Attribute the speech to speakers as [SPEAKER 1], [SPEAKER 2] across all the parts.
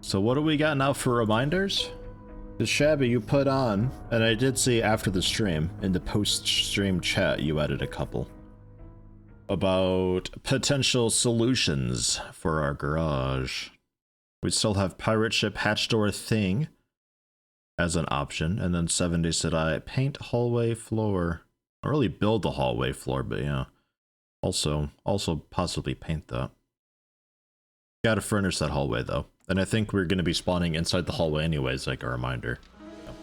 [SPEAKER 1] So what do we got now for reminders? The Shabby you put on, and I did see after the stream, in the post-stream chat, you added a couple. About potential solutions for our garage. We still have pirate ship hatch door thing as an option, and then 70 said I paint hallway floor. I really build the hallway floor, but yeah. Also possibly paint that. Gotta furnish that hallway though. And I think we're gonna be spawning inside the hallway anyways, like a reminder. So,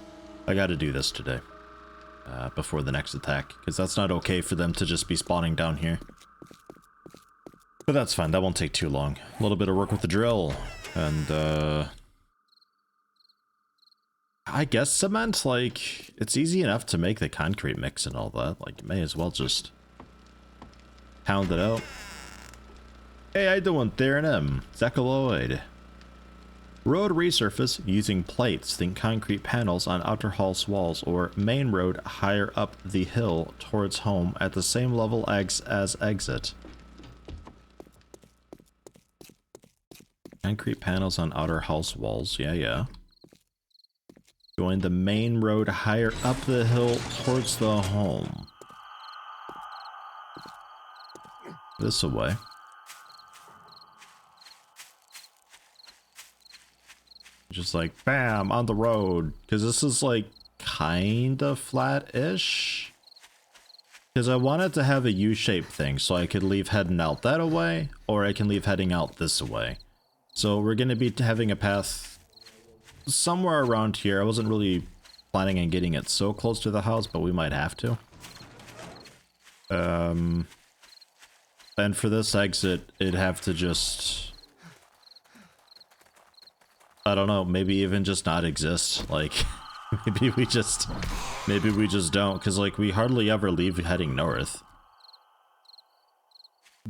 [SPEAKER 1] I gotta do this today. Before the next attack, because that's not okay for them to just be spawning down here. But that's fine, that won't take too long. A little bit of work with the drill, and I guess cement, like, it's easy enough to make the concrete mix and all that, like, you may as well just pound it out. Hey, how you doing, Theron? Zekaloid. Road resurface using plates, think concrete panels on outer house walls, or main road higher up the hill towards home at the same level as exit. Concrete panels on outer house walls, yeah. Going the main road higher up the hill towards the home. This way. Just like, bam, on the road. Because this is like kind of flat-ish. Because I wanted to have a U-shaped thing, so I could leave heading out that way, or I can leave heading out this way. So we're going to be having a path somewhere around here. I wasn't really planning on getting it so close to the house, but we might have to. And for this exit, it'd have to just... I don't know, maybe even just not exist. Like, maybe we just don't, because like we hardly ever leave heading north.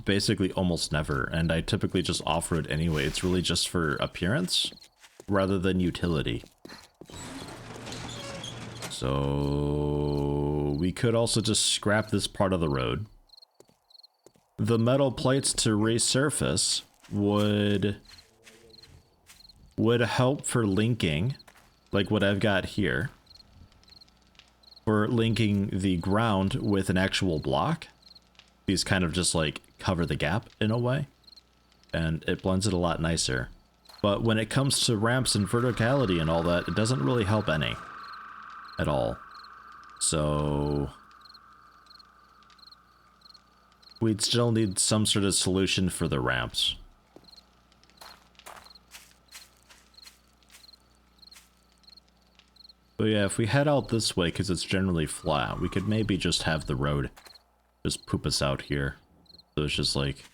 [SPEAKER 1] Basically almost never, and I typically just off-road anyway. It's really just for appearance rather than utility. So we could also just scrap this part of the road. The metal plates to resurface would help for linking, like what I've got here, for linking the ground with an actual block. These kind of just like cover the gap in a way, and it blends it a lot nicer. But when it comes to ramps and verticality and all that, it doesn't really help any at all. So we'd still need some sort of solution for the ramps. But yeah, if we head out this way, because it's generally flat, we could maybe just have the road just poop us out here. So it's just like...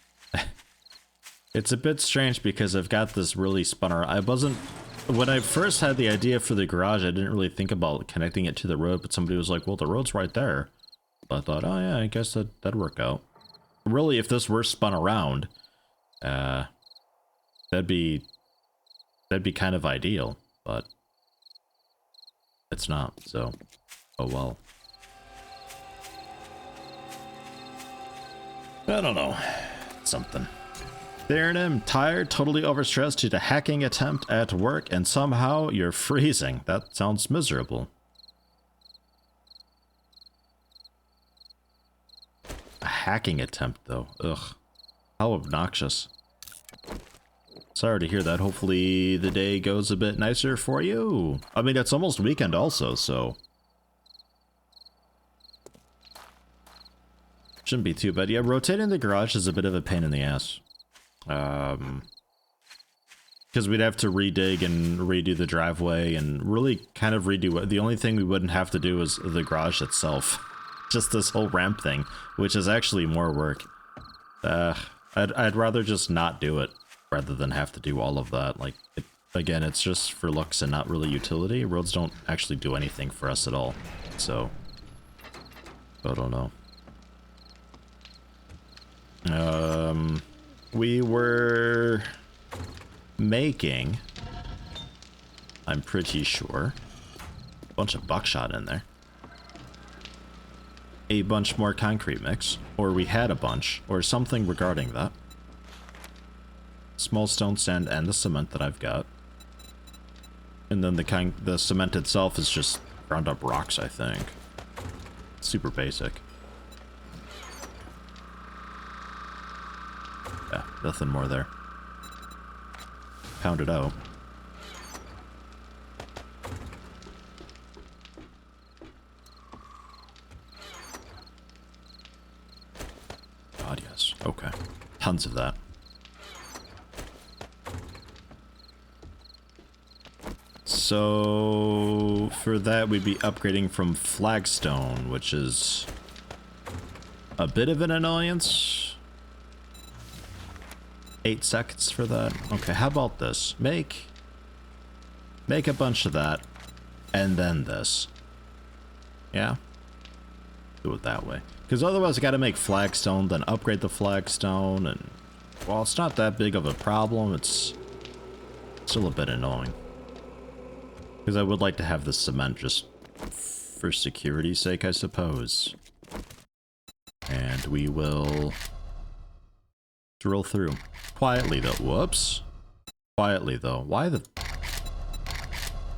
[SPEAKER 1] It's a bit strange because I've got this really spun around. I wasn't... When I first had the idea for the garage, I didn't really think about connecting it to the road, but somebody was like, well, the road's right there. So I thought, oh yeah, I guess that'd work out. Really, if this were spun around, that'd be kind of ideal, but... It's not, so, oh well. I don't know, something. Theron, tired, totally overstressed due to hacking attempt at work, and somehow you're freezing. That sounds miserable. A hacking attempt, though. Ugh. How obnoxious. Sorry to hear that. Hopefully the day goes a bit nicer for you. I mean, it's almost weekend also, so... Shouldn't be too bad. Yeah, rotating the garage is a bit of a pain in the ass. Because we'd have to redig and redo the driveway and really kind of redo it. The only thing we wouldn't have to do is the garage itself. Just this whole ramp thing, which is actually more work. I'd rather just not do it, rather than have to do all of that. Like, again, it's just for looks and not really utility. Roads don't actually do anything for us at all. So, I don't know. We were making, I'm pretty sure, a bunch of buckshot in there. A bunch more concrete mix, or we had a bunch, or something regarding that. Small stone sand and the cement that I've got. And then the cement itself is just ground up rocks, I think. Super basic. Yeah, nothing more there. Pound it out. God, yes. Okay. Tons of that. So for that, we'd be upgrading from flagstone, which is a bit of an annoyance. 8 seconds for that. Okay, how about this? Make a bunch of that, and then this. Yeah? Do it that way. Because otherwise I gotta make flagstone, then upgrade the flagstone, and while it's not that big of a problem, it's still a bit annoying. Because I would like to have the cement just for security's sake, I suppose. And we will drill through. Quietly, though. Whoops. Quietly, though. Why the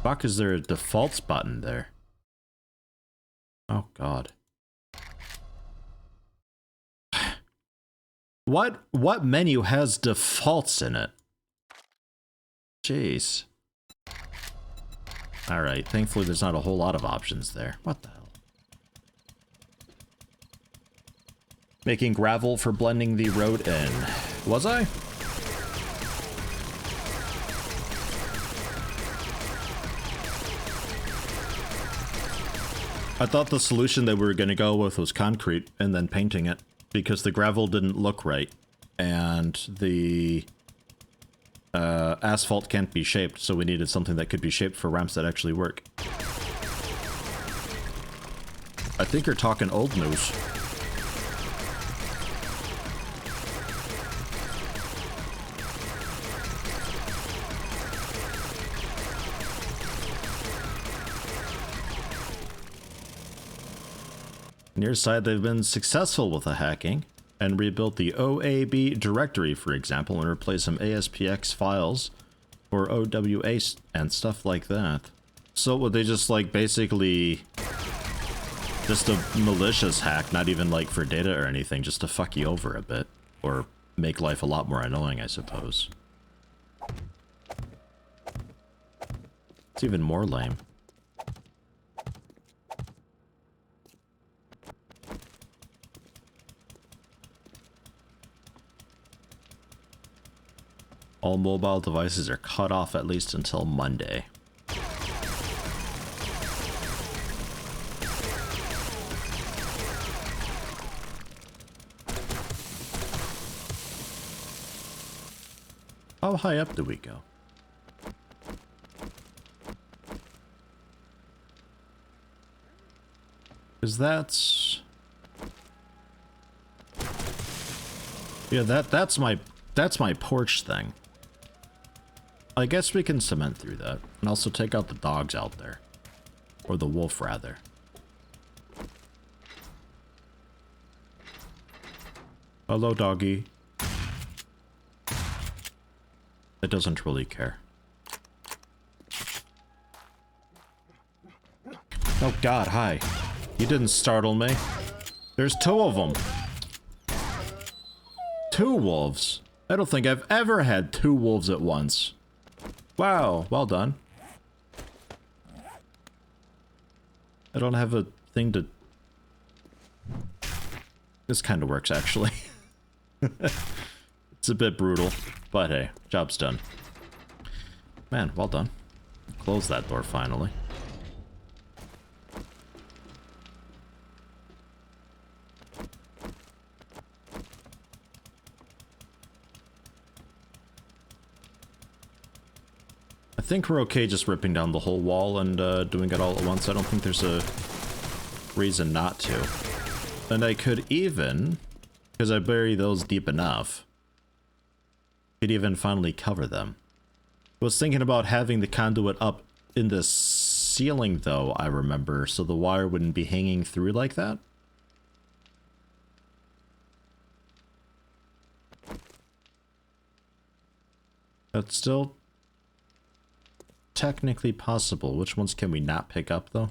[SPEAKER 1] fuck is there a defaults button there? Oh, God. What menu has defaults in it? Jeez. Alright, thankfully there's not a whole lot of options there. What the hell? Making gravel for blending the road in. Was I? I thought the solution that we were going to go with was concrete and then painting it, because the gravel didn't look right, and the asphalt can't be shaped, so we needed something that could be shaped for ramps that actually work. I think you're talking old news. On your side, they've been successful with the hacking and rebuilt the OAB directory, for example, and replaced some ASPX files for OWA and stuff like that. So would they just like basically just a malicious hack, not even like for data or anything, just to fuck you over a bit or make life a lot more annoying, I suppose. It's even more lame. All mobile devices are cut off at least until Monday. How high up do we go? Because that's... yeah, that's my porch thing. I guess we can cement through that, and also take out the dogs out there. Or the wolf, rather. Hello, doggy. It doesn't really care. Oh god, hi. You didn't startle me. There's 2 of them. 2 wolves. I don't think I've ever had 2 wolves at once. Wow, well done. I don't have a thing to... This kind of works, actually. It's a bit brutal, but hey, job's done. Man, well done. Close that door, finally. I think we're okay just ripping down the whole wall and doing it all at once. I don't think there's a reason not to. And I could even, because I bury those deep enough, could even finally cover them. I was thinking about having the conduit up in the ceiling, though, I remember, so the wire wouldn't be hanging through like that. That's still... technically possible. Which ones can we not pick up, though?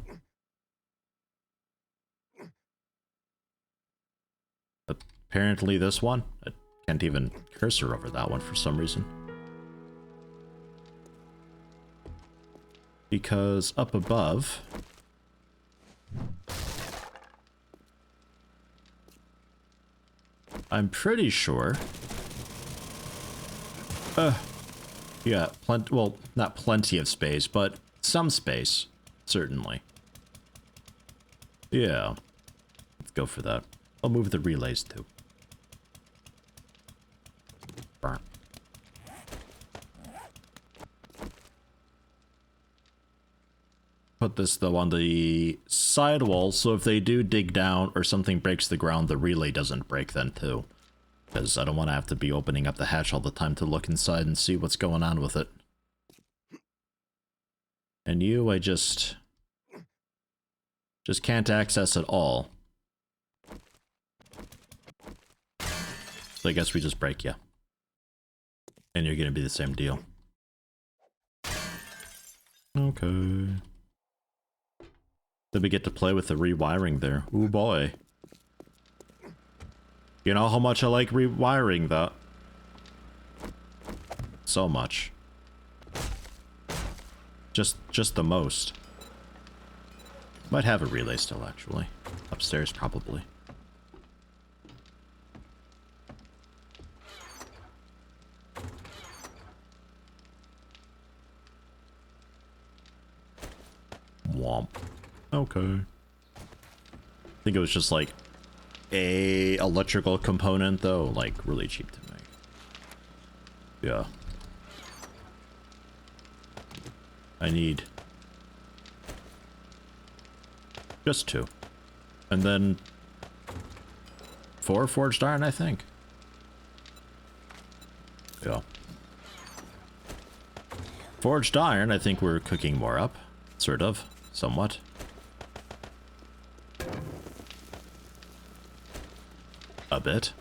[SPEAKER 1] Apparently this one. I can't even cursor over that one for some reason. Because up above... I'm pretty sure... yeah, well, not plenty of space, but some space, certainly. Yeah, let's go for that. I'll move the relays too. Burn. Put this though on the sidewall, so if they do dig down or something breaks the ground, the relay doesn't break then too. Because I don't want to have to be opening up the hatch all the time to look inside and see what's going on with it. And you, I just can't access at all. So I guess we just break you. And you're gonna be the same deal. Okay. Then we get to play with the rewiring there. Ooh boy. You know how much I like rewiring that? So much. Just the most. Might have a relay still, actually. Upstairs, probably. Womp. Okay. I think it was just like a electrical component though, like really cheap to make. Yeah. I need just 2. And then 4 forged iron, I think. Yeah. Forged iron, I think we're cooking more up. Sort of. Somewhat. A bit.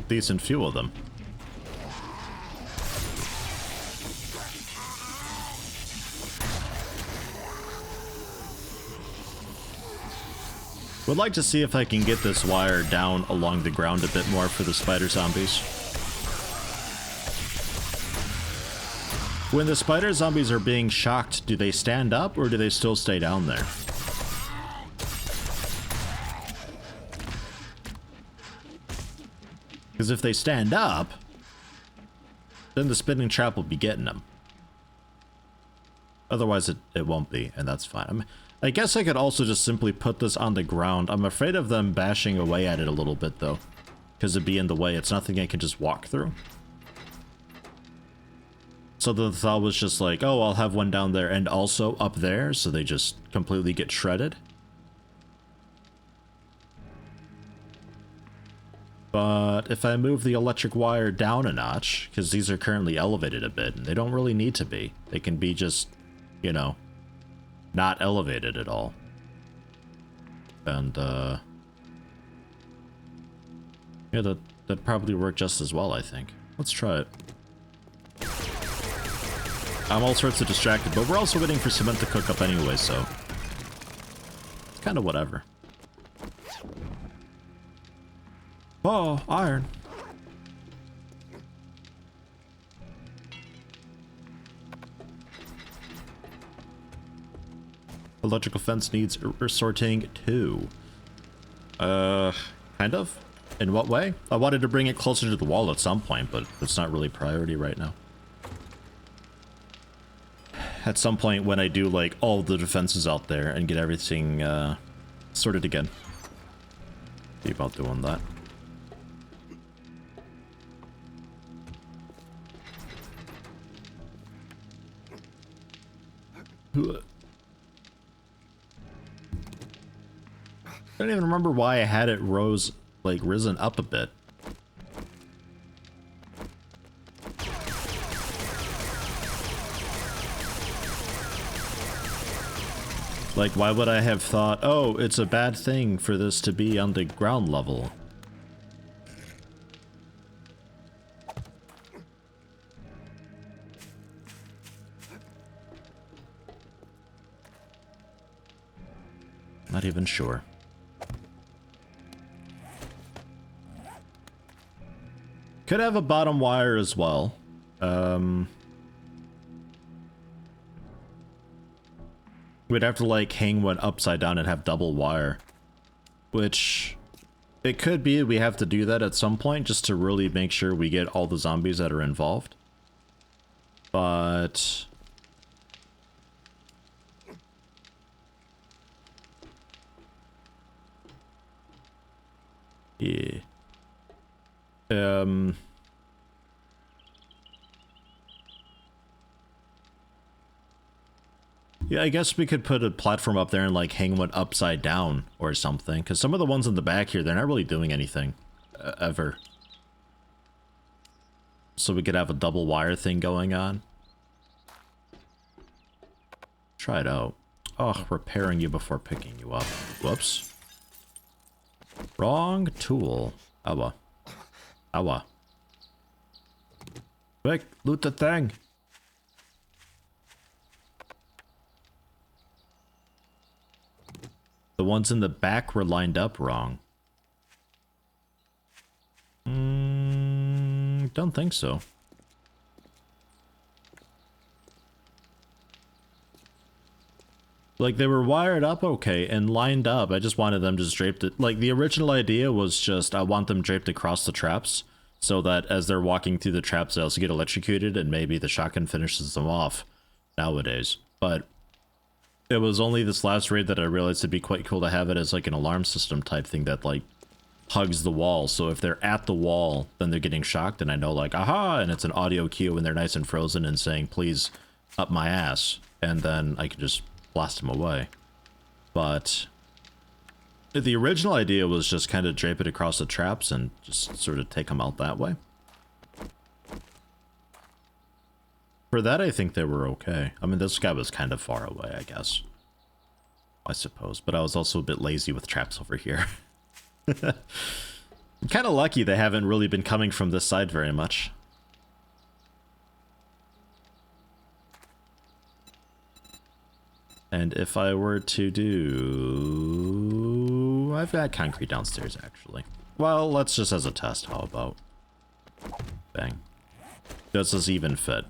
[SPEAKER 1] Decent few of them. Would like to see if I can get this wire down along the ground a bit more for the spider zombies. When the spider zombies are being shocked, do they stand up or do they still stay down there? Because if they stand up, then the spinning trap will be getting them. Otherwise, it won't be, and that's fine. I guess I could also just simply put this on the ground. I'm afraid of them bashing away at it a little bit, though. Because it'd be in the way. It's nothing I can just walk through. So the thought was just like, oh, I'll have one down there and also up there, so they just completely get shredded. But if I move the electric wire down a notch, because these are currently elevated a bit, and they don't really need to be. They can be just, you know, not elevated at all. And, yeah, that'd probably work just as well, I think. Let's try it. I'm all sorts of distracted, but we're also waiting for cement to cook up anyway, so it's kind of whatever. Oh, iron. Electrical fence needs sorting too. Kind of? In what way? I wanted to bring it closer to the wall at some point, but it's not really priority right now. At some point when I do like all the defenses out there and get everything sorted again. Be about doing that. I don't even remember why I had it risen up a bit. Like, why would I have thought, oh, it's a bad thing for this to be on the ground level? Not even sure. Could have a bottom wire as well. We'd have to like hang one upside down and have double wire. Which, it could be we have to do that at some point just to really make sure we get all the zombies that are involved. But... yeah. Yeah, I guess we could put a platform up there and like hang one upside down or something. Because some of the ones in the back here, they're not really doing anything. Ever. So we could have a double wire thing going on. Try it out. Oh, repairing you before picking you up. Whoops. Wrong tool. Awa. Awa. Quick, loot the thing. The ones in the back were lined up wrong. Don't think so. Like, they were wired up okay and lined up. I just wanted them just draped it. Like, the original idea was just, I want them draped across the traps so that as they're walking through the traps, they also get electrocuted and maybe the shotgun finishes them off nowadays. But it was only this last raid that I realized it'd be quite cool to have it as like an alarm system type thing that like hugs the wall. So if they're at the wall, then they're getting shocked and I know like, aha, and it's an audio cue and they're nice and frozen and saying, please up my ass. And then I can just blast them away. But the original idea was just kind of drape it across the traps and just sort of take them out that way. For that, I think they were okay. I mean, this guy was kind of far away, I guess. I suppose. But I was also a bit lazy with traps over here. I'm kind of lucky they haven't really been coming from this side very much. And if I were to do... I've got concrete downstairs, actually. Well, let's just as a test. How about... bang. Does this even fit?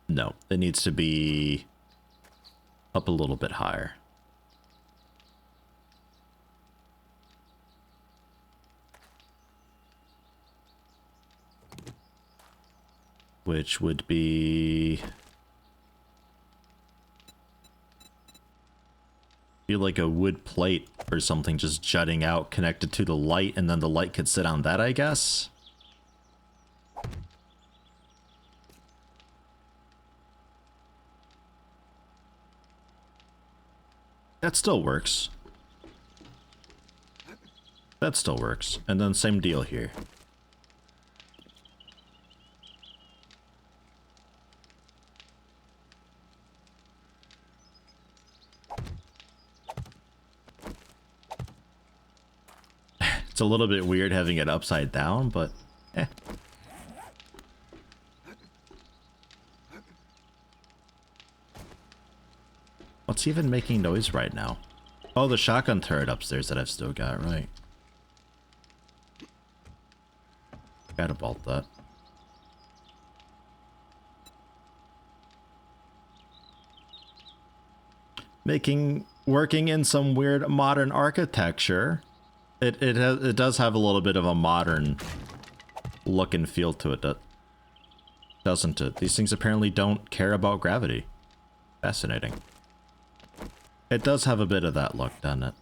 [SPEAKER 1] No, it needs to be up a little bit higher. Which would be like a wood plate or something just jutting out connected to the light, and then the light could sit on that, I guess. That still works. That still works. And then same deal here. It's a little bit weird having it upside down, but eh. What's even making noise right now? Oh, the shotgun turret upstairs that I've still got, right. Gotta bolt that. Working in some weird modern architecture. It does have a little bit of a modern look and feel to it, doesn't it? These things apparently don't care about gravity. Fascinating. It does have a bit of that look, doesn't it?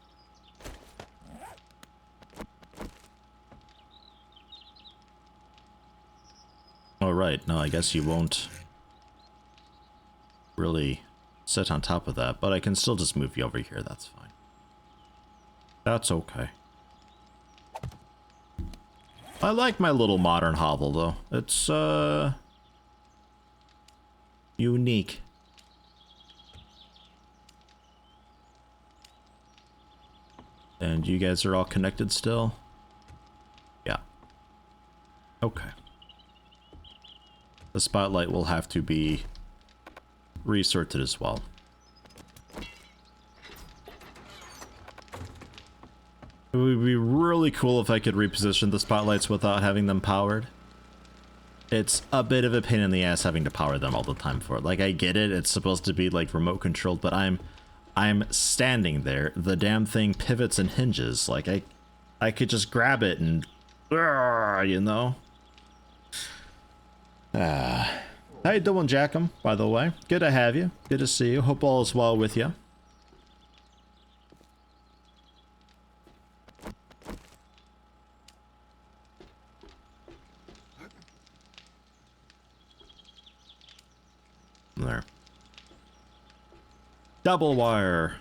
[SPEAKER 1] Oh, right. No, I guess you won't. really sit on top of that, but I can still just move you over here. That's fine. That's okay. I like my little modern hovel, though. It's, unique. And you guys are all connected still? Yeah. Okay. The spotlight will have to be resorted as well. It would be really cool if I could reposition the spotlights without having them powered. It's a bit of a pain in the ass having to power them all the time for it. Like, I get it, it's supposed to be like remote controlled, but I'm standing there. The damn thing pivots and hinges. Like, I could just grab it and, you know. How you doing, Jackum, by the way? Good to have you. Good to see you. Hope all is well with you. There. Double wire.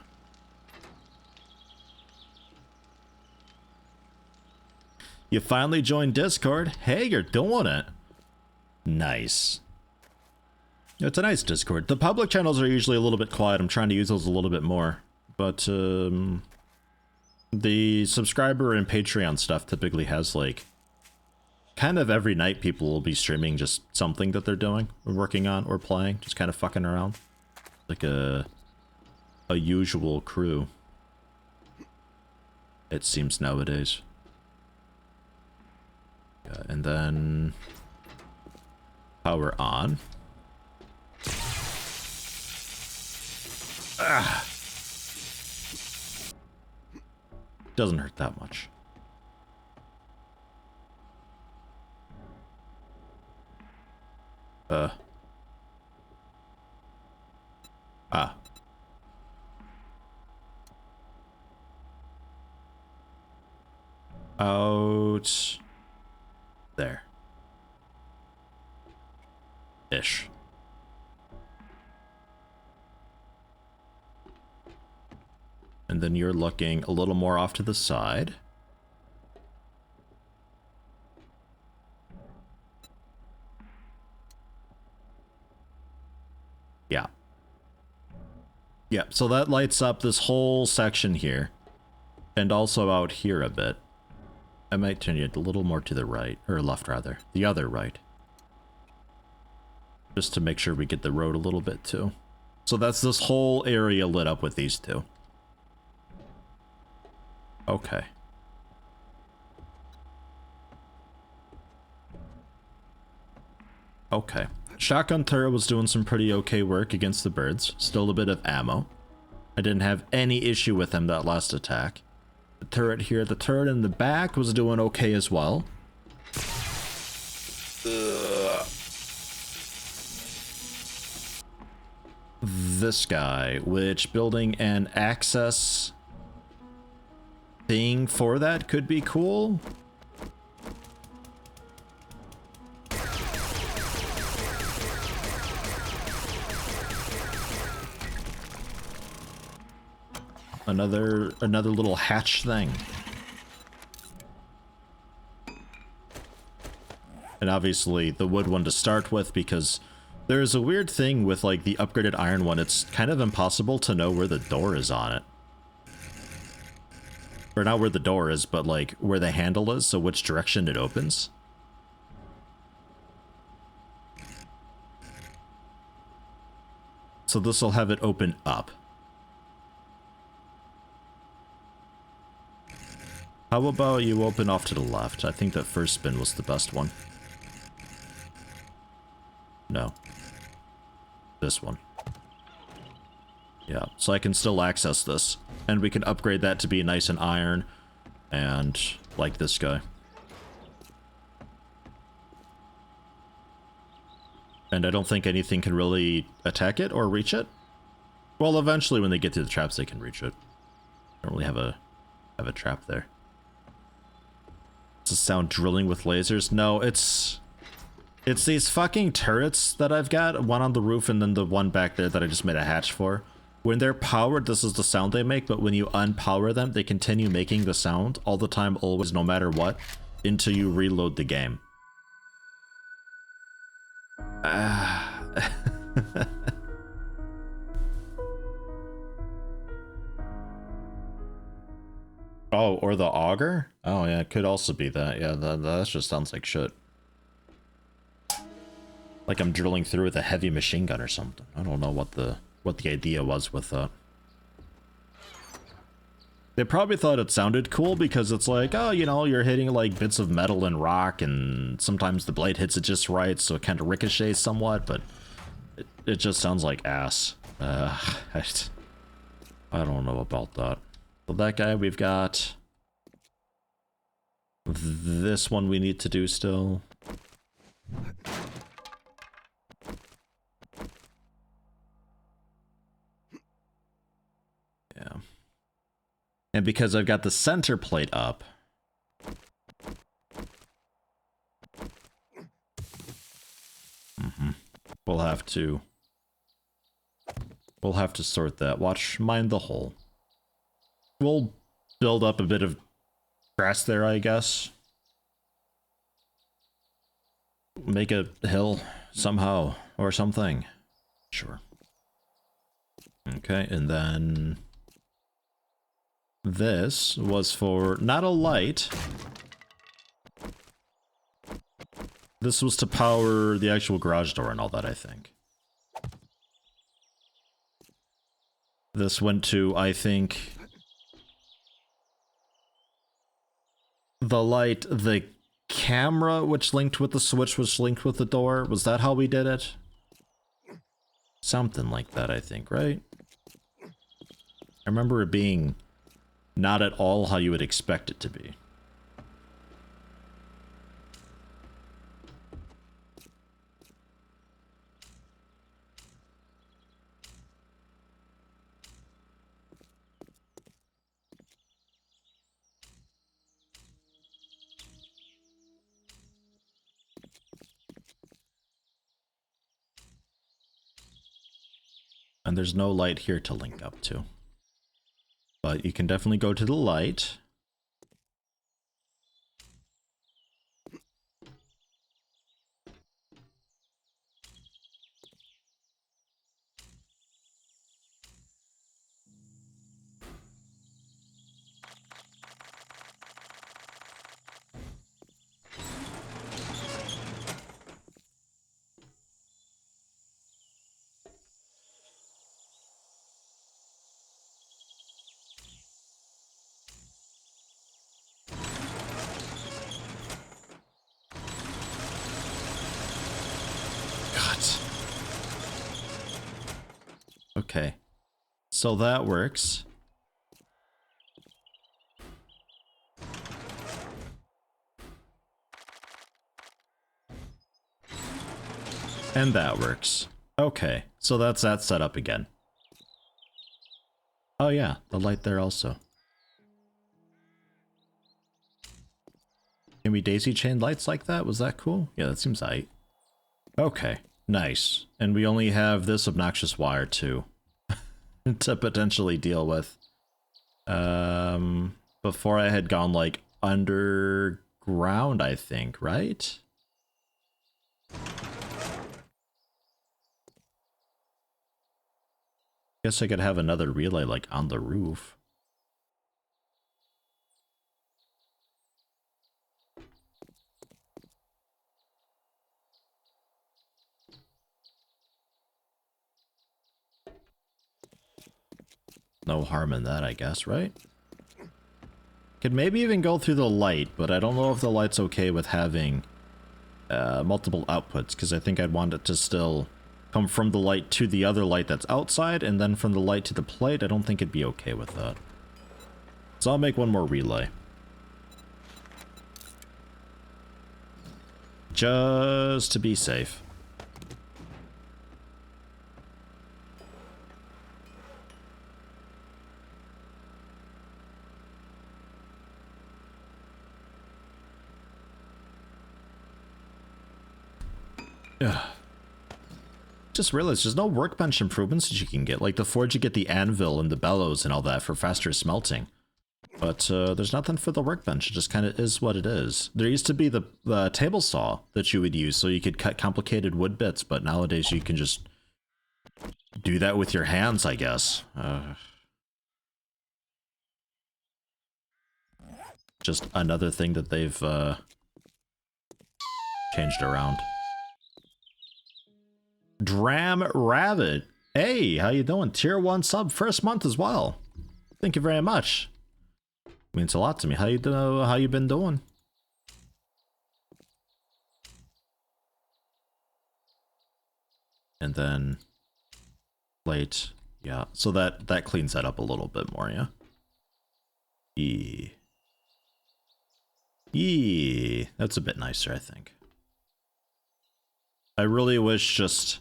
[SPEAKER 1] You finally joined Discord. Hey, you're doing it. Nice. It's a nice Discord. The public channels are usually a little bit quiet. I'm trying to use those a little bit more. But the subscriber and Patreon stuff typically has like kind of every night people will be streaming just something that they're doing, or working on, or playing, just kind of fucking around. Like a usual crew, it seems nowadays. Yeah, and then power on. Ah. Doesn't hurt that much. Out there. Ish. And then you're looking a little more off to the side. Yeah. Yeah, so that lights up this whole section here. And also out here a bit. I might turn you a little more to the right, or left rather. The other right. Just to make sure we get the road a little bit too. So that's this whole area lit up with these two. Okay. Okay. Shotgun turret was doing some pretty okay work against the birds. Still a bit of ammo. I didn't have any issue with him that last attack. The turret here, the turret in the back was doing okay as well. This guy, which building an access thing for that could be cool. Another little hatch thing. And obviously the wood one to start with, because there's a weird thing with like the upgraded iron one. It's kind of impossible to know where the door is on it. Or not where the door is, but like where the handle is, so which direction it opens. So this will have it open up. How about you open off to the left? I think that first spin was the best one. No. This one. Yeah, so I can still access this. And we can upgrade that to be nice and iron. And like this guy. And I don't think anything can really attack it or reach it. Well, eventually when they get to the traps, they can reach it. Don't really have a trap there. Does it sound drilling with lasers? No, it's It's these fucking turrets that I've got, one on the roof and then the one back there that I just made a hatch for. When they're powered, this is the sound they make, but when you unpower them, they continue making the sound all the time, always, no matter what, until you reload the game. Oh, or the auger? Oh yeah, it could also be that. Yeah, that just sounds like shit. Like I'm drilling through with a heavy machine gun or something. I don't know what the idea was with that. They probably thought it sounded cool because it's like, oh, you know, you're hitting like bits of metal and rock, and sometimes the blade hits it just right, so it kind of ricochets somewhat, but it just sounds like ass. I don't know about that. But that guy, we've got this one we need to do still. Yeah. And because I've got the center plate up, we'll have to sort that. Watch, mind the hole. We'll build up a bit of grass there, I guess. Make a hill somehow or something. Sure. Okay, and then this was for not a light. This was to power the actual garage door and all that, I think. This went to, I think, the light, the camera, which linked with the switch, which linked with the door. Was that how we did it? Something like that, I think, right? I remember it being not at all how you would expect it to be. And there's no light here to link up to. But you can definitely go to the light. Okay, so that works. And that works. Okay, so that's that set up again. Oh yeah, the light there also. Can we daisy chain lights like that? Was that cool? Yeah, that seems aight. Okay, nice. And we only have this obnoxious wire too to potentially deal with. Before I had gone like underground, I think, right? Guess I could have another relay like on the roof. No harm in that, I guess, right? Could maybe even go through the light, but I don't know if the light's okay with having multiple outputs, because I think I'd want it to still come from the light to the other light that's outside, and then from the light to the plate. I don't think it'd be okay with that. So I'll make one more relay. Just to be safe. Just realized there's no workbench improvements that you can get. Like the forge, you get the anvil and the bellows and all that for faster smelting. But there's nothing for the workbench. It just kind of is what it is. There used to be the table saw that you would use so you could cut complicated wood bits, but nowadays you can just do that with your hands, I guess. Just another thing that they've changed around. Dram Rabbit. Hey, how you doing? Tier 1 sub, first month as well. Thank you very much. Means a lot to me. How you been doing? And then plate. Yeah. So that cleans that up a little bit more, yeah. Yeah. That's a bit nicer, I think. I really wish just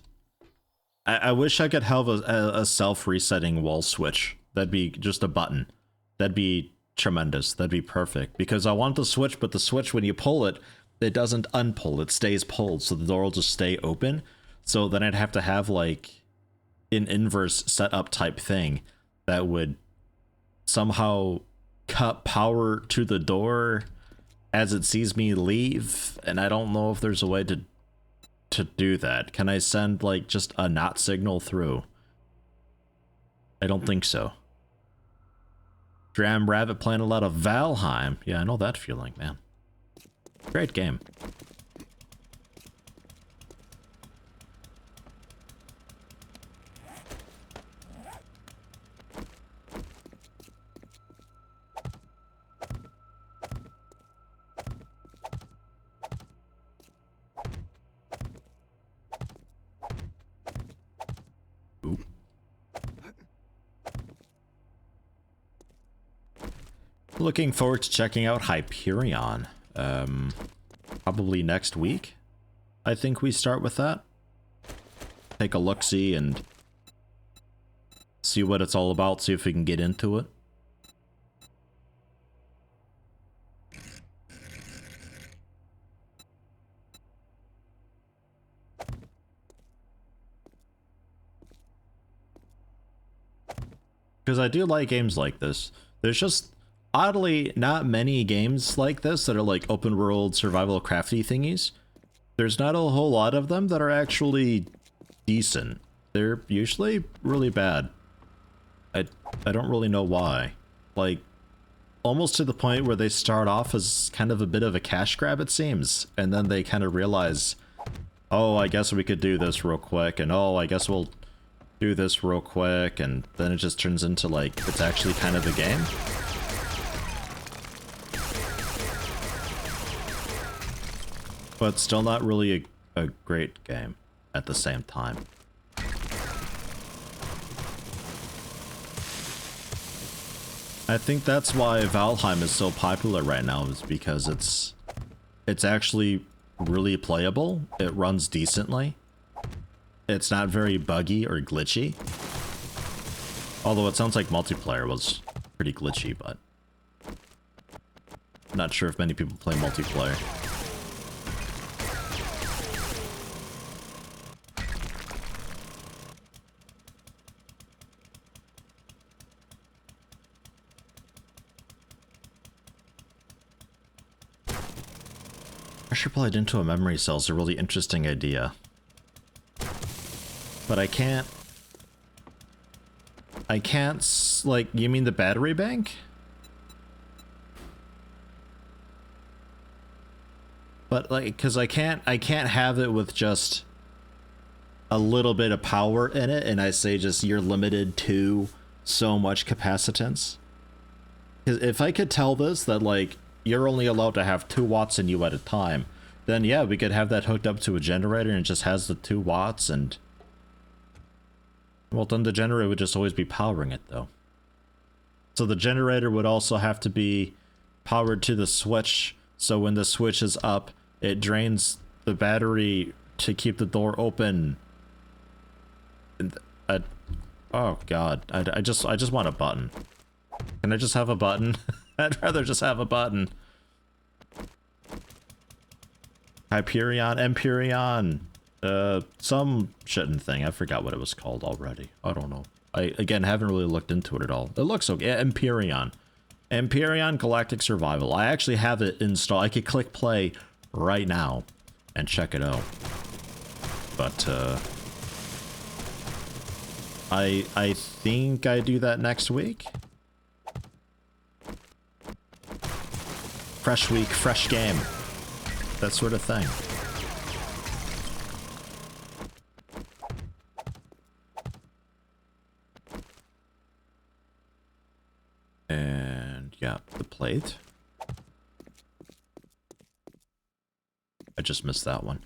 [SPEAKER 1] I wish I could have a self-resetting wall switch. That'd be just a button. That'd be tremendous. That'd be perfect. Because I want the switch, but the switch, when you pull it, it doesn't unpull. It stays pulled, so the door will just stay open. So then I'd have to have, like, an inverse setup type thing that would somehow cut power to the door as it sees me leave. And I don't know if there's a way to do that. Can I send like just a not signal through? I don't think so. Dram Rabbit playing a lot of Valheim. Yeah, I know that feeling, man. Great game. Looking forward to checking out Hyperion. Probably next week. I think we start with that. Take a look-see and see what it's all about, see if we can get into it. Because I do like games like this. There's just oddly not many games like this that are like open world survival crafty thingies. There's not a whole lot of them that are actually decent. They're usually really bad. I don't really know why. Like, almost to the point where they start off as kind of a bit of a cash grab, it seems, and then they kind of realize, oh, I guess we could do this real quick, and oh, I guess we'll do this real quick, and then it just turns into like it's actually kind of a game. But still not really a great game at the same time. I think that's why Valheim is so popular right now, is because it's actually really playable. It runs decently. It's not very buggy or glitchy. Although it sounds like multiplayer was pretty glitchy, but I'm not sure if many people play multiplayer. Pressure plate into a memory cell is a really interesting idea. But I can't, like, you mean the battery bank? But like, cause I can't have it with just a little bit of power in it, and I say just you're limited to so much capacitance. Cause if I could tell this that like, you're only allowed to have 2 watts in you at a time, then yeah, we could have that hooked up to a generator and it just has the 2 watts, and well, then the generator would just always be powering it though. So the generator would also have to be powered to the switch, so when the switch is up, it drains the battery to keep the door open. And oh god, I just want a button. Can I just have a button? I'd rather just have a button. Hyperion, Empyrean. Some shitting thing. I forgot what it was called already. I don't know. I, again, haven't really looked into it at all. It looks okay. Empyrean. Empyrean Galactic Survival. I actually have it installed. I could click play right now and check it out. But, I think I do that next week. Fresh week, fresh game. That sort of thing. And yeah, the plate. I just missed that one.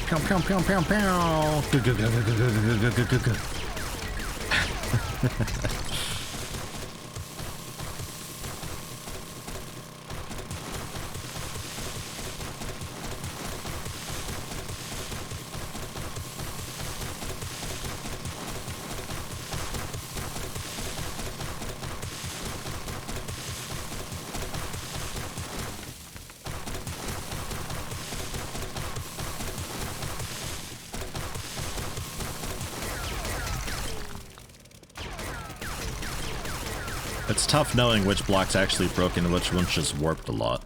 [SPEAKER 1] Pew, pew, pew, pew, pew. It's tough knowing which block's actually broken and which one's just warped a lot.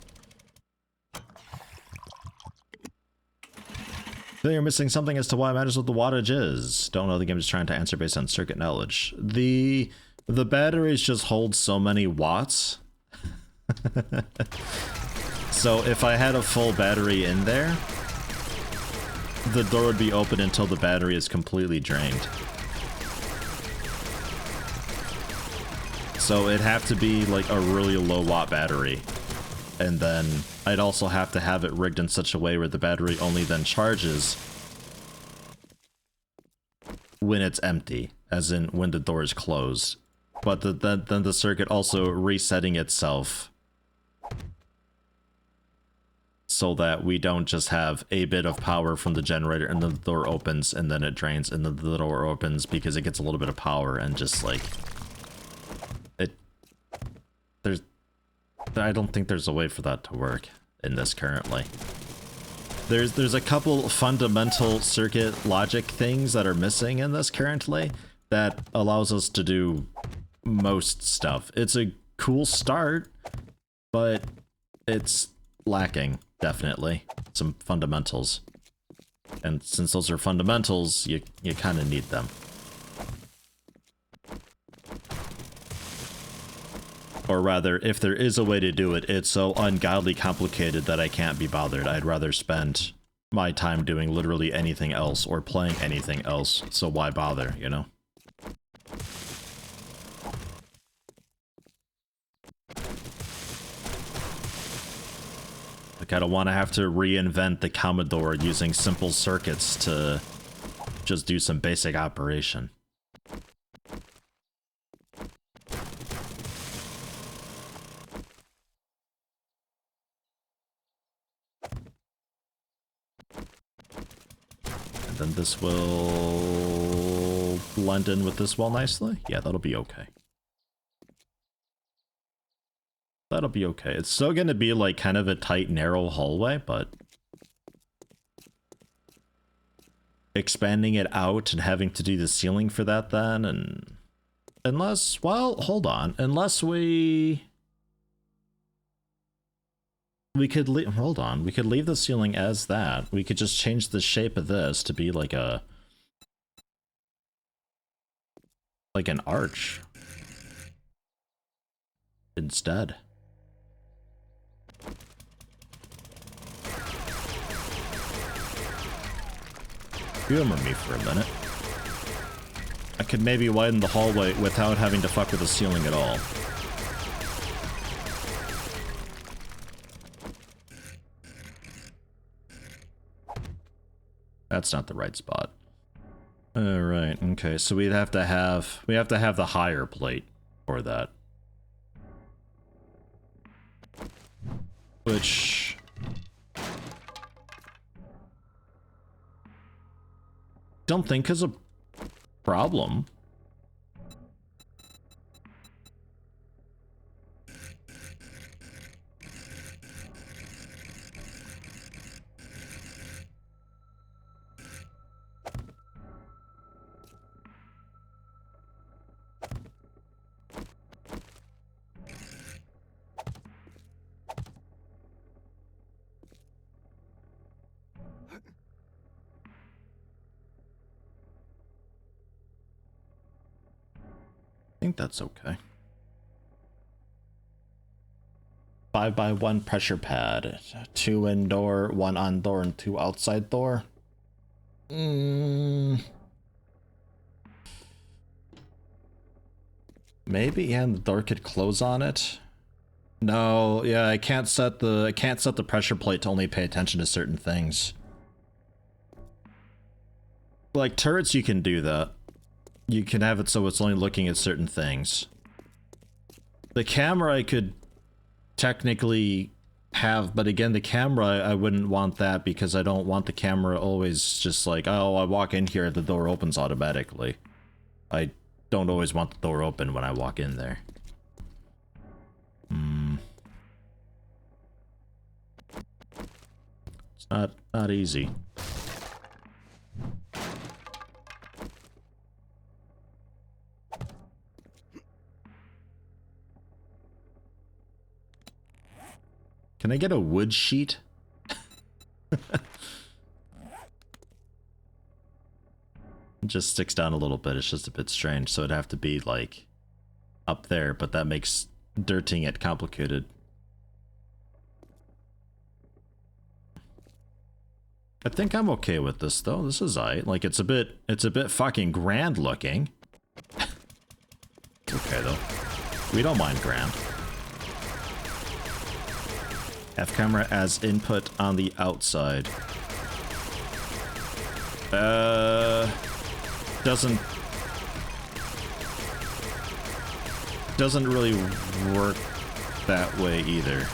[SPEAKER 1] Then you're missing something as to why it matters what the wattage is. Don't know, the game is trying to answer based on circuit knowledge. The batteries just hold so many watts. So if I had a full battery in there, the door would be open until the battery is completely drained. So it'd have to be like a really low watt battery. And then I'd also have to have it rigged in such a way where the battery only then charges when it's empty, as in when the door is closed. But then the circuit also resetting itself so that we don't just have a bit of power from the generator and then the door opens and then it drains and then the door opens because it gets a little bit of power and just like... I don't think there's a way for that to work in this currently. There's a couple fundamental circuit logic things that are missing in this currently that allows us to do most stuff. It's a cool start, but it's lacking, definitely, some fundamentals. And since those are fundamentals, you kind of need them. Or rather, if there is a way to do it, it's so ungodly complicated that I can't be bothered. I'd rather spend my time doing literally anything else or playing anything else, so why bother, you know? Like, I don't want to have to reinvent the Commodore using simple circuits to just do some basic operation. And then this will blend in with this wall nicely. Yeah, that'll be okay. That'll be okay. It's still going to be like kind of a tight, narrow hallway, but expanding it out and having to do the ceiling for that then, and unless, well, hold on, unless we could leave, hold on, we could leave the ceiling as that. We could just change the shape of this to be like an arch instead. Humor me for a minute. I could maybe widen the hallway without having to fuck with the ceiling at all. That's not the right spot. Alright, okay, so we have to have the higher plate for that. Which... don't think is a problem. I think that's okay. 5x1 pressure pad. 2 indoor, 1 on door, and 2 outside door. Maybe, yeah, and the door could close on it. No, yeah, I can't set the pressure plate to only pay attention to certain things. Like turrets, you can do that. You can have it so it's only looking at certain things. The camera I could technically have, but again, the camera, I wouldn't want that because I don't want the camera always just like, oh, I walk in here, the door opens automatically. I don't always want the door open when I walk in there. It's not easy. Can I get a wood sheet? It just sticks down a little bit. It's just a bit strange. So it'd have to be like up there, but that makes dirting it complicated. I think I'm okay with this though. This is alright. Like it's a bit fucking grand looking. Okay though. We don't mind grand. F camera as input on the outside. Doesn't really work that way either.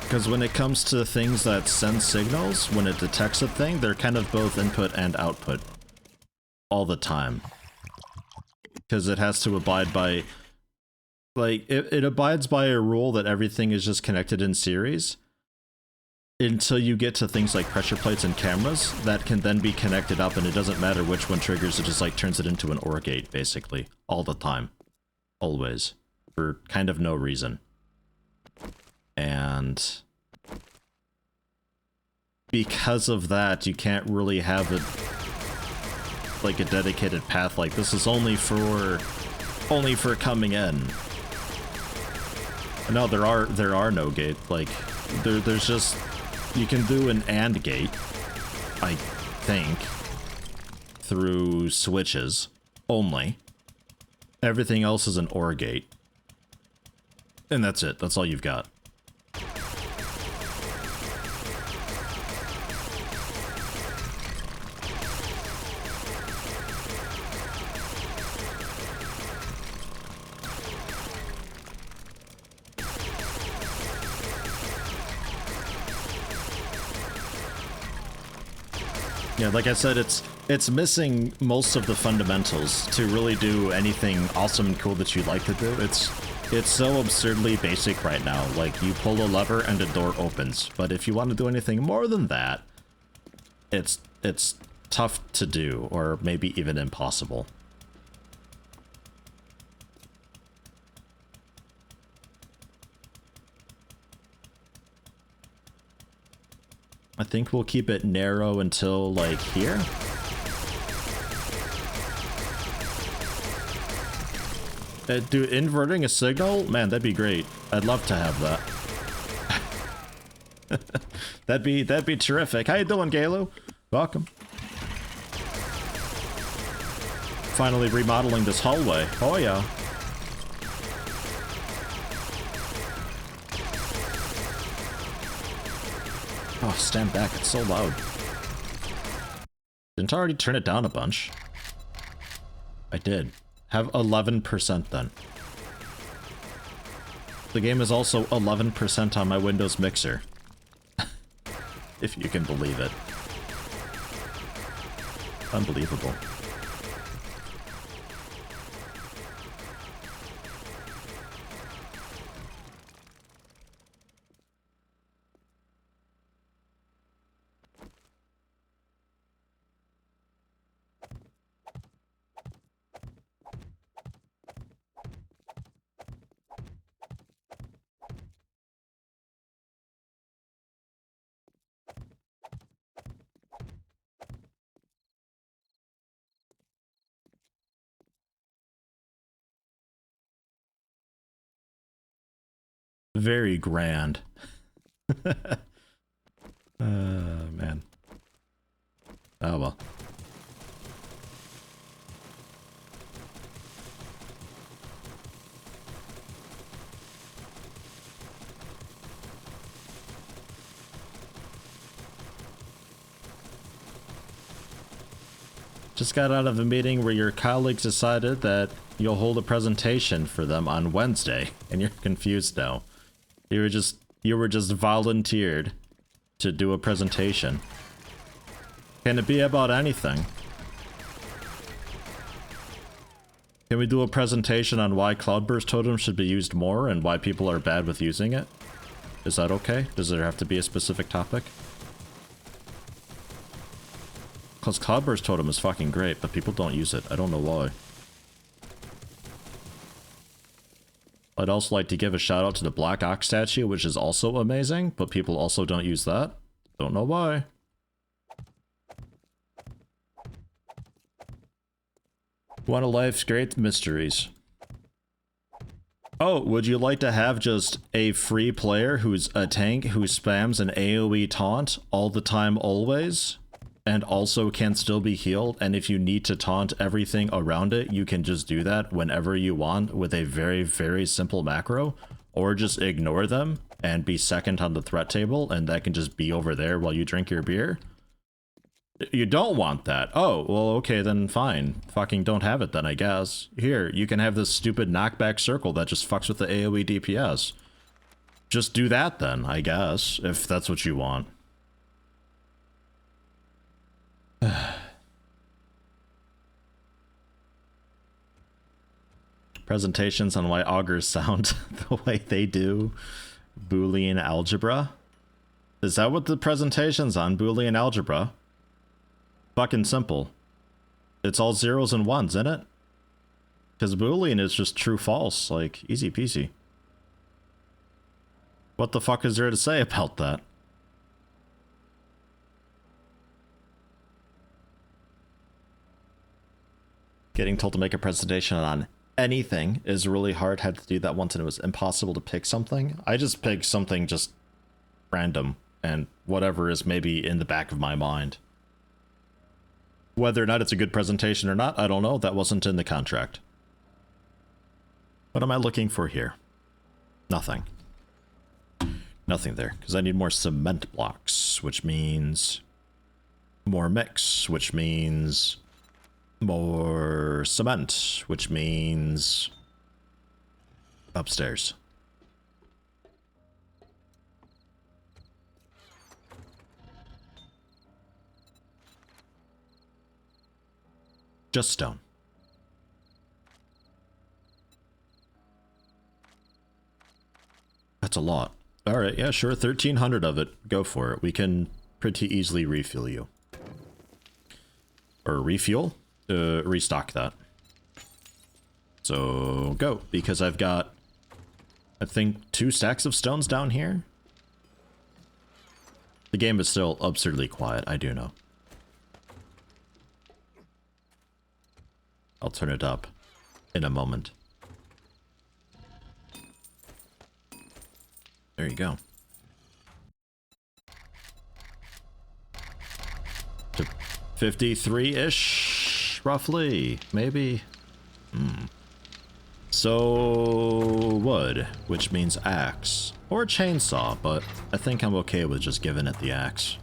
[SPEAKER 1] Because when it comes to things that send signals, when it detects a thing, they're kind of both input and output all the time. Because it has to abide by... Like, it abides by a rule that everything is just connected in series until you get to things like pressure plates and cameras that can then be connected up, and it doesn't matter which one triggers, it just like turns it into an OR gate, basically. All the time. Always. For kind of no reason. And because of that, you can't really have it like a dedicated path like this is only for coming in. No, there are no gate. Like there's just, you can do an AND gate, I think, through switches only. Everything else is an OR gate. And that's it. That's all you've got. Yeah, like I said, it's missing most of the fundamentals to really do anything awesome and cool that you'd like to do. It's so absurdly basic right now. Like, you pull a lever and a door opens. But if you want to do anything more than that, it's tough to do, or maybe even impossible. I think we'll keep it narrow until, like, here. Do inverting a signal? Man, that'd be great. I'd love to have that. that'd be terrific. How you doing, Galu? Welcome. Finally remodeling this hallway. Oh yeah. Oh, stand back, it's so loud. Didn't I already turn it down a bunch? I did. Have 11% then. The game is also 11% on my Windows mixer. If you can believe it. Unbelievable. Very grand. Man. Oh well. Just got out of a meeting where your colleagues decided that you'll hold a presentation for them on Wednesday, and you're confused now. You were just volunteered to do a presentation. Can it be about anything? Can we do a presentation on why Cloudburst Totem should be used more and why people are bad with using it? Is that okay? Does there have to be a specific topic? Because Cloudburst Totem is fucking great, but people don't use it. I don't know why. I'd also like to give a shout out to the Black Ox statue, which is also amazing, but people also don't use that. Don't know why. One of life's great mysteries. Oh, would you like to have just a free player who's a tank who spams an AoE taunt all the time always? And also can still be healed, and if you need to taunt everything around it, you can just do that whenever you want with a very, very simple macro, or just ignore them and be second on the threat table, and that can just be over there while you drink your beer. You don't want that. Oh, well, okay, then fine. Fucking don't have it then, I guess. Here, you can have this stupid knockback circle that just fucks with the AoE DPS. Just do that then, I guess, if that's what you want. Presentations on why augurs sound the way they do. Boolean algebra? Is that what the presentation's on? Boolean algebra? Fucking simple. It's all zeros and ones, isn't it? Because Boolean is just true false, like easy peasy. What the fuck is there to say about that? Getting told to make a presentation on anything is really hard. Had to do that once and it was impossible to pick something. I just picked something just random and whatever is maybe in the back of my mind. Whether or not it's a good presentation or not, I don't know. That wasn't in the contract. What am I looking for here? Nothing. Nothing there, because I need more cement blocks, which means more mix, which means more cement, which means upstairs. Just stone. That's a lot. Alright, yeah, sure, 1,300 of it. Go for it. We can pretty easily refill you. Or refuel? Restock that. So, go. Because I've got, I think, 2 stacks of stones down here. The game is still absurdly quiet, I do know. I'll turn it up in a moment. There you go. To 53-ish, roughly, maybe. So, wood, which means axe. Or chainsaw, but I think I'm okay with just giving it the axe.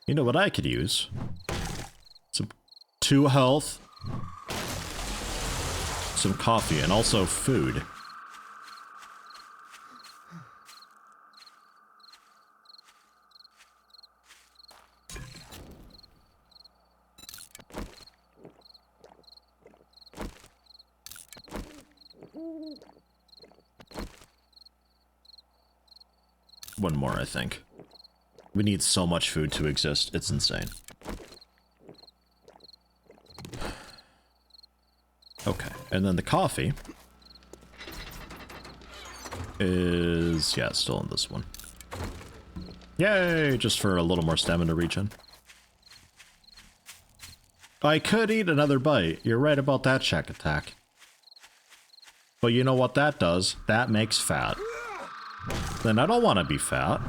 [SPEAKER 1] You know what I could use? Some 2 health, some coffee, and also food. One more, I think. We need so much food to exist. It's insane. Okay, and then the coffee is, yeah, it's still in this one. Yay, just for a little more stamina regen. I could eat another bite. You're right about that, Shack Attack. But you know what that does? That makes fat. Then I don't want to be fat.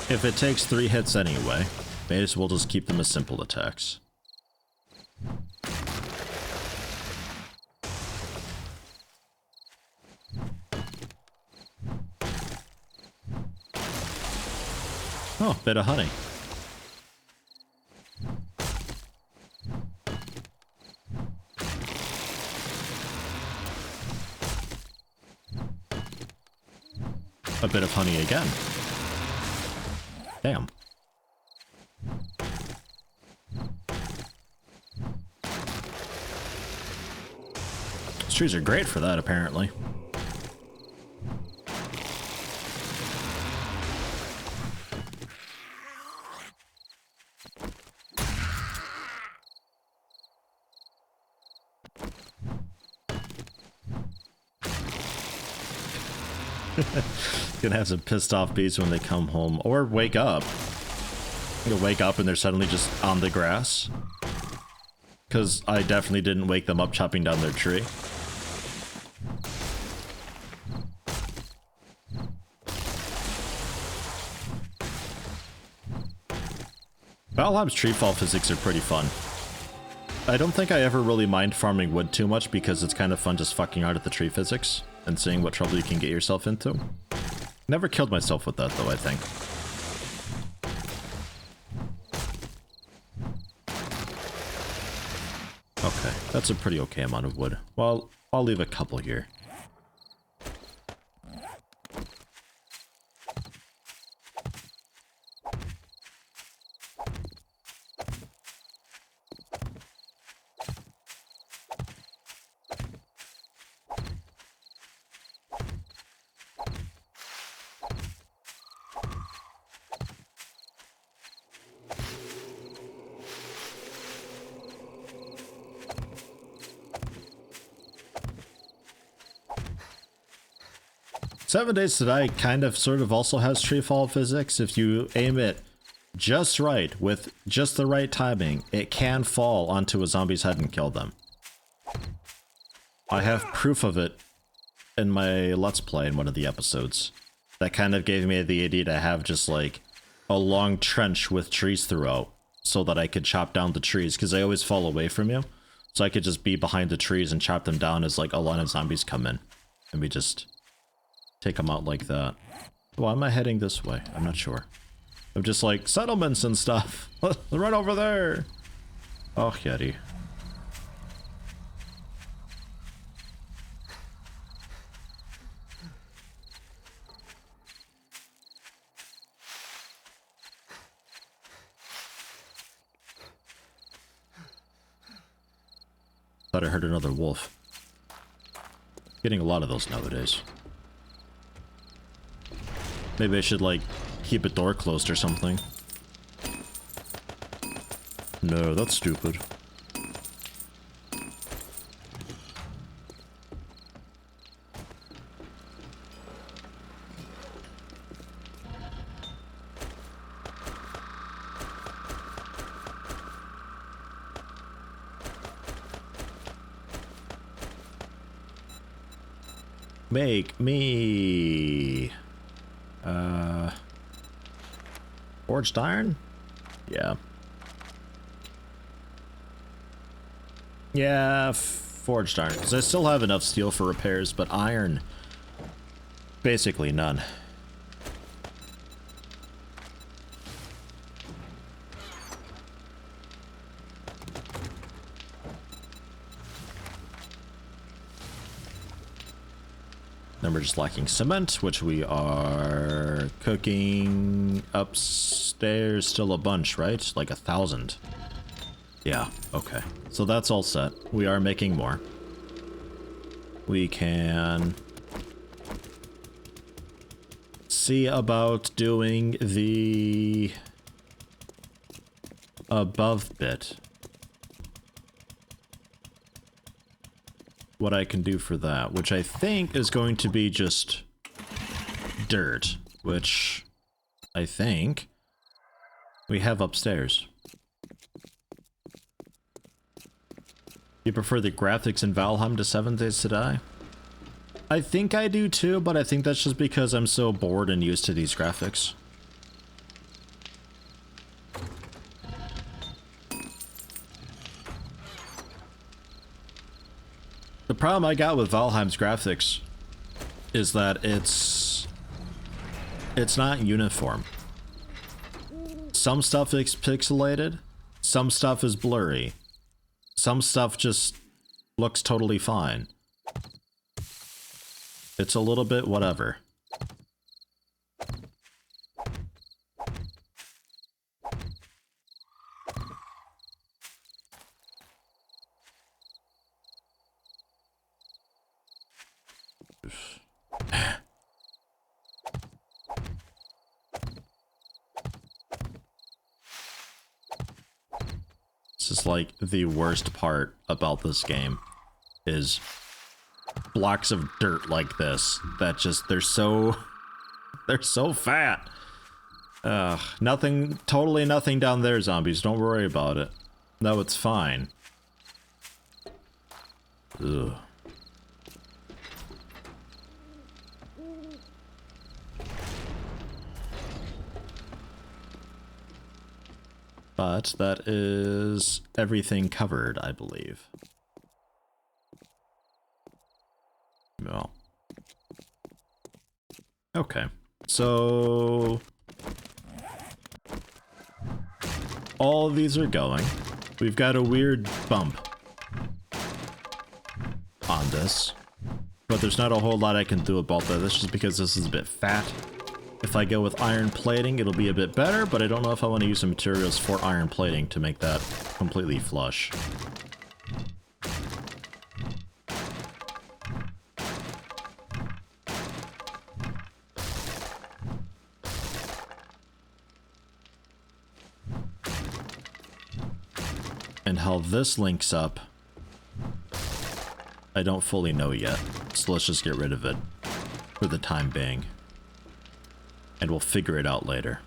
[SPEAKER 1] If it takes 3 hits anyway, may as well just keep them as simple attacks. Oh, bit of honey. A bit of honey again. Damn. These trees are great for that, apparently. Gonna have some pissed off bees when they come home or wake up. You're gonna wake up and they're suddenly just on the grass. Because I definitely didn't wake them up chopping down their tree. Valheim's tree fall physics are pretty fun. I don't think I ever really mind farming wood too much because it's kind of fun just fucking out at the tree physics and seeing what trouble you can get yourself into. Never killed myself with that though, I think. Okay, that's a pretty okay amount of wood. Well, I'll leave a couple here. Seven Days to Die kind of sort of also has tree fall physics. If you aim it just right, with just the right timing, it can fall onto a zombie's head and kill them. I have proof of it in my Let's Play in one of the episodes. That kind of gave me the idea to have just like a long trench with trees throughout so that I could chop down the trees because they always fall away from you. So I could just be behind the trees and chop them down as like a line of zombies come in. And we just take them out like that. Why am I heading this way? I'm not sure. I'm just like, settlements and stuff. Run over there. Oh, Yeti. Thought I heard another wolf. Getting a lot of those nowadays. Maybe I should, like, keep a door closed or something. No, that's stupid. Make me... forged iron? Yeah. Yeah, forged iron, because I still have enough steel for repairs, but iron, basically none. Then we're just lacking cement, which we are cooking upstairs still a bunch, right? Like 1,000. Yeah, okay. So that's all set. We are making more. We can see about doing the above bit. What I can do for that, which I think is going to be just dirt, which I think we have upstairs. You prefer the graphics in Valheim to 7 Days to Die? I think I do too, but I think that's just because I'm so bored and used to these graphics. The problem I got with Valheim's graphics is that it's not uniform. Some stuff is pixelated, some stuff is blurry, some stuff just looks totally fine. It's a little bit whatever. This is like the worst part about this game is blocks of dirt like this that just they're so fat. Nothing, totally nothing down there, zombies. Don't worry about it. No, it's fine. Ugh. But that is everything covered, I believe. Well. Okay. So all of these are going. We've got a weird bump on this, but there's not a whole lot I can do about that. That's just because this is a bit fat. If I go with iron plating, it'll be a bit better, but I don't know if I want to use the materials for iron plating to make that completely flush. And how this links up, I don't fully know yet, so let's just get rid of it for the time being. And we'll figure it out later.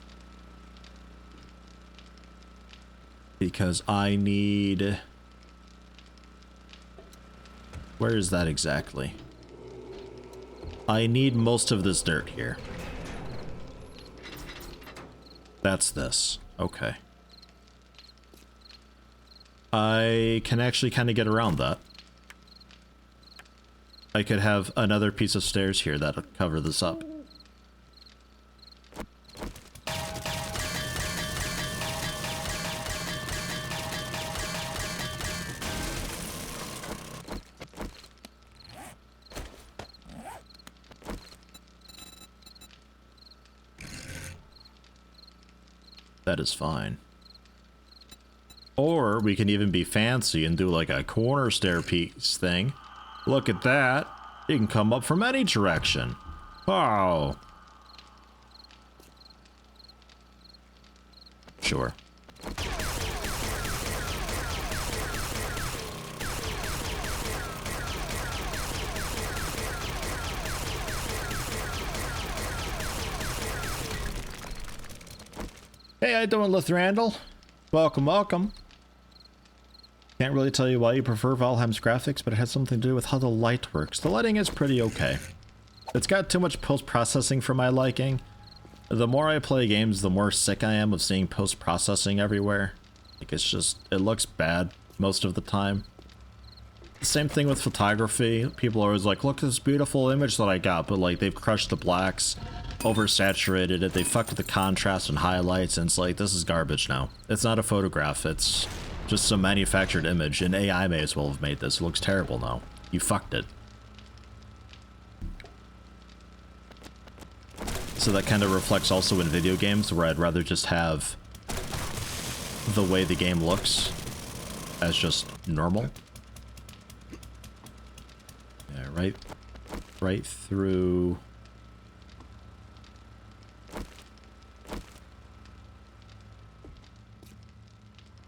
[SPEAKER 1] Because I need... Where is that exactly? I need most of this dirt here. That's this. Okay. I can actually kind of get around that. I could have another piece of stairs here that'll cover this up. That is fine. Or we can even be fancy and do like a corner stairpiece thing. Look at that. You can come up from any direction. Wow. Sure. Hey, how you doing, Lithrandal? Welcome, welcome. Can't really tell you why you prefer Valheim's graphics, but it has something to do with how the light works. The lighting is pretty okay. It's got too much post-processing for my liking. The more I play games, the more sick I am of seeing post-processing everywhere. Like, it's just, it looks bad most of the time. Same thing with photography. People are always like, look at this beautiful image that I got, but like they've crushed the blacks, oversaturated it, they fucked with the contrast and highlights, and it's like, this is garbage now. It's not a photograph, it's just some manufactured image, and AI may as well have made this. It looks terrible now. You fucked it. So that kind of reflects also in video games, where I'd rather just have the way the game looks as just normal. Yeah, right through.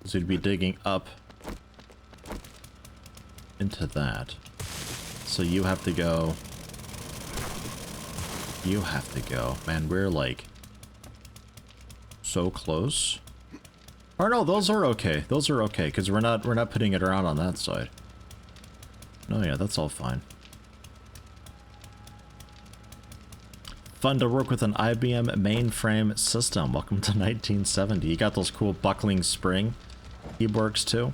[SPEAKER 1] So you'd be digging up into that. So you have to go. You have to go. Man, we're like so close. Or no, those are okay. Those are okay, because we're not putting it around on that side. No, yeah, that's all fine. Fun to work with an IBM mainframe system. Welcome to 1970. You got those cool buckling spring keyboards too.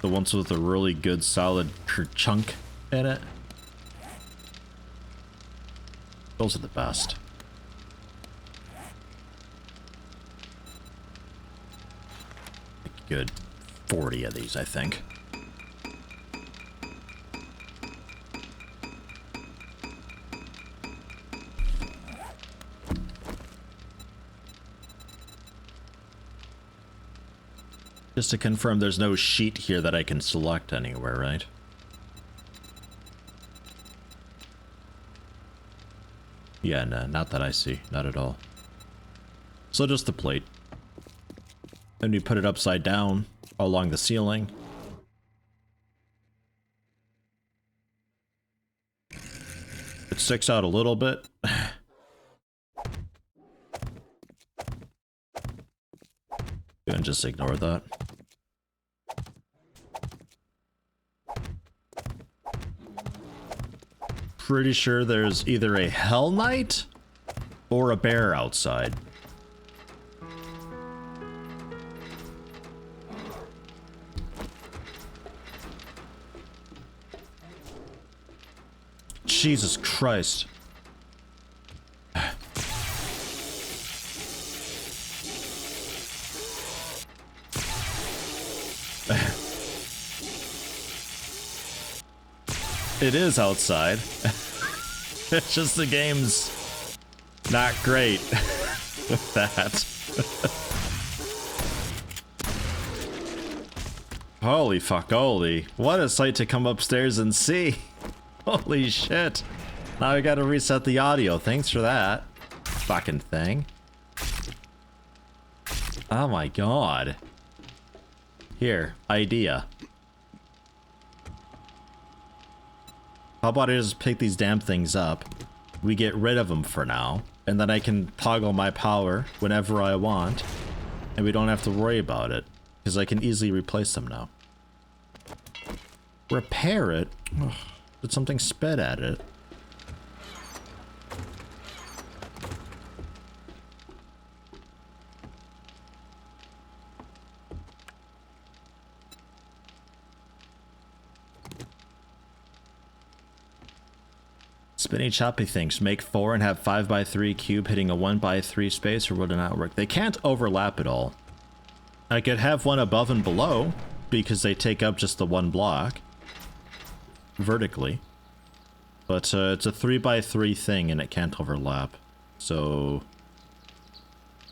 [SPEAKER 1] The ones with a really good solid chunk in it. Those are the best. Good 40 of these, I think. Just to confirm, there's no sheet here that I can select anywhere, right? Yeah, no, not that I see. Not at all. So just the plate. Then we put it upside down along the ceiling. It sticks out a little bit. And just ignore that. Pretty sure there's either a Hell Knight or a bear outside. Jesus Christ. It is outside. It's just the game's not great with that. Holy fuck, holy. What a sight to come upstairs and see. Holy shit. Now I gotta reset the audio. Thanks for that. Fucking thing. Oh my god. Here, idea. How about I just pick these damn things up, we get rid of them for now, and then I can toggle my power whenever I want, and we don't have to worry about it, because I can easily replace them now. Repair it? Ugh, did something spit at it? Spinny choppy things. Make 4 and have 5x3 cube hitting a 1x3 space, or would it not work? They can't overlap at all. I could have one above and below, because they take up just the one block. Vertically. But it's a 3x3 thing and it can't overlap. So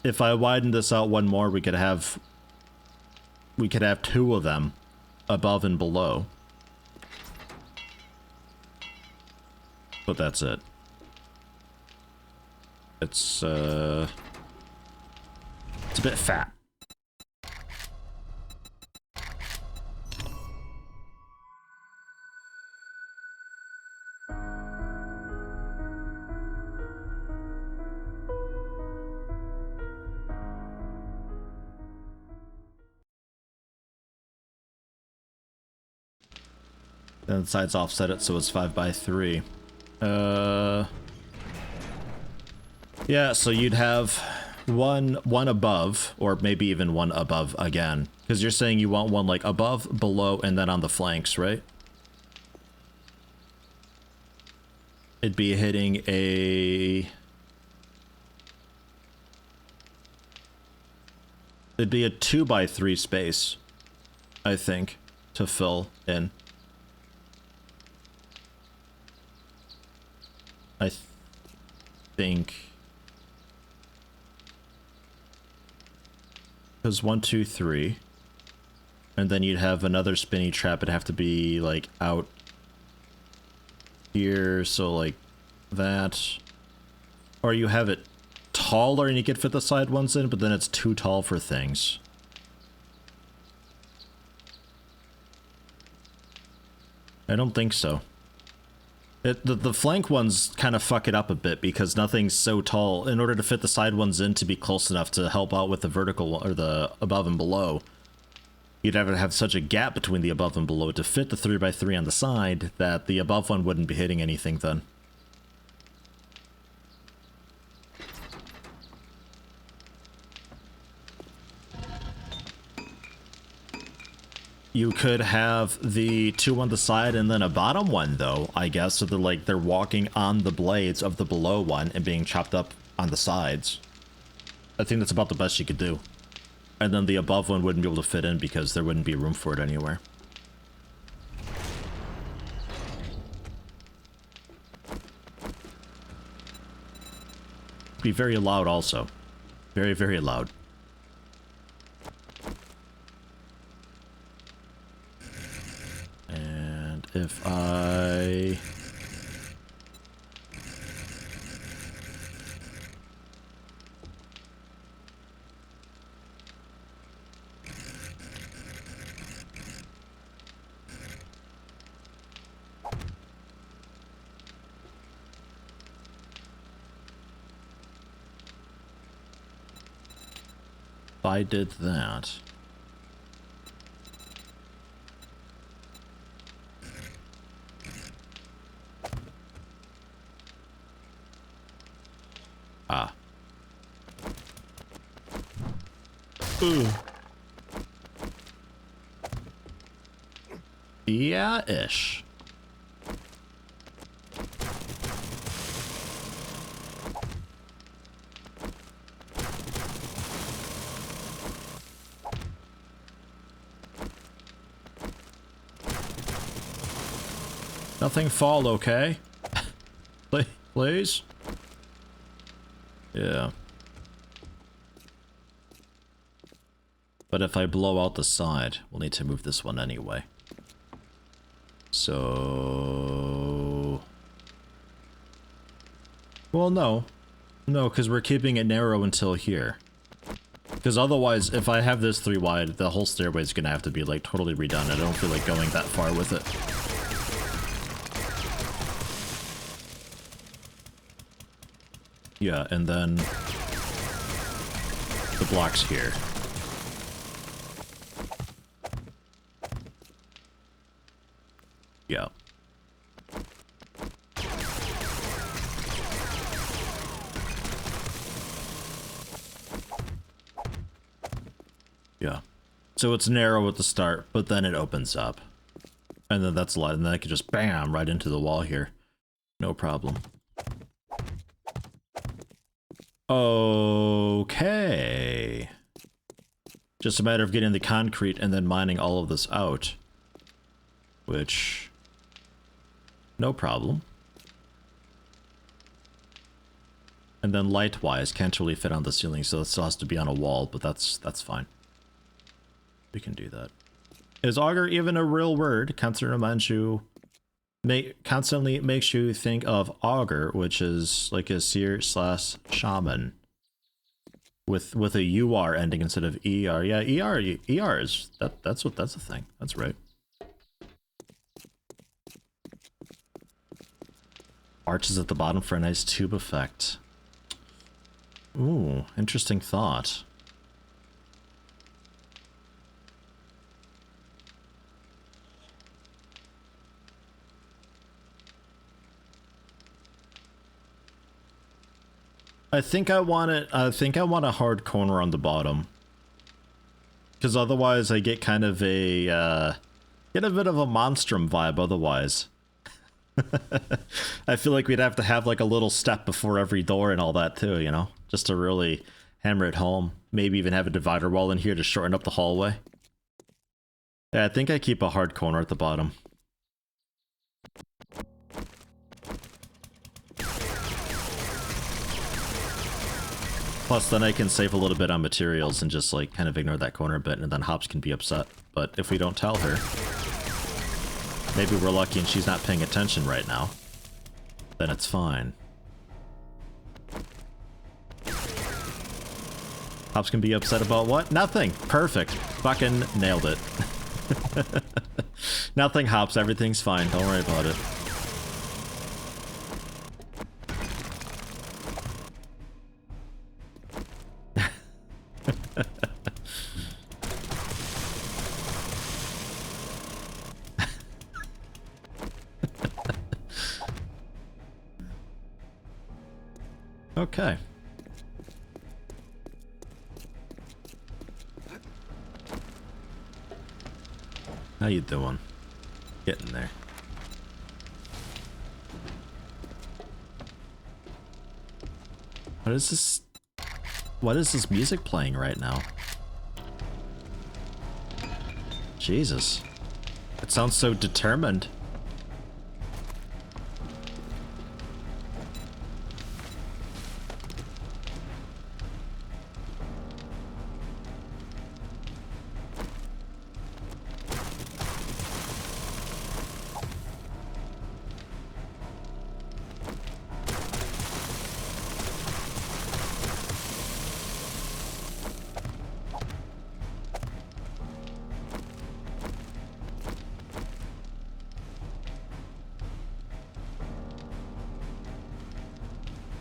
[SPEAKER 1] if I widen this out one more, we could have 2 of them above and below. But that's it. It's a bit fat. Then the sides offset it so it's 5x3. Yeah, so you'd have one above, or maybe even one above again. Because you're saying you want one like above, below, and then on the flanks, right? It'd be hitting a... It'd be a 2x3 space, I think, to fill in. I think... Because 1, 2, 3. And then you'd have another spinny trap. It'd have to be, like, out here, so, like, that. Or you have it taller and you could fit the side ones in, but then it's too tall for things. I don't think so. The flank ones kind of fuck it up a bit because nothing's so tall. In order to fit the side ones in to be close enough to help out with the vertical or the above and below, you'd have to have such a gap between the above and below to fit the 3x3 on the side that the above one wouldn't be hitting anything then. You could have the 2 on the side and then a bottom one, though, I guess, so they're walking on the blades of the below one and being chopped up on the sides. I think that's about the best you could do. And then the above one wouldn't be able to fit in because there wouldn't be room for it anywhere. Be very loud also. Very, very loud. And if I... If I did that... Ah. Ooh. Yeah-ish. Nothing fall, okay? Please? Yeah. But if I blow out the side, we'll need to move this one anyway. So... Well, no. No, because we're keeping it narrow until here. Because otherwise, if I have this 3 wide, the whole stairway is going to have to be, like, totally redone. I don't feel like going that far with it. Yeah, and then the blocks here. Yeah. Yeah. So it's narrow at the start, but then it opens up. And then that's a lot, and then I could just bam right into the wall here. No problem. Okay. Just a matter of getting the concrete and then mining all of this out. Which... no problem. And then light-wise, can't really fit on the ceiling, so it still has to be on a wall, but that's fine. We can do that. Is auger even a real word? Constantly reminds you... constantly makes you think of auger, which is like a seer/shaman. With a UR ending instead of ER. Yeah, ER is... that's a thing. That's right. Arches at the bottom for a nice tube effect. Ooh, interesting thought. I think I want it. I think I want a hard corner on the bottom, because otherwise I get kind of a get a bit of a monstrum vibe. Otherwise, I feel like we'd have to have like a little step before every door and all that too. You know, just to really hammer it home. Maybe even have a divider wall in here to shorten up the hallway. Yeah, I think I keep a hard corner at the bottom. Plus, then I can save a little bit on materials and just, like, kind of ignore that corner a bit, and then Hops can be upset. But if we don't tell her, maybe we're lucky and she's not paying attention right now, then it's fine. Hops can be upset about what? Nothing! Perfect! Fucking nailed it. Nothing, Hops. Everything's fine. Don't worry about it. Okay. How you doing? Getting there. What is this? What is this music playing right now? Jesus. It sounds so determined.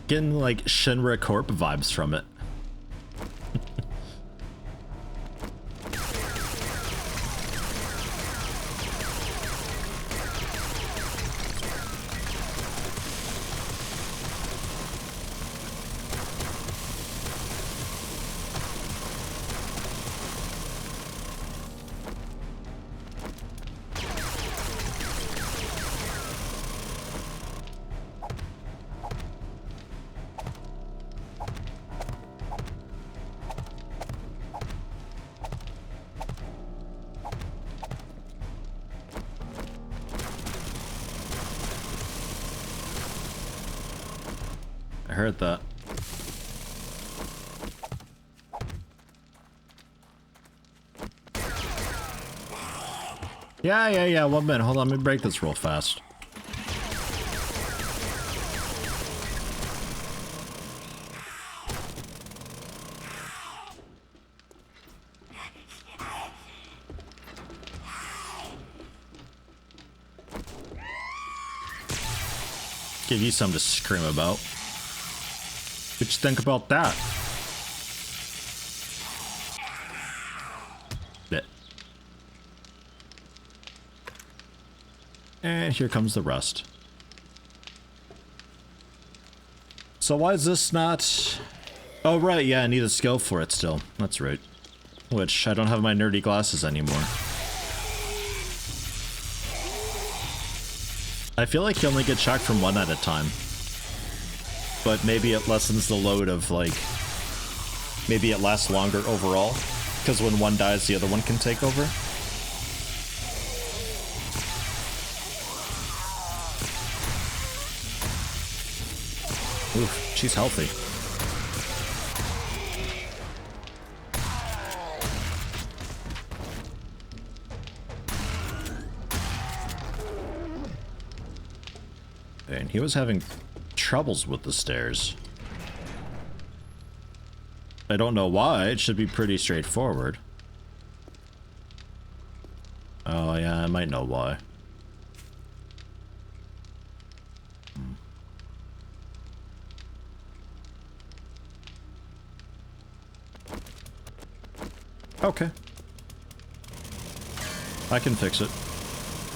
[SPEAKER 1] Getting like Shinra Corp vibes from it. I heard that. Yeah, 1 minute. Hold on, let me break this real fast. Give you something to scream about. What you think about that? Bit. And here comes the rest. So why is this not... Oh right, yeah, I need a skill for it still. That's right. Which, I don't have my nerdy glasses anymore. I feel like you only get shocked from one at a time. But maybe it lessens the load of, like... Maybe it lasts longer overall. Because when one dies, the other one can take over. Oof, she's healthy. And he was having troubles with the stairs. I don't know why. It should be pretty straightforward. Oh yeah, I might know why. Okay. I can fix it.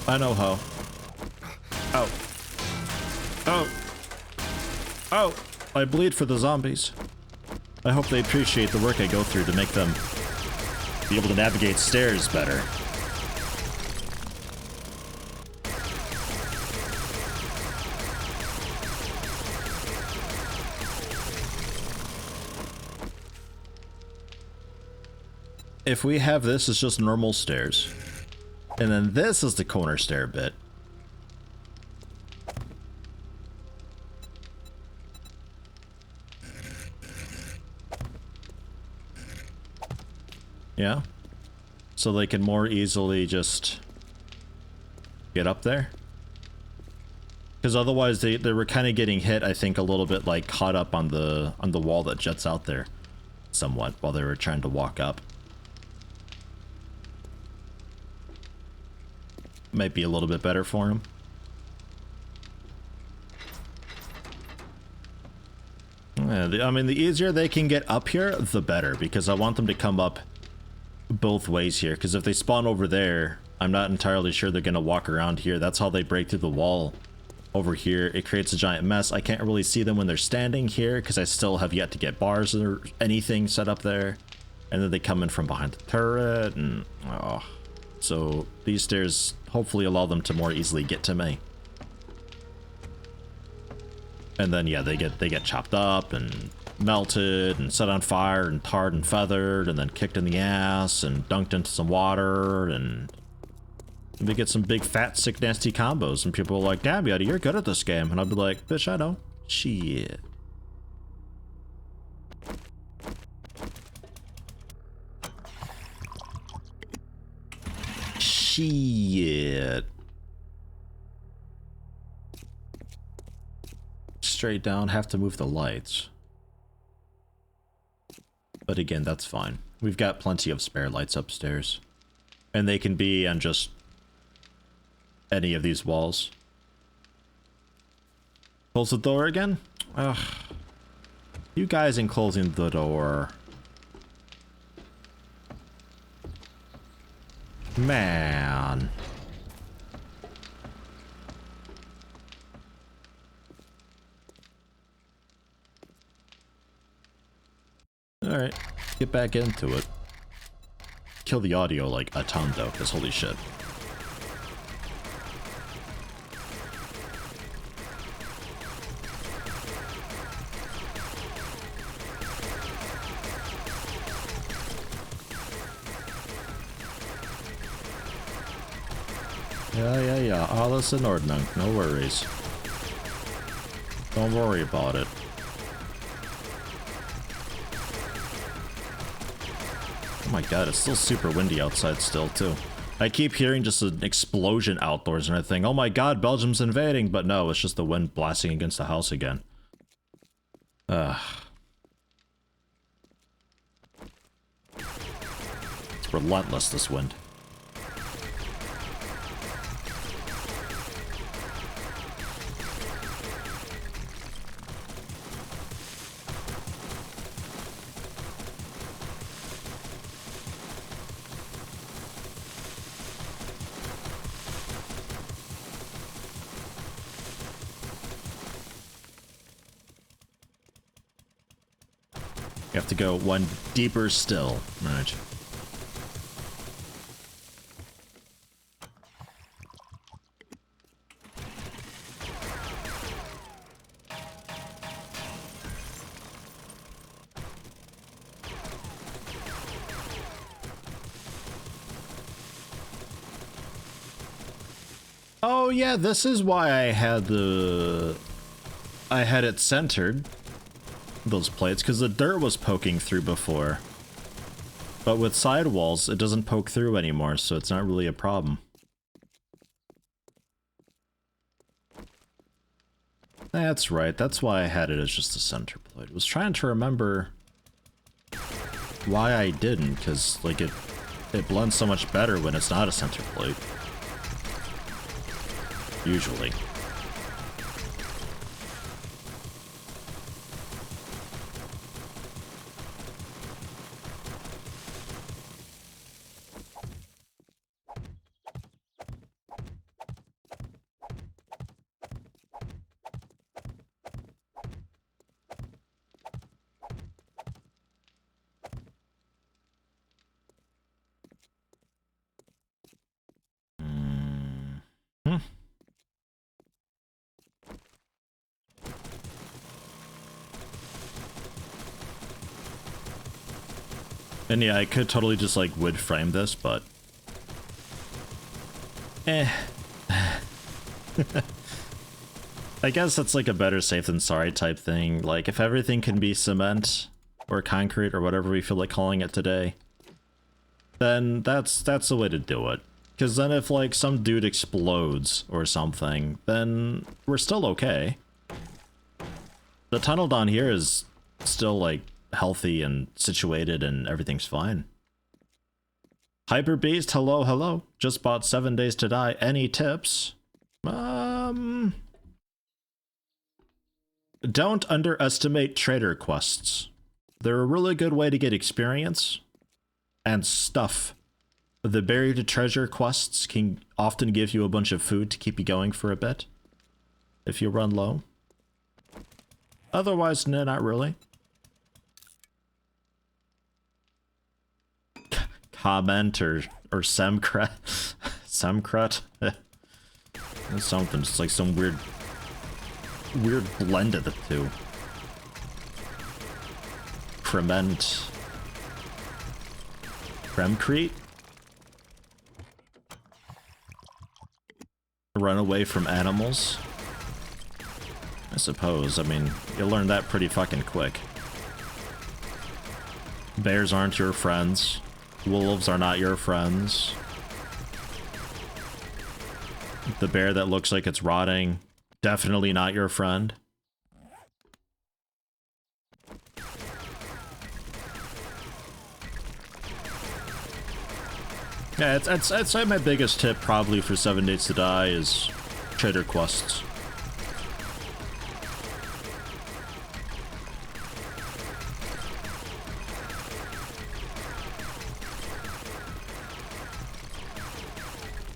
[SPEAKER 1] I know how. Oh. Oh. Oh. I bleed for the zombies. I hope they appreciate the work I go through to make them be able to navigate stairs better. If we have this as just normal stairs, and then this is the corner stair bit. Yeah. So they can more easily just get up there. Because otherwise they were kind of getting hit, I think, a little bit like caught up on the wall that juts out there somewhat while they were trying to walk up. Might be a little bit better for him. Yeah, I mean, the easier they can get up here, the better, because I want them to come up both ways here, because if they spawn over there, I'm not entirely sure they're going to walk around here. That's how they break through the wall over here. It creates a giant mess. I can't really see them when they're standing here, because I still have yet to get bars or anything set up there. And then they come in from behind the turret, and... oh. So these stairs hopefully allow them to more easily get to me. And then yeah, they get chopped up and melted and set on fire and tarred and feathered and then kicked in the ass and dunked into some water, and they get some big fat sick nasty combos, and people are like, damn Yeti, you're good at this game. And I'll be like, bitch, I know. Shit. Shit. Straight down, have to move the lights. But again, that's fine. We've got plenty of spare lights upstairs. And they can be on just any of these walls. Close the door again? Ugh. You guys in closing the door. Man. Alright, get back into it. Kill the audio like a ton though, because holy shit. Yeah. Alles in Ordnung. No worries. Don't worry about it. Oh my god, it's still super windy outside still, too. I keep hearing just an explosion outdoors and I think, oh my god, Belgium's invading, but no, it's just the wind blasting against the house again. Ugh. It's relentless, this wind. You have to go one deeper still. Right. Oh yeah, this is why I had it centered. Those plates, because the dirt was poking through before. But with sidewalls, it doesn't poke through anymore, so it's not really a problem. That's right, that's why I had it as just a center plate. I was trying to remember why I didn't, because like it blends so much better when it's not a center plate. Usually. And yeah, I could totally just like wood frame this, but I guess that's like a better safe than sorry type thing. Like if everything can be cement or concrete or whatever we feel like calling it today, then that's the way to do it. Because then if like some dude explodes or something, then we're still okay. The tunnel down here is still like healthy and situated and everything's fine. Hyper Beast, hello, hello. Just bought 7 Days to Die. Any tips? Don't underestimate trader quests. They're a really good way to get experience and stuff. The buried treasure quests can often give you a bunch of food to keep you going for a bit if you run low. Otherwise, no, not really. Comment or Semcret. Semcret. That's something. It's like some weird blend of the two. Crement. Cremcrete? Run away from animals? I suppose. I mean, you'll learn that pretty fucking quick. Bears aren't your friends. Wolves are not your friends. The bear that looks like it's rotting, definitely not your friend. Yeah, I'd say my biggest tip probably for 7 Days to Die is trader quests.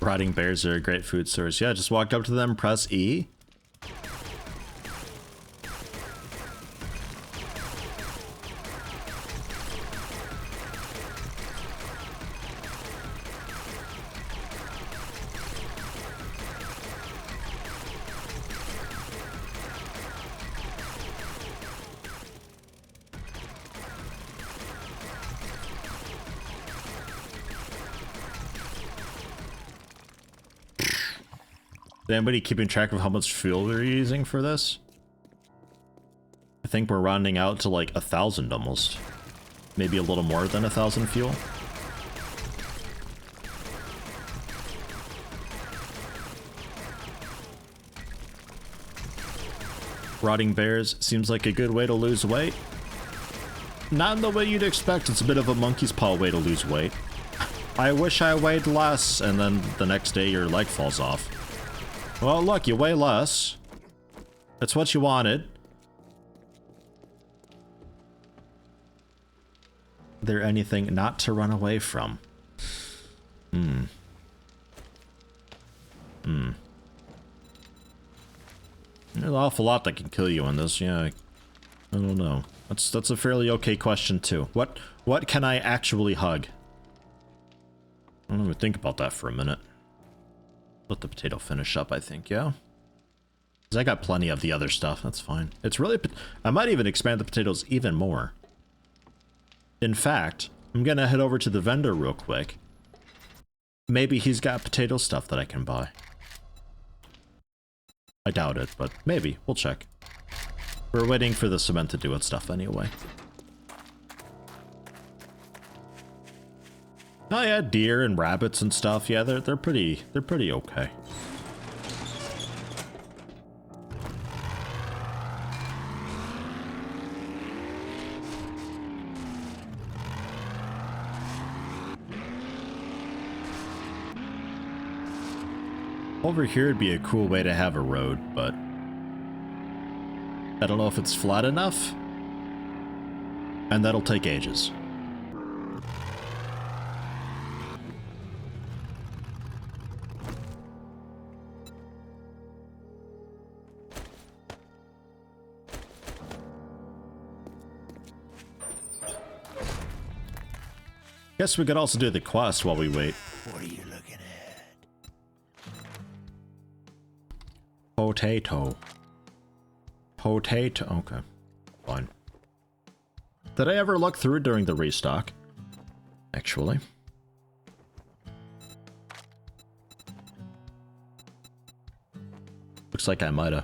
[SPEAKER 1] Rotting bears are a great food source. Yeah, just walk up to them, press E. Is anybody keeping track of how much fuel they're using for this? I think we're rounding out to like 1,000 almost. Maybe a little more than 1,000 fuel. Rotting bears seems like a good way to lose weight. Not in the way you'd expect. It's a bit of a monkey's paw way to lose weight. I wish I weighed less, and then the next day your leg falls off. Well, look, you weigh less. That's what you wanted. Is there anything not to run away from? There's an awful lot that can kill you in this, yeah. I don't know. That's a fairly okay question too. What can I actually hug? I'm gonna think about that for a minute. Let the potato finish up, I think, yeah? Because I got plenty of the other stuff, that's fine. It's really... I might even expand the potatoes even more. In fact, I'm gonna head over to the vendor real quick. Maybe he's got potato stuff that I can buy. I doubt it, but maybe. We'll check. We're waiting for the cement to do its stuff anyway. Oh yeah, deer and rabbits and stuff. Yeah, they're pretty okay. Over here would be a cool way to have a road, but I don't know if it's flat enough. And that'll take ages. Guess we could also do the quest while we wait.
[SPEAKER 2] What are you looking at?
[SPEAKER 1] Potato. Potato. Okay. Fine. Did I ever look through during the restock? actually. Looks like I might've.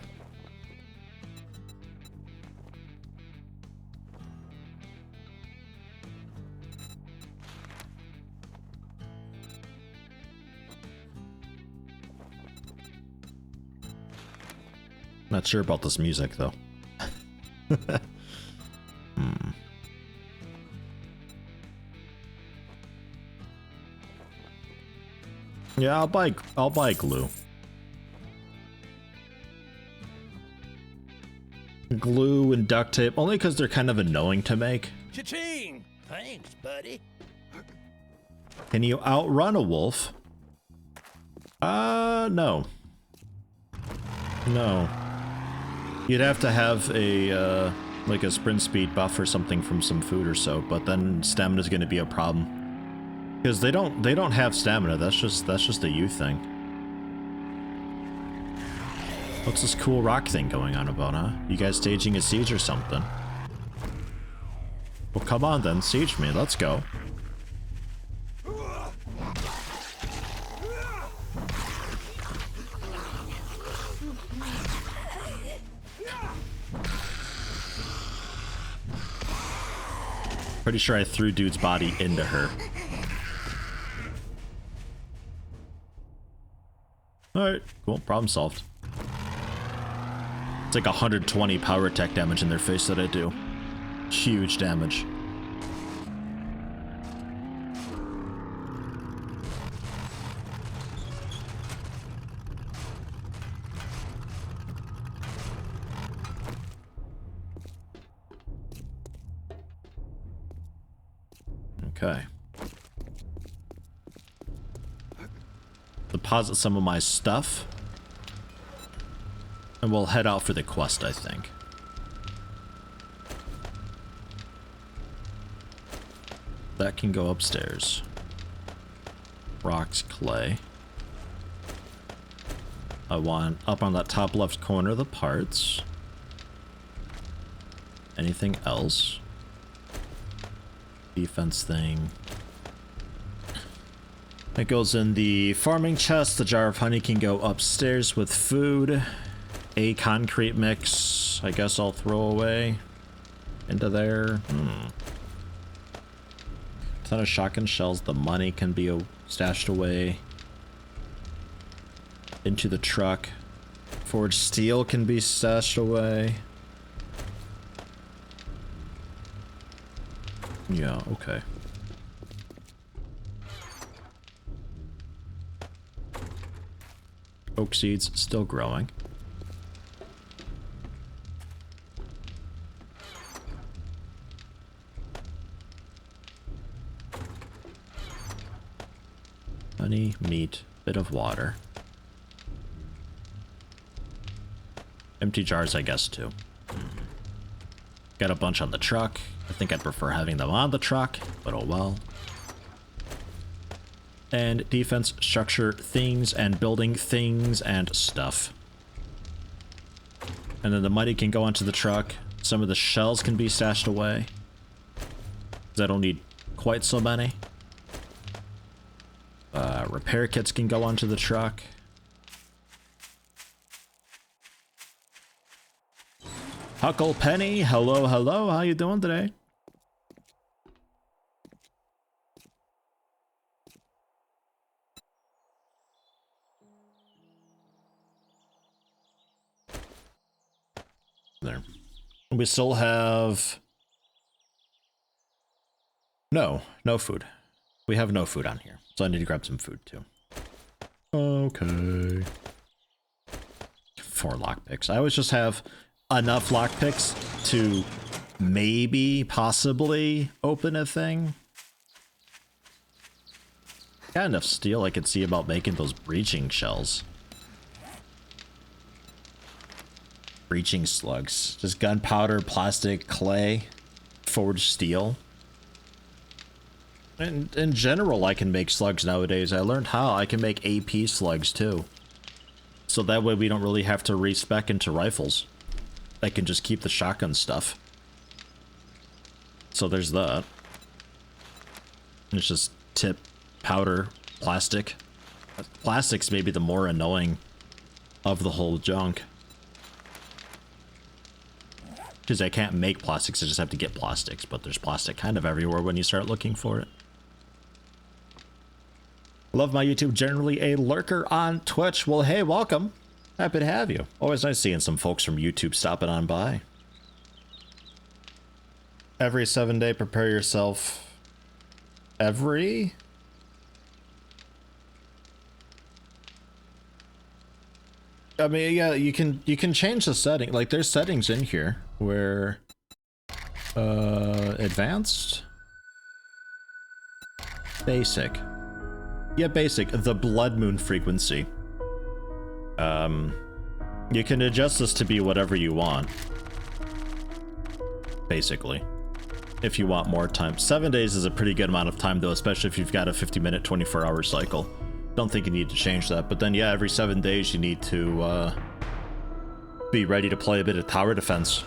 [SPEAKER 1] Not sure about this music though. Yeah, I'll buy glue. Glue and duct tape, only because they're kind of annoying to make.
[SPEAKER 2] Cha-ching! Thanks, buddy.
[SPEAKER 1] Can you outrun a wolf? No. No. You'd have to have a, like a sprint speed buff or something from some food or so, but then stamina's gonna be a problem. Because they don't have stamina, that's just a you thing. What's this cool rock thing going on about, huh? You guys staging a siege or something? Well, come on then, siege me, let's go. Pretty sure I threw dude's body into her. Alright, cool, problem solved. It's like 120 power attack damage in their face that I do. Huge damage. Okay. Deposit some of my stuff. And we'll head out for the quest, I think. That can go upstairs. Rocks, clay. I want up on that top left corner the parts. Anything else? Defense thing. It goes in the farming chest. The jar of honey can go upstairs with food. A concrete mix, I guess I'll throw away into there. Ton of shotgun shells. The money can be stashed away into the truck. Forged steel can be stashed away. Yeah, okay. Oak seeds still growing. Honey, meat, bit of water. Empty jars, I guess, too. Got a bunch on the truck. I think I'd prefer having them on the truck, but oh well. And defense, structure, things, and building things and stuff. And then the money can go onto the truck. Some of the shells can be stashed away, 'cause I don't need quite so many. Repair kits can go onto the truck. Huckle Penny, hello, hello, how you doing today? There. We still have... No food. We have no food on here, so I need to grab some food too. Okay. 4 lockpicks. I always just have enough lockpicks to maybe, possibly open a thing. Got enough steel I could see about making those breaching shells. Breaching slugs. Just gunpowder, plastic, clay, forged steel. And in general, I can make slugs nowadays. I learned how. I can make AP slugs too. So that way we don't really have to respec into rifles. I can just keep the shotgun stuff. So there's that. It's just tip, powder, plastic. Plastic's maybe the more annoying of the whole junk. Because I can't make plastics, I just have to get plastics, but there's plastic kind of everywhere when you start looking for it. Love my YouTube, generally a lurker on Twitch. Well, hey, welcome. Happy to have you. Always nice seeing some folks from YouTube stopping on by. Every 7 day, prepare yourself. Every? I mean, yeah, you can change the setting. Like, there's settings in here where advanced, basic. Yeah, basic. The blood moon frequency. You can adjust this to be whatever you want. Basically. If you want more time. 7 days is a pretty good amount of time though, especially if you've got a 50-minute, 24-hour cycle. Don't think you need to change that, but then yeah, every 7 days you need to be ready to play a bit of tower defense.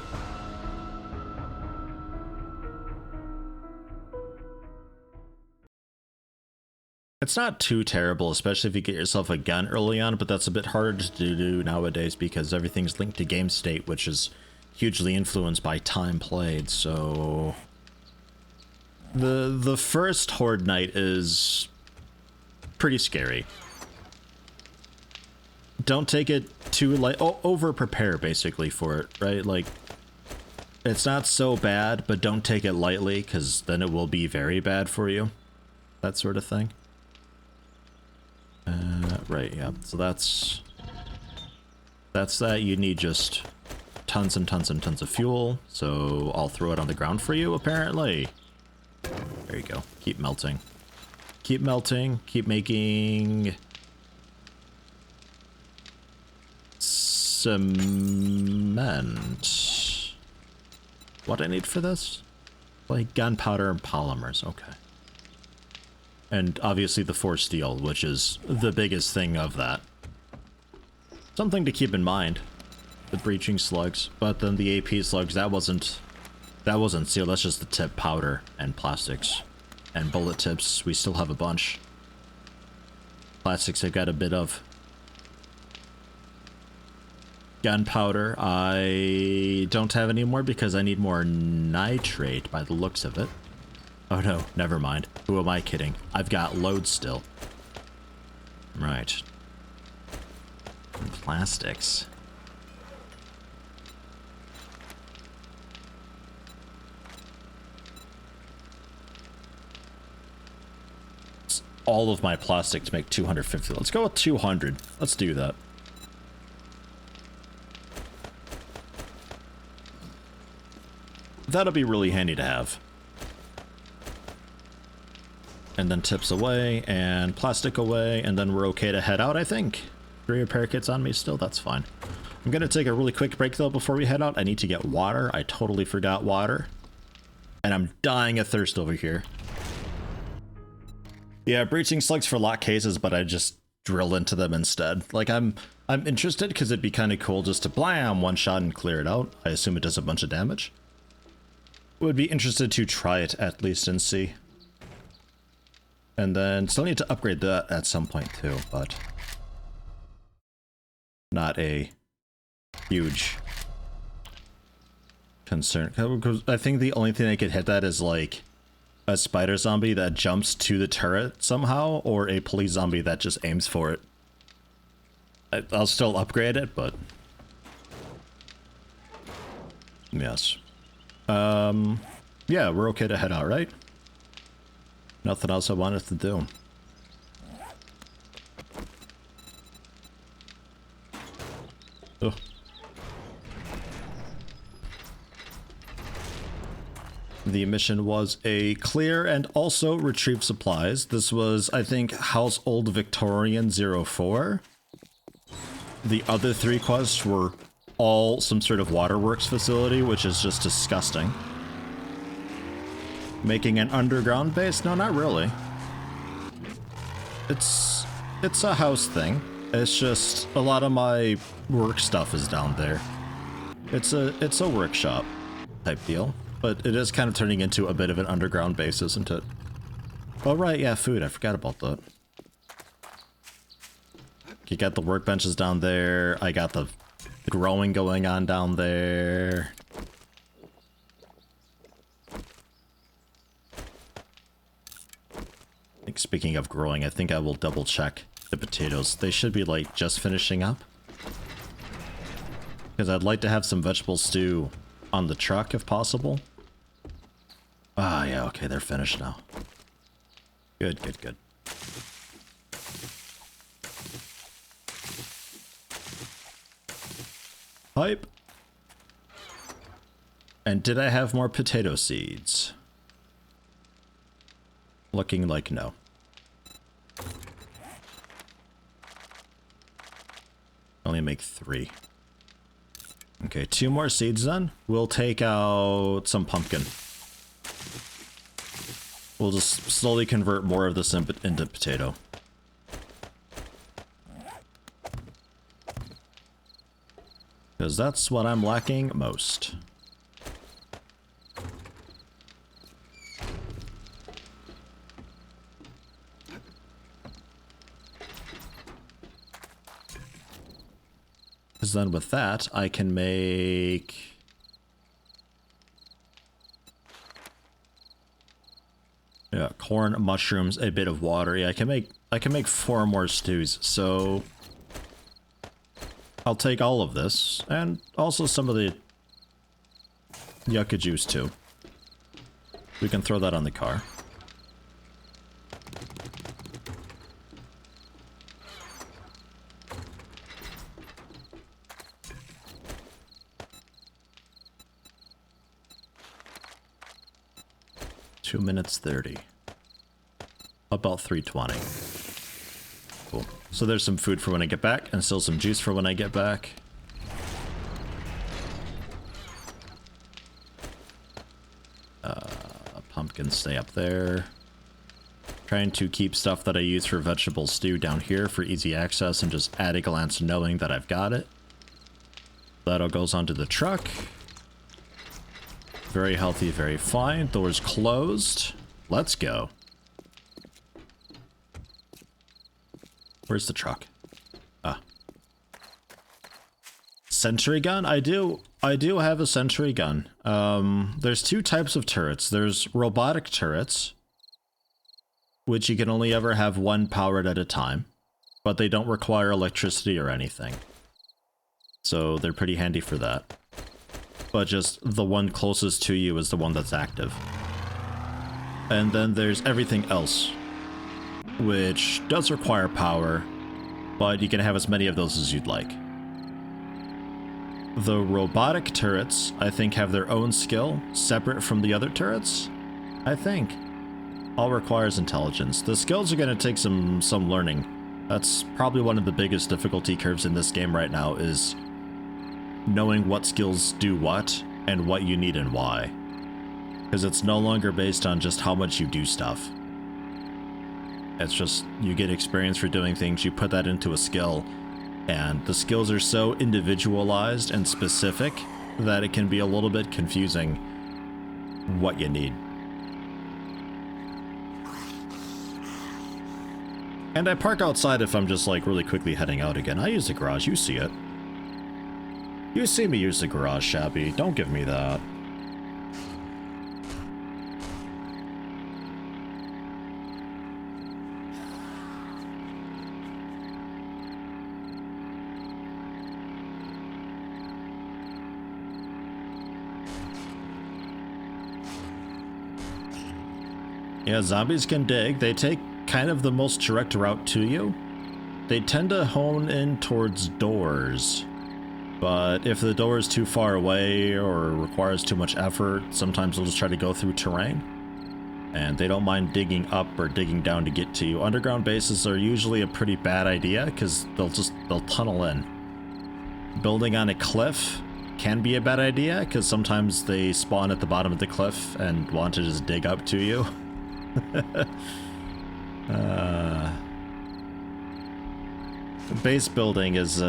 [SPEAKER 1] It's not too terrible, especially if you get yourself a gun early on, but that's a bit harder to do nowadays because everything's linked to game state, which is hugely influenced by time played, so... The first Horde Night is pretty scary. Don't take it too light. Oh, over-prepare, basically, for it, right? Like, it's not so bad, but don't take it lightly, because then it will be very bad for you. That sort of thing. Right, yeah. So that's that. You need just tons and tons and tons of fuel, so I'll throw it on the ground for you, apparently. There you go. Keep melting. Keep melting. Keep making... cement. What I need for this? Like gunpowder and polymers. Okay. And obviously the force steel, which is the biggest thing of that. Something to keep in mind. The breaching slugs, but then the AP slugs, that wasn't steel, that's just the tip powder and plastics. And bullet tips, we still have a bunch. Plastics I've got a bit of. Gunpowder, I don't have any more because I need more nitrate by the looks of it. Oh no, never mind. Who am I kidding? I've got loads still. Right. And plastics. All of my plastic to make 250. Let's go with 200. Let's do that. That'll be really handy to have. And then tips away, and plastic away, and then we're okay to head out, I think. 3 repair kits on me still, that's fine. I'm gonna take a really quick break though before we head out. I need to get water. I totally forgot water. And I'm dying of thirst over here. Yeah, breaching slugs for lock cases, but I just drill into them instead. Like, I'm interested because it'd be kind of cool just to blam, one shot and clear it out. I assume it does a bunch of damage. Would be interested to try it at least and see. And then still need to upgrade that at some point too, but not a huge concern. Because I think the only thing I could hit that is like a spider zombie that jumps to the turret somehow, or a police zombie that just aims for it. I'll still upgrade it, but yes. Yeah, we're okay to head out, right? Nothing else I wanted to do. Ugh. The mission was a clear and also retrieve supplies. This was, I think, House Old Victorian 04. The other 3 quests were all some sort of waterworks facility, which is just disgusting. Making an underground base? No, not really. It's a house thing. It's just a lot of my work stuff is down there. It's a workshop type deal, but it is kind of turning into a bit of an underground base, isn't it? Oh right, yeah, food. I forgot about that. You got the workbenches down there. I got the growing going on down there. I think speaking of growing, I think I will double check the potatoes. They should be like just finishing up. Because I'd like to have some vegetable stew on the truck if possible. Ah, yeah, okay, they're finished now. Good, good, good. Hype. And did I have more potato seeds? Looking like no. Only make 3. Okay, 2 more seeds then. We'll take out some pumpkin. We'll just slowly convert more of this into potato. Because that's what I'm lacking most. Because then with that, I can make... yeah, corn, mushrooms, a bit of water. Yeah, I can make 4 more stews, so... I'll take all of this, and also some of the yucca juice too. We can throw that on the car. Minutes 30. About 3:20. Cool. So there's some food for when I get back, and still some juice for when I get back. Pumpkins stay up there. Trying to keep stuff that I use for vegetable stew down here for easy access and just at a glance knowing that I've got it. That all goes onto the truck. Very healthy, very fine. Doors closed. Let's go. Where's the truck? Ah. Sentry gun? I do have a sentry gun. There's 2 types of turrets. There's robotic turrets, which you can only ever have 1 powered at a time, but they don't require electricity or anything. So they're pretty handy for that. But just the one closest to you is the one that's active. And then there's everything else, which does require power, but you can have as many of those as you'd like. The robotic turrets, I think, have their own skill, separate from the other turrets, I think. All requires intelligence. The skills are going to take some learning. That's probably one of the biggest difficulty curves in this game right now, is knowing what skills do what, and what you need and why. Because it's no longer based on just how much you do stuff. It's just, you get experience for doing things, you put that into a skill, and the skills are so individualized and specific that it can be a little bit confusing what you need. And I park outside if I'm just like really quickly heading out again. I use the garage, you see it. You see me use the garage, Shabby. Don't give me that. Yeah, zombies can dig. They take kind of the most direct route to you. They tend to hone in towards doors. But if the door is too far away or requires too much effort, sometimes they'll just try to go through terrain. And they don't mind digging up or digging down to get to you. Underground bases are usually a pretty bad idea because they'll tunnel in. Building on a cliff can be a bad idea because sometimes they spawn at the bottom of the cliff and want to just dig up to you. Base building is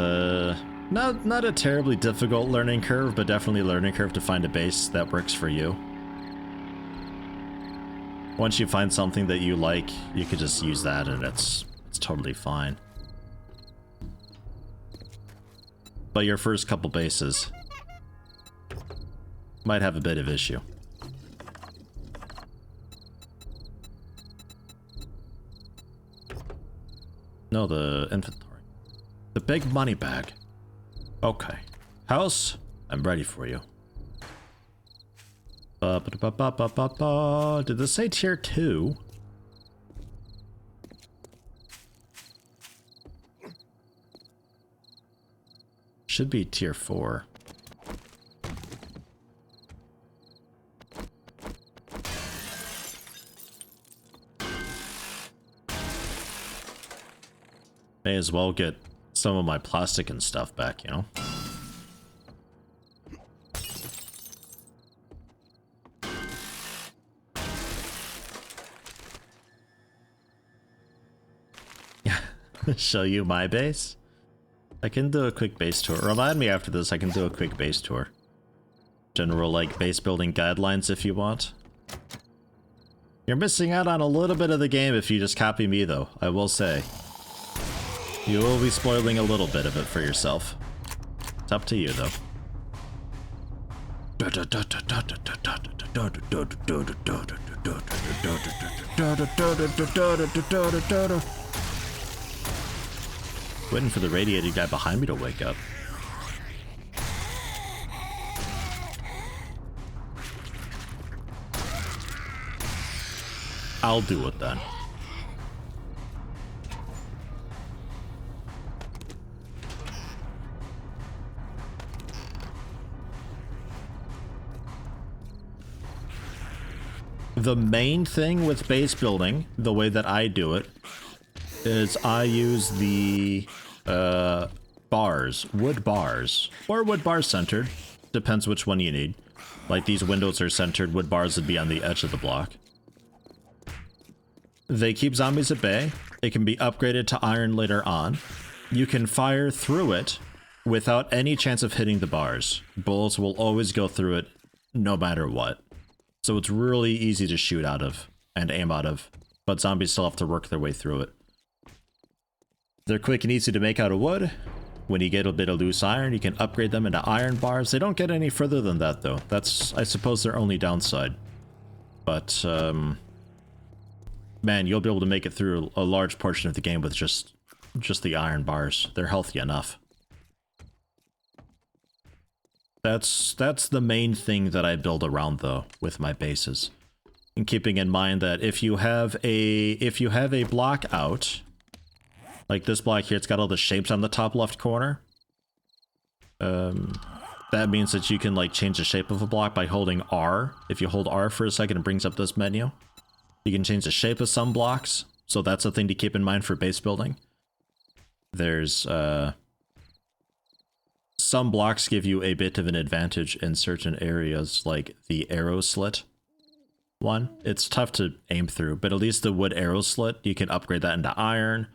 [SPEAKER 1] not a terribly difficult learning curve, but definitely a learning curve to find a base that works for you. Once you find something that you like, you could just use that and it's totally fine. But your first couple bases might have a bit of issue. No, the inventory. The big money bag. Okay. House, I'm ready for you. Did this say tier 2? Should be tier 4. May as well get some of my plastic and stuff back, you know? Show you my base? I can do a quick base tour. Remind me after this, I can do a quick base tour. General, like, base building guidelines if you want. You're missing out on a little bit of the game if you just copy me, though, I will say. You will be spoiling a little bit of it for yourself. It's up to you, though. Waiting for the radiated guy behind me to wake up. I'll do it then. The main thing with base building, the way that I do it, is I use the bars, wood bars, or wood bars centered. Depends which one you need. Like these windows are centered, wood bars would be on the edge of the block. They keep zombies at bay. It can be upgraded to iron later on. You can fire through it without any chance of hitting the bars. Bullets will always go through it no matter what. So it's really easy to shoot out of and aim out of, but zombies still have to work their way through it. They're quick and easy to make out of wood. When you get a bit of loose iron, you can upgrade them into iron bars. They don't get any further than that, though. That's, I suppose, their only downside. But, man, you'll be able to make it through a large portion of the game with just the iron bars. They're healthy enough. That's the main thing that I build around, though, with my bases. And keeping in mind that if you have a block out, like this block here, it's got all the shapes on the top left corner. That means that you can like change the shape of a block by holding R. If you hold R for a second, it brings up this menu. You can change the shape of some blocks, so that's a thing to keep in mind for base building. There's some blocks give you a bit of an advantage in certain areas, like the arrow slit one. It's tough to aim through, but at least the wood arrow slit, you can upgrade that into iron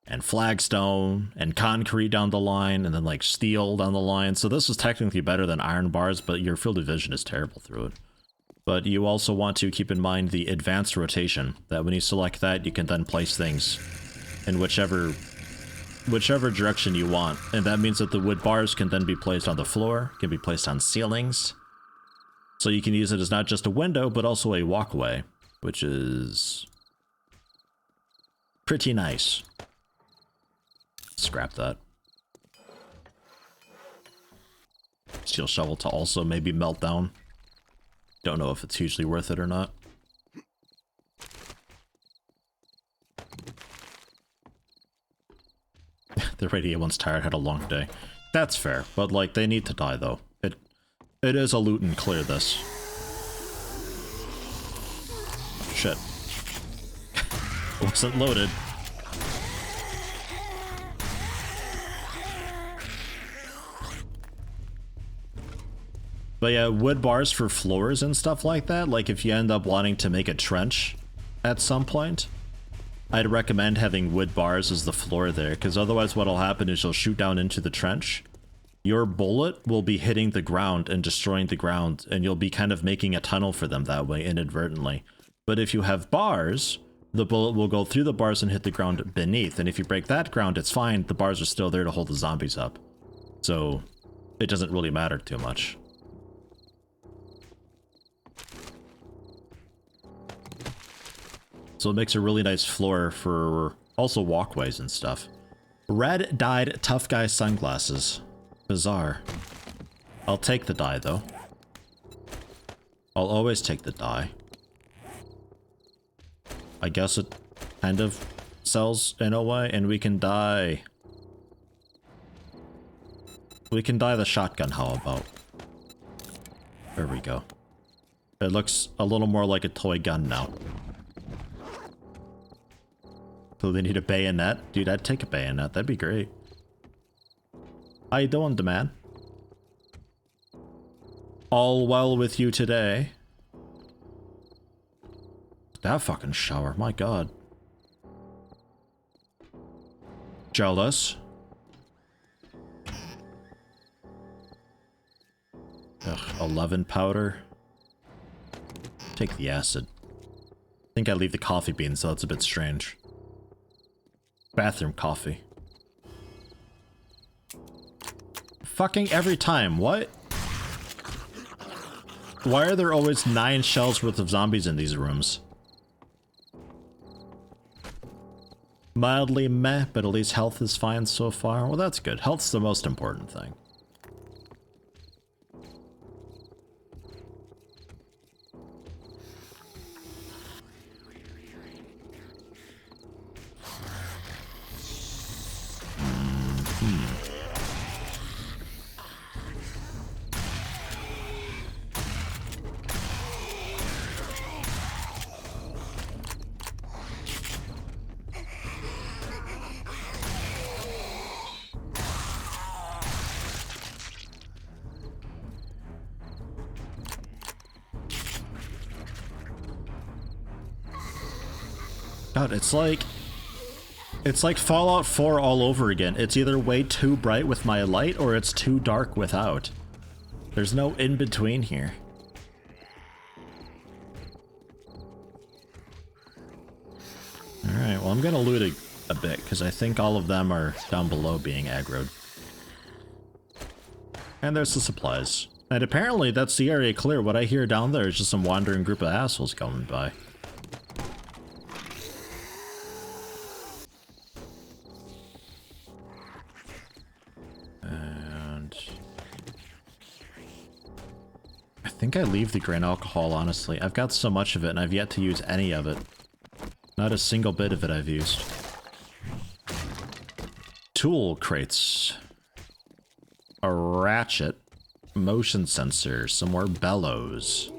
[SPEAKER 1] and flagstone and concrete down the line, and then like steel down the line. So this is technically better than iron bars, but your field of vision is terrible through it. But you also want to keep in mind the advanced rotation, that when you select that, you can then place things in whichever direction you want. And that means that the wood bars can then be placed on the floor, can be placed on ceilings. So you can use it as not just a window, but also a walkway, which is pretty nice. Scrap that. Steel shovel to also maybe melt down. Don't know if it's hugely worth it or not. The radiate one's tired, had a long day. That's fair, but like they need to die though. It is a loot and clear this. Shit. Wasn't loaded. But yeah, wood bars for floors and stuff like that, like if you end up wanting to make a trench at some point, I'd recommend having wood bars as the floor there, because otherwise what'll happen is you'll shoot down into the trench, your bullet will be hitting the ground and destroying the ground, and you'll be kind of making a tunnel for them that way inadvertently. But if you have bars, the bullet will go through the bars and hit the ground beneath. And if you break that ground, it's fine. The bars are still there to hold the zombies up. So it doesn't really matter too much. So it makes a really nice floor for also walkways and stuff. Red dyed tough guy sunglasses. Bizarre. I'll take the dye though. I'll always take the dye. I guess it kind of sells in a way, and we can dye. We can dye the shotgun, how about? There we go. It looks a little more like a toy gun now. So they need a bayonet? Dude, I'd take a bayonet. That'd be great. How you doing, man? All well with you today? That fucking shower, my god. Jealous? Ugh, 11 powder. Take the acid. I think I leave the coffee beans, so it's a bit strange. Bathroom coffee. Fucking every time, what? Why are there always 9 shells worth of zombies in these rooms? Mildly meh, but at least health is fine so far. Well, that's good. Health's the most important thing. God, it's like Fallout 4 all over again. It's either way too bright with my light or it's too dark without. There's no in between here. Alright, well I'm gonna loot a bit because I think all of them are down below being aggroed. And there's the supplies. And apparently that's the area clear. What I hear down there is just some wandering group of assholes coming by. I think I leave the grain alcohol, honestly. I've got so much of it, and I've yet to use any of it. Not a single bit of it I've used. Tool crates. A ratchet. Motion sensor. Some more bellows.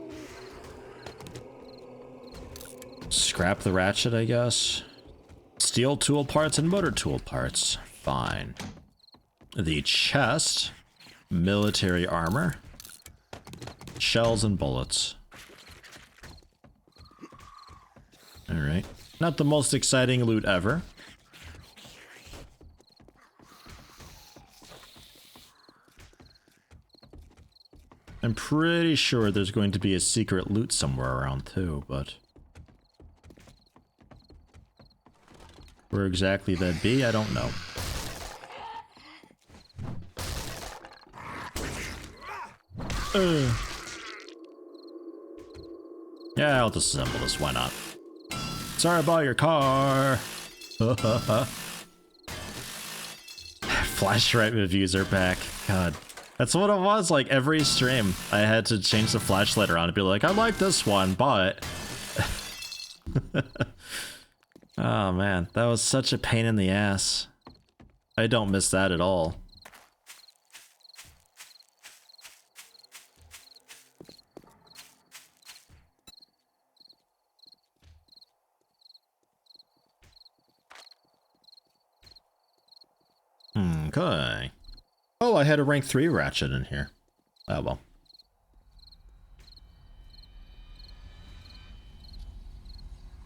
[SPEAKER 1] Scrap the ratchet, I guess. Steel tool parts and motor tool parts. Fine. The chest. Military armor. Shells and bullets. Alright. Not the most exciting loot ever. I'm pretty sure there's going to be a secret loot somewhere around too, but... where exactly that'd be, I don't know. Yeah, I'll disassemble this, why not? Sorry about your car! Flashlight reviews are back. God. That's what it was, like every stream. I had to change the flashlight around and be like, I like this one, but... oh man, that was such a pain in the ass. I don't miss that at all. Okay. Oh, I had a rank 3 ratchet in here. Oh well.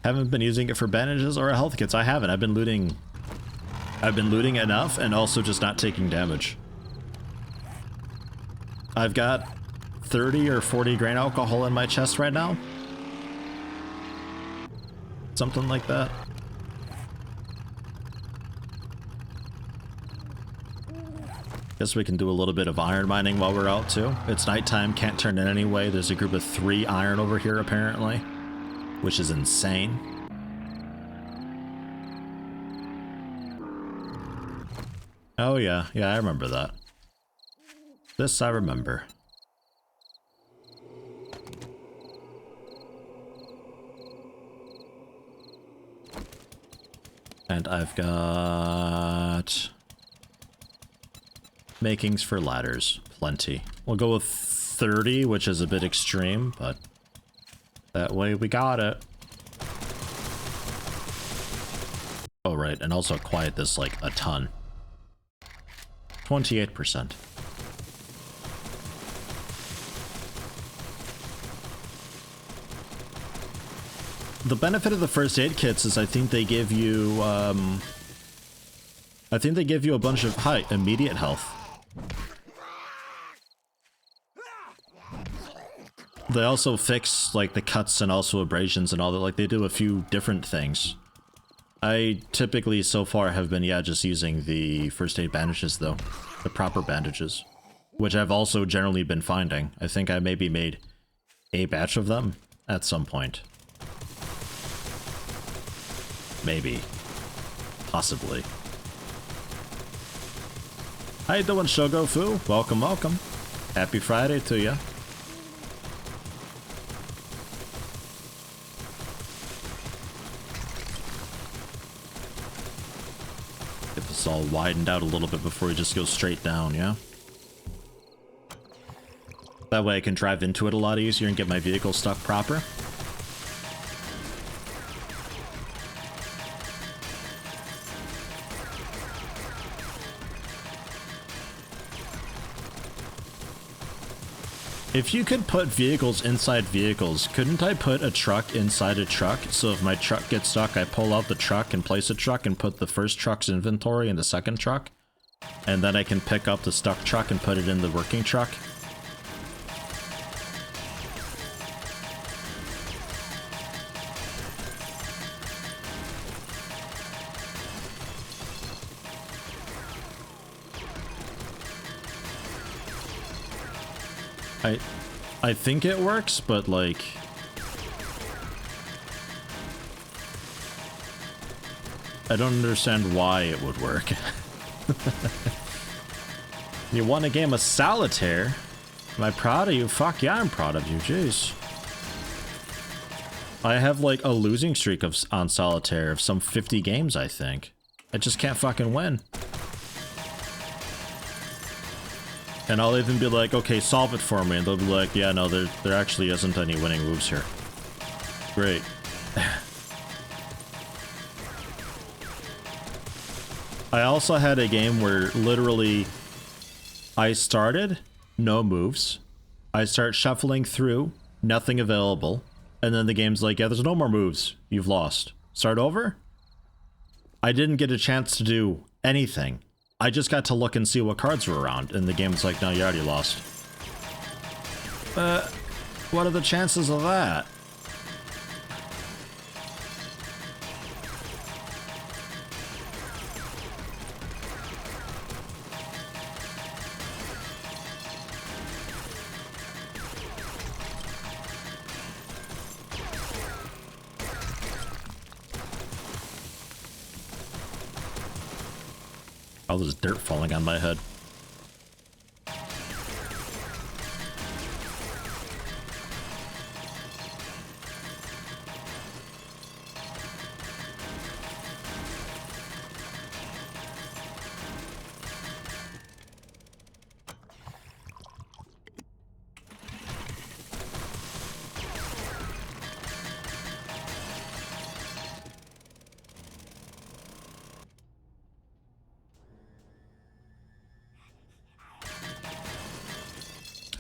[SPEAKER 1] Haven't been using it for bandages or health kits. I haven't. I've been looting enough and also just not taking damage. I've got 30 or 40 grain alcohol in my chest right now. something like that. Guess we can do a little bit of iron mining while we're out too. It's nighttime, can't turn in anyway. There's a group of 3 iron over here apparently, which is insane. Oh yeah, I remember that. This I remember. And I've got makings for ladders, plenty. We'll go with 30, which is a bit extreme, but that way we got it. Oh right, and also quiet this like a ton. 28%. The benefit of the first aid kits is I think they give you a bunch of immediate health. They also fix like the cuts and also abrasions and all that. Like they do a few different things. I typically so far have been just using the first aid bandages though, the proper bandages, which I've also generally been finding. I think I maybe made a batch of them at some point. Maybe. Possibly. How you doing, Shogofu? Welcome, welcome. Happy Friday to ya. Get this all widened out a little bit before we just go straight down, yeah? That way I can drive into it a lot easier and get my vehicle stuck proper. If you could put vehicles inside vehicles, couldn't I put a truck inside a truck? So if my truck gets stuck, I pull out the truck and place a truck and put the first truck's inventory in the second truck. And then I can pick up the stuck truck and put it in the working truck. I think it works, but like... I don't understand why it would work. You won a game of solitaire? Am I proud of you? Fuck yeah, I'm proud of you, jeez. I have like a losing streak on solitaire of some 50 games, I think. I just can't fucking win. And I'll even be like, okay, solve it for me. And they'll be like, yeah, no, there actually isn't any winning moves here. Great. I also had a game where literally I started, no moves. I start shuffling through, nothing available. And then the game's like, yeah, there's no more moves. You've lost. Start over? I didn't get a chance to do anything. I just got to look and see what cards were around, and the game's like, no, you already lost. What are the chances of that? All this dirt falling on my head.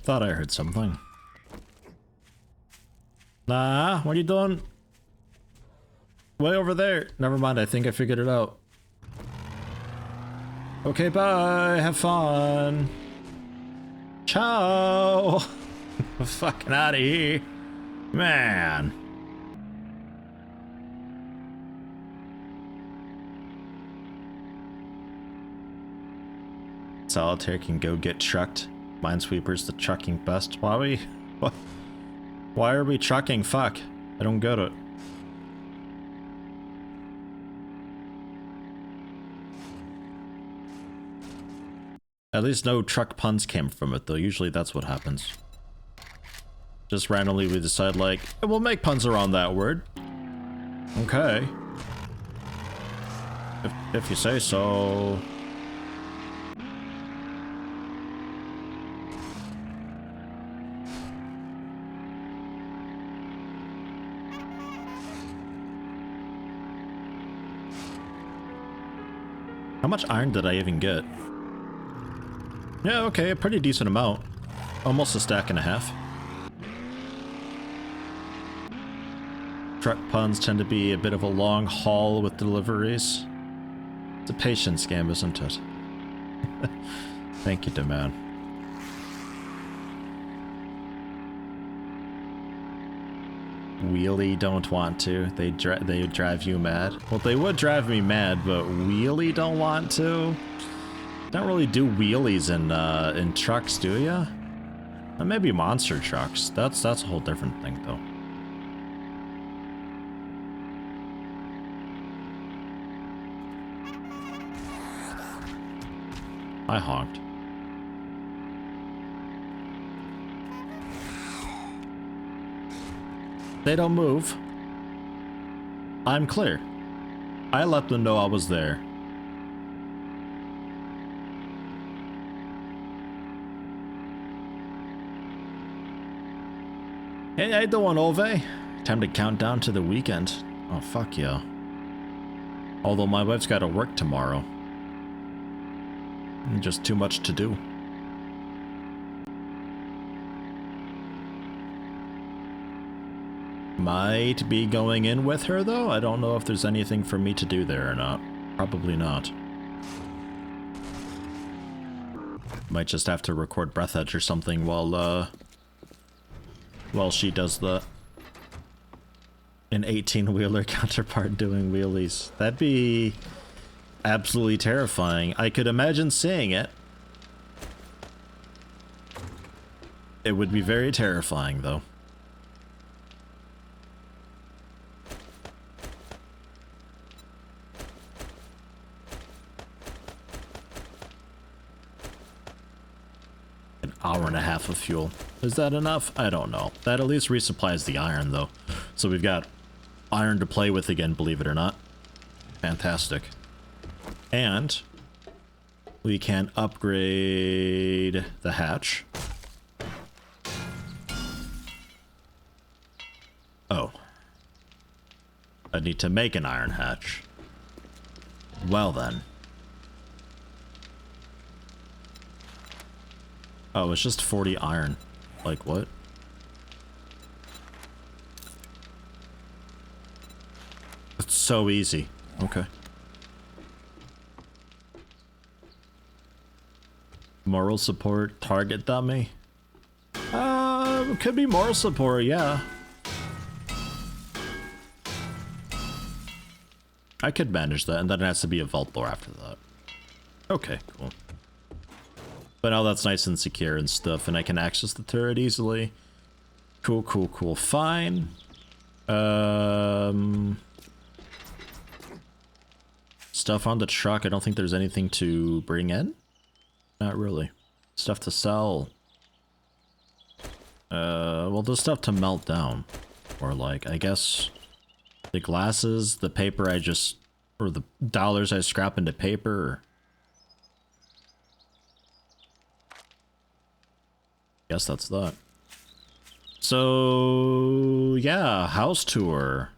[SPEAKER 1] Thought I heard something. Nah, what are you doing? Way over there. Never mind, I think I figured it out. Okay, bye. Have fun. Ciao. I'm fucking out of here. Man. Solitaire can go get trucked. Minesweeper's the trucking best. Why are we trucking? Fuck. I don't get it. At least no truck puns came from it, though. Usually that's what happens. Just randomly we decide, like, we'll make puns around that word. Okay. If you say so. How much iron did I even get? Yeah, okay, a pretty decent amount. Almost a stack and a half. Truck puns tend to be a bit of a long haul with deliveries. It's a patience game, isn't it? Thank you, Deman. Wheelie don't want to. They drive you mad. Well, they would drive me mad, but wheelie don't want to. Don't really do wheelies in trucks, do ya? Maybe monster trucks. That's a whole different thing, though. I honked. They don't move. I'm clear. I let them know I was there. Hey, how you doing, Ove? Time to count down to the weekend. Oh, fuck yeah. Although my wife's gotta work tomorrow. Just too much to do. Might be going in with her, though. I don't know if there's anything for me to do there or not. Probably not. Might just have to record breath edge or something while she does an 18-wheeler counterpart doing wheelies. That'd be absolutely terrifying. I could imagine seeing it. It would be very terrifying, though. An hour and a half of fuel. Is that enough? I don't know. That at least resupplies the iron, though. So we've got iron to play with again, believe it or not. Fantastic. And we can upgrade the hatch. Oh. I need to make an iron hatch. Well then. Oh, it's just 40 iron. Like what? It's so easy. Okay. Moral support, target dummy. Could be moral support, yeah. I could manage that, and then it has to be a vault door after that. Okay, cool. But now that's nice and secure and stuff, and I can access the turret easily. Cool, cool, cool. Fine. Stuff on the truck. I don't think there's anything to bring in. Not really. Stuff to sell. Well, there's stuff to melt down. Or like, I guess, the glasses, the paper or the dollars I scrap into paper. Guess that's that. So, yeah, house tour.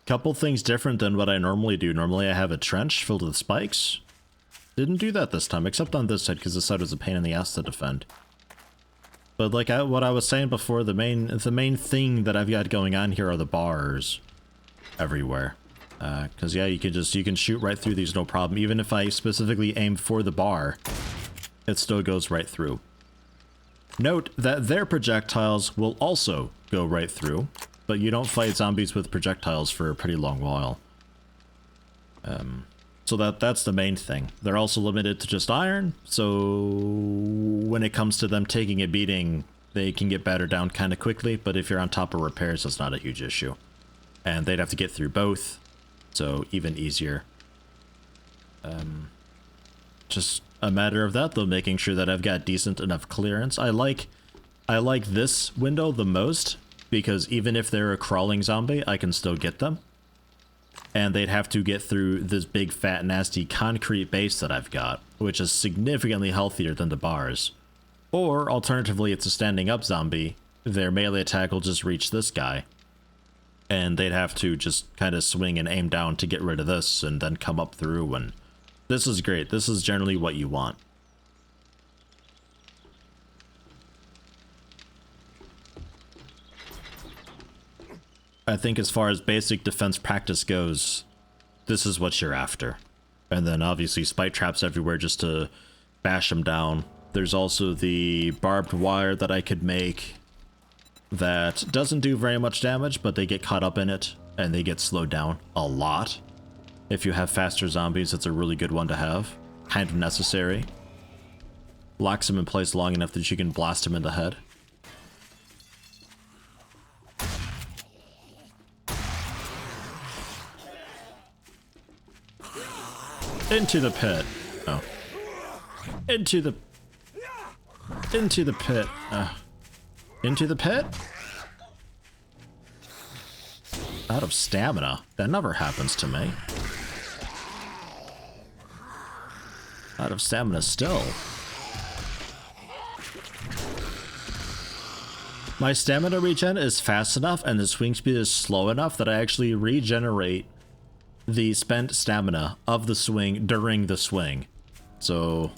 [SPEAKER 1] Couple things different than what I normally do. Normally I have a trench filled with spikes. Didn't do that this time, except on this side, because this side was a pain in the ass to defend. But like what I was saying before, the main thing that I've got going on here are the bars everywhere. Because yeah, you can shoot right through these no problem. Even if I specifically aim for the bar, it still goes right through. Note that their projectiles will also go right through, but you don't fight zombies with projectiles for a pretty long while. So that's the main thing. They're also limited to just iron, so when it comes to them taking a beating, they can get battered down kind of quickly, but if you're on top of repairs, that's not a huge issue. And they'd have to get through both, so even easier. Just a matter of that, though, making sure that I've got decent enough clearance. I like this window the most, because even if they're a crawling zombie, I can still get them. And they'd have to get through this big, fat, nasty concrete base that I've got, which is significantly healthier than the bars. Or, alternatively, it's a standing up zombie. Their melee attack will just reach this guy. And they'd have to just kind of swing and aim down to get rid of this, and then come up through, and this is great. This is generally what you want. I think as far as basic defense practice goes, this is what you're after. And then obviously spike traps everywhere just to bash them down. There's also the barbed wire that I could make that doesn't do very much damage, but they get caught up in it and they get slowed down a lot. If you have faster zombies, it's a really good one to have. Kind of necessary. Locks them in place long enough that you can blast them in the head. Into the pit. Oh. Into the pit. Into the pit? Out of stamina. That never happens to me. Out of stamina still. My stamina regen is fast enough and the swing speed is slow enough that I actually regenerate the spent stamina of the swing during the swing. So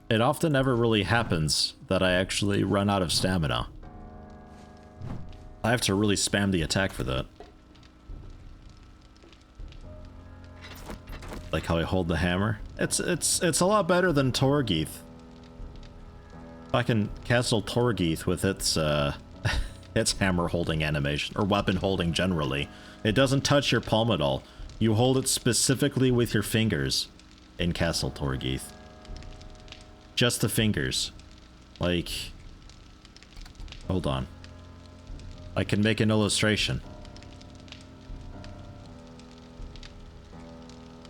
[SPEAKER 1] it often never really happens that I actually run out of stamina. I have to really spam the attack for that. Like how I hold the hammer. It's a lot better than Torgeeth. Fucking Castle Torgeeth with its its hammer holding animation, or weapon holding generally. It doesn't touch your palm at all. You hold it specifically with your fingers in Castle Torgeeth. Just the fingers. Like, hold on. I can make an illustration.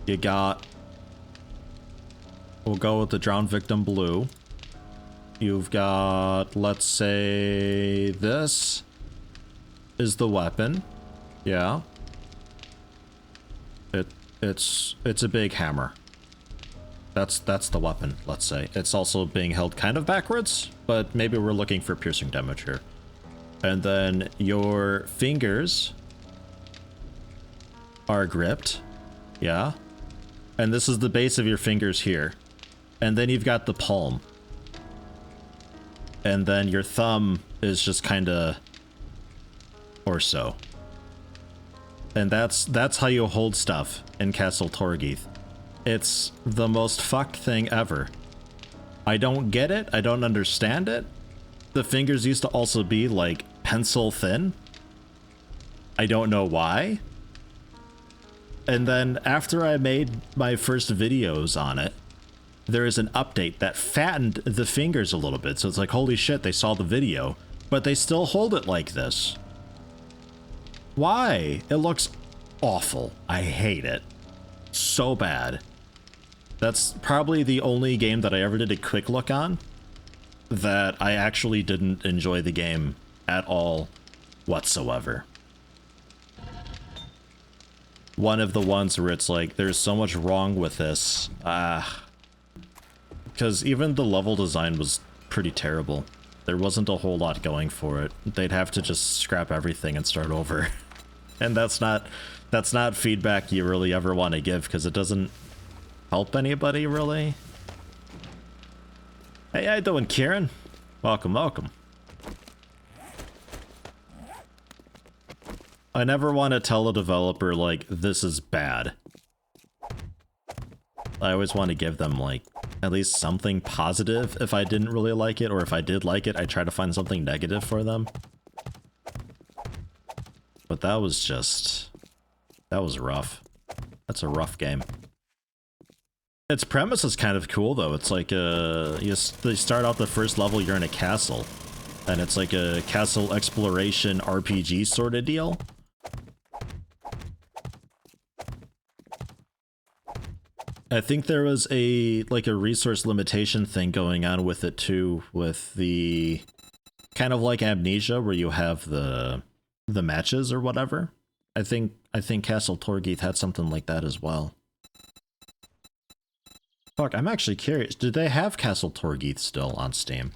[SPEAKER 1] You got, we'll go with the drowned victim blue. You've got, let's say, this is the weapon. Yeah. It's a big hammer. That's the weapon, let's say. It's also being held kind of backwards, but maybe we're looking for piercing damage here. And then your fingers are gripped. Yeah. And this is the base of your fingers here. And then you've got the palm. And then your thumb is just kind of, or so. And that's how you hold stuff in Castle Torgeeth. It's the most fucked thing ever. I don't get it. I don't understand it. The fingers used to also be like pencil thin. I don't know why. And then after I made my first videos on it, there is an update that fattened the fingers a little bit. So it's like, holy shit, they saw the video, but they still hold it like this. Why? It looks awful. I hate it. So bad. That's probably the only game that I ever did a quick look on that I actually didn't enjoy the game at all whatsoever. One of the ones where it's like, there's so much wrong with this. Because even the level design was pretty terrible. There wasn't a whole lot going for it. They'd have to just scrap everything and start over. And that's not feedback you really ever want to give, because it doesn't help anybody, really. Hey, how you doing, Kieran? Welcome, welcome. I never want to tell a developer, like, this is bad. I always want to give them, like, at least something positive if I didn't really like it, or if I did like it, I try to find something negative for them. But that was just... that was rough. That's a rough game. Its premise is kind of cool though. It's like they start out the first level, you're in a castle, and it's like a castle exploration RPG sort of deal. I think there was a resource limitation thing going on with it too, with the kind of like Amnesia where you have the matches or whatever. I think Castle Torgeith had something like that as well. Fuck, I'm actually curious. Do they have Castle Torgeith still on Steam?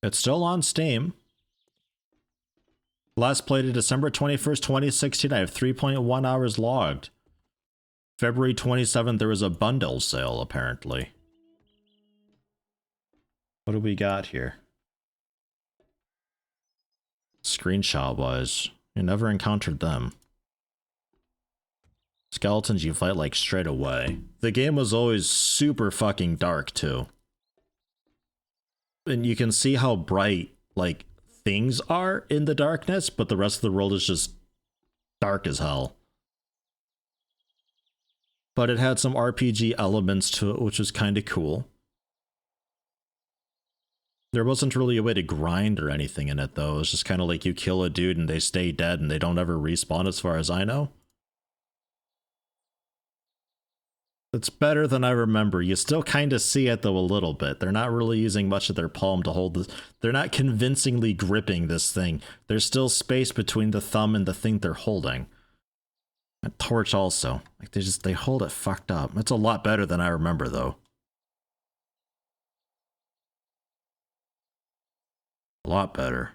[SPEAKER 1] It's still on Steam. Last played it December 21st, 2016. I have 3.1 hours logged. February 27th, there was a bundle sale, apparently. What do we got here? Screenshot-wise, you never encountered them. Skeletons you fight like straight away. The game was always super fucking dark too. And you can see how bright like things are in the darkness, but the rest of the world is just dark as hell. But it had some RPG elements to it, which was kind of cool. There wasn't really a way to grind or anything in it though. It was just kind of like you kill a dude and they stay dead and they don't ever respawn as far as I know. It's better than I remember. You still kind of see it though a little bit. They're not really using much of their palm to hold this. They're not convincingly gripping this thing. There's still space between the thumb and the thing they're holding. A torch also. Like they hold it fucked up. It's a lot better than I remember though. A lot better.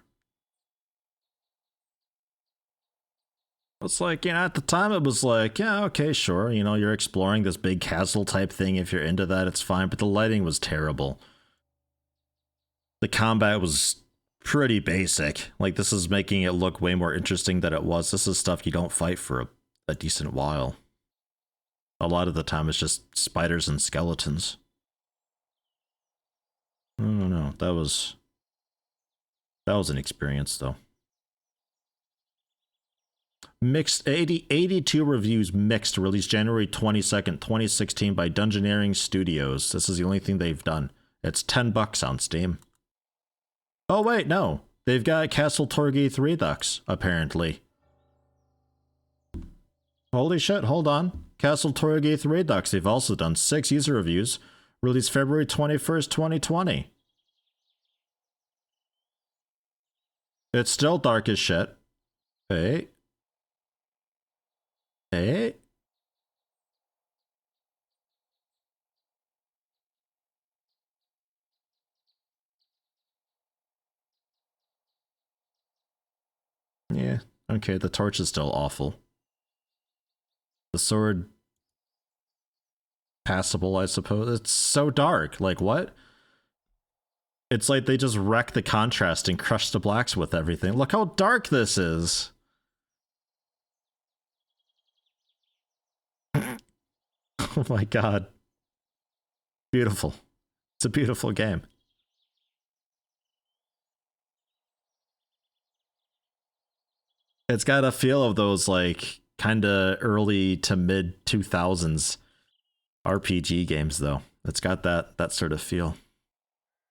[SPEAKER 1] It's like, you know, at the time it was like, yeah, okay, sure. You know, you're exploring this big castle type thing. If you're into that, it's fine. But the lighting was terrible. The combat was pretty basic. Like, this is making it look way more interesting than it was. This is stuff you don't fight for a decent while. A lot of the time it's just spiders and skeletons. I don't know. That was an experience, though. Mixed 82 reviews mixed, released January 22nd, 2016 by Dungeoneering Studios. This is the only thing they've done. It's $10 on Steam. Oh wait, no. They've got Castle Torgeith Redux, apparently. Holy shit, hold on. Castle Torgeith Redux, they've also done 6 user reviews. Released February 21st, 2020. It's still dark as shit. Hey. Hey. Yeah, okay, the torch is still awful. The sword... passable, I suppose. It's so dark, like what? It's like they just wreck the contrast and crush the blacks with everything. Look how dark this is! Oh my god. Beautiful. It's a beautiful game. It's got a feel of those, like, kinda early to mid 2000s RPG games, though. It's got that sort of feel.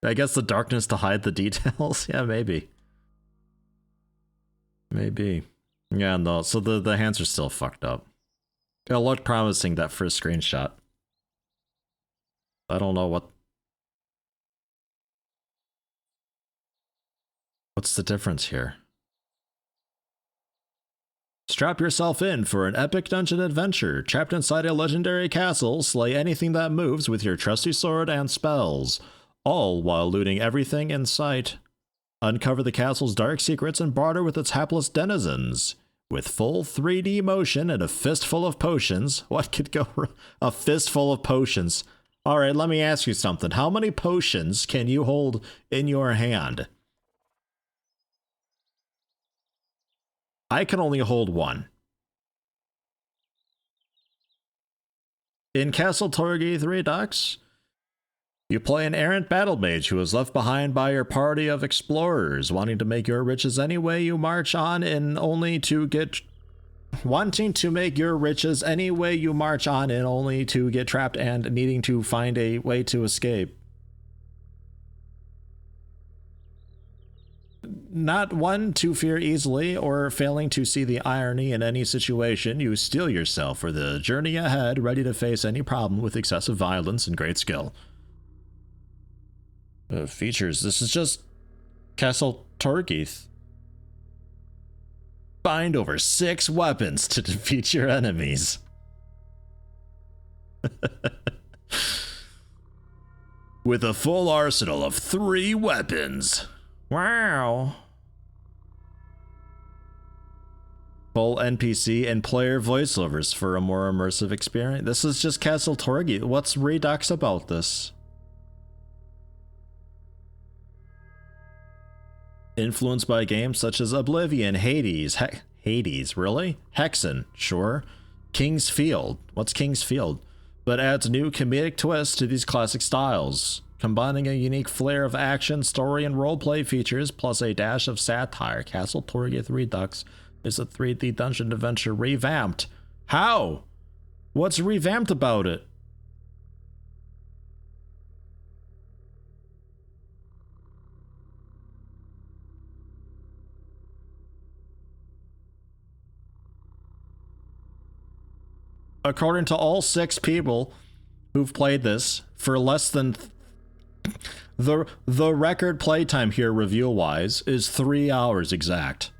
[SPEAKER 1] I guess the darkness to hide the details? Yeah, maybe. Maybe. Yeah, no, so the hands are still fucked up. It looked promising, that first screenshot. I don't know what's the difference here? Strap yourself in for an epic dungeon adventure. Trapped inside a legendary castle, slay anything that moves with your trusty sword and spells, all while looting everything in sight. Uncover the castle's dark secrets and barter with its hapless denizens. With full 3D motion and a fistful of potions. What could go wrong? A fistful of potions. Alright, let me ask you something. How many potions can you hold in your hand? I can only hold one. In Castle Torgeith Redux, you play an errant battle mage who is left behind by your party of explorers, wanting to make your riches any way you march on and only to get Wanting to make your riches any way you march on and only to get trapped and needing to find a way to escape. Not one to fear easily or failing to see the irony in any situation, you steel yourself for the journey ahead, ready to face any problem with excessive violence and great skill. Features. This is just Castle Torgeith. Find over 6 weapons to defeat your enemies. With a full arsenal of 3 weapons. Wow. Full NPC and player voiceovers for a more immersive experience. This is just Castle Torgeith. What's Redux about this? Influenced by games such as Oblivion, Hades, Hades, really? Hexen, sure. King's Field, what's King's Field? But adds new comedic twists to these classic styles, combining a unique flair of action, story, and roleplay features, plus a dash of satire. Castle Torgeith Redux is a 3D dungeon adventure revamped. How? What's revamped about it? According to all 6 people who've played this for less than the record playtime here review-wise is 3 hours exact.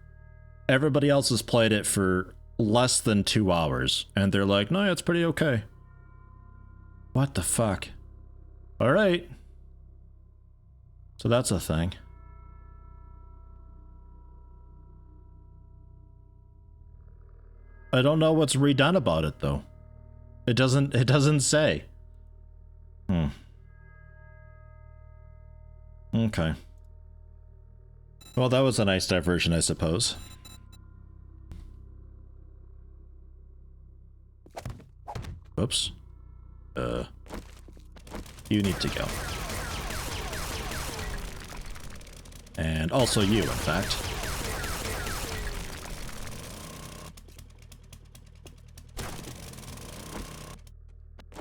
[SPEAKER 1] Everybody else has played it for less than 2 hours, and they're like, no, it's pretty okay. What the fuck? Alright. So that's a thing. I don't know what's redone about it, though. It doesn't say. Okay. Well, that was a nice diversion, I suppose. Oops. You need to go. And also you, in fact.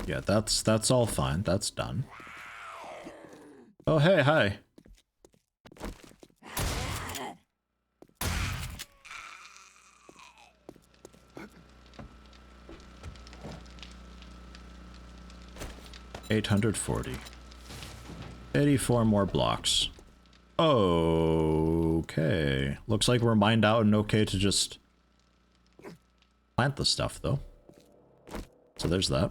[SPEAKER 1] Yeah, that's all fine. That's done. Oh, hey, hi. $840. 84 more blocks. Okay. Looks like we're mined out and okay to just plant the stuff, though. So there's that.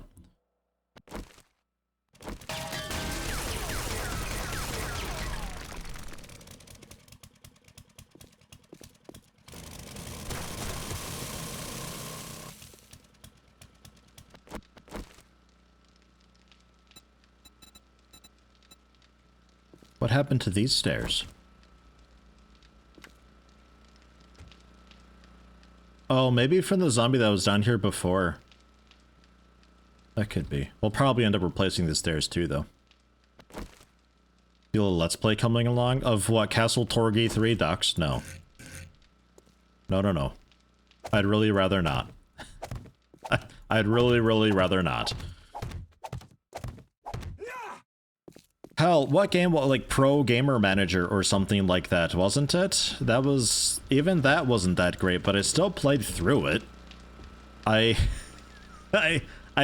[SPEAKER 1] What happened to these stairs? Oh, maybe from the zombie that was down here before. That could be. We'll probably end up replacing the stairs too, though. See a little Let's Play coming along of what? Castle Torgeith Redux? No. No. I'd really rather not. I'd really rather not. Hell, what game, like Pro Gamer Manager or something like that, wasn't it? That was, even that wasn't that great, but I still played through it. I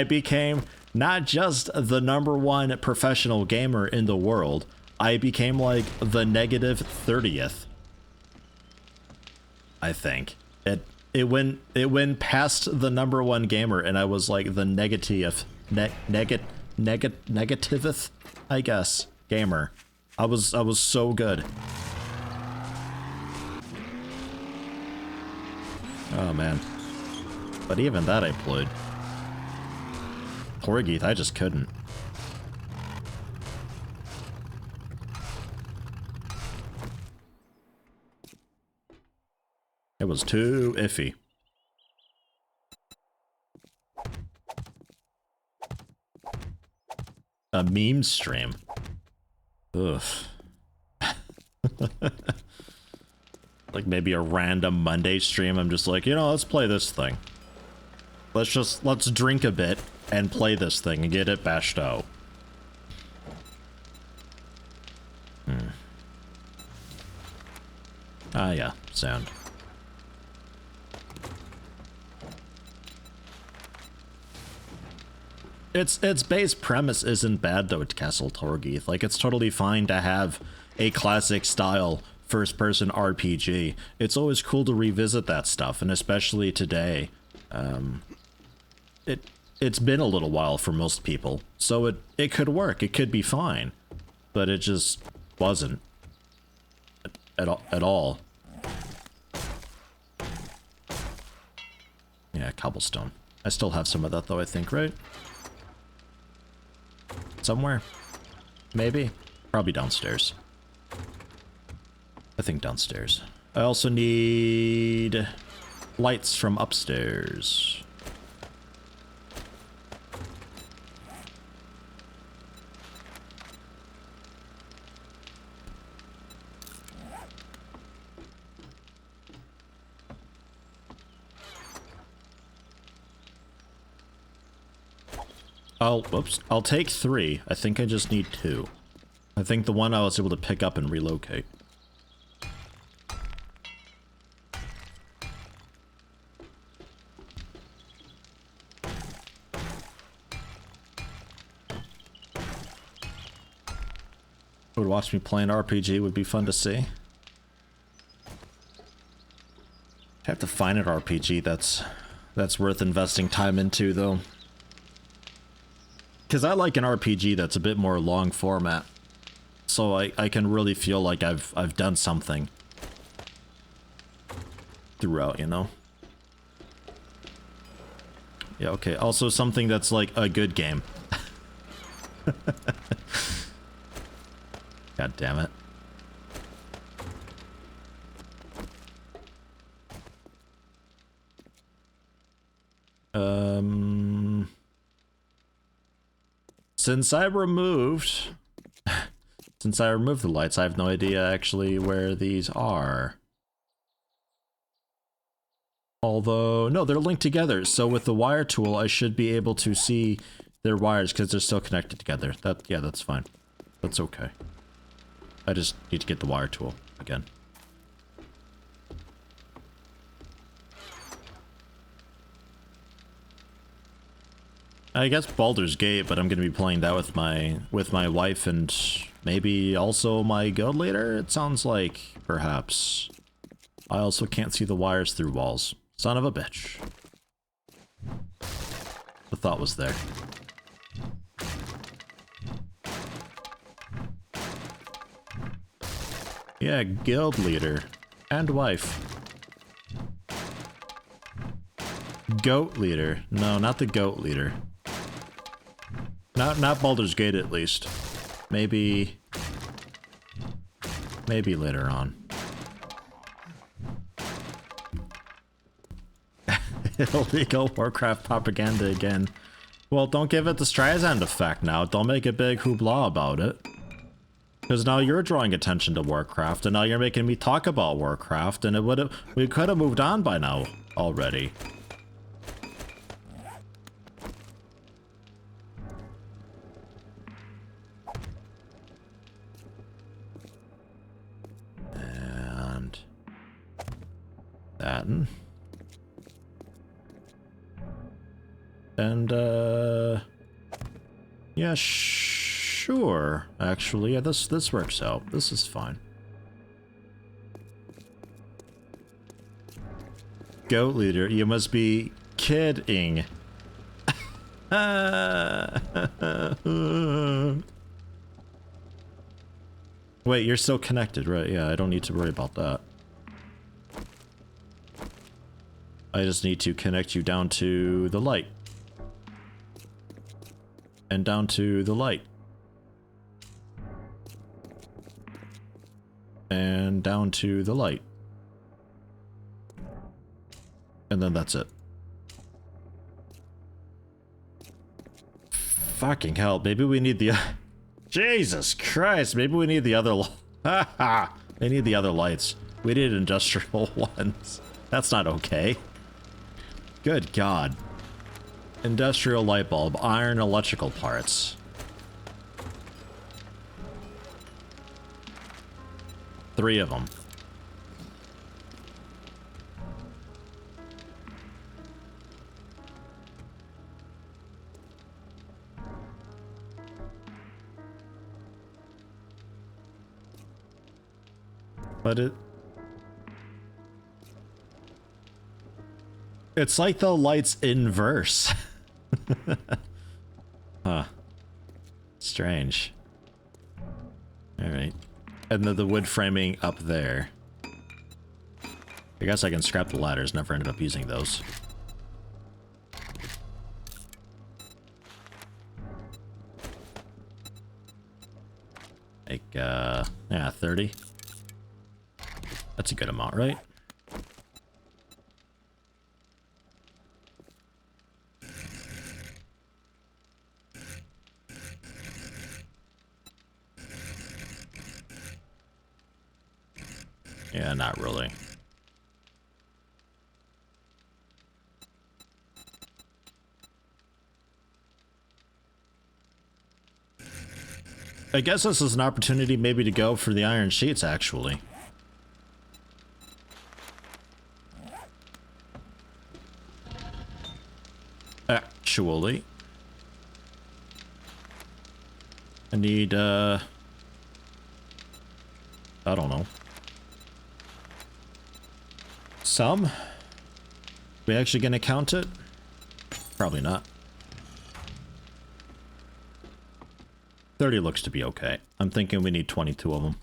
[SPEAKER 1] became not just the #1 professional gamer in the world, I became like the negative 30th. I think. It went past the #1 gamer and I was like the negativeth, I guess, gamer. I was so good. Oh man. But even that I played. Torgeith, I just couldn't. It was too iffy. A meme stream. Ugh. like maybe a random Monday stream, I'm just like, you know, let's play this thing. Let's drink a bit and play this thing and get it bashed out. Ah, yeah, sound. Its base premise isn't bad though, Castle Torgeith. Like, it's totally fine to have a classic style first-person RPG. It's always cool to revisit that stuff, and especially today. It's been a little while for most people, so it could work. It could be fine, but it just wasn't at all. Yeah, cobblestone. I still have some of that though, I think, right? Somewhere? Maybe? Probably downstairs. I think downstairs. I also need lights from upstairs. I'll take 3. I think I just need 2. I think the one I was able to pick up and relocate. Would watch me play an RPG would be fun to see. I have to find an RPG that's worth investing time into though. Because I like an RPG that's a bit more long format, so I can really feel like I've done something throughout, you know? Yeah, okay. Also something that's like a good game. God damn it. Since I removed the lights, I have no idea actually where these are. Although, no, they're linked together, so with the wire tool, I should be able to see their wires because they're still connected together. Yeah, that's fine. That's okay. I just need to get the wire tool again. I guess Baldur's Gate, but I'm gonna be playing that with my wife and maybe also my guild leader. It sounds like perhaps. I also can't see the wires through walls. Son of a bitch. The thought was there. Yeah, guild leader and wife. Goat leader. No, not the goat leader. Not Baldur's Gate, at least. Maybe later on. Illegal Warcraft propaganda again. Well, don't give it the Streisand effect now. Don't make a big hoopla about it. Because now you're drawing attention to Warcraft, and now you're making me talk about Warcraft, and we could have moved on by now already. And, yeah, sure, actually, yeah, this works out. This is fine. Goat leader, you must be kidding. Wait, you're still connected, right? Yeah, I don't need to worry about that. I just need to connect you down to the light. And down to the light. And down to the light. And then that's it. Fucking hell, maybe we need the... Jesus Christ, maybe we need the other... Haha! They need the other lights. We need industrial ones. That's not okay. Good God. Industrial light bulb, iron electrical parts. Three of them. But it's like the light's inverse. Huh. Strange. Alright. And then the wood framing up there. I guess I can scrap the ladders, never ended up using those. Like, yeah, 30. That's a good amount, right? Yeah, not really. I guess this is an opportunity maybe to go for the iron sheets, actually. Actually. I need, I don't know. Some? We actually gonna count it? Probably not. 30 looks to be okay. I'm thinking we need 22 of them.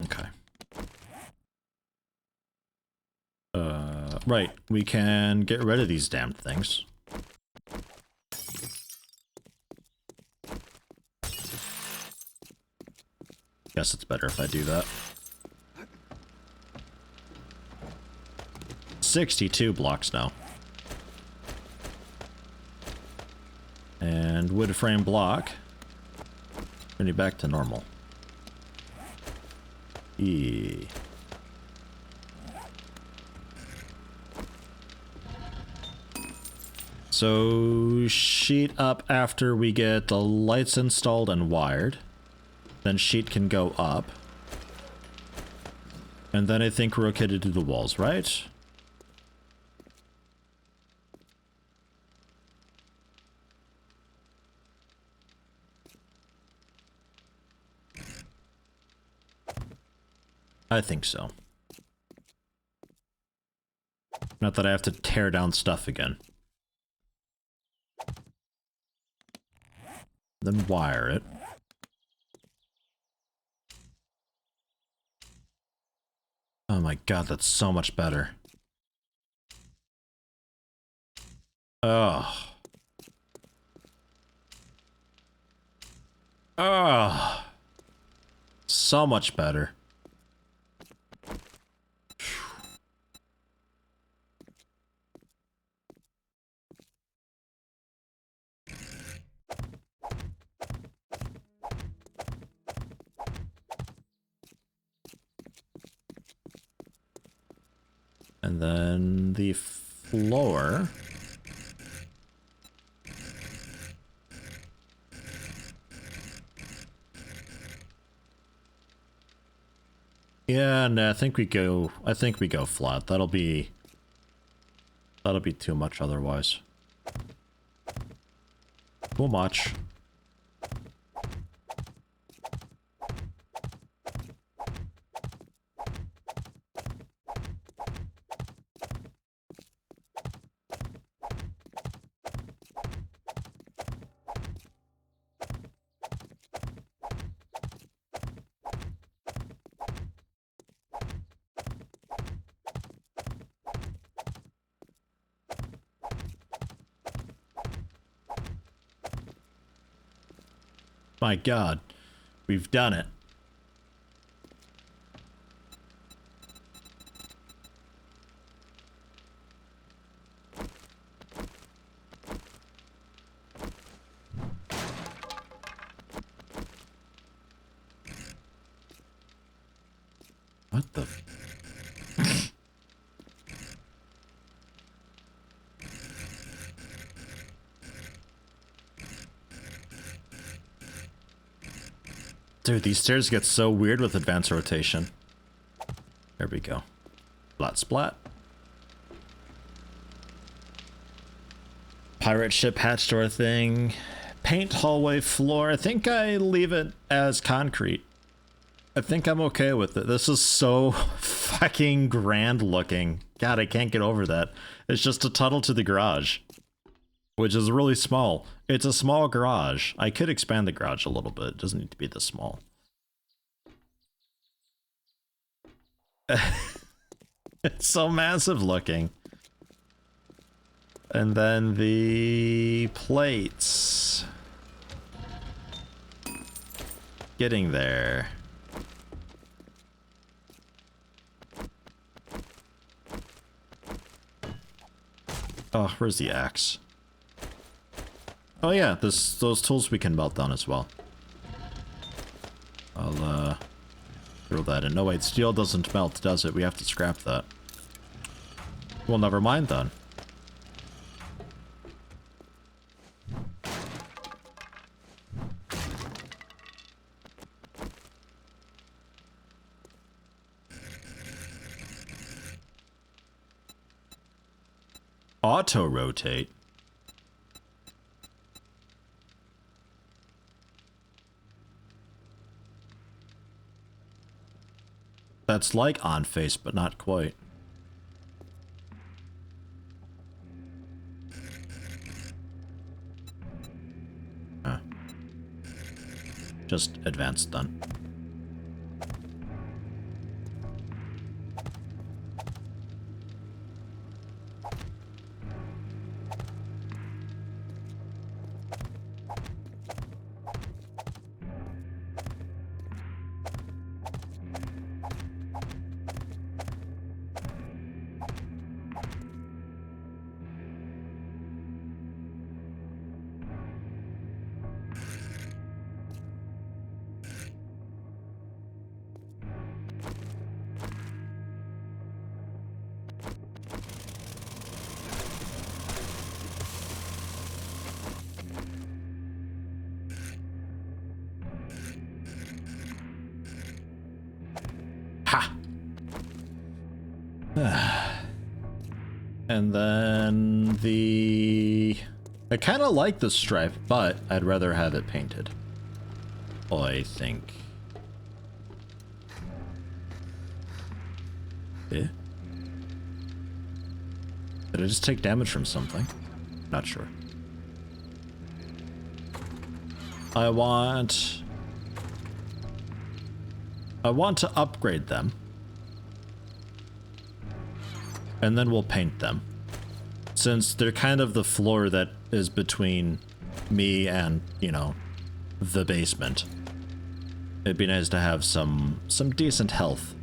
[SPEAKER 1] Okay. Right. We can get rid of these damned things. Guess it's better if I do that. 62 blocks now. And wood frame block. Bring it back to normal. E. So sheet up after we get the lights installed and wired. Then sheet can go up. And then I think we're okay to do the walls, right? I think so. Not that I have to tear down stuff again. Then wire it. Oh my god, that's so much better. Oh. Oh. So much better. And then the floor. Yeah, no, I think we go flat. That'll be too much otherwise. Too much. My god, we've done it. What the? Dude, these stairs get so weird with advanced rotation. There we go. Splat splat. Pirate ship hatch door thing. Paint hallway floor. I think I leave it as concrete. I think I'm okay with it. This is so fucking grand looking. God, I can't get over that. It's just a tunnel to the garage, which is really small. It's a small garage. I could expand the garage a little bit. It doesn't need to be this small. It's so massive looking. And then the plates. Getting there. Oh, where's the axe? Oh yeah, those tools we can melt down as well. I'll throw that in. No wait, steel doesn't melt, does it? We have to scrap that. Well, never mind then. Auto rotate. That's like on face, but not quite. Huh. Just advanced then. Ha! And then the... I kind of like the stripe, but I'd rather have it painted. I think. Eh? Did I just take damage from something? Not sure. I want to upgrade them. And then we'll paint them. Since they're kind of the floor that is between me and, you know, the basement. It'd be nice to have some decent health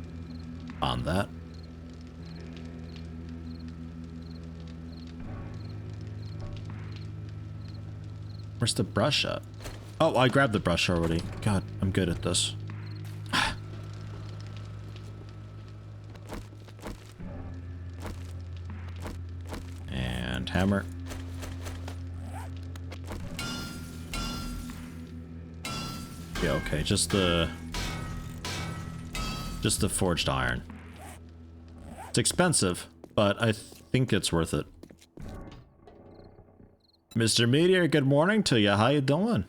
[SPEAKER 1] on that. Where's the brush at? Oh, I grabbed the brush already. God, I'm good at this. And hammer. Yeah, okay, just the forged iron. It's expensive, but I think it's worth it. Mr. Meteor, good morning to you. How you doing?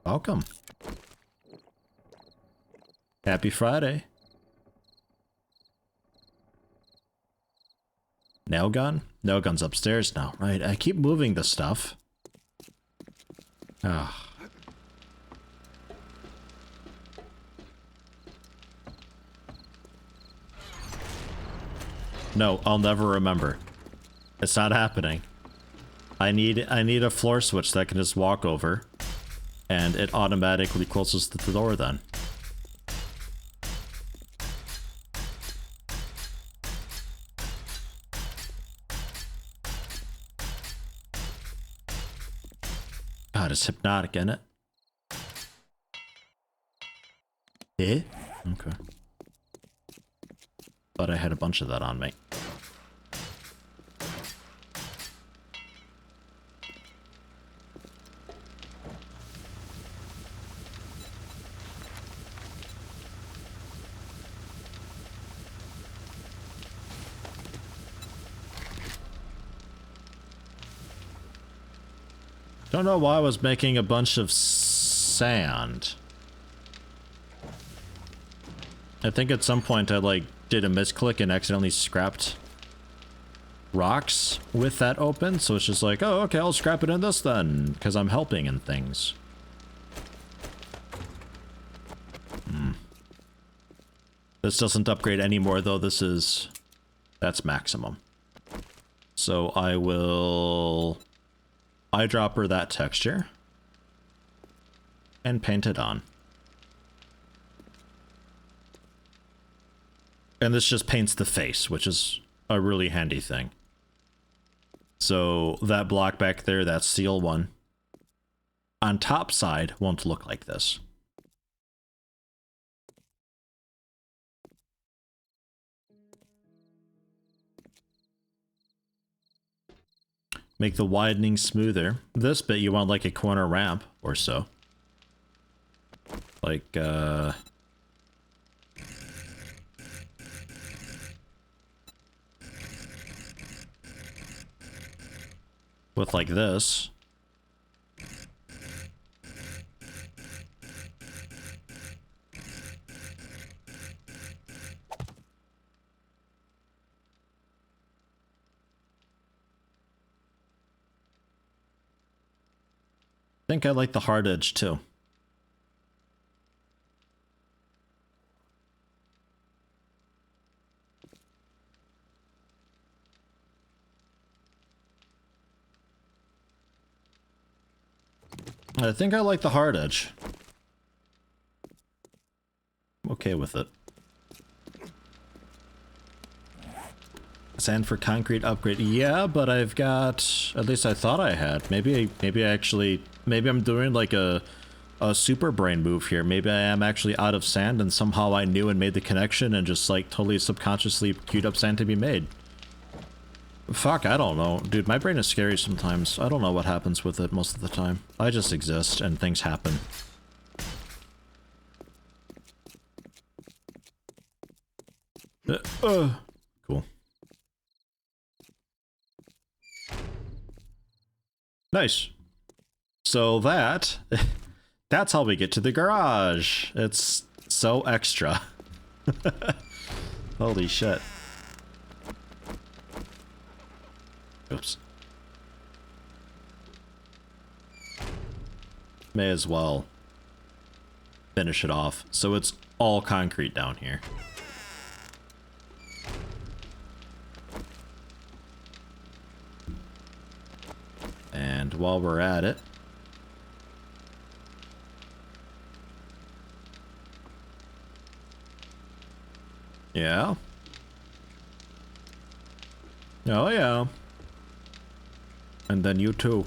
[SPEAKER 1] Welcome. Happy Friday. Nail gun? Nail gun's upstairs now. Right, I keep moving the stuff. Ah. No, I'll never remember. It's not happening. I need a floor switch that I can just walk over, and it automatically closes the door then. God, it's hypnotic, isn't it? Eh? Okay. But I had a bunch of that on me. Don't know why I was making a bunch of sand. I think at some point I like did a misclick and accidentally scrapped rocks with that open, so it's just like, oh, okay, I'll scrap it in this then, because I'm helping in things. This doesn't upgrade anymore though, that's maximum. So I will eyedropper that texture and paint it on. And this just paints the face, which is a really handy thing. So that block back there, that steel one, on top side won't look like this. Make the widening smoother. This bit you want like a corner ramp or so. Like, with like this. I think I like the hard edge too. I think I like the hard edge. I'm okay with it. Sand for concrete upgrade. Yeah, but I've got, at least I thought I had. Maybe I'm doing like a super brain move here. Maybe I am actually out of sand and somehow I knew and made the connection and just like totally subconsciously queued up sand to be made. Fuck, I don't know. Dude, my brain is scary sometimes. I don't know what happens with it most of the time. I just exist and things happen. Cool. Nice. So that's how we get to the garage. It's so extra. Holy shit. Oops. May as well finish it off. So it's all concrete down here. And while we're at it, yeah. Oh yeah. And then you too.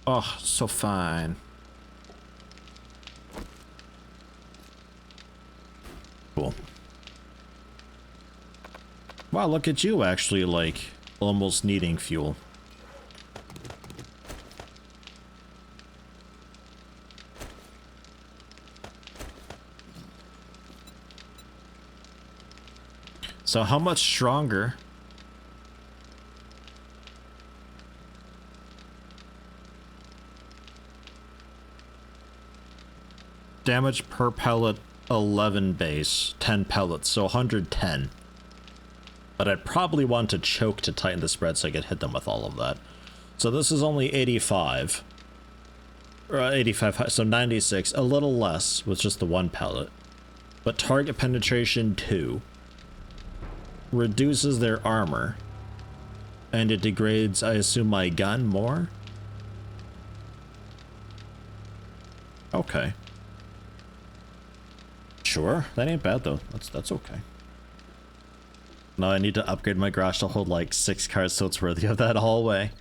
[SPEAKER 1] Oh, so fine. Cool. Wow, look at you actually, like, almost needing fuel. So how much stronger? Damage per pellet 11 base, 10 pellets, so 110. But I'd probably want to choke to tighten the spread so I could hit them with all of that. So this is only 85. Or 85, so 96, a little less with just the one pellet. But target penetration 2. Reduces their armor. And it degrades, I assume, my gun more? Okay. Sure, that ain't bad though. That's okay. Now I need to upgrade my garage to hold like 6 cars so it's worthy of that hallway.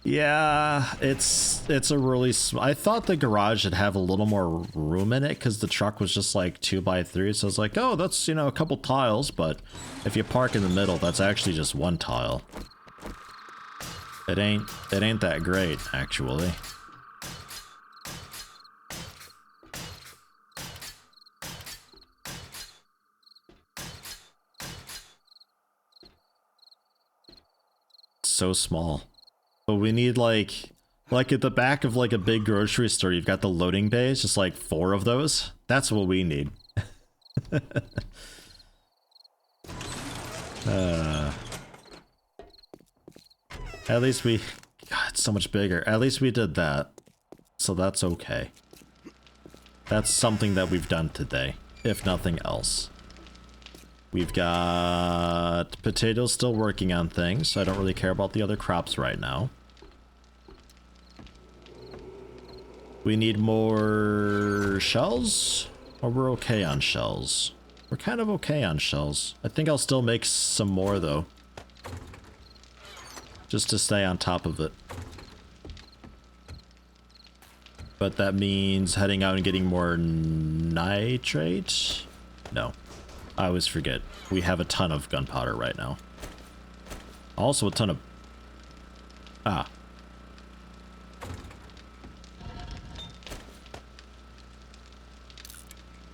[SPEAKER 1] Yeah, it's a really I thought the garage would have a little more room in it because the truck was just like 2x3, so I was like, oh, that's, you know, a couple tiles, but if you park in the middle, that's actually just one tile. It ain't that great, actually. It's so small. But we need like at the back of like a big grocery store, you've got the loading bays, just like 4 of those. That's what we need. At least we, God, it's so much bigger. At least we did that. So that's okay. That's something that we've done today, if nothing else. We've got potatoes still working on things, so I don't really care about the other crops right now. We need more shells? Or we're okay on shells? We're kind of okay on shells. I think I'll still make some more though. Just to stay on top of it. But that means heading out and getting more nitrate? No. I always forget. We have a ton of gunpowder right now. Also a ton of... Ah.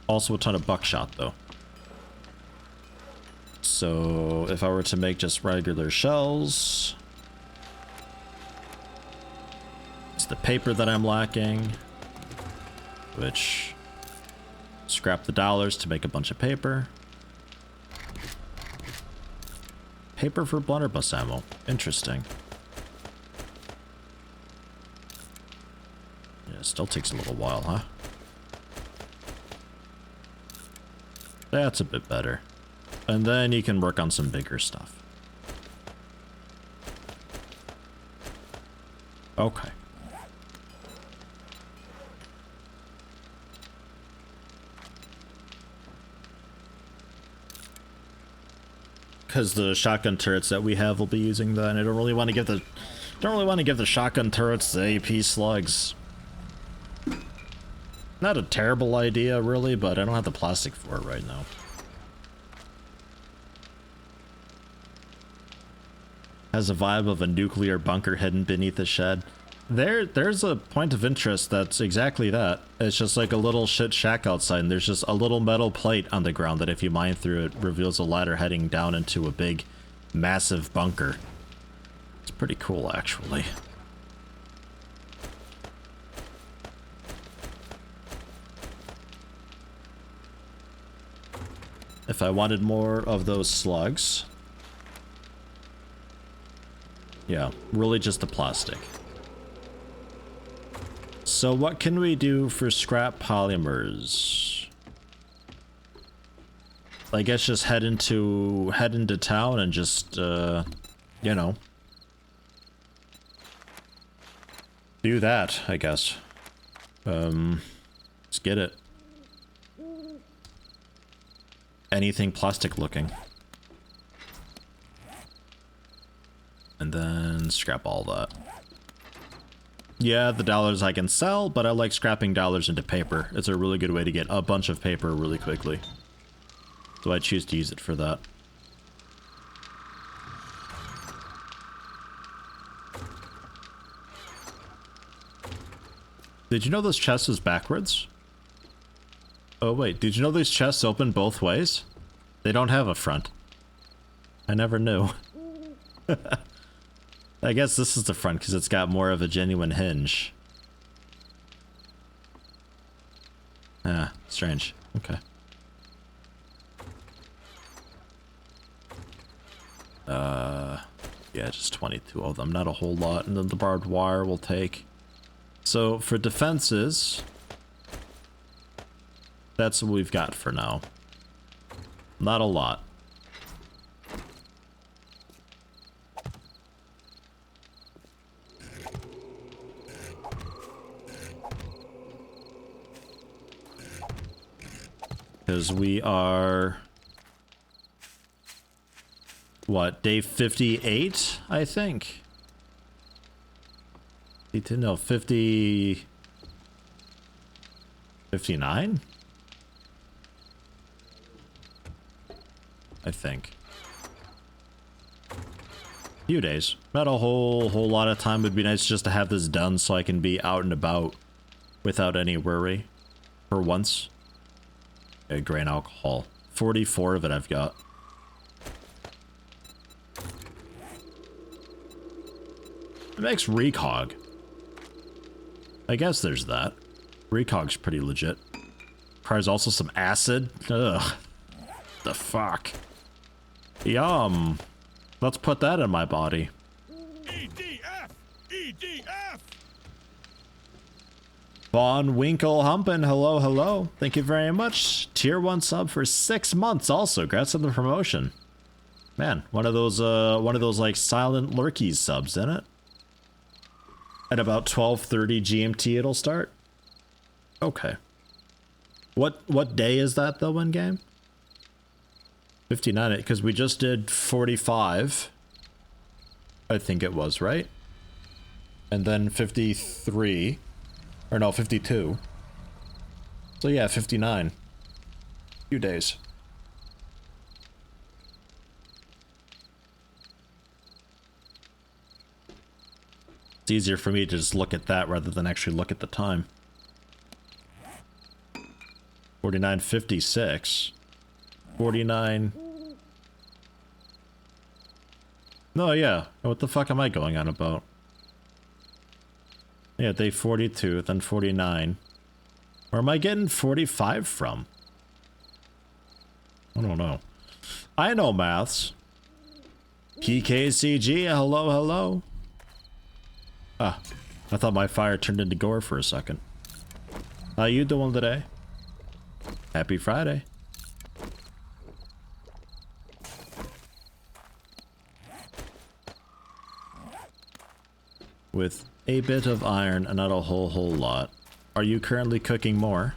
[SPEAKER 1] Also a ton of buckshot, though. So, if I were to make just regular shells... It's the paper that I'm lacking. Which... Scrap the dollars to make a bunch of paper. Paper for blunderbuss ammo. Interesting. Yeah, it still takes a little while, huh? That's a bit better. And then you can work on some bigger stuff. Okay. Because the shotgun turrets that we have will be using that, and I don't really want to give the shotgun turrets the AP slugs. Not a terrible idea, really, but I don't have the plastic for it right now. Has a vibe of a nuclear bunker hidden beneath a shed. There's a point of interest that's exactly that. It's just like a little shit shack outside, and there's just a little metal plate on the ground that if you mine through it, reveals a ladder heading down into a big, massive bunker. It's pretty cool, actually. If I wanted more of those slugs... Yeah, really just the plastic. So what can we do for scrap polymers? I guess just head into town and just you know, do that, I guess. Let's get it. Anything plastic looking. And then scrap all that. Yeah, the dollars I can sell, but I like scrapping dollars into paper. It's a really good way to get a bunch of paper really quickly. So I choose to use it for that. Did you know this chest is backwards? Oh wait, did you know these chests open both ways? They don't have a front. I never knew. I guess this is the front because it's got more of a genuine hinge. Ah, strange. Okay. Yeah, just 22 of them, not a whole lot, and then the barbed wire will take. So for defenses, that's what we've got for now. Not a lot. Because we are, what, day 58, I think? No, 50... 59? I think. Few days. Not a whole lot of time. Would be nice just to have this done so I can be out and about without any worry. For once. Okay, grain alcohol. 44 of it I've got. It makes recog. I guess there's that. Recog's pretty legit. Requires also some acid. Ugh. The fuck. Yum. Let's put that in my body.
[SPEAKER 2] EDF! EDF!
[SPEAKER 1] Von Winkle Humpin', hello, hello. Thank you very much. Tier 1 sub for 6 months also. Congrats on the promotion. Man, one of those like silent lurkies subs, isn't it? At about 12:30 GMT it'll start. Okay. What day is that though in game? 59, because we just did 45. I think it was, right? And then 53. Or no, 52. So yeah, 59. Few days. It's easier for me to just look at that rather than actually look at the time. 49:56. 49. No, yeah. What the fuck am I going on about? Yeah, day 42, then 49. Where am I getting 45 from? I don't know. I know maths. PKCG, hello, hello. Ah, I thought my fire turned into gore for a second. How you doing today? Happy Friday. With a bit of iron and not a whole lot. Are you currently cooking more?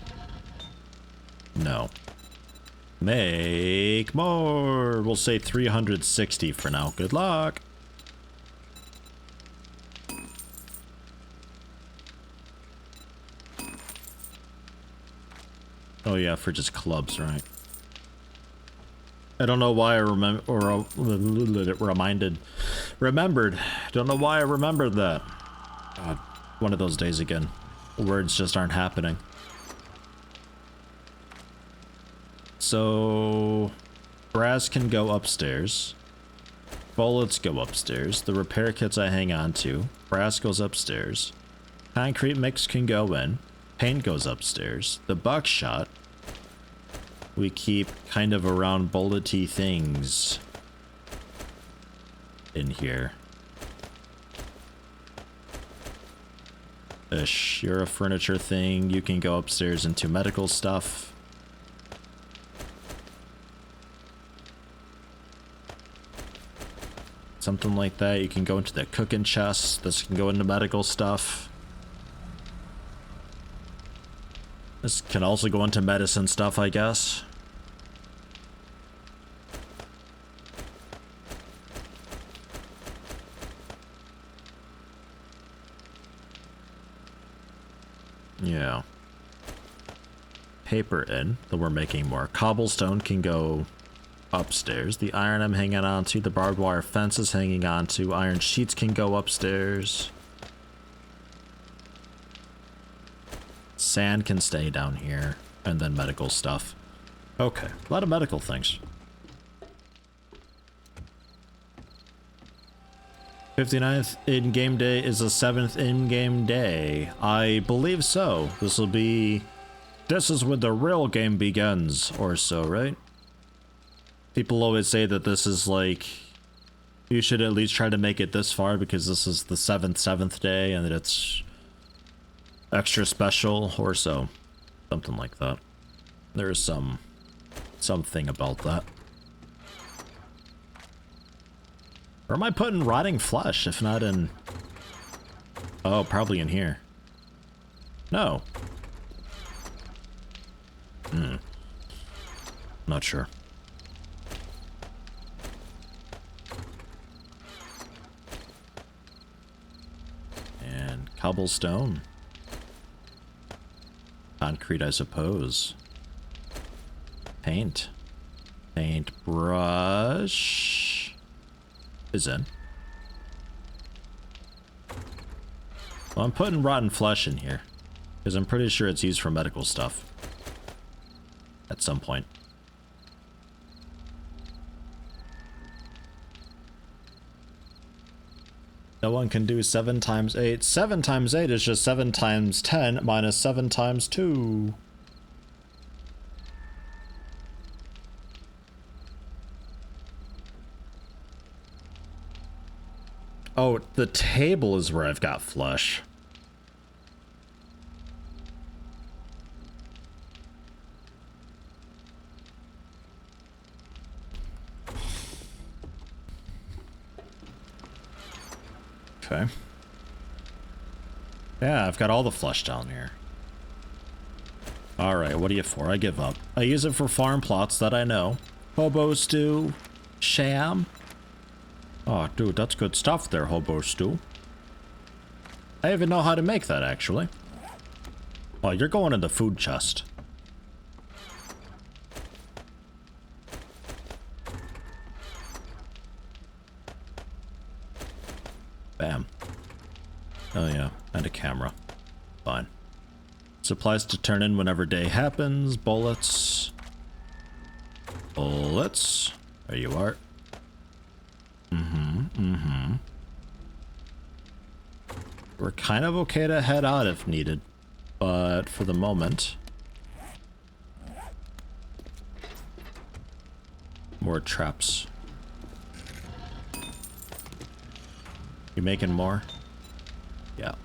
[SPEAKER 1] No. Make more! We'll say 360 for now. Good luck! Oh yeah, for just clubs, right? I don't know why I remembered. Don't know why I remembered that. God, one of those days again. Words just aren't happening. So, brass can go upstairs. Bullets go upstairs. The repair kits I hang on to. Brass goes upstairs. Concrete mix can go in. Paint goes upstairs. The buckshot we keep kind of around bullety things in here. Ish, you're a furniture thing. You can go upstairs into medical stuff. Something like that. You can go into the cooking chest. This can go into medical stuff. This can also go into medicine stuff, I guess. Yeah. Paper in, though we're making more. Cobblestone can go upstairs. The iron I'm hanging on to, the barbed wire fence is hanging on to. Iron sheets can go upstairs. Sand can stay down here, and then medical stuff. Okay, a lot of medical things. 59th in-game day is the 7th in-game day. I believe so. This is when the real game begins, or so, right? People always say that this is like, you should at least try to make it this far because this is the 7th day and that it's extra special or so. Something like that. There's something about that. Where am I putting rotting flesh if not in... Oh, probably in here. No. Not sure. And Cobblestone. Concrete, I suppose. Paint. Paintbrush is in. Well, I'm putting rotten flesh in here because I'm pretty sure it's used for medical stuff at some point. No one can do 7 times 8. 7 times 8 is just 7 times 10 minus 7 times 2. Oh, the table is where I've got flesh. Okay. Yeah, I've got all the flesh down here. Alright, what are you for? I give up. I use it for farm plots that I know. Hobo stew. Sham. Oh, dude, that's good stuff there, hobo stew. I even know how to make that, actually. Oh, you're going in the food chest. Bam. Oh yeah, and a camera. Fine. Supplies to turn in whenever day happens. Bullets. Bullets. There you are. We're kind of okay to head out if needed, but for the moment... More traps. You making more? Yeah.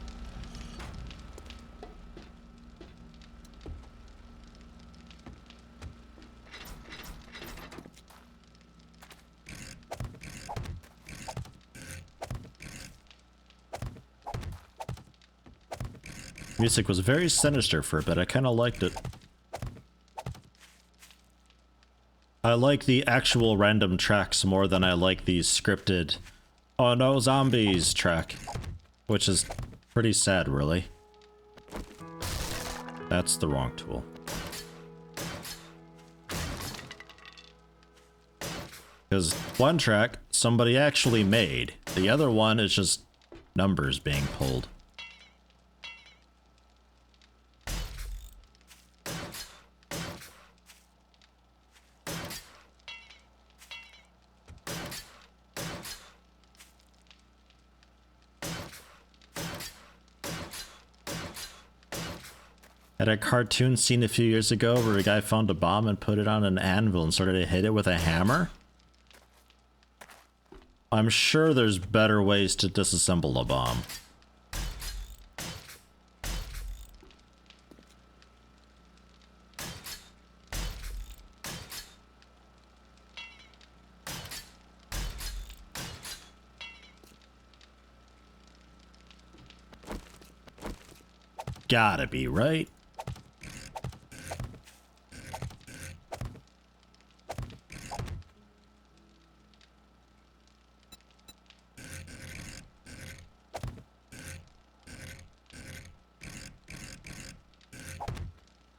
[SPEAKER 1] Music was very sinister for a bit. I kind of liked it. I like the actual random tracks more than I like the scripted "oh no, zombies" track, which is pretty sad, really. That's the wrong tool. Because one track somebody actually made, the other one is just numbers being pulled. Had a cartoon seen a few years ago where a guy found a bomb and put it on an anvil and started to hit it with a hammer. I'm sure there's better ways to disassemble a bomb. Gotta be, right?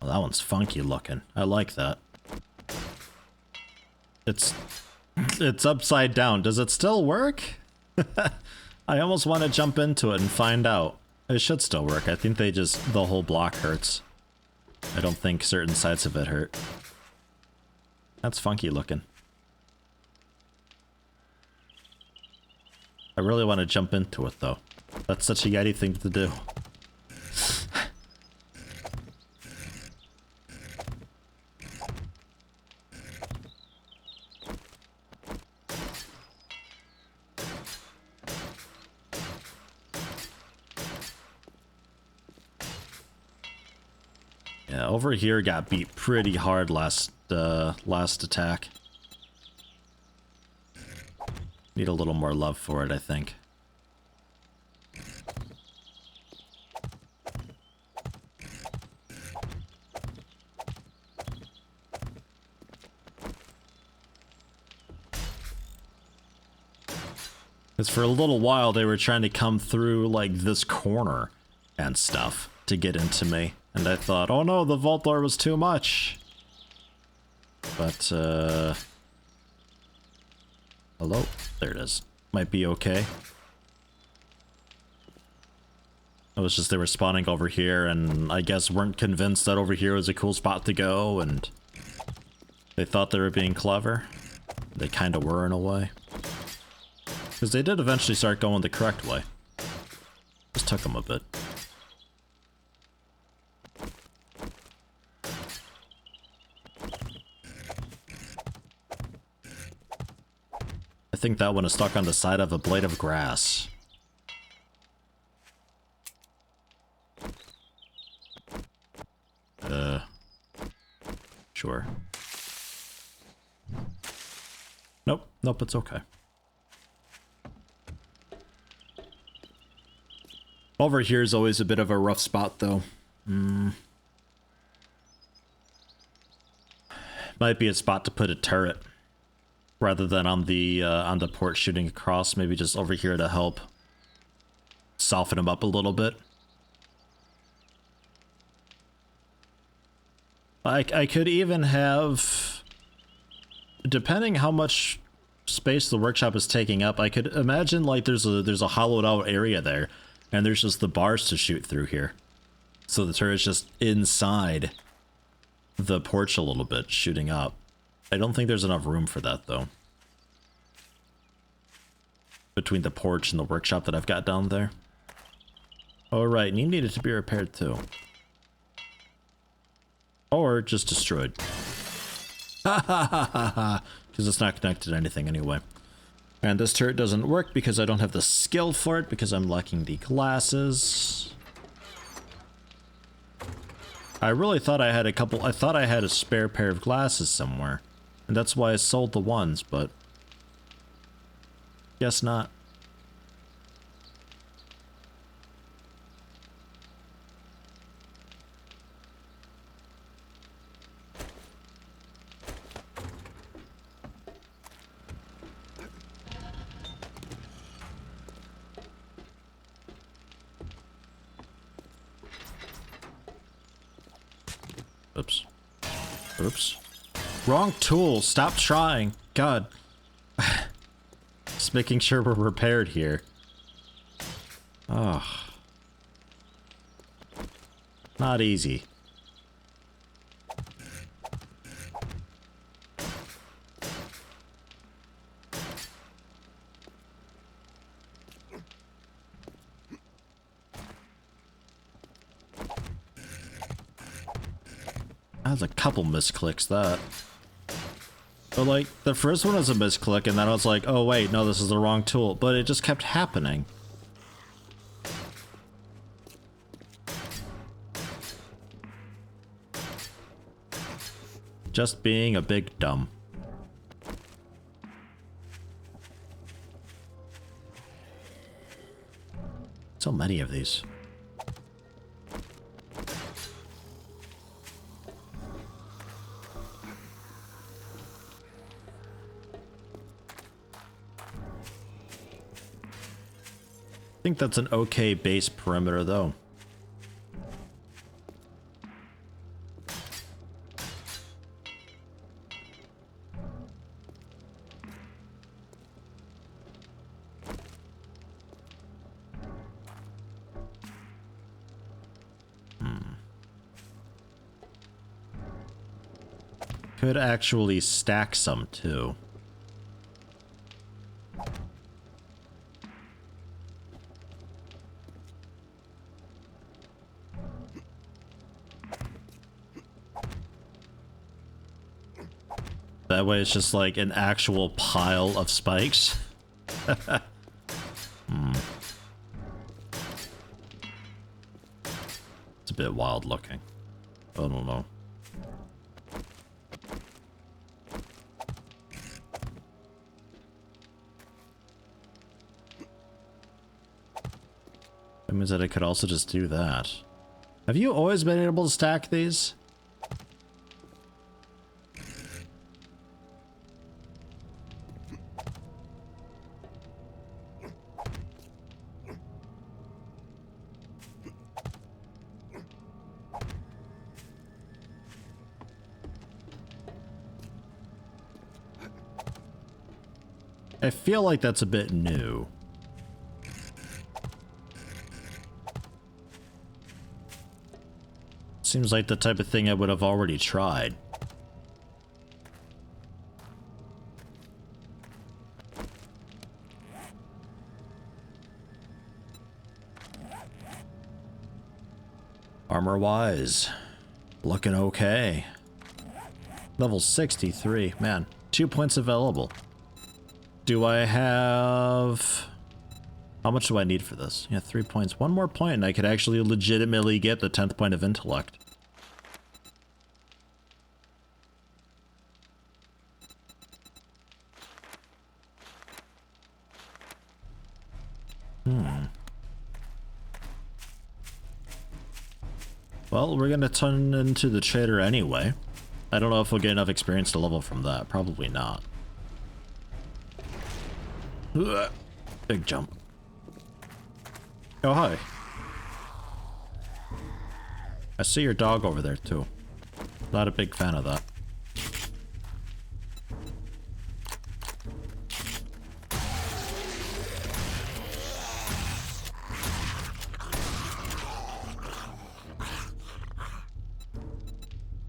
[SPEAKER 1] Well, that one's funky looking. I like that. It's upside down. Does it still work? I almost want to jump into it and find out. It should still work. I think the whole block hurts. I don't think certain sides of it hurt. That's funky looking. I really want to jump into it though. That's such a Yeti thing to do. Yeah, over here got beat pretty hard last attack. Need a little more love for it, I think. Because for a little while they were trying to come through like this corner. and stuff to get into me. And I thought, oh no, the vault door was too much. But, hello? There it is. Might be okay. It was just they were spawning over here, and I guess weren't convinced that over here was a cool spot to go, and they thought they were being clever. They kind of were in a way. Because they did eventually start going the correct way. Just took them a bit. I think that one is stuck on the side of a blade of grass. Sure. Nope, nope, it's okay. Over here is always a bit of a rough spot, though. Might be a spot to put a turret. Rather than on the port shooting across, maybe just over here to help soften them up a little bit. I could even have, depending how much space the workshop is taking up, I could imagine like there's a hollowed out area there, and there's just the bars to shoot through here. So the turret's just inside the porch a little bit, shooting up. I don't think there's enough room for that, though. Between the porch and the workshop that I've got down there. Oh, right, and you need it to be repaired, too. Or just destroyed. Ha ha ha ha ha! Because it's not connected to anything anyway. And this turret doesn't work because I don't have the skill for it, because I'm lacking the glasses. I really thought I had I thought I had a spare pair of glasses somewhere. And that's why I sold the ones, but guess not. Oops. Oops. Wrong tool. Stop trying. God. Just making sure we're repaired here. Oh. Not easy. That's a couple misclicks, that. But like, the first one was a misclick, and then I was like, oh wait, no, this is the wrong tool. But it just kept happening. Just being a big dumb. So many of these. I think that's an okay base perimeter, though. Could actually stack some, too. That way it's just like an actual pile of spikes. It's a bit wild looking. I don't know. That means that I could also just do that. Have you always been able to stack these? I feel like that's a bit new. Seems like the type of thing I would have already tried. Armor-wise, looking okay. Level 63, man. 2 points available. Do I have... How much do I need for this? Yeah, 3 points. 1 more point and I could actually legitimately get the 10th point of intellect. Well, we're gonna turn into the trader anyway. I don't know if we'll get enough experience to level from that. Probably not. Ugh. Big jump. Oh, hi. I see your dog over there, too. Not a big fan of that.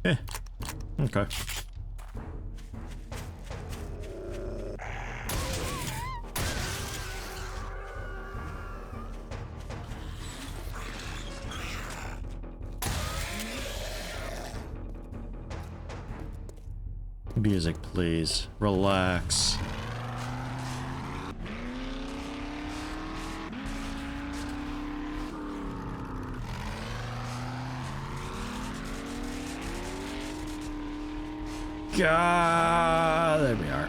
[SPEAKER 1] Eh. Okay. Music, please. Relax. God, there we are.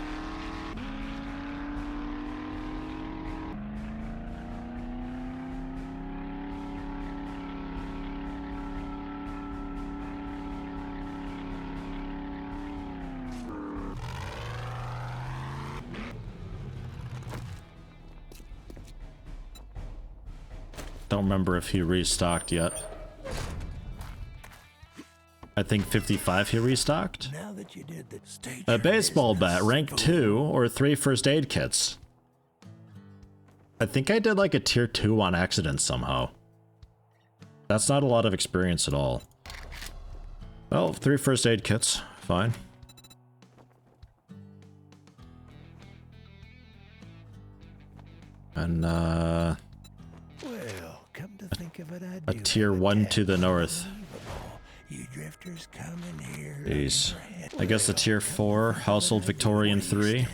[SPEAKER 1] Don't remember if he restocked yet. I think 55 he restocked.
[SPEAKER 3] Now that you did the state
[SPEAKER 1] A baseball bat, rank 2, or 3 first aid kits. I think I did like a tier 2 on accident somehow. That's not a lot of experience at all. Well, 3 first aid kits, fine. And
[SPEAKER 3] well, come to think of it,
[SPEAKER 1] a tier 1 to the north.
[SPEAKER 3] You drifters coming here.
[SPEAKER 1] Jeez. I guess the tier 4, Household Victorian 3.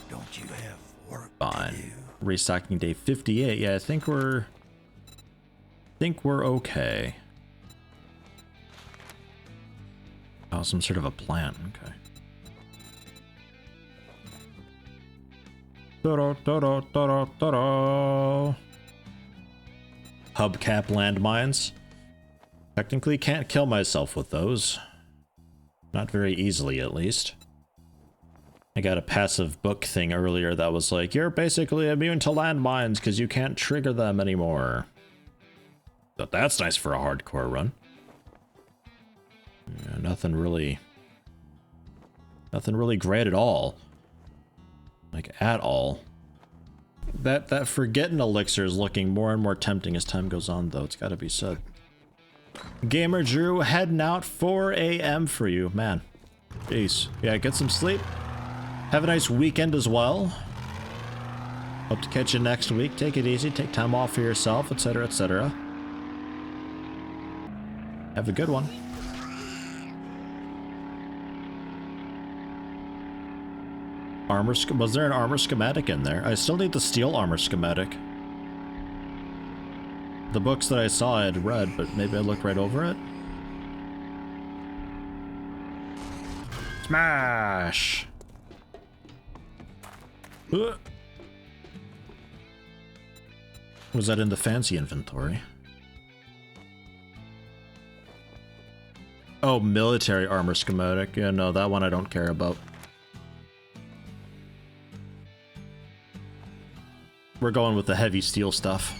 [SPEAKER 3] Don't you have work
[SPEAKER 1] Fine. Restocking day 58. Yeah, I think we're okay. Oh, some sort of a plant. Okay. Hubcap landmines. Technically can't kill myself with those. Not very easily, at least. I got a passive book thing earlier that was like, you're basically immune to landmines because you can't trigger them anymore. But that's nice for a hardcore run. Yeah, nothing really great at all. Like, at all. That Forgetting elixir is looking more and more tempting as time goes on, though. It's gotta be said. Gamer Drew heading out 4 a.m. for you, man. Jeez. Yeah, get some sleep. Have a nice weekend as well. Hope to catch you next week. Take it easy. Take time off for yourself, etc., etc. Have a good one. Armor, was there an armor schematic in there? I still need the steel armor schematic. The books that I saw I had read, but maybe I looked right over it. Smash! Was that in the fancy inventory? Oh, military armor schematic. Yeah, no, that one I don't care about. We're going with the heavy steel stuff.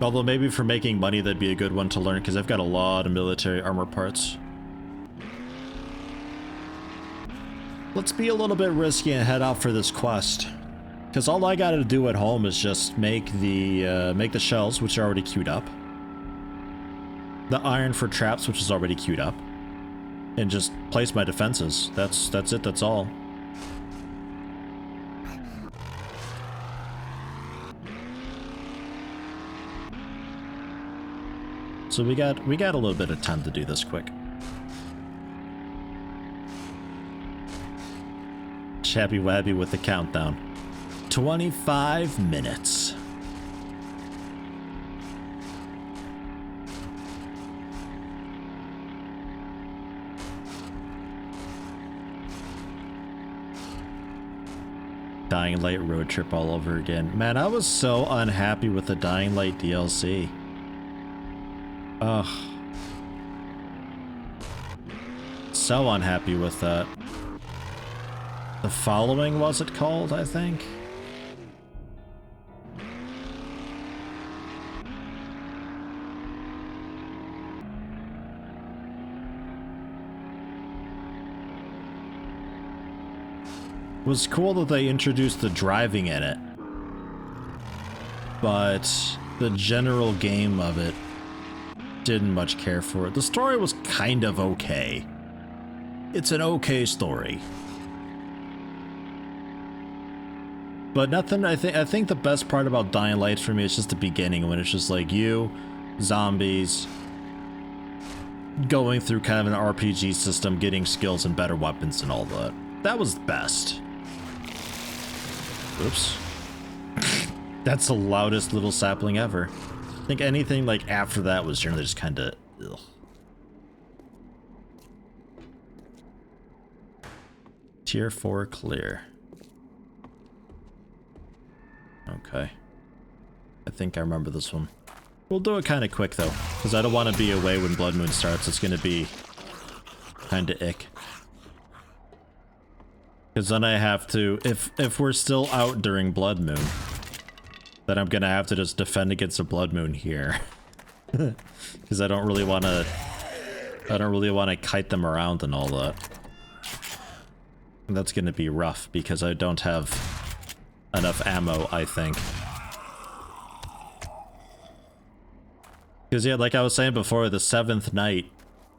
[SPEAKER 1] Although maybe for making money, that'd be a good one to learn, because I've got a lot of military armor parts. Let's be a little bit risky and head out for this quest. Because all I gotta do at home is just make the shells, which are already queued up. The iron for traps, which is already queued up. And just place my defenses. That's it, that's all. So we got a little bit of time to do this quick. Shabby Wabby with the countdown. 25 minutes. Dying Light road trip all over again. Man, I was so unhappy with the Dying Light DLC. Ugh. So unhappy with that. The Following, was it called, I think? It was cool that they introduced the driving in it. But the general game of it, didn't much care for it. The story was kind of okay. It's an okay story. But nothing, I think the best part about Dying Light for me is just the beginning, when it's just like you, zombies, going through kind of an RPG system, getting skills and better weapons and all that. That was the best. Oops. That's the loudest little sapling ever. I think anything like after that was generally just kind of ugh. Tier 4 clear. Okay. I think I remember this one. We'll do it kind of quick though, because I don't want to be away when Blood Moon starts. It's going to be kind of ick. Because then I have to, if we're still out during Blood Moon, then I'm gonna have to just defend against a Blood Moon here. Because I don't really want to kite them around and all that. And that's gonna be rough because I don't have enough ammo, I think. Because yeah, like I was saying before, the 7th night,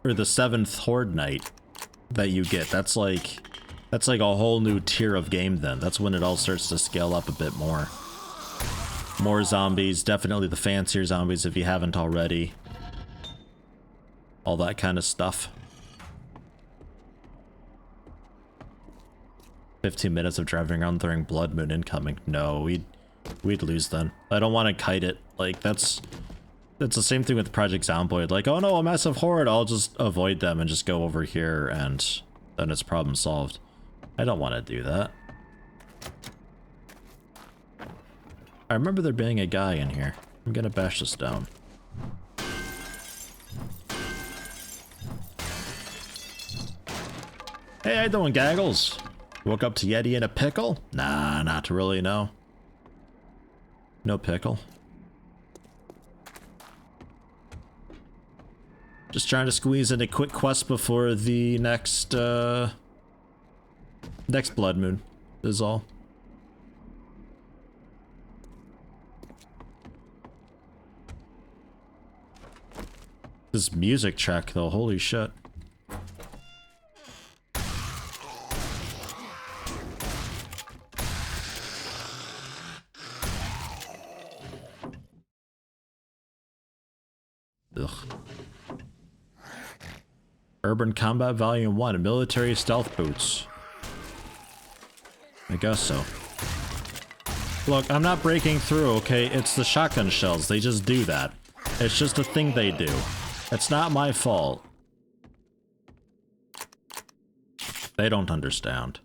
[SPEAKER 1] or the 7th Horde night that you get, that's like a whole new tier of game then. That's when it all starts to scale up a bit more. More zombies, definitely the fancier zombies if you haven't already. All that kind of stuff. 15 minutes of driving around during Blood Moon incoming. No, we'd lose then. I don't want to kite it. Like, that's the same thing with Project Zomboid. Like, oh no, a massive horde, I'll just avoid them and just go over here and then it's problem solved. I don't want to do that. I remember there being a guy in here. I'm gonna bash this down. Hey, how you doing, Gaggles? Woke up to Yeti in a pickle? Nah, not really, no. No pickle. Just trying to squeeze in a quick quest before the next Blood Moon is all. This music track though, holy shit. Ugh. Urban Combat Volume 1, Military Stealth Boots. I guess so. Look, I'm not breaking through, okay? It's the shotgun shells, they just do that. It's just a thing they do. It's not my fault. They don't understand.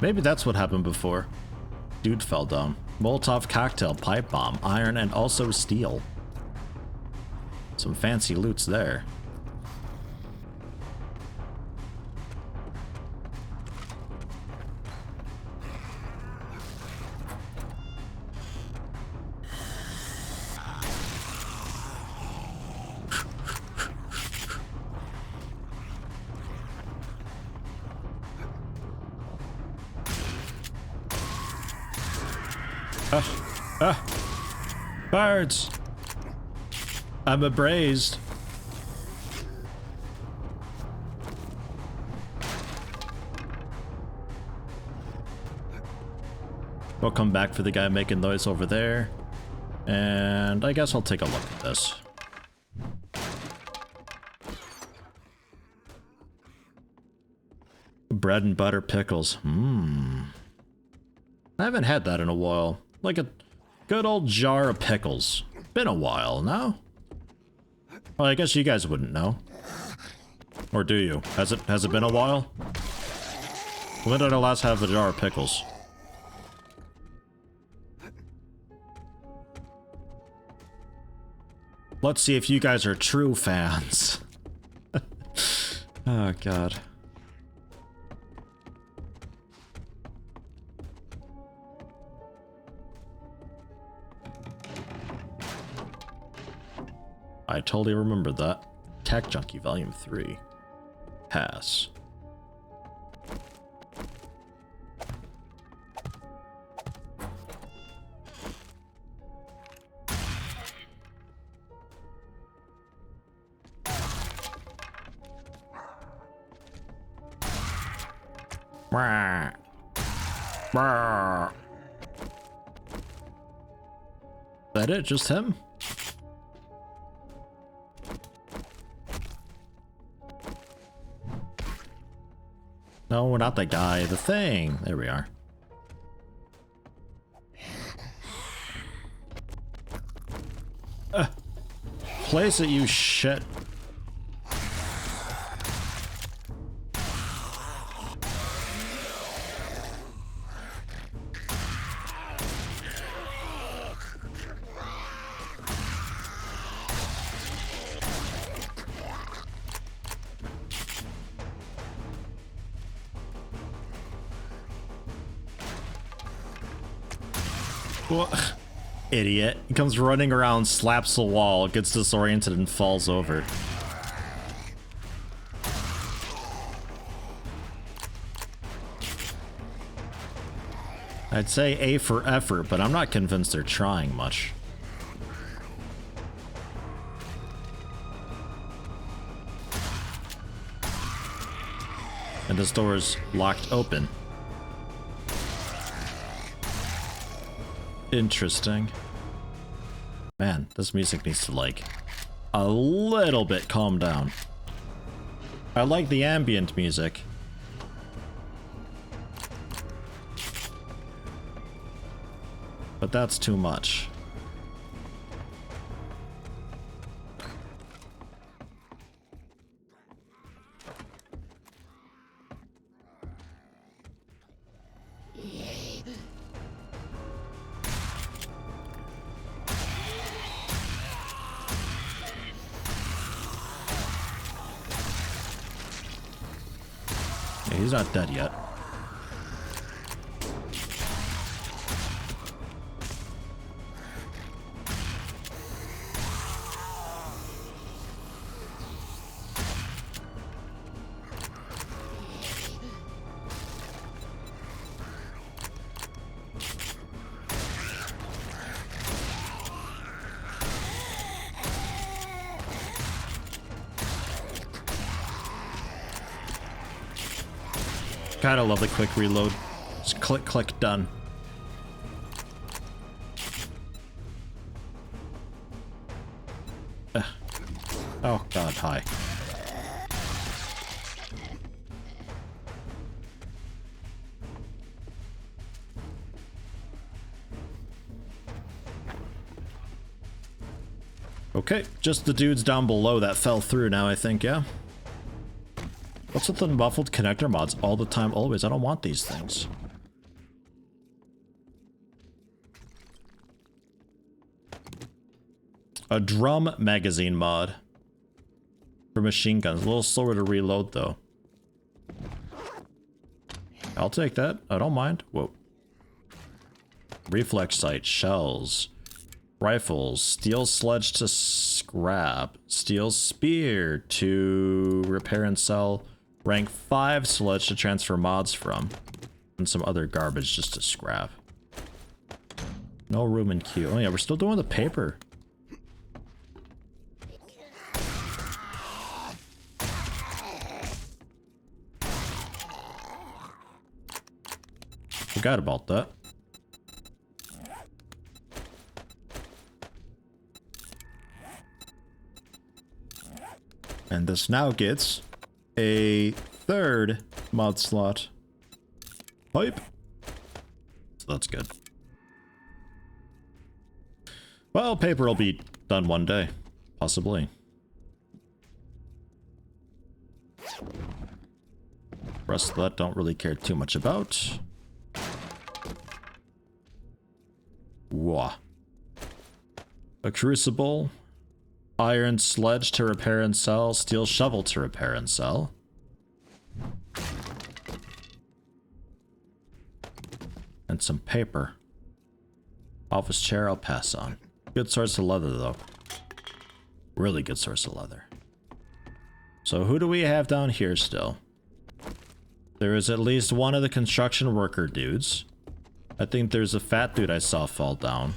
[SPEAKER 1] Maybe that's what happened before. Dude fell down. Molotov cocktail, pipe bomb, iron, and also steel. Some fancy loots there. Birds! I'm abrased. We'll come back for the guy making noise over there. And I guess I'll take a look at this. Bread and butter pickles. I haven't had that in a while. Like a good old jar of pickles. Been a while, no? Well, I guess you guys wouldn't know. Or do you? Has it been a while? When did I last have a jar of pickles? Let's see if you guys are true fans. Oh, God. I totally remember that. Tech Junkie Volume 3. Pass. That it? Just him? No, we're not the guy. The thing. There we are. Place it, you shit. Idiot. He comes running around, slaps the wall, gets disoriented, and falls over. I'd say A for effort, but I'm not convinced they're trying much. And this door is locked open. Interesting. Man, this music needs to, like, a little bit calm down. I like the ambient music. But that's too much. He's not dead yet. Kinda love the quick reload. Just click, click, done. Oh god, hi. Okay, just the dudes down below that fell through now, I think, yeah? What's with the muffled connector mods all the time, always? I don't want these things. A drum magazine mod. For machine guns. A little slower to reload though. I'll take that. I don't mind. Whoa. Reflex sight, shells, rifles, steel sledge to scrap, steel spear to repair and sell, rank 5 sledge to transfer mods from, and some other garbage just to scrap. No room in queue. Oh yeah, we're still doing the paper. Forgot about that. And this now gets a 3rd mod slot. Pipe. So that's good. Well, paper will be done one day. Possibly. Rest of that don't really care too much about. Wah. A crucible. Iron sledge to repair and sell. Steel shovel to repair and sell. And some paper. Office chair I'll pass on. Good source of leather though. Really good source of leather. So who do we have down here still? There is at least one of the construction worker dudes. I think there's a fat dude I saw fall down.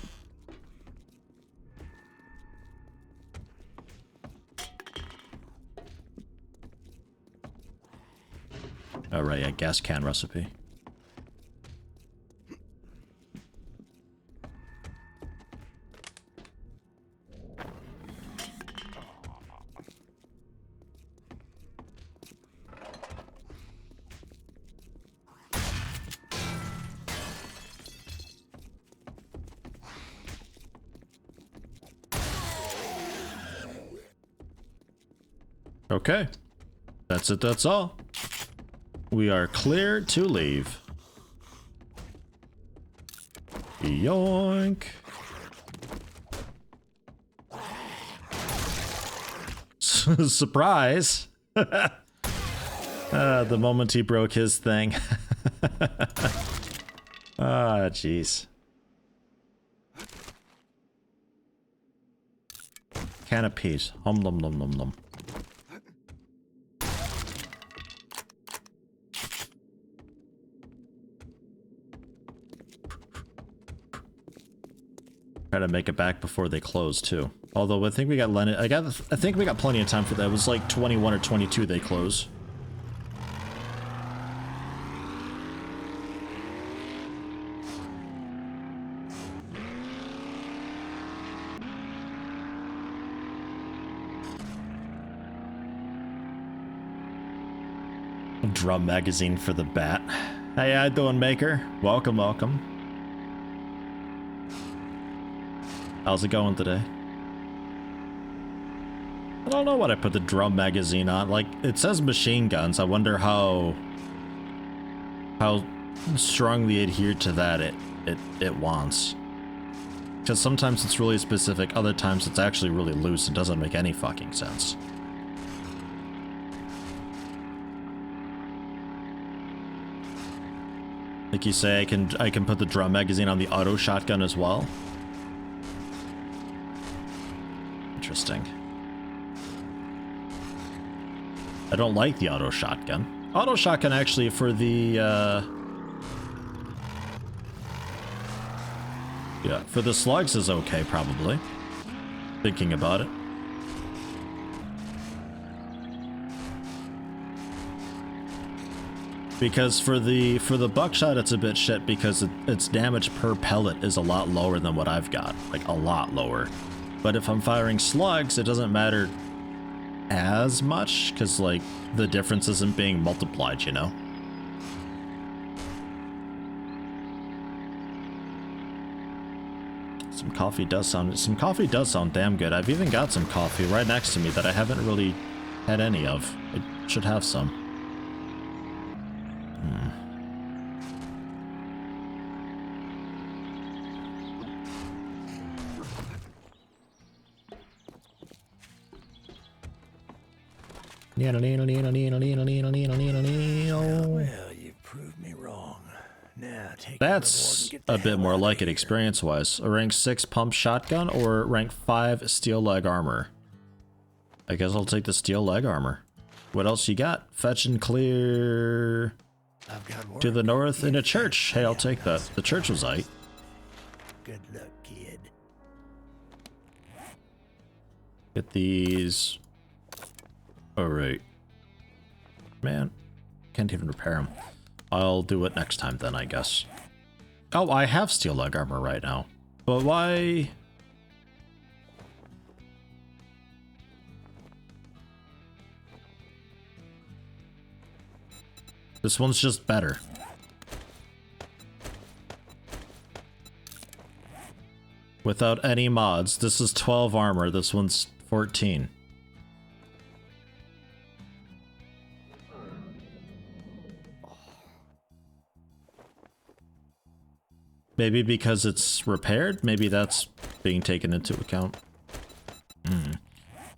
[SPEAKER 1] Oh right, yeah, gas can recipe. Okay. That's it, that's all. We are clear to leave. Yoink. Surprise. The moment he broke his thing. Ah, jeez. Can of peas. Hum num num num num. Try to make it back before they close too. Although I think we got I think we got plenty of time for that. It was like 21 or 22 they close. Drum magazine for the bat. How you doing, Maker? Welcome, welcome. How's it going today? I don't know what I put the drum magazine on. Like, it says machine guns. I wonder how strongly adhered to that it wants. Because sometimes it's really specific, other times it's actually really loose and doesn't make any fucking sense. Like you say, I can put the drum magazine on the auto shotgun as well. Interesting. I don't like the auto shotgun. Auto shotgun actually for the yeah, for the slugs is okay probably. Thinking about it. Because for the buckshot it's a bit shit because its damage per pellet is a lot lower than what I've got. Like a lot lower. But if I'm firing slugs, it doesn't matter as much, because, like, the difference isn't being multiplied, you know? Some coffee does sound damn good. I've even got some coffee right next to me that I haven't really had any of. I should have some.
[SPEAKER 3] Well, you proved me wrong. Now take
[SPEAKER 1] That's a bit more like it experience-wise. A rank 6 pump shotgun or rank 5 steel leg armor? I guess I'll take the steel leg armor. What else you got? Fetch and clear to the north in a church. Hey, I'll take that. The church was aight.
[SPEAKER 3] Good luck, kid.
[SPEAKER 1] Get these. Alright. Man, can't even repair them. I'll do it next time then, I guess. Oh, I have steel leg armor right now. But why? This one's just better. Without any mods. This is 12 armor. This one's 14. Maybe because it's repaired? Maybe that's being taken into account.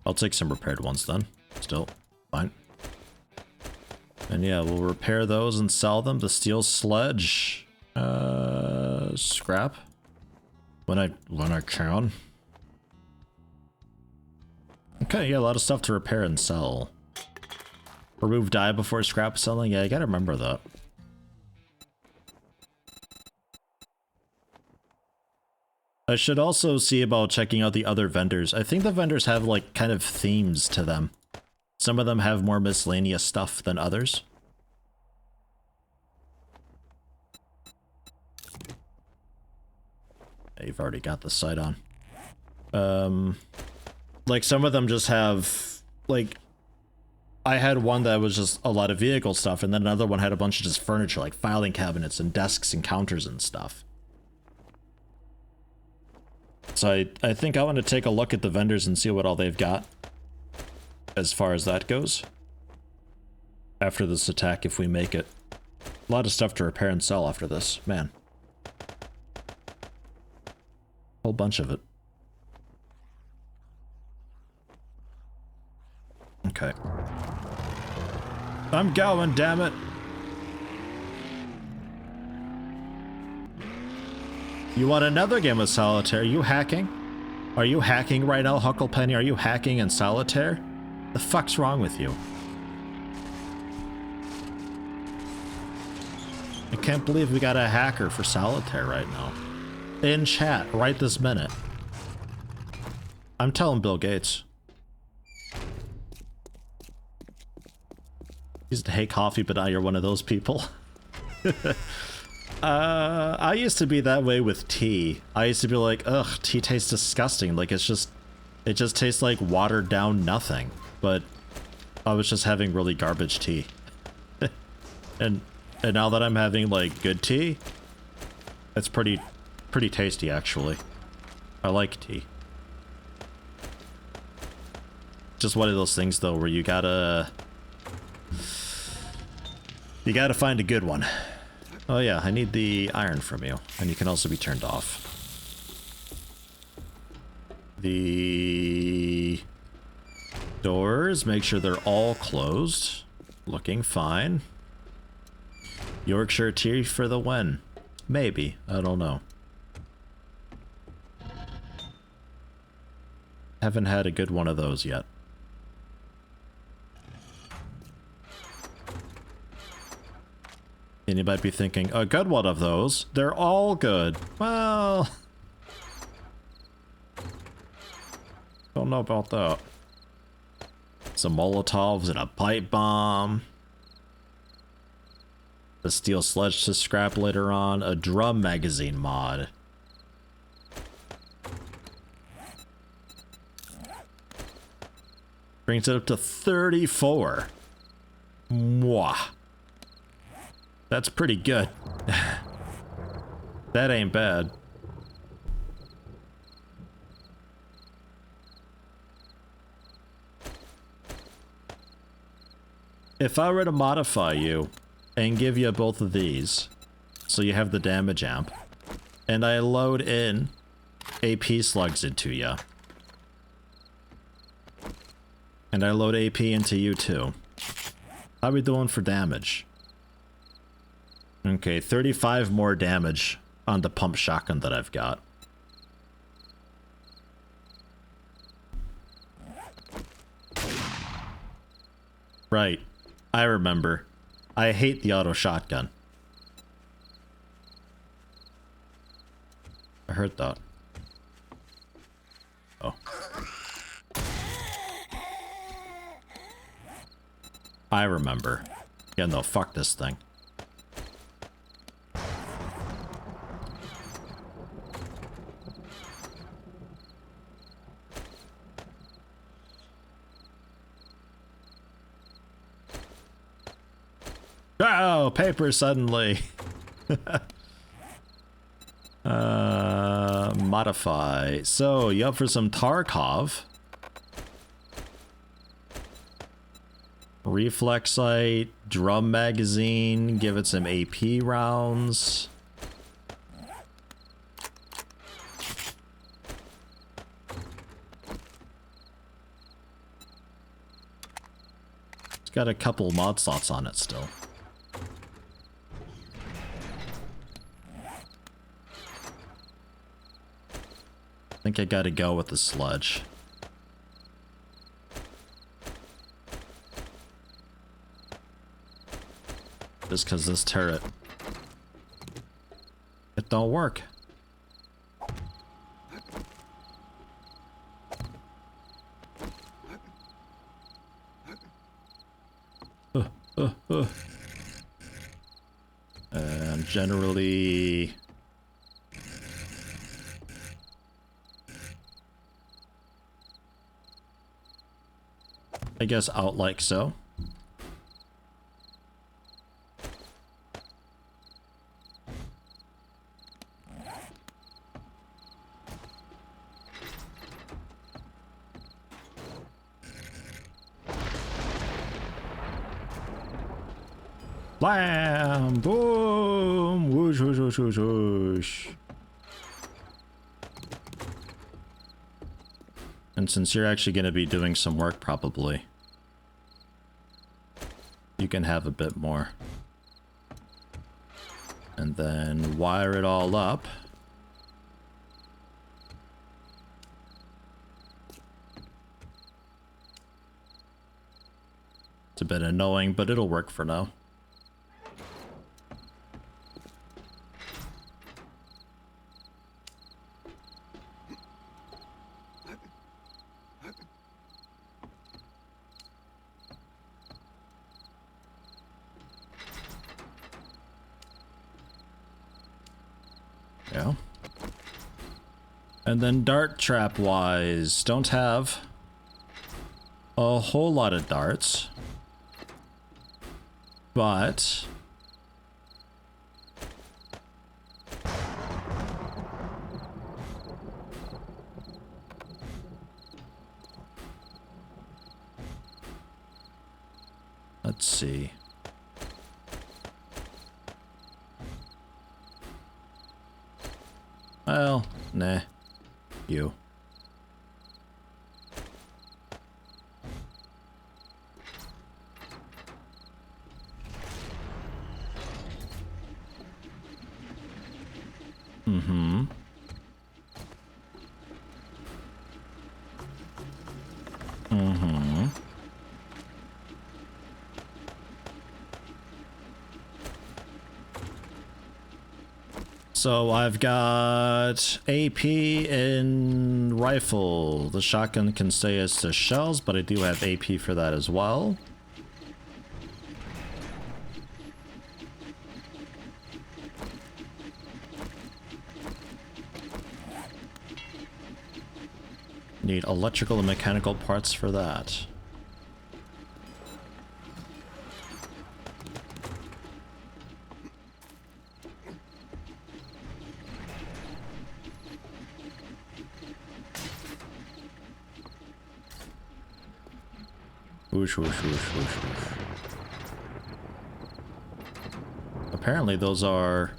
[SPEAKER 1] I'll take some repaired ones then. Still, fine. And yeah, we'll repair those and sell them. The steel sledge, scrap. When I can. Okay, yeah, a lot of stuff to repair and sell. Remove dye before scrap selling. Yeah, I gotta remember that. I should also see about checking out the other vendors. I think the vendors have like kind of themes to them. Some of them have more miscellaneous stuff than others. You've already got the sight on. Like some of them just have, like, I had one that was just a lot of vehicle stuff, and then another one had a bunch of just furniture, like filing cabinets and desks and counters and stuff. So I think I want to take a look at the vendors and see what all they've got as far as that goes. After this attack, if we make it. A lot of stuff to repair and sell after this, man. Whole bunch of it. Okay. I'm going, damn it. You want another game of solitaire? Are you hacking? Are you hacking right now, Hucklepenny? Are you hacking in solitaire? The fuck's wrong with you? I can't believe we got a hacker for solitaire right now. In chat, right this minute. I'm telling Bill Gates. He used to hate coffee, but now you're one of those people. I used to be that way with tea. I used to be like, ugh, tea tastes disgusting. Like, it just tastes like watered down nothing. But I was just having really garbage tea. and now that I'm having, like, good tea, it's pretty tasty, actually. I like tea. Just one of those things, though, where you gotta find a good one. Oh yeah, I need the iron from you, and you can also be turned off. The doors, make sure they're all closed. Looking fine. Yorkshire tea for the win. Maybe, I don't know. Haven't had a good one of those yet. And you might be thinking, a good one of those? They're all good. Well, don't know about that. Some Molotovs and a pipe bomb. The steel sledge to scrap later on. A drum magazine mod. Brings it up to 34. Mwah. That's pretty good. That ain't bad. If I were to modify you and give you both of these, so you have the damage amp, and I load in AP slugs into you, And I load AP into you too. How we doing for damage? Okay, 35 more damage on the pump shotgun that I've got. Right. I remember. I hate the auto shotgun. I heard that. Oh. I remember. Yeah, no, fuck this thing. Oh, paper suddenly. Modify. So, you up for some Tarkov? Reflexite, drum magazine, give it some AP rounds. It's got a couple mod slots on it still. I think I gotta go with the sludge. Just because this turret, it don't work. And generally, I guess out like so. Blam! Boom! Whoosh, whoosh, whoosh, whoosh, whoosh. And since you're actually going to be doing some work probably, you can have a bit more. And then wire it all up. It's a bit annoying, but it'll work for now. Yeah. And then dart trap wise, don't have a whole lot of darts, but let's see. Well, nah. You. Mm-hmm. Mm-hmm. So I've got AP in rifle. The shotgun can stay as the shells, but I do have AP for that as well. Need electrical and mechanical parts for that. Whoosh, whoosh, whoosh, whoosh, whoosh. Apparently those are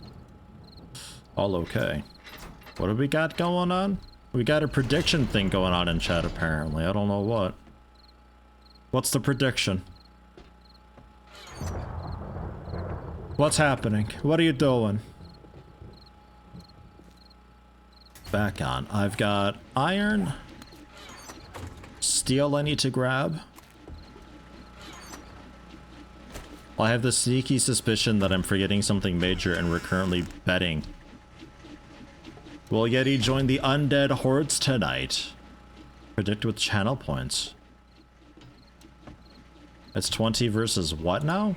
[SPEAKER 1] all okay. What do we got going on? We got a prediction thing going on in chat apparently. I don't know what. What's the prediction? What's happening? What are you doing? Back on. I've got iron. Steel I need to grab. I have the sneaky suspicion that I'm forgetting something major and we're currently betting. Will Yeti join the undead hordes tonight? Predict with channel points. It's 20 versus what now?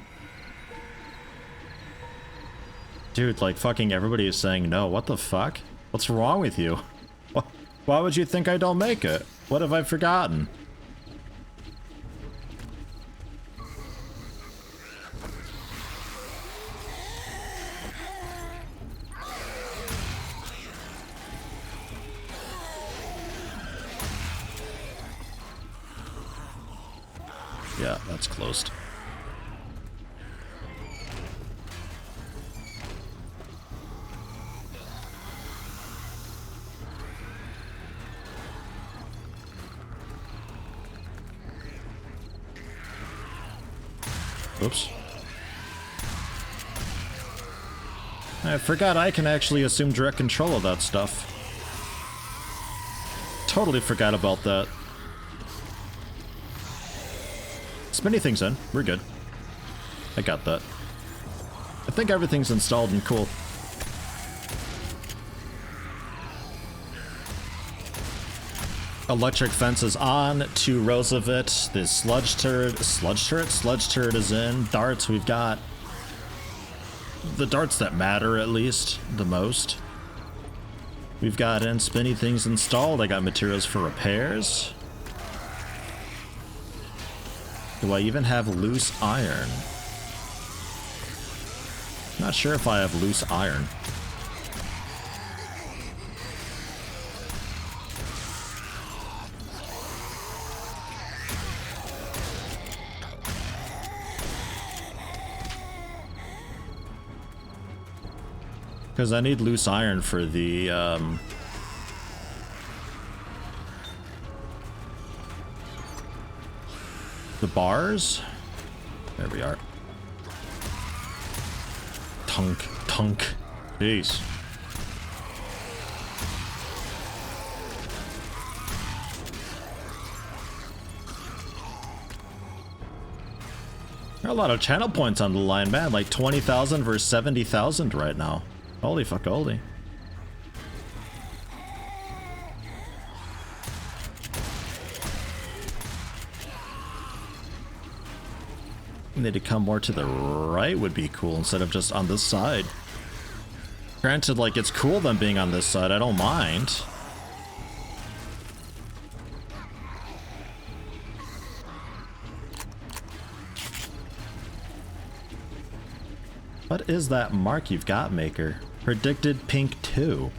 [SPEAKER 1] Dude, like fucking everybody is saying no. What the fuck? What's wrong with you? Why would you think I don't make it? What have I forgotten? Yeah, that's closed. Oops. I forgot I can actually assume direct control of that stuff. Totally forgot about that. Spinny things in. We're good. I got that. I think everything's installed and cool. Electric fence is on. 2 rows of it. This sludge turret. Sludge turret is in. Darts, we've got the darts that matter at least the most. We've got in spinny things installed. I got materials for repairs. Do I even have loose iron? Not sure if I have loose iron. Because I need loose iron for the bars. There we are. Tunk, tunk. Jeez. There are a lot of channel points on the line, man. Like 20,000 versus 70,000 right now. Holy fuck, holy. Need to come more to the right would be cool instead of just on this side. Granted, like, it's cool them being on this side, I don't mind. What is that mark you've got, Maker? Predicted pink 2.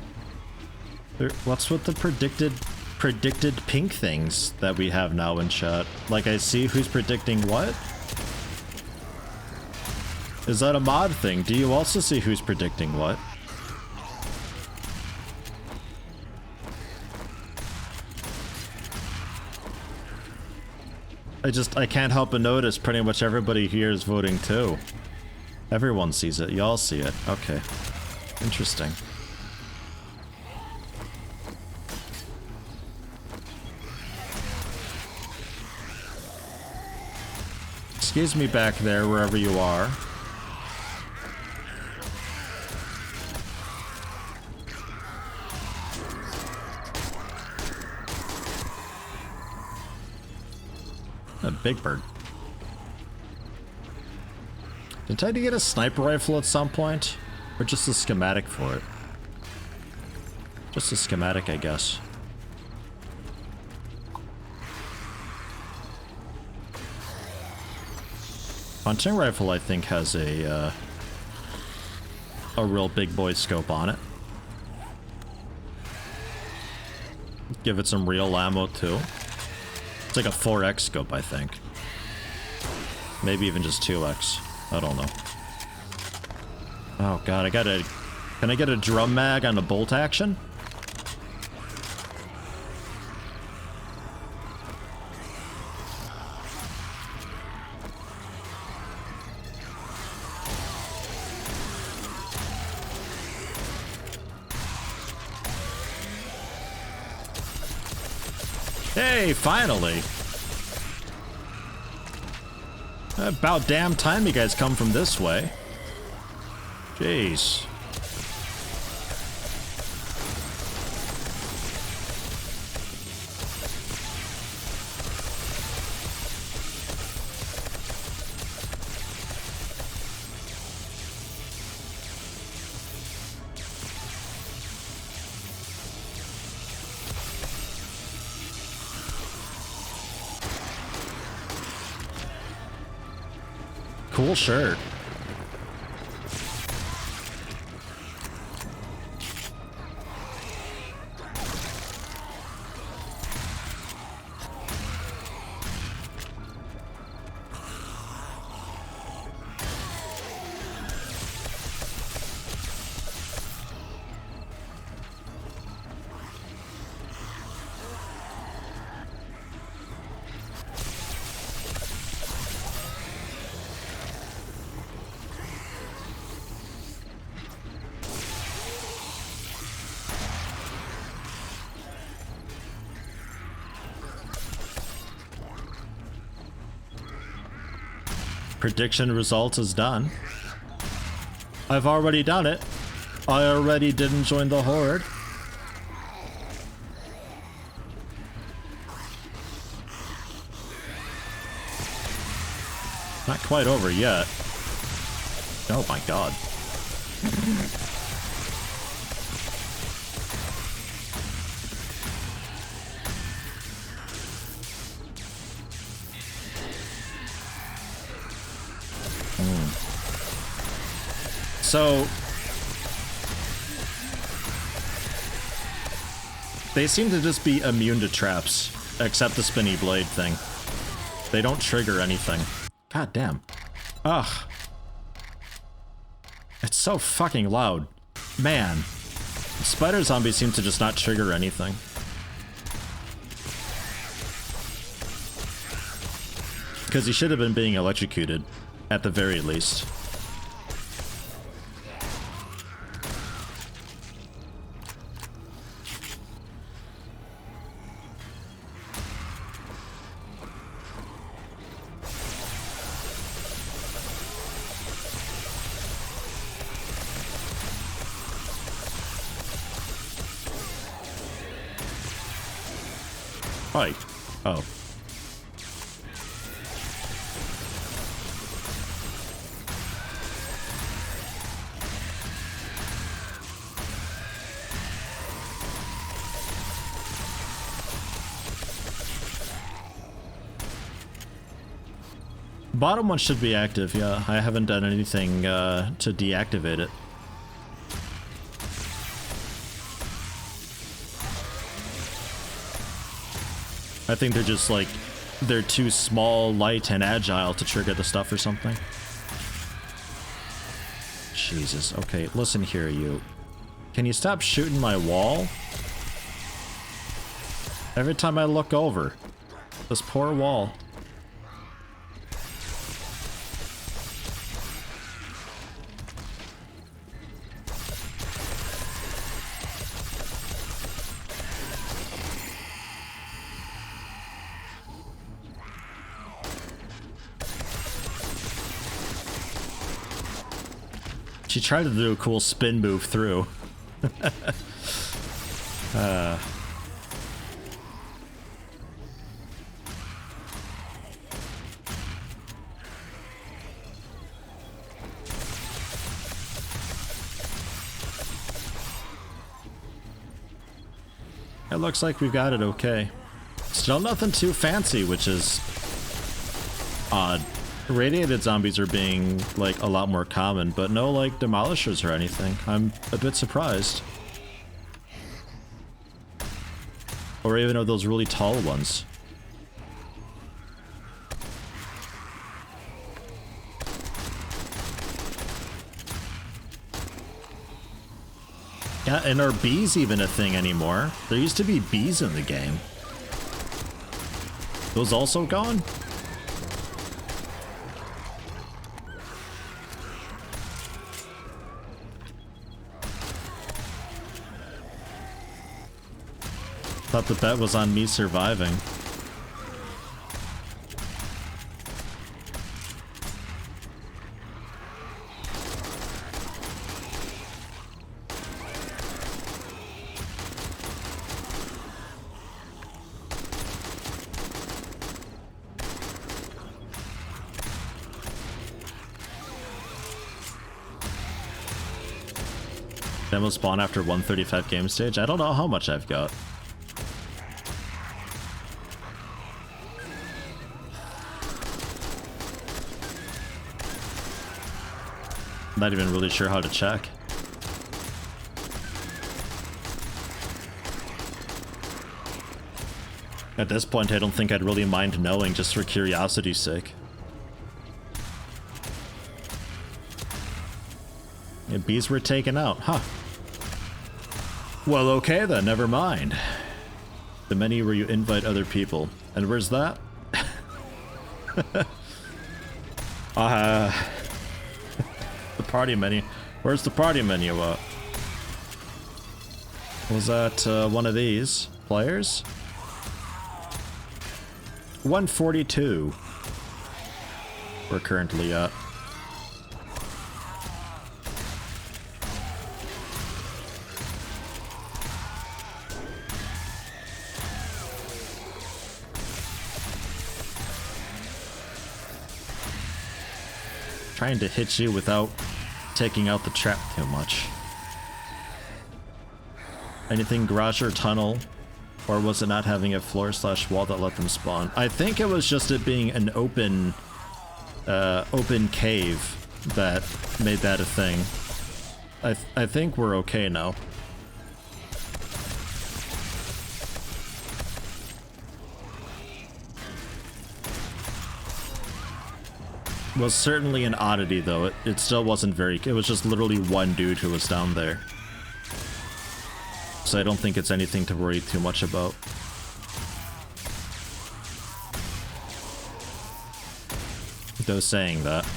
[SPEAKER 1] What's with the predicted pink things that we have now in chat? Like, I see who's predicting what? Is that a mod thing? Do you also see who's predicting what? I can't help but notice pretty much everybody here is voting too. Everyone sees it. Y'all see it. Okay. Interesting. Excuse me back there, wherever you are. A big bird. Did I get a sniper rifle at some point? Or just a schematic for it? Just a schematic, I guess. Hunting rifle, I think, has a real big boy scope on it. Give it some real ammo, too. It's like a 4x scope, I think. Maybe even just 2x. I don't know. Oh god, can I get a drum mag on the bolt action? Hey, finally! About damn time you guys come from this way. Jeez. Cool shirt. Prediction result is done. I've already done it. I already didn't join the horde. Not quite over yet. Oh my god. So they seem to just be immune to traps, except the spinny blade thing. They don't trigger anything. God damn. Ugh. It's so fucking loud. Man. Spider zombies seem to just not trigger anything. Because he should have been being electrocuted, at the very least. Fight. Oh. Bottom one should be active, yeah. I haven't done anything to deactivate it. I think they're just like, they're too small, light, and agile to trigger the stuff or something. Jesus. Okay, listen here, you. Can you stop shooting my wall? Every time I look over. This poor wall. She tried to do a cool spin move through. It looks like we've got it okay. Still nothing too fancy, which is odd. Radiated zombies are being, like, a lot more common, but no, like, demolishers or anything. I'm a bit surprised. Or even of those really tall ones. Yeah, and are bees even a thing anymore? There used to be bees in the game. Those also gone? Thought the bet was on me surviving. Then will spawn after 135 game stage. I don't know how much I've got. Not even really sure how to check. At this point, I don't think I'd really mind knowing just for curiosity's sake. Yeah, bees were taken out, huh? Well, okay then, never mind. The menu where you invite other people. And where's that? The party menu. Where's the party menu at? Was that one of these? Players? 142. We're currently at. Trying to hit you without taking out the trap too much. Anything garage or tunnel? Or was it not having a floor/wall that let them spawn? I think it was just it being an open cave that made that a thing. I think we're okay now. Was certainly an oddity though. It still wasn't very. It was just literally one dude who was down there. So I don't think it's anything to worry too much about. Though saying that,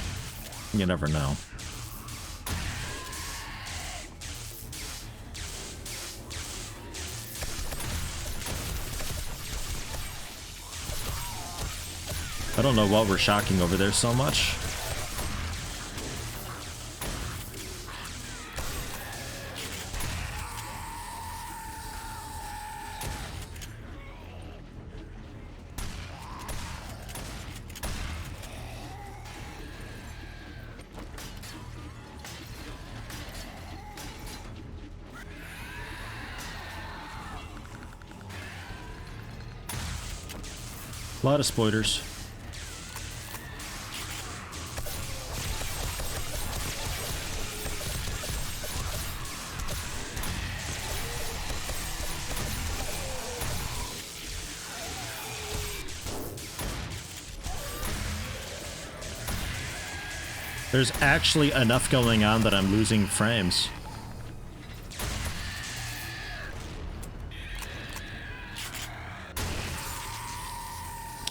[SPEAKER 1] you never know. I don't know what we're shocking over there so much. A lot of spoilers. There's actually enough going on that I'm losing frames.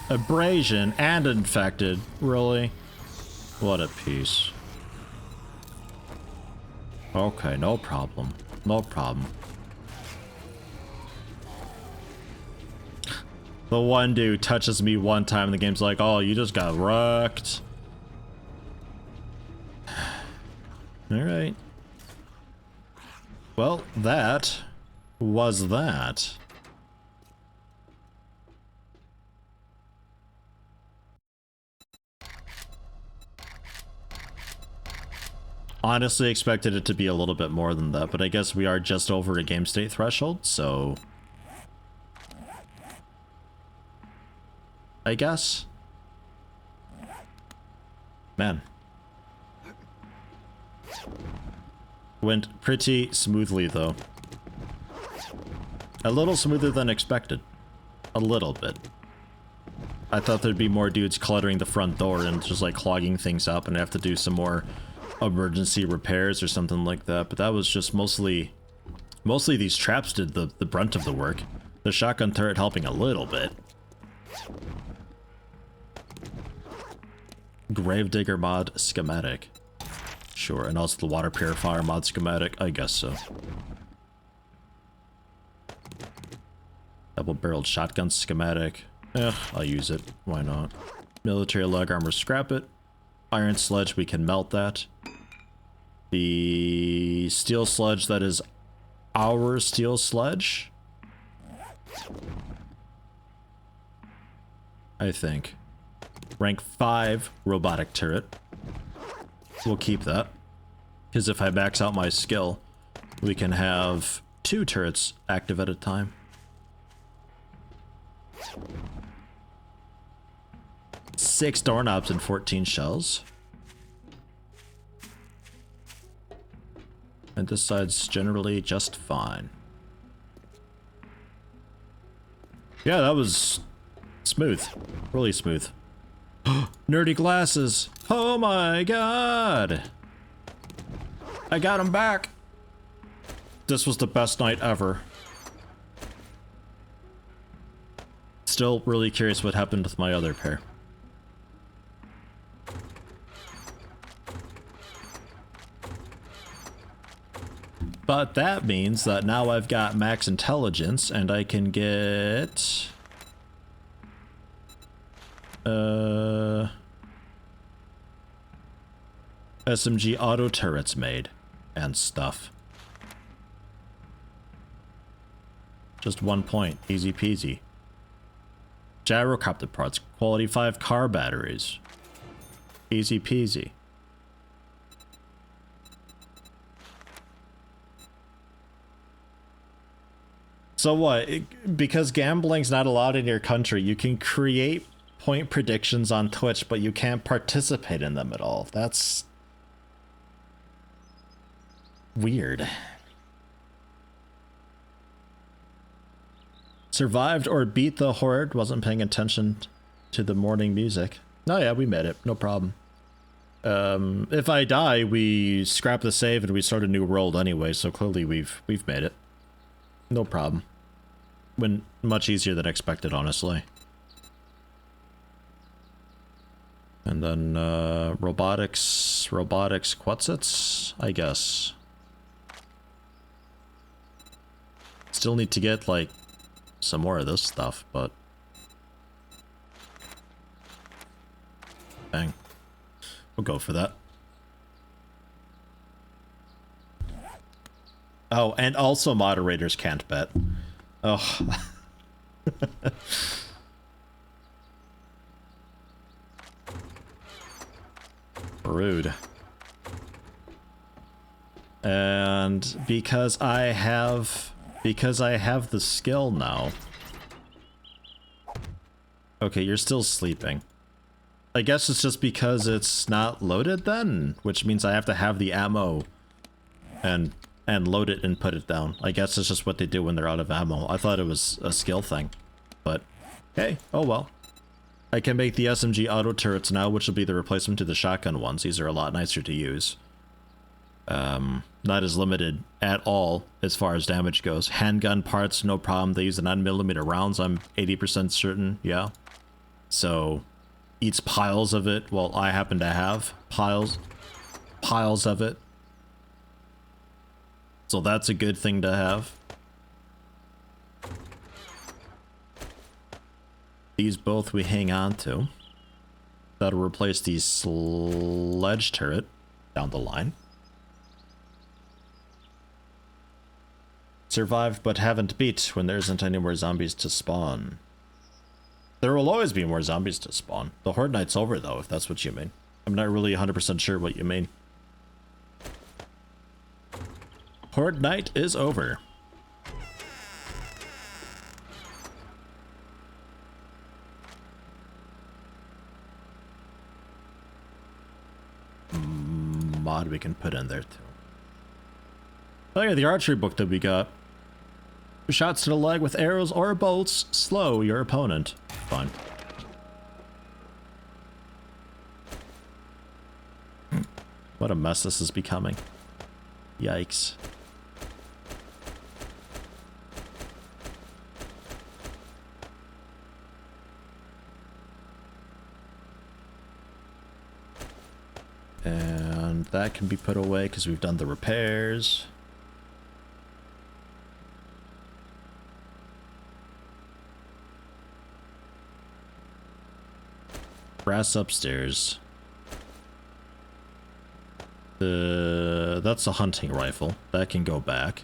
[SPEAKER 1] Abrasion and infected, really? What a piece. Okay, no problem. No problem. The one dude touches me one time and the game's like, oh, you just got wrecked. Alright. Well, that was that. Honestly expected it to be a little bit more than that, but I guess we are just over a game state threshold, so... I guess. Man. Went pretty smoothly, though. A little smoother than expected. A little bit. I thought there'd be more dudes cluttering the front door and just, like, clogging things up, and I have to do some more emergency repairs or something like that, but that was just mostly these traps did the brunt of the work. The shotgun turret helping a little bit. Gravedigger mod schematic. Sure, and also the water purifier mod schematic, I guess so. A barreled shotgun schematic. I'll use it. Why not? Military leg armor, scrap it. Iron sledge, we can melt that. The steel sledge, that is our steel sledge. I think. Rank 5 robotic turret. We'll keep that. Because if I max out my skill, we can have 2 turrets active at a time. Six doorknobs and 14 shells. And this side's generally just fine. Yeah, that was smooth. Really smooth. Nerdy glasses. Oh my god. I got them back. This was the best night ever. Still really curious what happened with my other pair. But that means that now I've got max intelligence and I can get SMG auto turrets made and stuff. Just 1 point, easy peasy. Gyrocopter parts, quality 5 car batteries. Easy peasy. So what? Because gambling's not allowed in your country, you can create point predictions on Twitch, but you can't participate in them at all. That's weird. Survived or beat the horde. Wasn't paying attention to the morning music. Oh yeah, we made it. No problem. If I die, we scrap the save and we start a new world anyway, so clearly we've made it. No problem. Went much easier than expected, honestly. And then robotics quetzits, I guess. Still need to get like some more of this stuff, but bang, we'll go for that. Oh, and also moderators can't bet. Oh. Rude. And because I have the skill now. Okay, you're still sleeping. I guess it's just because it's not loaded then, which means I have to have the ammo and load it and put it down. I guess it's just what they do when they're out of ammo. I thought it was a skill thing, but hey, oh well. I can make the SMG auto turrets now, which will be the replacement to the shotgun ones. These are a lot nicer to use. Not as limited at all as far as damage goes. Handgun parts, no problem. They use the 9mm rounds, I'm 80% certain, yeah. So, eats piles of it. Well, I happen to have piles of it. So that's a good thing to have. These both we hang on to. That'll replace the sledge turret down the line. Survived but haven't beat when there isn't any more zombies to spawn. There will always be more zombies to spawn. The Horde Night's over though, if that's what you mean. I'm not really 100% sure what you mean. Horde Night is over. Mod we can put in there too. Oh yeah, the archery book that we got. Shots to the leg with arrows or bolts slow your opponent. Fine. What a mess this is becoming. Yikes. And that can be put away because we've done the repairs. Brass upstairs. That's a hunting rifle. That can go back.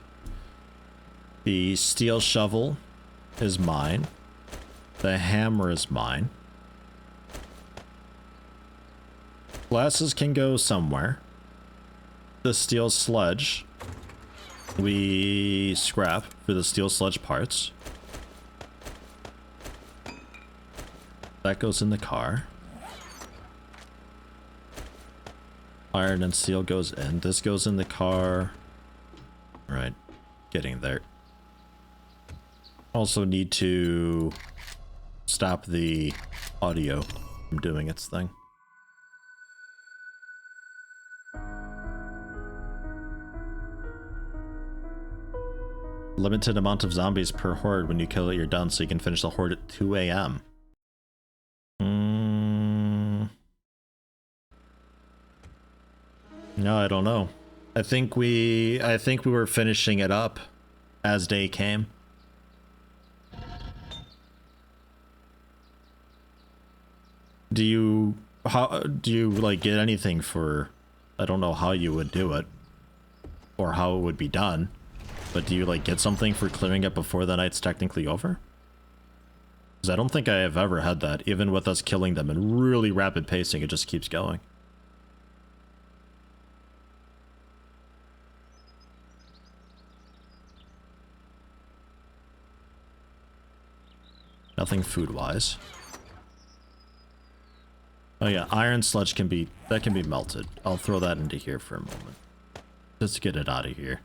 [SPEAKER 1] The steel shovel is mine. The hammer is mine. Glasses can go somewhere. The steel sledge. We scrap for the steel sledge parts. That goes in the car. Iron and steel goes in. This goes in the car. Right. Getting there. Also need to stop the audio from doing its thing. Limited amount of zombies per horde. When you kill it, you're done, so you can finish the horde at 2 a.m. No, I don't know. I think we were finishing it up as day came. Do you like get anything for, I don't know how you would do it or how it would be done, but do you like get something for clearing it before the night's technically over? Because I don't think I have ever had that. Even with us killing them in really rapid pacing, it just keeps going. Nothing food-wise. Oh yeah, iron sludge can be melted. I'll throw that into here for a moment. Just to get it out of here.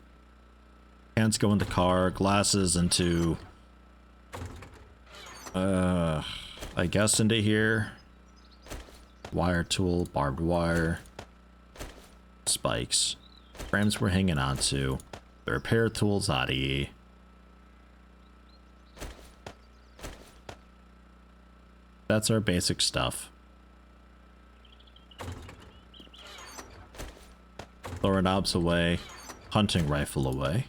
[SPEAKER 1] Cans go in the car, glasses into I guess into here. Wire tool, barbed wire, spikes. Frames we're hanging on to. The repair tools out of here. That's our basic stuff. Thrower knobs away. Hunting rifle away.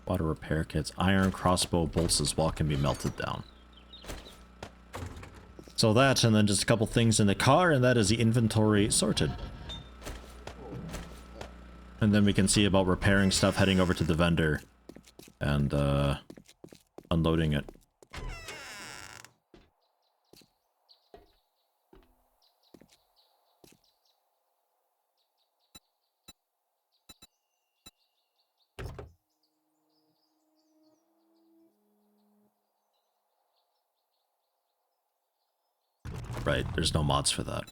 [SPEAKER 1] Water repair kits. Iron crossbow bolts as well can be melted down. So that, and then just a couple things in the car, and that is the inventory sorted. And then we can see about repairing stuff, heading over to the vendor, and unloading it. Right, there's no mods for that.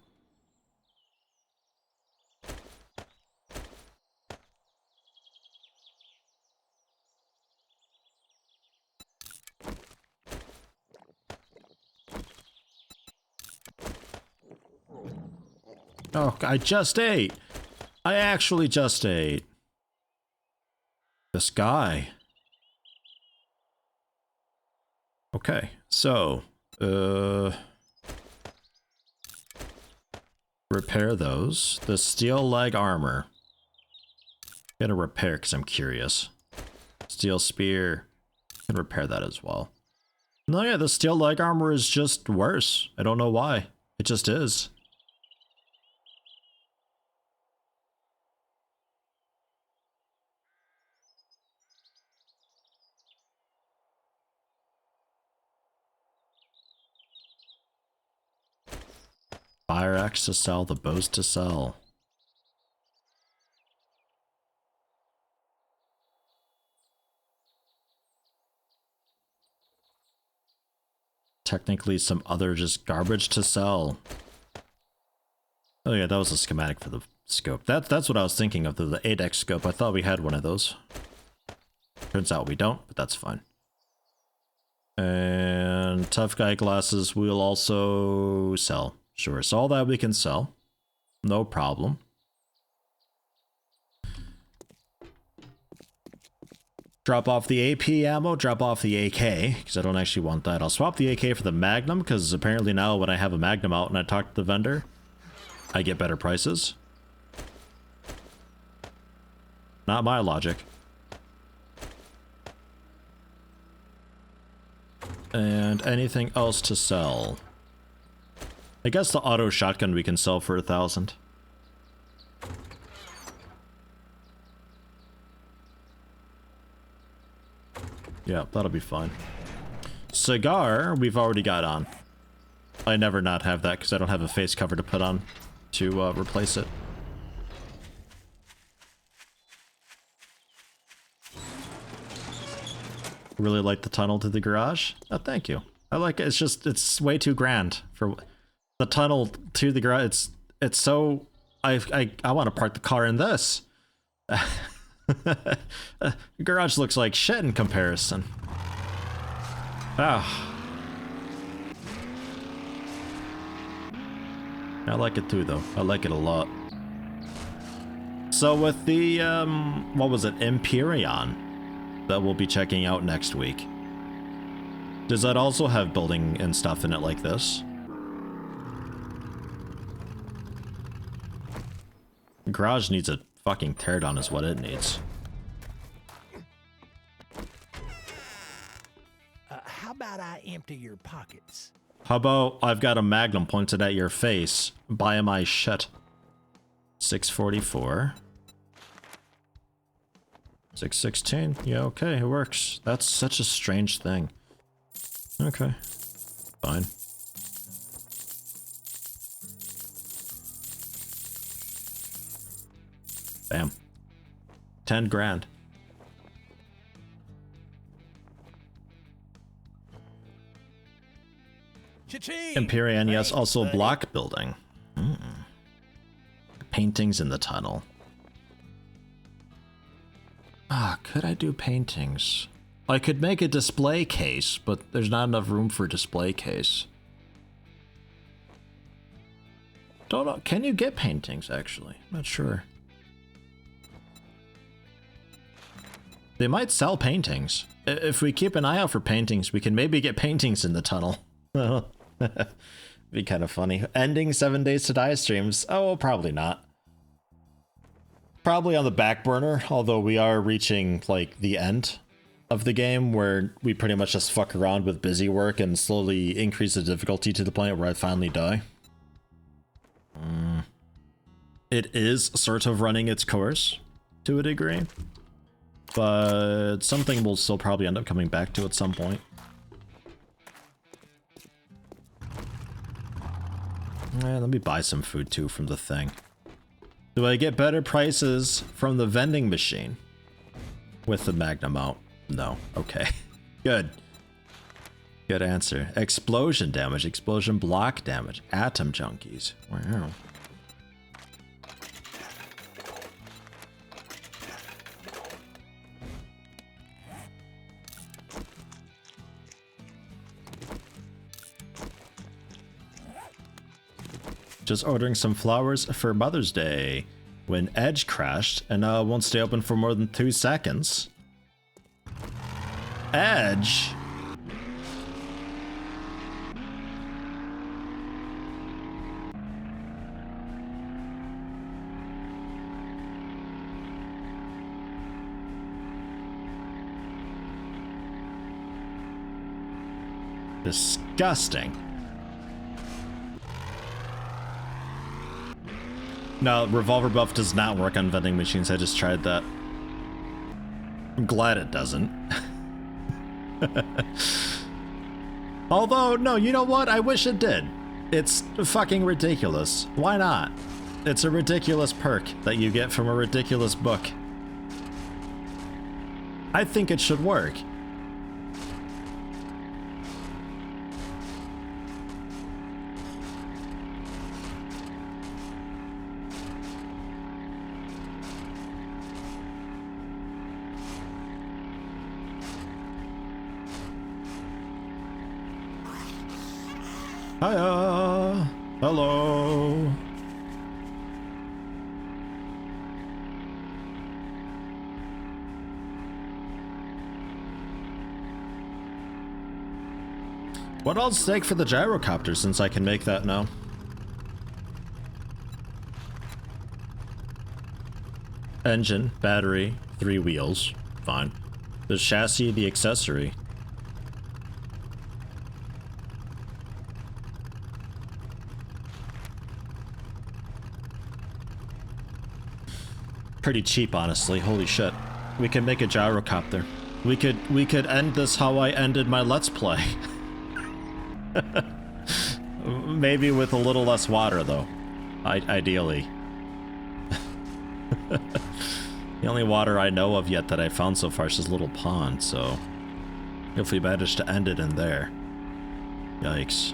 [SPEAKER 1] Oh, I just ate! I actually just ate. This guy. Okay, so, repair those. The steel leg armor. Gonna repair because I'm curious. Steel spear. Can repair that as well. No, yeah, the steel leg armor is just worse. I don't know why. It just is. Fire axe to sell, the bows to sell. Technically some other just garbage to sell. Oh yeah, that was a schematic for the scope. That's what I was thinking of, the 8x scope. I thought we had one of those. Turns out we don't, but that's fine. And tough guy glasses we'll also sell. Sure, so all that we can sell. No problem. Drop off the AP ammo, drop off the AK, because I don't actually want that. I'll swap the AK for the Magnum, because apparently now when I have a Magnum out and I talk to the vendor, I get better prices. Not my logic. And anything else to sell? I guess the auto shotgun we can sell for 1,000. Yeah, that'll be fine. Cigar, we've already got on. I never not have that because I don't have a face cover to put on to replace it. Really like the tunnel to the garage. Oh, thank you. I like it. It's just, it's way too grand for the tunnel to the garage. It's so, I want to park the car in this. Garage looks like shit in comparison. Ah. I like it too, though. I like it a lot. So with the, what was it, Empyrean, that we'll be checking out next week. Does that also have building and stuff in it like this? Garage needs a fucking teardown is what it needs.
[SPEAKER 3] How about I empty your pockets?
[SPEAKER 1] How about I've got a magnum pointed at your face? Buy my shit. 644. 616. Yeah, okay, it works. That's such a strange thing. Okay. Fine. Bam. 10 grand.
[SPEAKER 3] Cha-ching!
[SPEAKER 1] Empyrean, yes,
[SPEAKER 3] Thanks,
[SPEAKER 1] also
[SPEAKER 3] buddy.
[SPEAKER 1] block building. Paintings in the tunnel. Ah, could I do paintings? I could make a display case, but there's not enough room for a display case. Don't know. Can you get paintings, actually? I'm not sure. They might sell paintings. If we keep an eye out for paintings, we can maybe get paintings in the tunnel. Be kind of funny. Ending 7 Days to Die streams? Oh, probably not. Probably on the back burner, although we are reaching, like, the end of the game where we pretty much just fuck around with busy work and slowly increase the difficulty to the point where I finally die. It is sort of running its course to a degree, but something we'll still probably end up coming back to at some point. Let me buy some food too from the thing. Do I get better prices from the vending machine with the Magnum out? No. Okay. Good. Good answer. Explosion damage, explosion block damage, atom junkies. Wow. Just ordering some flowers for Mother's Day. When Edge crashed and won't stay open for more than 2 seconds. Edge? Disgusting. No, revolver buff does not work on vending machines. I just tried that. I'm glad it doesn't. Although, no, you know what? I wish it did. It's fucking ridiculous. Why not? It's a ridiculous perk that you get from a ridiculous book. I think it should work. Hiya! Hello! What else take for the gyrocopter since I can make that now? Engine, battery, 3 wheels. Fine. The chassis, the accessory. pretty cheap, honestly. Holy shit. We can make a gyrocopter. We could end this how I ended my Let's Play. Maybe with a little less water, though. Ideally. The only water I know of yet that I found so far is this little pond, so... if we manage to end it in there. Yikes.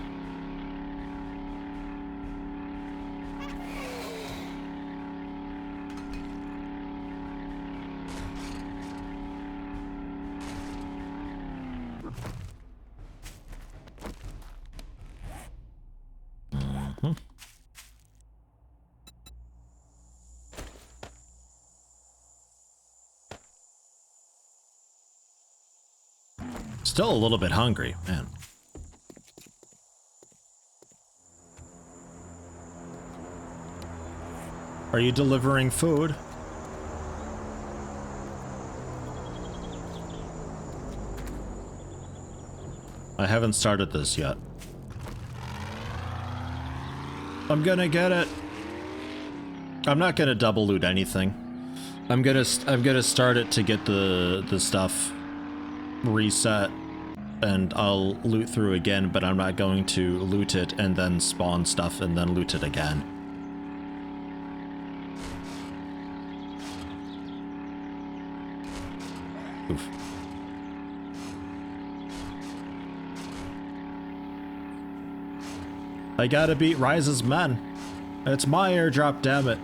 [SPEAKER 1] Still a little bit hungry, man. Are you delivering food? I haven't started this yet. I'm gonna get it. I'm not gonna double loot anything. I'm gonna start it to get the stuff reset, and I'll loot through again, but I'm not going to loot it and then spawn stuff and then loot it again. Oof. I gotta beat Rise's men. It's my airdrop, damn it.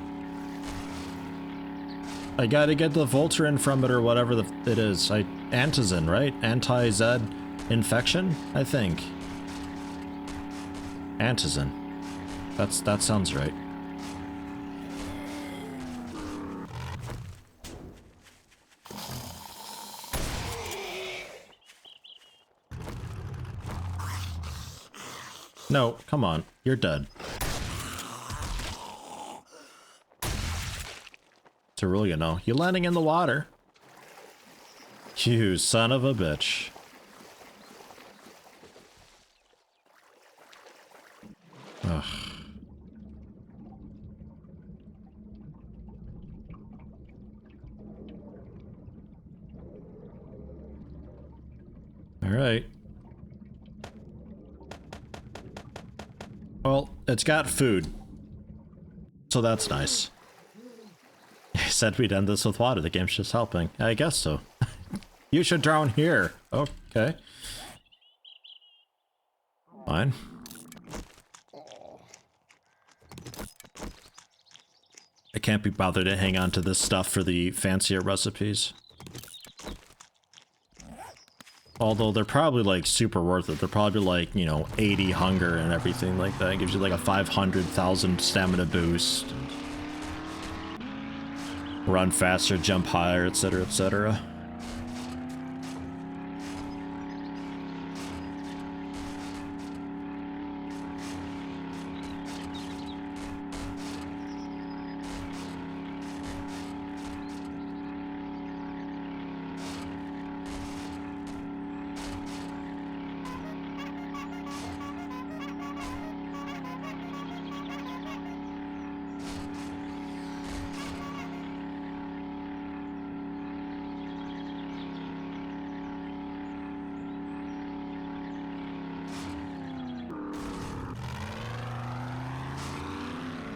[SPEAKER 1] I gotta get the Voltaren from it or whatever it is. Antizin, right? Anti-Z infection, I think. Antizin. That sounds right. No, come on. You're dead. Cerulean, you're landing in the water. You son of a bitch. Ugh. All right. Well, it's got food, so that's nice. I said we'd end this with water. The game's just helping. I guess so. You should drown here. Okay. Fine. I can't be bothered to hang on to this stuff for the fancier recipes. Although they're probably like super worth it. They're probably like, you know, 80 hunger and everything like that. It gives you like a 500,000 stamina boost. Run faster, jump higher, etc., etc.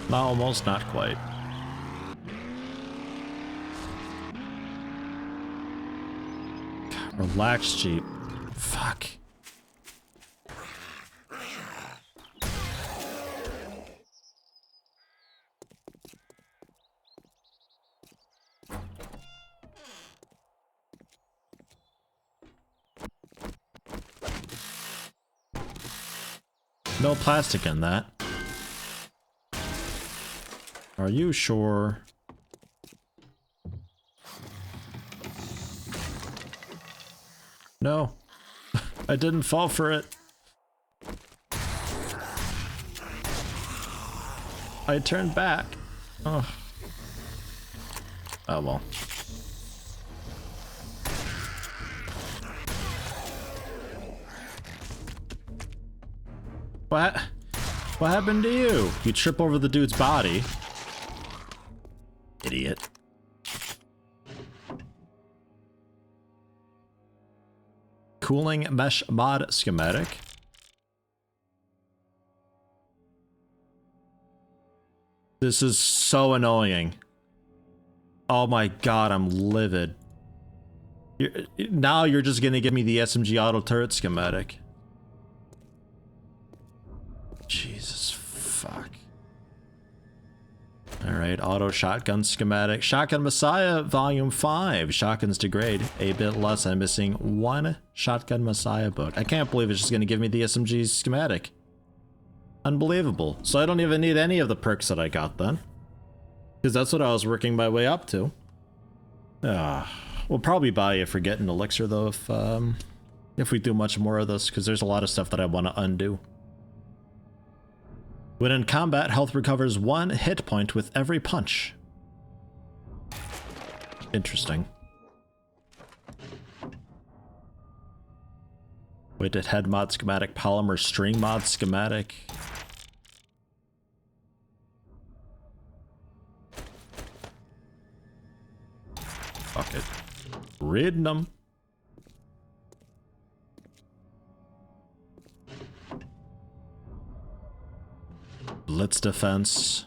[SPEAKER 1] Not almost, not quite. God, relax, Jeep. Fuck. No plastic in that. Are you sure? No. I didn't fall for it. I turned back. Oh. Oh well. What? What happened to you? You trip over the dude's body. Idiot. cooling mesh mod schematic. This is so annoying. Oh my god, I'm livid. Now you're just gonna give me the SMG auto turret schematic. Jesus fuck. Alright, auto shotgun schematic. Shotgun Messiah Volume 5. Shotguns degrade a bit less. I'm missing one Shotgun Messiah book. I can't believe it's just gonna give me the SMG schematic. Unbelievable. So I don't even need any of the perks that I got then. Because that's what I was working my way up to. We'll probably buy it for getting elixir though if we do much more of this, because there's a lot of stuff that I want to undo. When in combat, health recovers 1 hit point with every punch. Interesting. Weighted head mod schematic, polymer string mod schematic. Fuck it. Reading them. Blitz defense.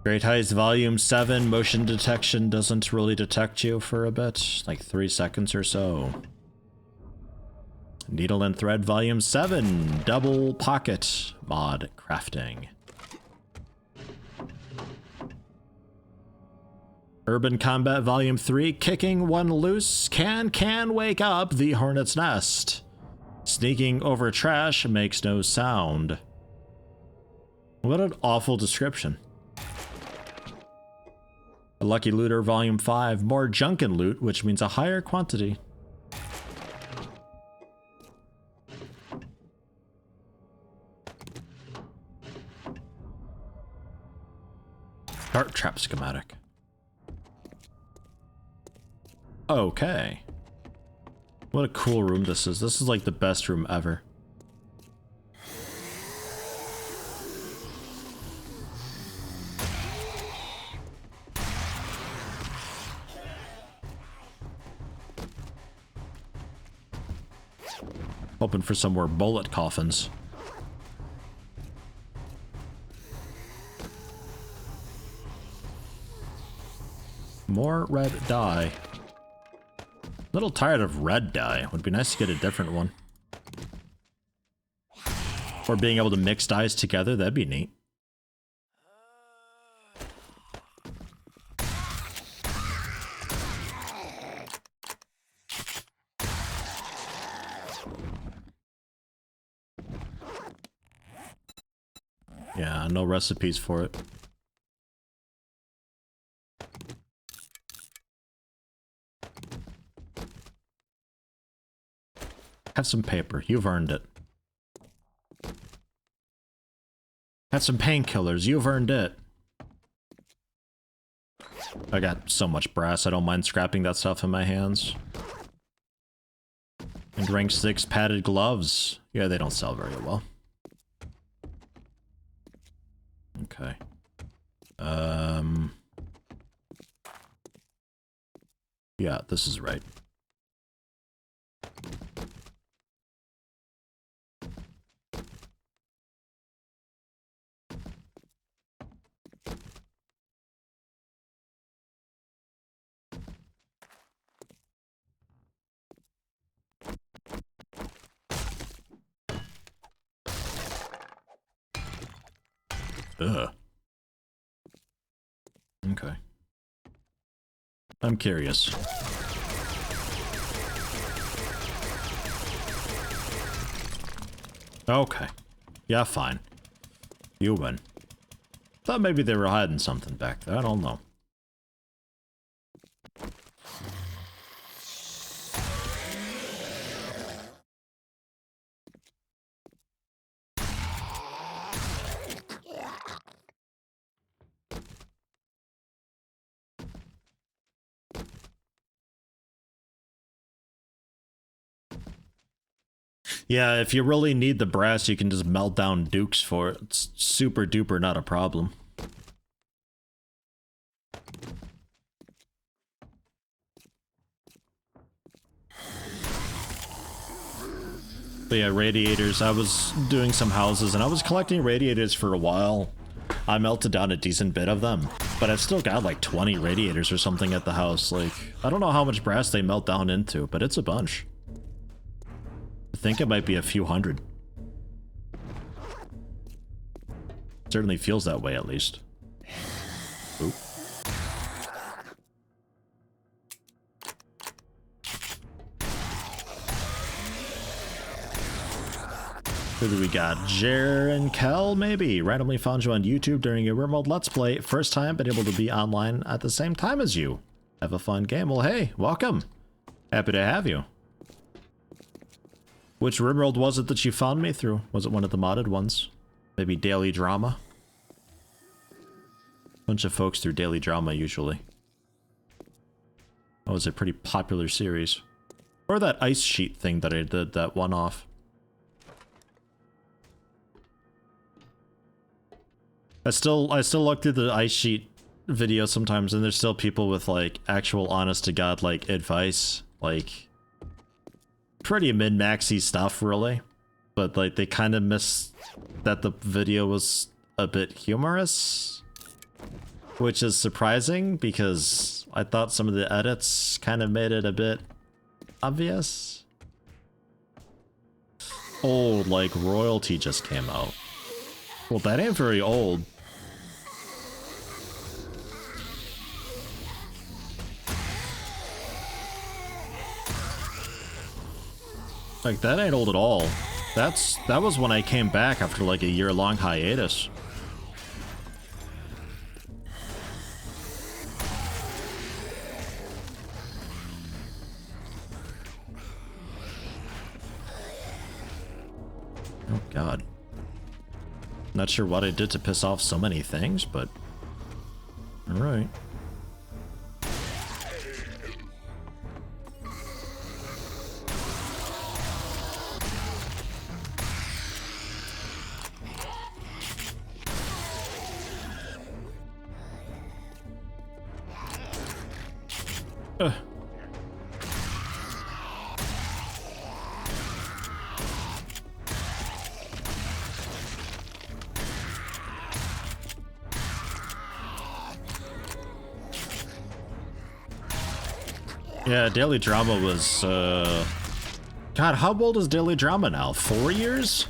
[SPEAKER 1] Great Heist Volume 7. Motion detection doesn't really detect you for a bit. Like 3 seconds or so. Needle and Thread Volume 7. Double pocket mod crafting. Urban Combat Volume 3, kicking one loose can wake up the hornet's nest. Sneaking over trash makes no sound. What an awful description. Lucky Looter Volume 5, more junk and loot, which means a higher quantity. Dart trap schematic. Okay. What a cool room this is. This is like the best room ever. Hoping for some more bullet coffins. More red dye. A little tired of red dye. Would be nice to get a different one. Or being able to mix dyes together, that'd be neat. Yeah, no recipes for it. Have some paper. You've earned it. Have some painkillers. You've earned it. I got so much brass, I don't mind scrapping that stuff in my hands. And rank 6 padded gloves. Yeah, they don't sell very well. Okay. Yeah, this is right. Ugh. Okay. I'm curious. Okay. Yeah, fine. You win. Thought maybe they were hiding something back there. I don't know. Yeah, if you really need the brass, you can just melt down dukes for it. It's super duper not a problem. But yeah, radiators. I was doing some houses and I was collecting radiators for a while. I melted down a decent bit of them, but I've still got like 20 radiators or something at the house. Like, I don't know how much brass they melt down into, but it's a bunch. I think it might be a few hundred. Certainly feels that way, at least. Oop. Who do we got? Jer and Kel, maybe? Randomly found you on YouTube during a remote Let's Play. First time been able to be online at the same time as you. Have a fun game. Well, hey, welcome. Happy to have you. Which RimWorld was it that you found me through? Was it one of the modded ones? Maybe Daily Drama? Bunch of folks through Daily Drama, usually. That was a pretty popular series. Or that ice sheet thing that I did, that one off. I still look through the ice sheet videos sometimes, and there's still people with like actual honest to god like advice, like pretty min-maxy stuff really, but like they kind of miss that the video was a bit humorous, which is surprising because I thought some of the edits kind of made it a bit obvious. Old, like Royalty just came out. Well, that ain't very old. Like, that ain't old at all. That was when I came back after like a year-long hiatus. Oh god. Not sure what I did to piss off so many things, but alright. Yeah, Daily Drama was, God, how old is Daily Drama now? 4 years?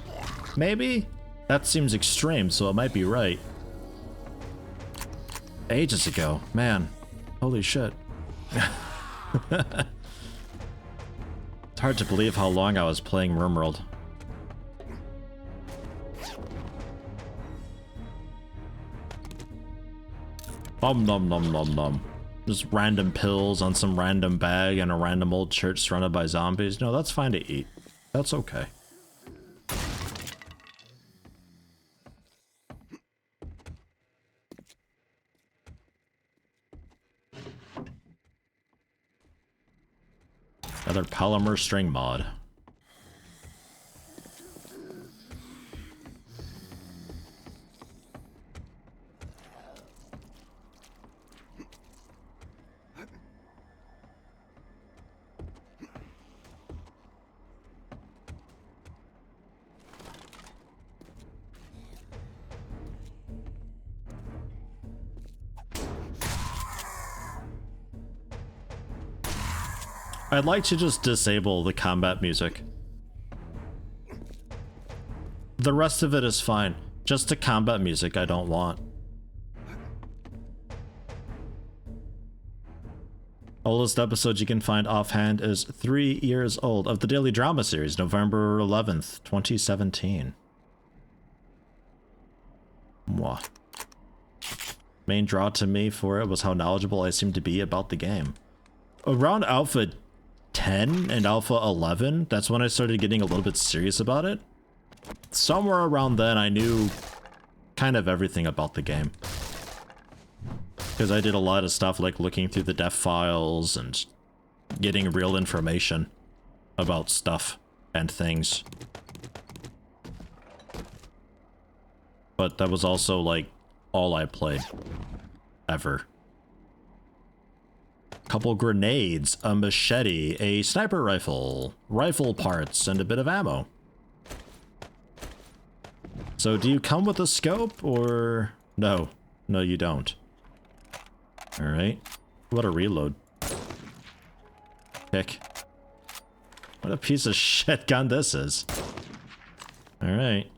[SPEAKER 1] Maybe? That seems extreme, so it might be right. Ages ago. Man. Holy shit. It's hard to believe how long I was playing RimWorld. Nom nom nom nom nom. Just random pills on some random bag and a random old church surrounded by zombies. No, that's fine to eat. That's okay. Another polymer string mod. I'd like to just disable the combat music. The rest of it is fine. Just the combat music I don't want. Oldest episode you can find offhand is 3 years old of the Daily Drama series, November 11th, 2017. Mwah. Main draw to me for it was how knowledgeable I seemed to be about the game. Around Alpha 10 and Alpha 11, that's when I started getting a little bit serious about it. Somewhere around then, I knew kind of everything about the game. Because I did a lot of stuff like looking through the dev files and getting real information about stuff and things. But that was also like all I played ever. Couple grenades, a machete, a sniper rifle, rifle parts, and a bit of ammo. So do you come with a scope or no? No, you don't. All right. What a reload. Pick. What a piece of shit gun this is. All right.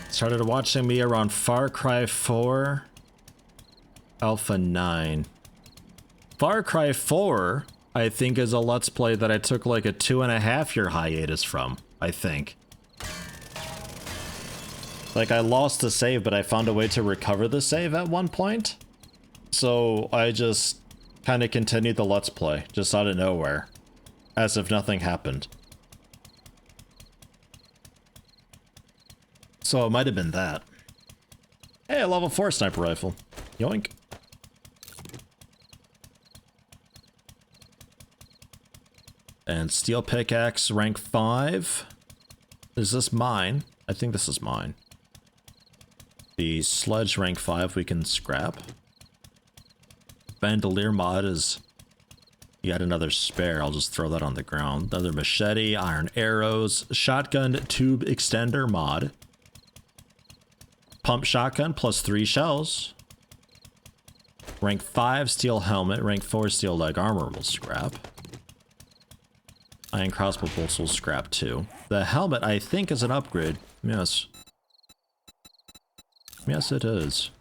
[SPEAKER 1] Started watching me around Far Cry 4 Alpha 9. Far Cry 4, I think, is a Let's Play that I took like a 2.5-year hiatus from, I think. Like, I lost the save, but I found a way to recover the save at one point. So I just kind of continued the Let's Play, just out of nowhere, as if nothing happened. So it might have been that. Hey, a level 4 sniper rifle. Yoink. And steel pickaxe, rank 5. Is this mine? I think this is mine. The sledge, rank 5, we can scrap. Bandolier mod is yet another spare. I'll just throw that on the ground. Another machete, iron arrows, shotgun tube extender mod. Pump shotgun plus 3 shells. Rank 5 steel helmet, rank 4 steel leg armor will scrap. Iron crossbow bolts will scrap too. The helmet I think is an upgrade. Yes. Yes it is.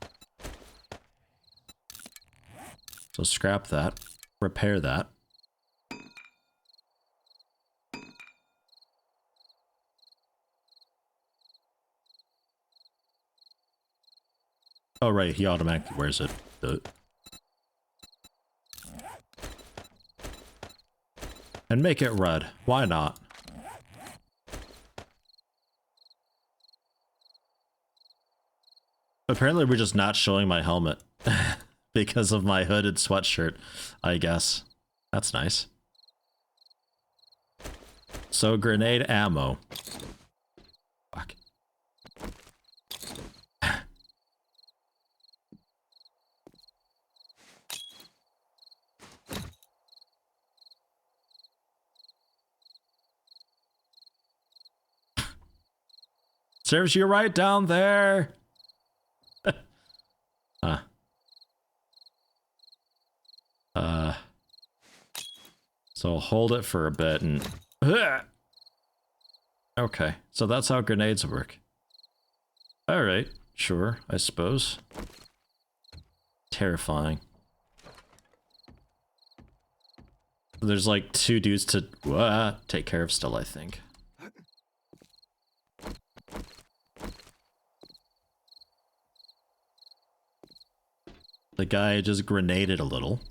[SPEAKER 1] So scrap that. Repair that. Oh right, he automatically wears it. And make it red. Why not? Apparently we're just not showing my helmet because of my hooded sweatshirt, I guess. That's nice. So grenade ammo. Fuck. Serves you right down there. So hold it for a bit and... Okay, so that's how grenades work. Alright, sure, I suppose. Terrifying. There's like 2 dudes to take care of still, I think. The guy just grenaded a little.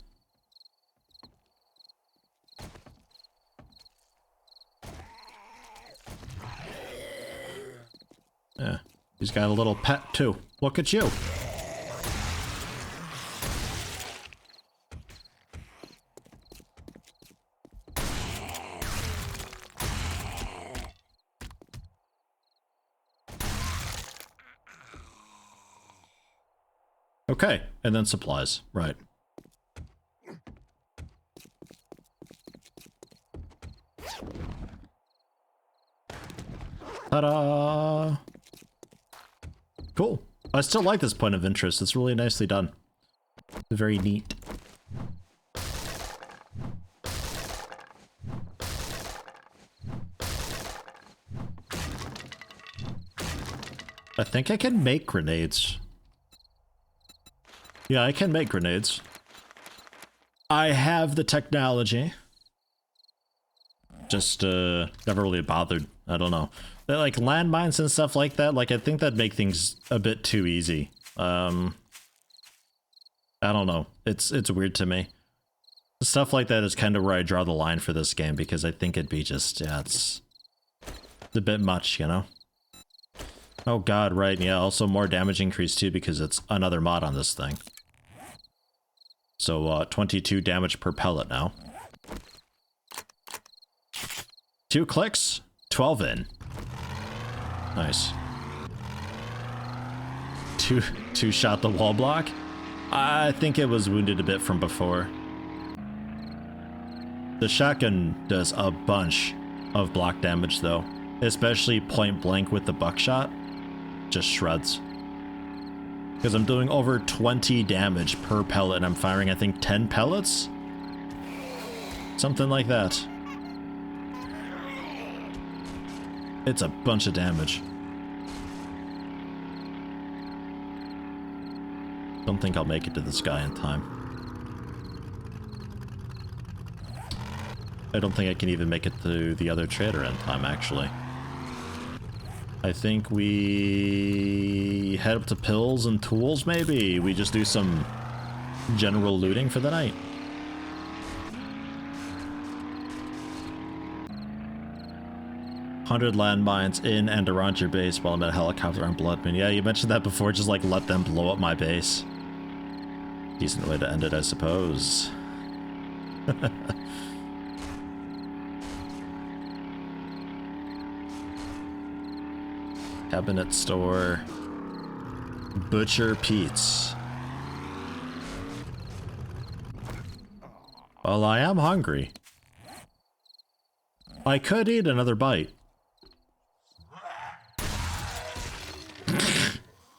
[SPEAKER 1] Yeah, he's got a little pet too. Look at you. Okay, and then supplies, right. Ta-da! Cool. I still like this point of interest. It's really nicely done. Very neat. I think I can make grenades. Yeah, I can make grenades. I have the technology. Just, never really bothered. I don't know. They're like landmines and stuff like that, like I think that'd make things a bit too easy. I don't know. It's weird to me. Stuff like that is kind of where I draw the line for this game because I think it'd be just, yeah, it's a bit much, you know? Oh god, right, yeah, also more damage increase too because it's another mod on this thing. So, 22 damage per pellet now. 2 clicks, 12 in. Nice. Two shot the wall block. I think it was wounded a bit from before. The shotgun does a bunch of block damage though, especially point blank with the buckshot. Just shreds. Because I'm doing over 20 damage per pellet and I'm firing I think 10 pellets? Something like that. It's a bunch of damage. Don't think I'll make it to this guy in time. I don't think I can even make it to the other trader in time, actually. I think we head up to pills and tools, maybe? We just do some general looting for the night. "100 landmines in and around your base while I'm at a helicopter on Bloodman." Yeah, you mentioned that before, just like let them blow up my base. Decent way to end it, I suppose. Cabinet store. Butcher Pete's. Well, I am hungry. I could eat another bite.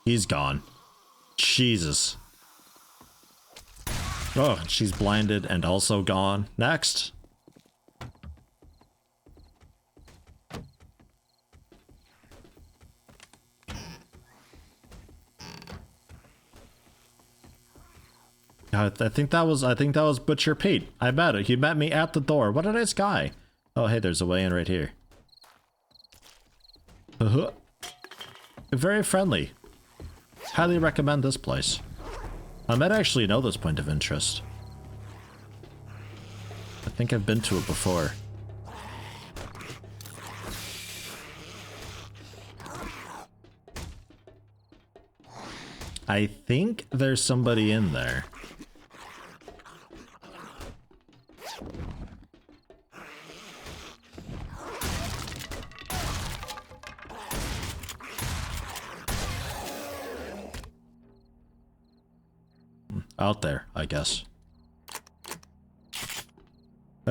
[SPEAKER 1] He's gone. Jesus. Oh, she's blinded and also gone. Next. I think that was Butcher Pete. I met it. He met me at the door. What a nice guy. Oh, hey, there's a way in right here. Very friendly. Highly recommend this place. I might actually know this point of interest. I think I've been to it before. I think there's somebody in there. Out there, I guess.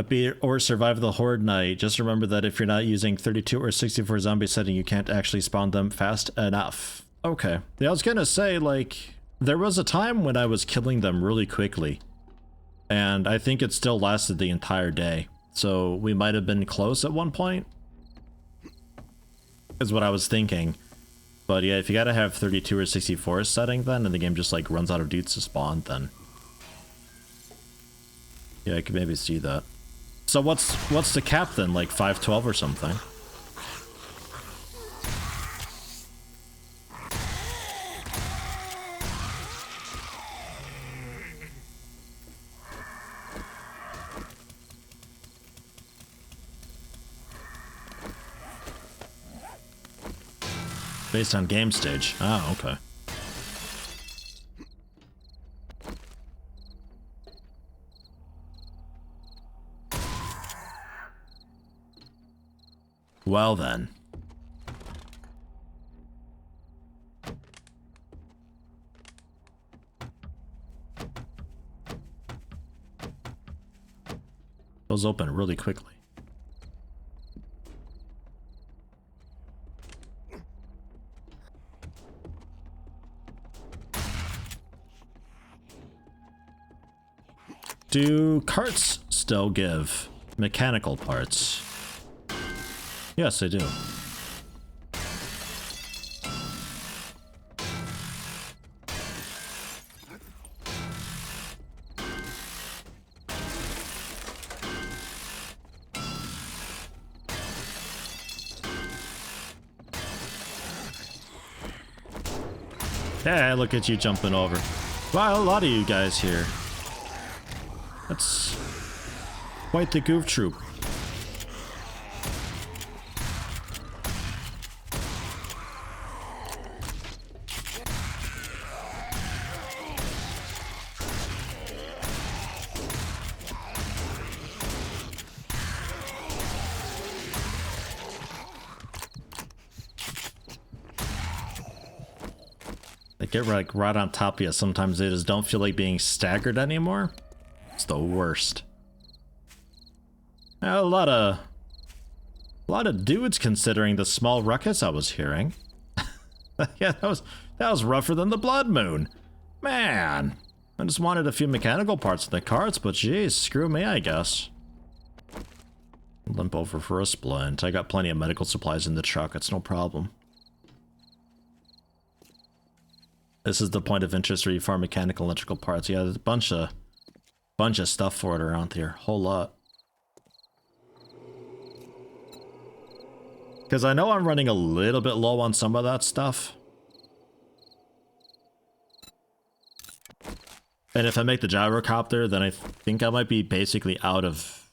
[SPEAKER 1] Beat or survive the horde night. Just remember that if you're not using 32 or 64 zombie setting, you can't actually spawn them fast enough. Okay. Yeah, I was gonna say, like, there was a time when I was killing them really quickly. And I think it still lasted the entire day. So we might have been close at one point. Is what I was thinking. But yeah, if you gotta have 32 or 64 setting then, and the game just like runs out of dudes to spawn, then yeah, I could maybe see that. So what's the cap then? Like 512 or something? Based on game stage. Oh, okay. Well then. Those open really quickly. Do carts still give mechanical parts? Yes, they do. Yeah, look at you jumping over. Wow, a lot of you guys here. That's quite the goof troop. They get like right on top of you. Sometimes they just don't feel like being staggered anymore. It's the worst. A lot of dudes considering the small ruckus I was hearing. Yeah, that was rougher than the blood moon. Man, I just wanted a few mechanical parts in the carts, but geez, screw me, I guess. Limp over for a splint. I got plenty of medical supplies in the truck, it's no problem. This is the point of interest where you farm mechanical electrical parts. Yeah, there's a bunch of stuff for it around here. Whole lot. Because I know I'm running a little bit low on some of that stuff. And if I make the gyrocopter, then I think I might be basically out of...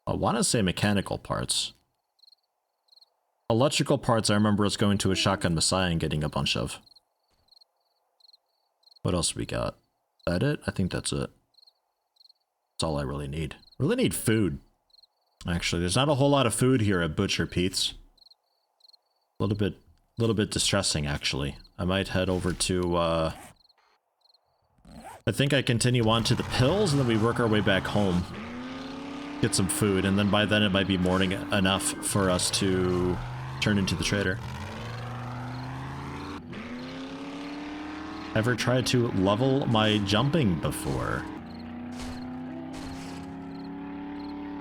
[SPEAKER 1] I want to say mechanical parts. Electrical parts, I remember us going to a Shotgun Messiah and getting a bunch of. What else we got? Is that it? I think that's it. That's all I really need. Really need food. Actually, there's not a whole lot of food here at Butcher Pete's. A little bit distressing, actually. I might head over to, I think I continue on to the pills, and then we work our way back home. Get some food, and then by then it might be morning enough for us to turn into the trader. Ever tried to level my jumping before?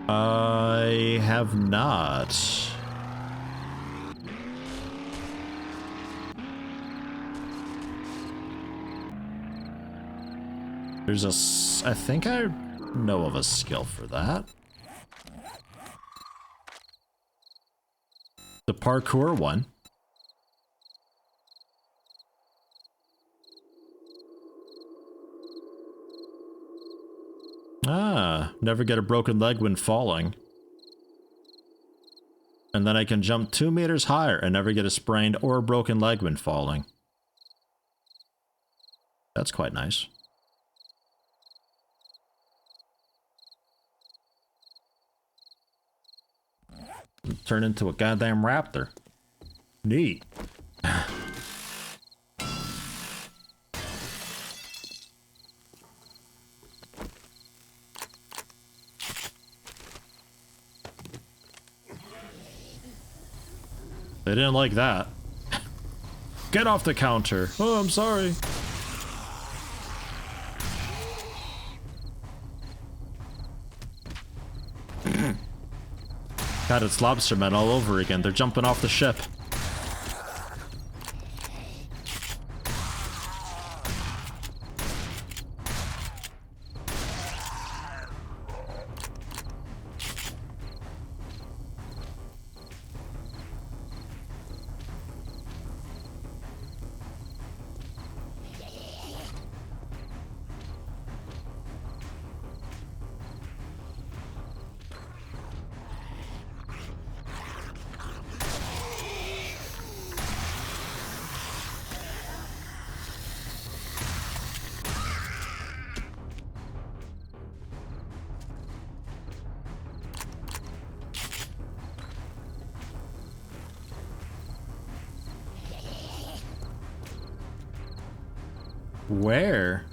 [SPEAKER 1] I have not. There's I think I know of a skill for that. The parkour one. Ah, never get a broken leg when falling. And then I can jump 2 meters higher and never get a sprained or a broken leg when falling. That's quite nice. Turn into a goddamn raptor. Neat. They didn't like that. Get off the counter. Oh, I'm sorry. God, it's lobstermen all over again. They're jumping off the ship. Where?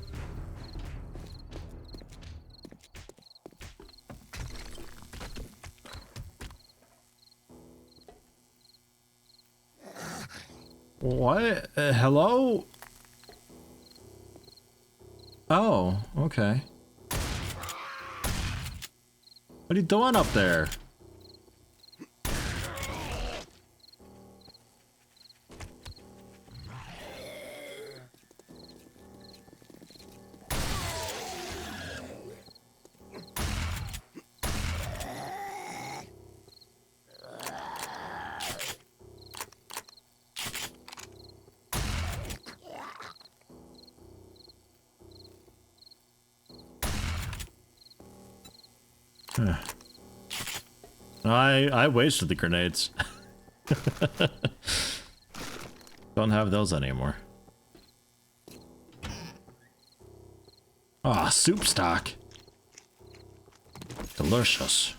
[SPEAKER 1] What? Hello? Oh, okay. What are you doing up there? I wasted the grenades. Don't have those anymore. Ah, soup stock. Delicious.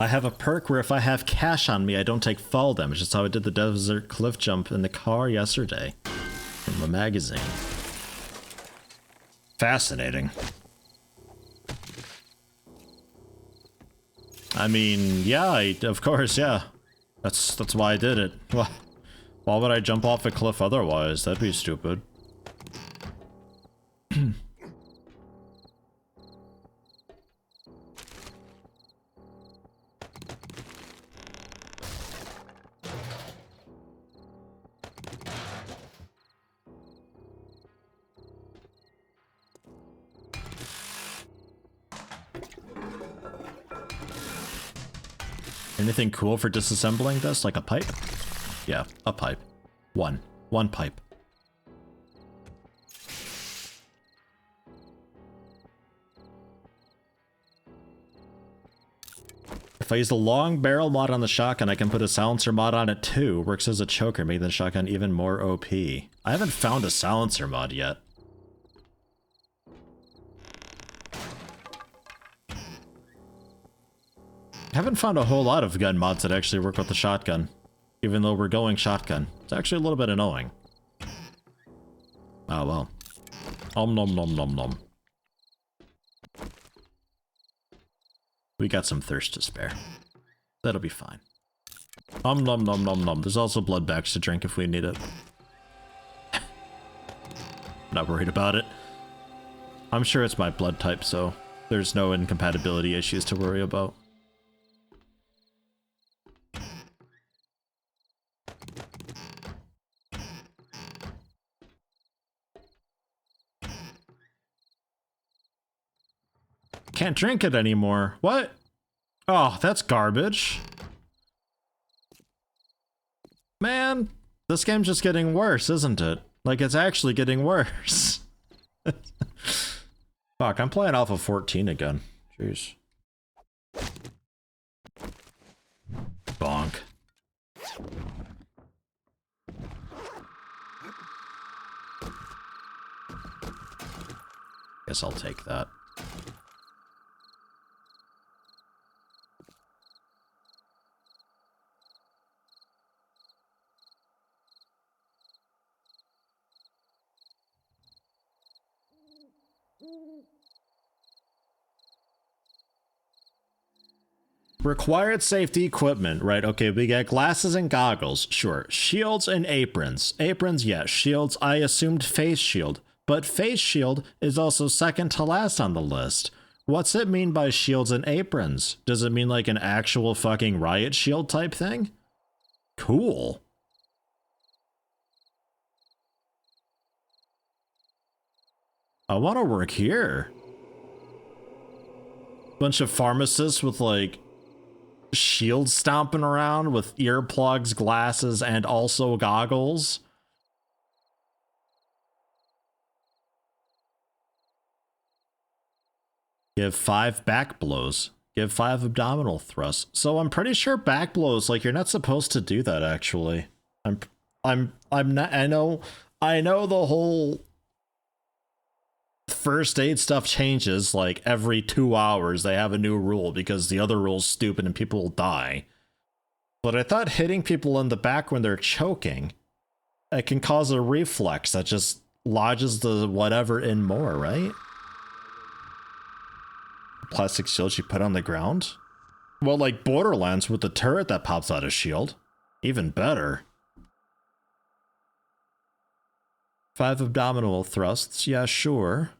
[SPEAKER 1] I have a perk where if I have cash on me, I don't take fall damage. That's how I did the desert cliff jump in the car yesterday. From the magazine. Fascinating. I mean, yeah, of course, yeah. That's why I did it. Why would I jump off a cliff otherwise? That'd be stupid. Anything cool for disassembling this? Like a pipe? Yeah, a pipe. One pipe. If I use the long barrel mod on the shotgun, I can put a silencer mod on it too. Works as a choker, making the shotgun even more OP. I haven't found a silencer mod yet. I haven't found a whole lot of gun mods that actually work with the shotgun. Even though we're going shotgun. It's actually a little bit annoying. Oh well. Om nom nom nom nom. We got some thirst to spare. That'll be fine. Om nom nom nom nom. There's also blood bags to drink if we need it. Not worried about it. I'm sure it's my blood type, so there's no incompatibility issues to worry about. Can't drink it anymore. What? Oh, that's garbage. Man, this game's just getting worse, isn't it? Like, it's actually getting worse. Fuck, I'm playing Alpha 14 again. Jeez. Bonk. Guess I'll take that. Required safety equipment, right? Okay, we got glasses and goggles, sure. Shields and aprons. Aprons, yes. Shields, I assumed face shield. But face shield is also second to last on the list. What's it mean by shields and aprons? Does it mean like an actual fucking riot shield type thing? Cool. I want to work here. Bunch of pharmacists with like shields stomping around with earplugs, glasses, and also goggles. Give 5 back blows. Give 5 abdominal thrusts. So I'm pretty sure back blows, like, you're not supposed to do that actually. I'm not, I know the whole first aid stuff changes like every 2 hours. They have a new rule because the other rule's stupid and people will die. But I thought hitting people in the back when they're choking, it can cause a reflex that just lodges the whatever in more, right? Plastic shield you put on the ground? Well, like Borderlands with the turret that pops out a shield. Even better. 5 abdominal thrusts, yeah, sure.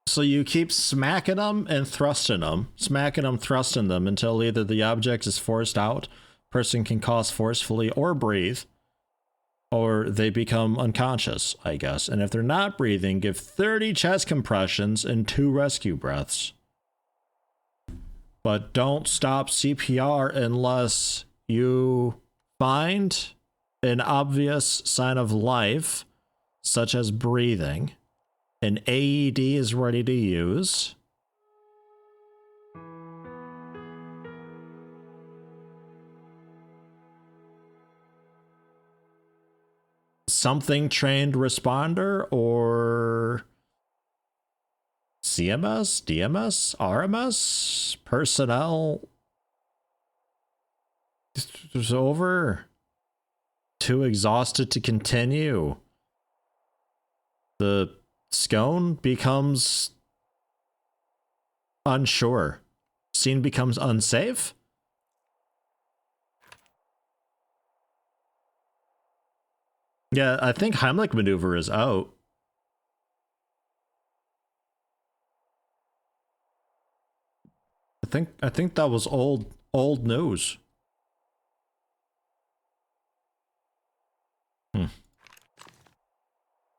[SPEAKER 1] So you keep smacking them and thrusting them, thrusting them until either the object is forced out, person can cough forcefully or breathe, or they become unconscious, I guess. And if they're not breathing, give 30 chest compressions and 2 rescue breaths. But don't stop CPR unless you find an obvious sign of life, such as breathing. An AED is ready to use. something trained responder or CMS, DMS, RMS, personnel. It's over. Too exhausted to continue. The scone becomes unsure. Scene becomes unsafe. Yeah, I think Heimlich maneuver is out. I think that was old news.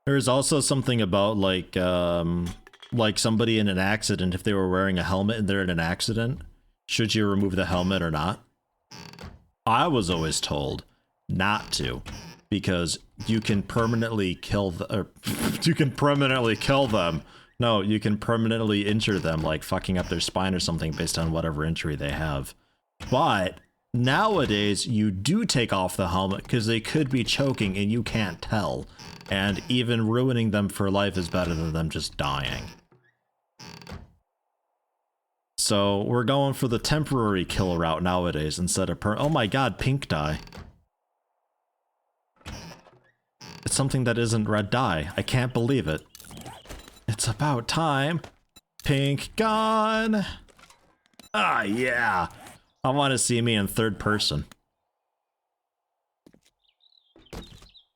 [SPEAKER 1] There's also something about like somebody in an accident, if they were wearing a helmet and they're in an accident, should you remove the helmet or not? I was always told not to, because you can permanently kill you can permanently kill them. No, you can permanently injure them, like fucking up their spine or something based on whatever injury they have. But nowadays, you do take off the helmet because they could be choking and you can't tell. And even ruining them for life is better than them just dying. So we're going for the temporary kill route nowadays instead of oh my god, pink dye. It's something that isn't red dye. I can't believe it. It's about time. Pink gone. Ah, yeah. I want to see me in third person.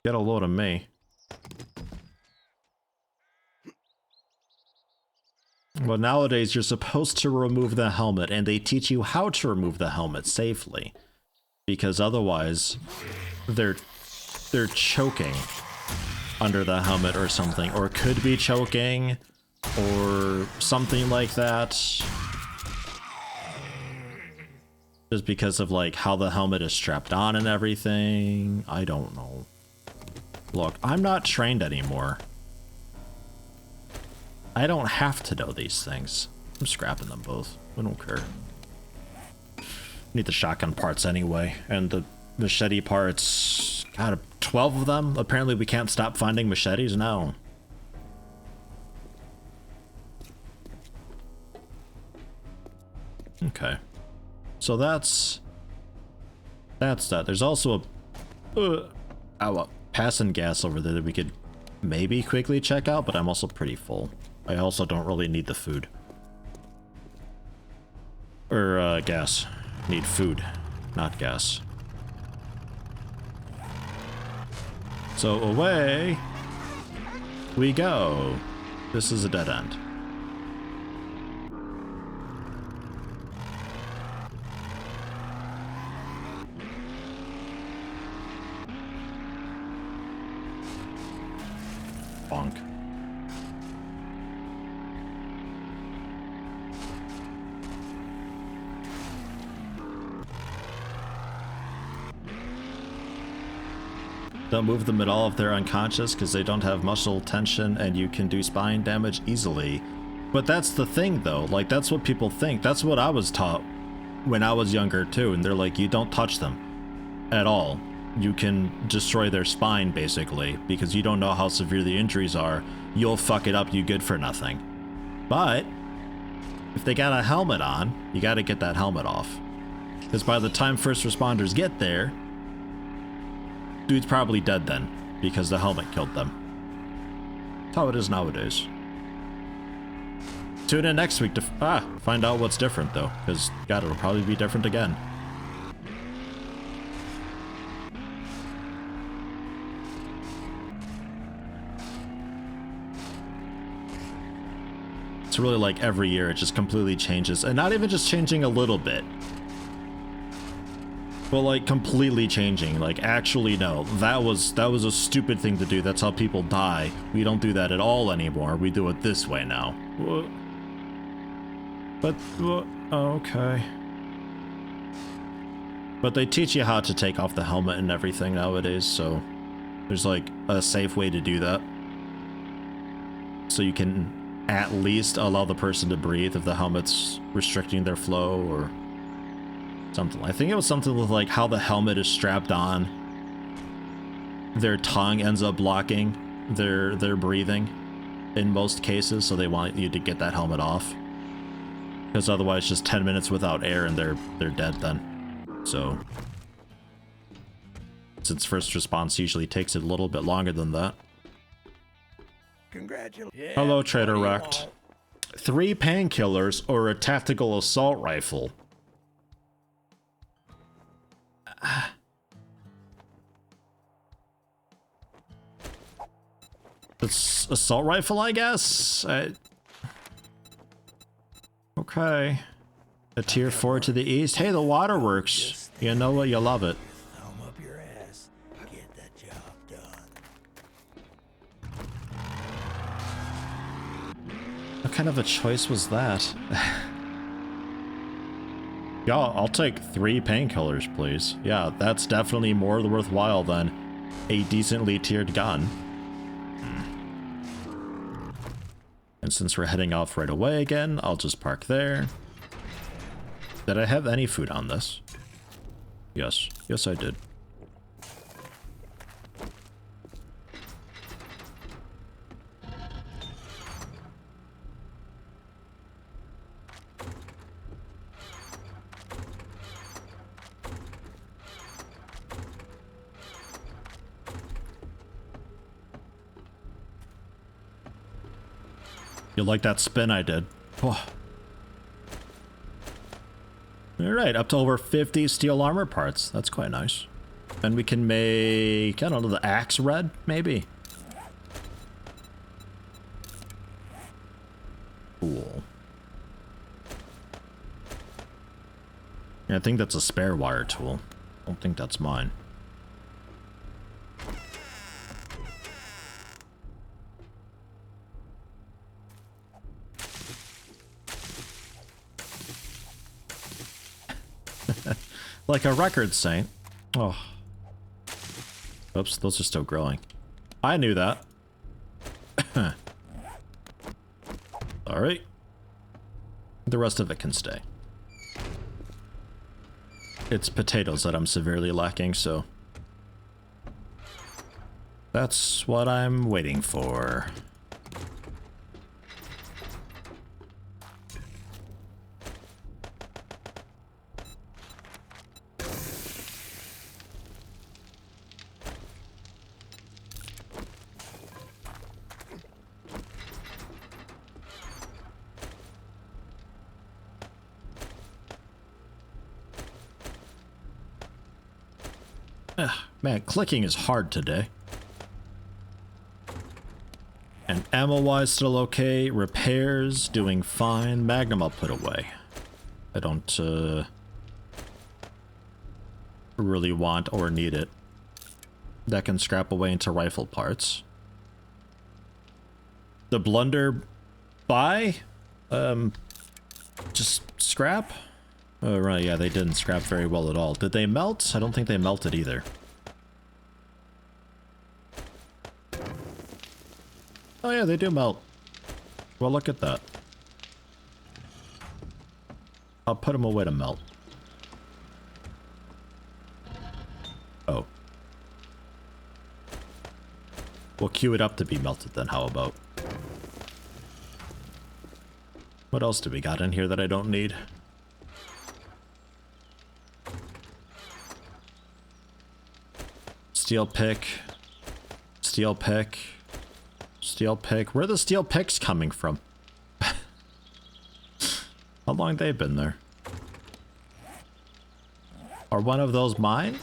[SPEAKER 1] Get a load of me. Well, nowadays you're supposed to remove the helmet, and they teach you how to remove the helmet safely. Because otherwise, they're choking under the helmet or something, or could be choking, or something like that. Just because of like how the helmet is strapped on and everything. I don't know. Look, I'm not trained anymore. I don't have to know these things. I'm scrapping them both. I don't care. Need the shotgun parts anyway, and the machete parts. God, 12 of them? Apparently we can't stop finding machetes now. Okay. So that's that. There's also a passing gas over there that we could maybe quickly check out, but I'm also pretty full. I also don't really need the food. Or gas. Need food, not gas. So away we go. This is a dead end. Bonk. Don't move them at all if they're unconscious because they don't have muscle tension and you can do spine damage easily. But that's the thing though, like that's what people think. That's what I was taught when I was younger too, and they're like, you don't touch them at all. You can destroy their spine basically because you don't know how severe the injuries are. You'll fuck it up, you good for nothing. But if they got a helmet on, you gotta get that helmet off. Because by the time first responders get there, dude's probably dead then, because the helmet killed them. That's how it is nowadays. Tune in next week to find out what's different though, because God, it'll probably be different again. It's really like every year it just completely changes, and not even just changing a little bit. But like completely changing, like actually no, that was a stupid thing to do. That's how people die. We don't do that at all anymore. We do it this way now. But okay. But they teach you how to take off the helmet and everything nowadays, so there's like a safe way to do that. So you can at least allow the person to breathe if the helmet's restricting their flow or something. I think it was something with like how the helmet is strapped on their tongue ends up blocking their breathing in most cases, so they want you to get that helmet off. Because otherwise just 10 minutes without air and they're dead then. So since first response usually takes it a little bit longer than that.
[SPEAKER 3] Congratulations. Yeah,
[SPEAKER 1] Hello, Trader
[SPEAKER 3] what do you
[SPEAKER 1] Wrecked.
[SPEAKER 3] want?
[SPEAKER 1] 3 painkillers or a tactical assault rifle? It's assault rifle, I guess? Okay. A tier 4 to the east. Hey, the waterworks. You know what? You love it.
[SPEAKER 3] Thumb up your ass. Get the job done.
[SPEAKER 1] What kind of a choice was that? Yeah, I'll take 3 painkillers, please. Yeah, that's definitely more worthwhile than a decently tiered gun. And since we're heading off right away again, I'll just park there. Did I have any food on this? Yes. Yes, I did. You like that spin I did? Oh. Alright, up to over 50 steel armor parts. That's quite nice. And we can make, I don't know, the axe red, maybe? Cool. Yeah, I think that's a spare wire tool. I don't think that's mine. Like a record saint. Oh. Oops, those are still growing. I knew that. Alright. The rest of it can stay. It's potatoes that I'm severely lacking, so... that's what I'm waiting for. Man, clicking is hard today. And ammo-wise still okay. Repairs, doing fine. Magnum I'll put away. I don't, really want or need it. That can scrap away into rifle parts. The blunder buy? Just scrap? Oh, right, yeah, they didn't scrap very well at all. Did they melt? I don't think they melted either. Oh yeah, they do melt. Well, look at that. I'll put them away to melt. Oh. We'll queue it up to be melted then, how about? What else do we got in here that I don't need? Steel pick. Steel pick. Steel pick. Where are the steel picks coming from? How long they've been there? Are one of those mine?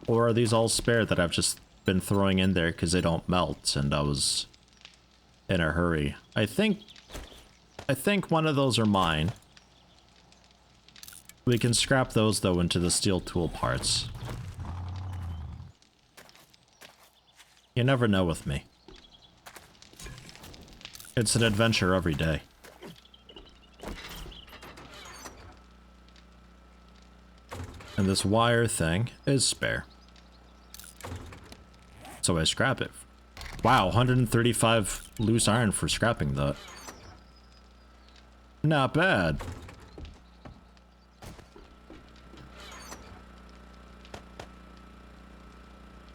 [SPEAKER 1] Or are these all spare that I've just been throwing in there because they don't melt and I was in a hurry? I think one of those are mine. We can scrap those though into the steel tool parts. You never know with me. It's an adventure every day. And this wire thing is spare. So I scrap it. Wow, 135 loose iron for scrapping that. Not bad.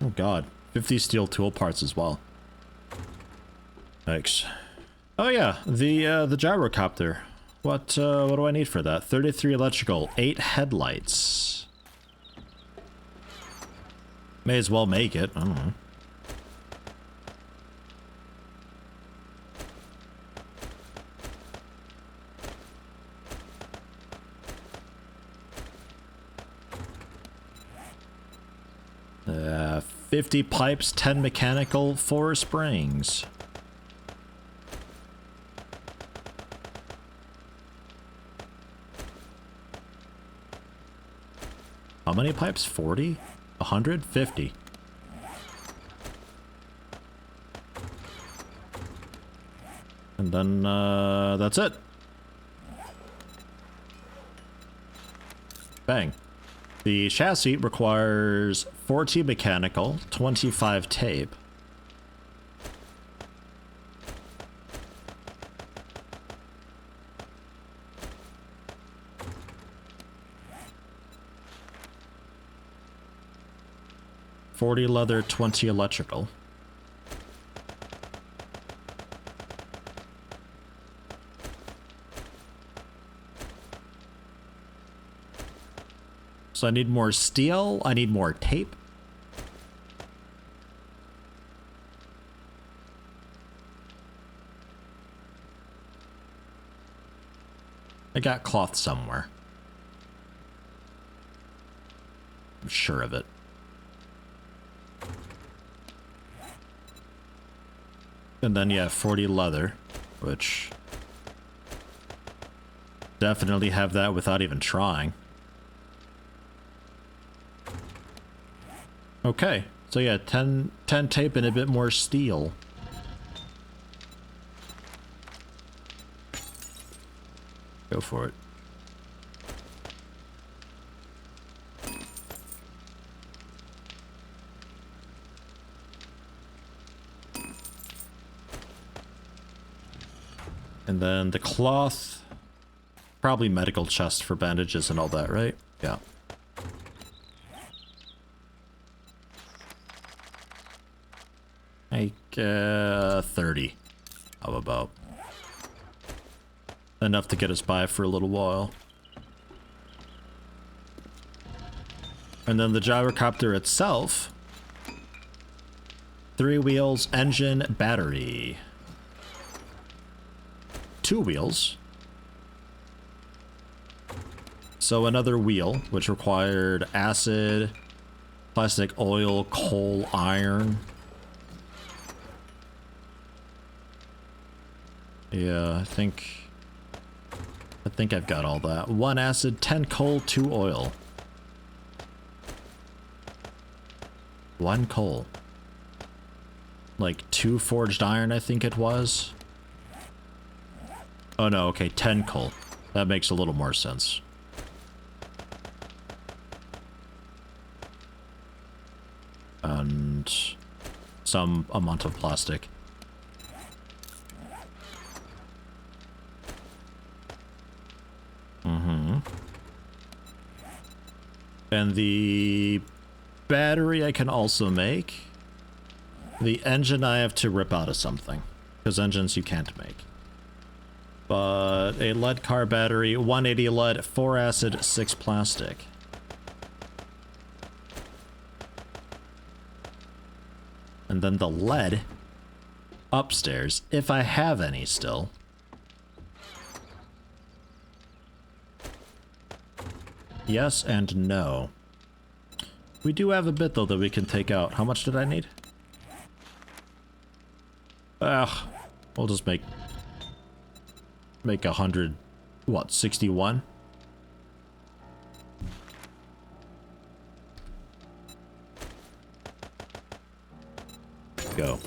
[SPEAKER 1] Oh god. 50 steel tool parts as well. Thanks. Oh yeah, the gyrocopter. What do I need for that? 33 electrical, 8 headlights. May as well make it. I don't know. Uh, 50 pipes, 10 mechanical, 4 springs. How many pipes? 40? 150? And then, that's it. Bang. The chassis requires 40 mechanical, 25 tape. $40 leather, 20 electrical. So I need more steel, I need more tape. I got cloth somewhere. I'm sure of it. And then, yeah, 40 leather, which definitely have that without even trying. Okay, so yeah, 10 tape and a bit more steel. Go for it. And then the cloth, probably medical chest for bandages and all that, right? Yeah. Like, 30. How about? Enough to get us by for a little while. And then the gyrocopter itself. 3 wheels, engine, battery. 2 wheels. So another wheel, which required acid, plastic oil, coal, iron. Yeah, I think I've got all that. 1 acid, 10 coal, 2 oil. 1 coal. Like 2 forged iron, I think it was. Oh no, okay, 10 coal. That makes a little more sense. And some amount of plastic. And the battery I can also make. The engine I have to rip out of something, because engines you can't make. But a lead car battery, 180 lead, 4 acid, 6 plastic. And then the lead upstairs, if I have any still. Yes and no. We do have a bit though that we can take out. How much did I need? We'll just make 100, what, 61? Go.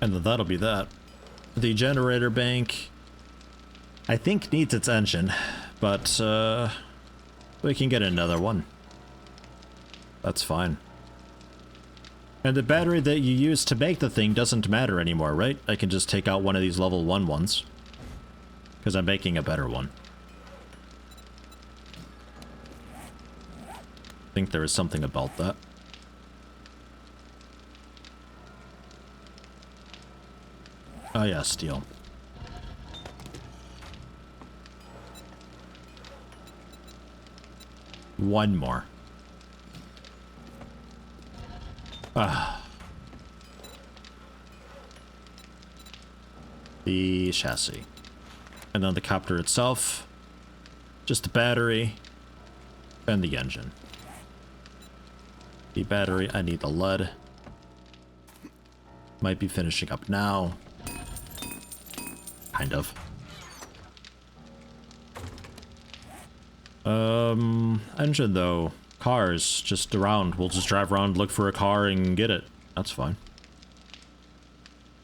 [SPEAKER 1] And then that'll be that. The generator bank, I think, needs its engine, but we can get another one. That's fine. And the battery that you use to make the thing doesn't matter anymore, right? I can just take out one of these level 1 ones, because I'm making a better one. think there is something about that. Oh yeah, steel. One more. Ah. The chassis. And then the copter itself. Just the battery. And the engine. The battery, I need the lead. Might be finishing up now. Kind of. Engine though. Cars, just around. We'll just drive around, look for a car, and get it. That's fine.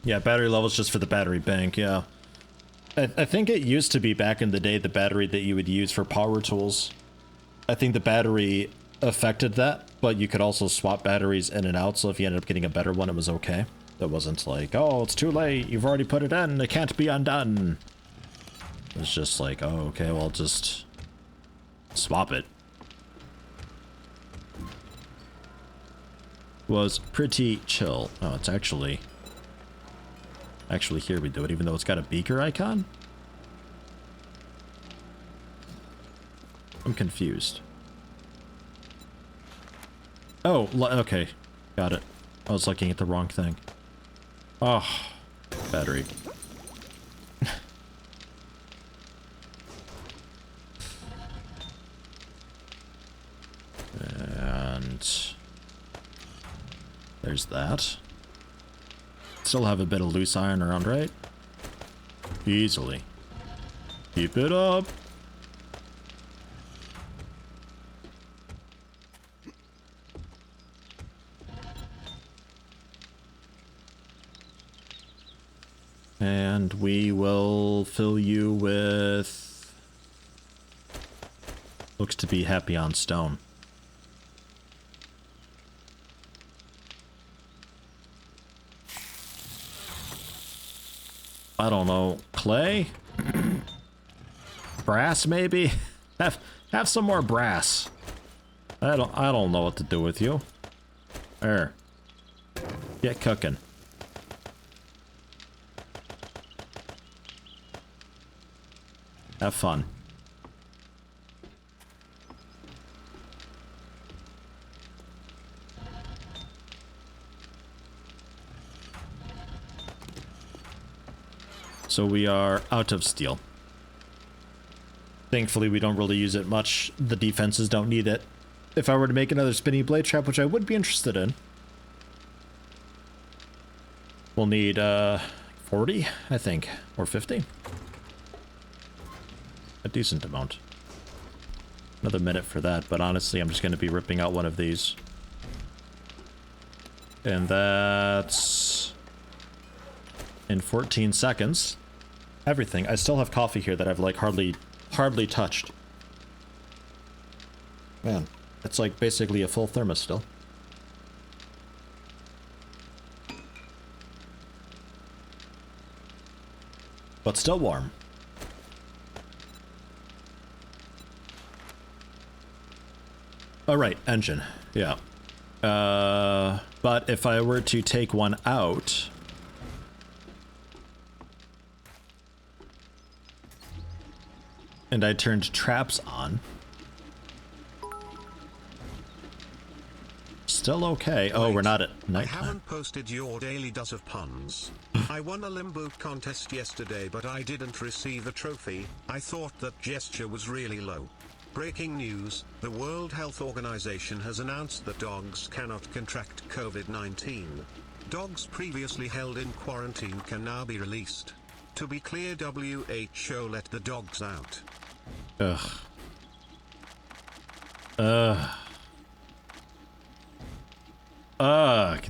[SPEAKER 1] Yeah, battery levels just for the battery bank, yeah. I think it used to be back in the day the battery that you would use for power tools. I think the battery affected that, but you could also swap batteries in and out, so if you ended up getting a better one, it was okay. It wasn't like, oh, it's too late, you've already put it in, it can't be undone. It's just like, oh, okay, well, just swap it. Was pretty chill. Oh, it's actually here we do it, even though it's got a beaker icon. I'm confused. Oh, okay, got it. I was looking at the wrong thing. Oh, battery. And there's that. Still have a bit of loose iron around, right? Easily. Keep it up. And we will fill you with... Looks to be happy on stone. I don't know, clay? Brass maybe? Have some more brass. I don't know what to do with you. There. Get cooking. Have fun. So we are out of steel. Thankfully, we don't really use it much. The defenses don't need it. If I were to make another spinny blade trap, which I would be interested in, we'll need 40, I think, or 50. A decent amount. Another minute for that, but honestly, I'm just going to be ripping out one of these. And that's in 14 seconds. Everything. I still have coffee here that I've like hardly touched. Man, it's like basically a full thermos still. But still warm. Oh right, engine. Yeah. But if I were to take one out, and I turned traps on, still okay. Oh, we're not at nighttime.
[SPEAKER 4] I haven't posted your daily dose of puns. I won a limbo contest yesterday, but I didn't receive a trophy. I thought that gesture was really low. Breaking news, the World Health Organization has announced that dogs cannot contract COVID-19. Dogs previously held in quarantine can now be released. To be clear, WHO let the dogs out.
[SPEAKER 1] Ugh.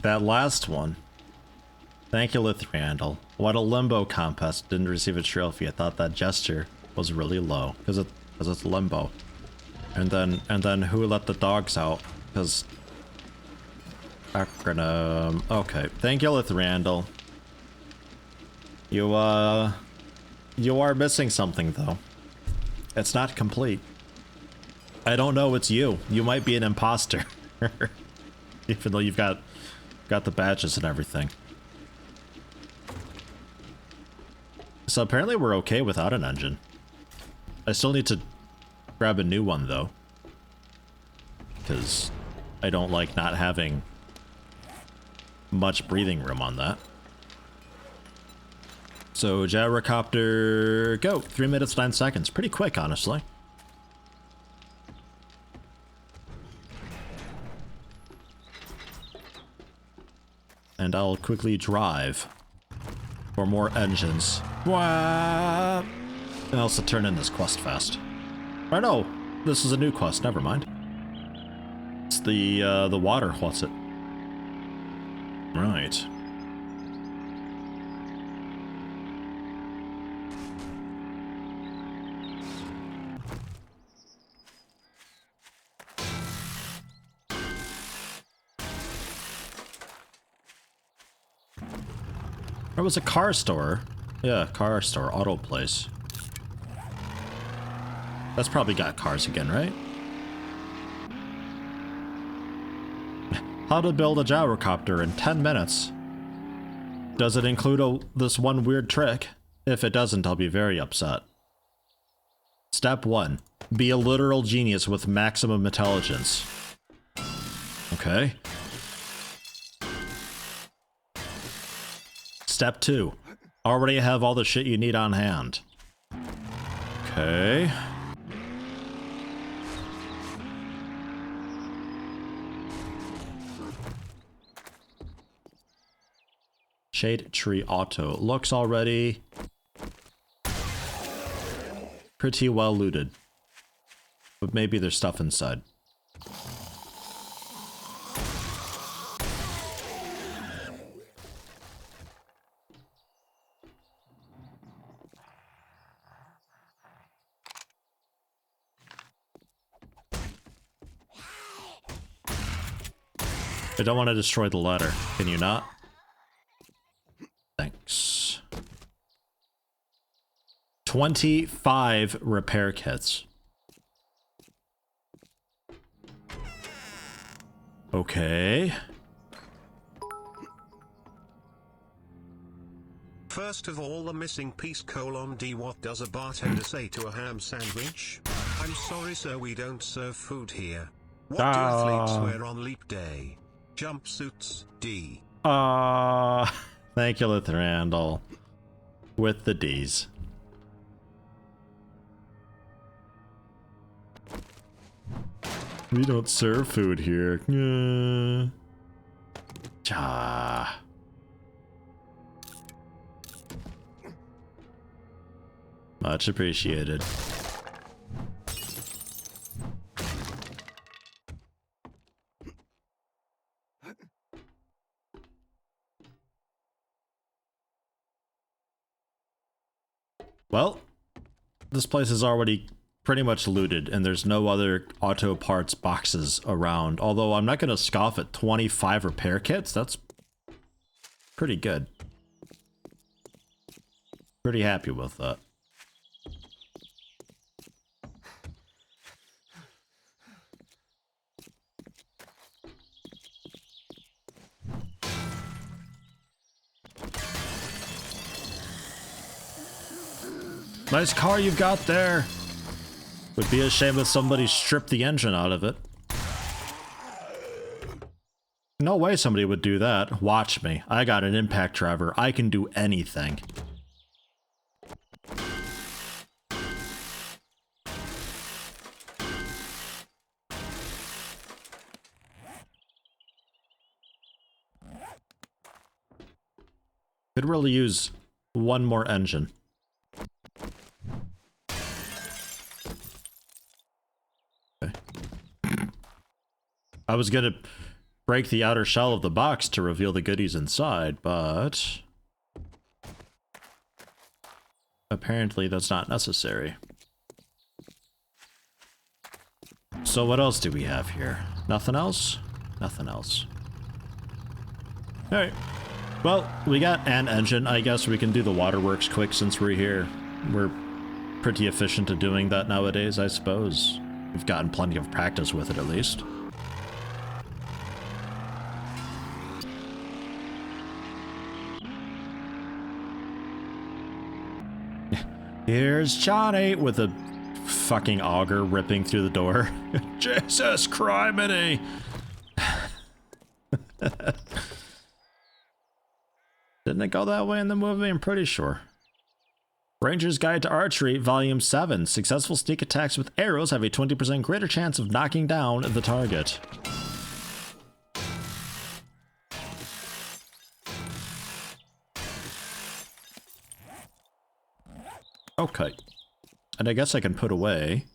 [SPEAKER 1] That last one. Thank you, Lithriandel. What a limbo contest. Didn't receive a trophy. I thought that gesture was really low. Because it's limbo. And then who let the dogs out? Because acronym. Okay. Thank you, Lithriandel. You are missing something though. It's not complete. I don't know, it's you. You might be an imposter. Even though you've got the badges and everything. So apparently we're okay without an engine. I still need to grab a new one though. Because I don't like not having much breathing room on that. So gyrocopter, go. 3 minutes, 9 seconds. Pretty quick, honestly. And I'll quickly drive for more engines. Wah! And also turn in this quest fast. Or no, this is a new quest, never mind. It's the water, what's it? Right. There was a car store. Yeah, car store, auto place. That's probably got cars again, right? How to build a gyrocopter in 10 minutes. Does it include this one weird trick? If it doesn't, I'll be very upset. Step 1. Be a literal genius with maximum intelligence. Okay. Step 2. Already have all the shit you need on hand. Okay. Shade Tree Auto. Looks already pretty well looted. But maybe there's stuff inside. I don't want to destroy the ladder. Can you not? Thanks. 25 repair kits. Okay.
[SPEAKER 4] First of all, the missing piece : D. What does a bartender say to a ham sandwich? I'm sorry, sir, we don't serve food here. What do athletes wear on leap day? Jumpsuits, D.
[SPEAKER 1] Thank you, Randall. With the D's. We don't serve food here. Cha. Much appreciated. Well, this place is already pretty much looted, and there's no other auto parts boxes around. Although I'm not going to scoff at 25 repair kits. That's pretty good. Pretty happy with that. Nice car you've got there. Would be a shame if somebody stripped the engine out of it. No way somebody would do that. Watch me. I got an impact driver. I can do anything. Could really use one more engine. I was gonna break the outer shell of the box to reveal the goodies inside, but apparently that's not necessary. So what else do we have here? Nothing else? Nothing else. Alright. Well, we got an engine. I guess we can do the waterworks quick since we're here. We're pretty efficient at doing that nowadays, I suppose. We've gotten plenty of practice with it at least. Here's Johnny with a fucking auger ripping through the door. Jesus criminy! Didn't it go that way in the movie? I'm pretty sure. Ranger's Guide to Archery, Volume 7. Successful sneak attacks with arrows have a 20% greater chance of knocking down the target. Okay. And I guess I can put away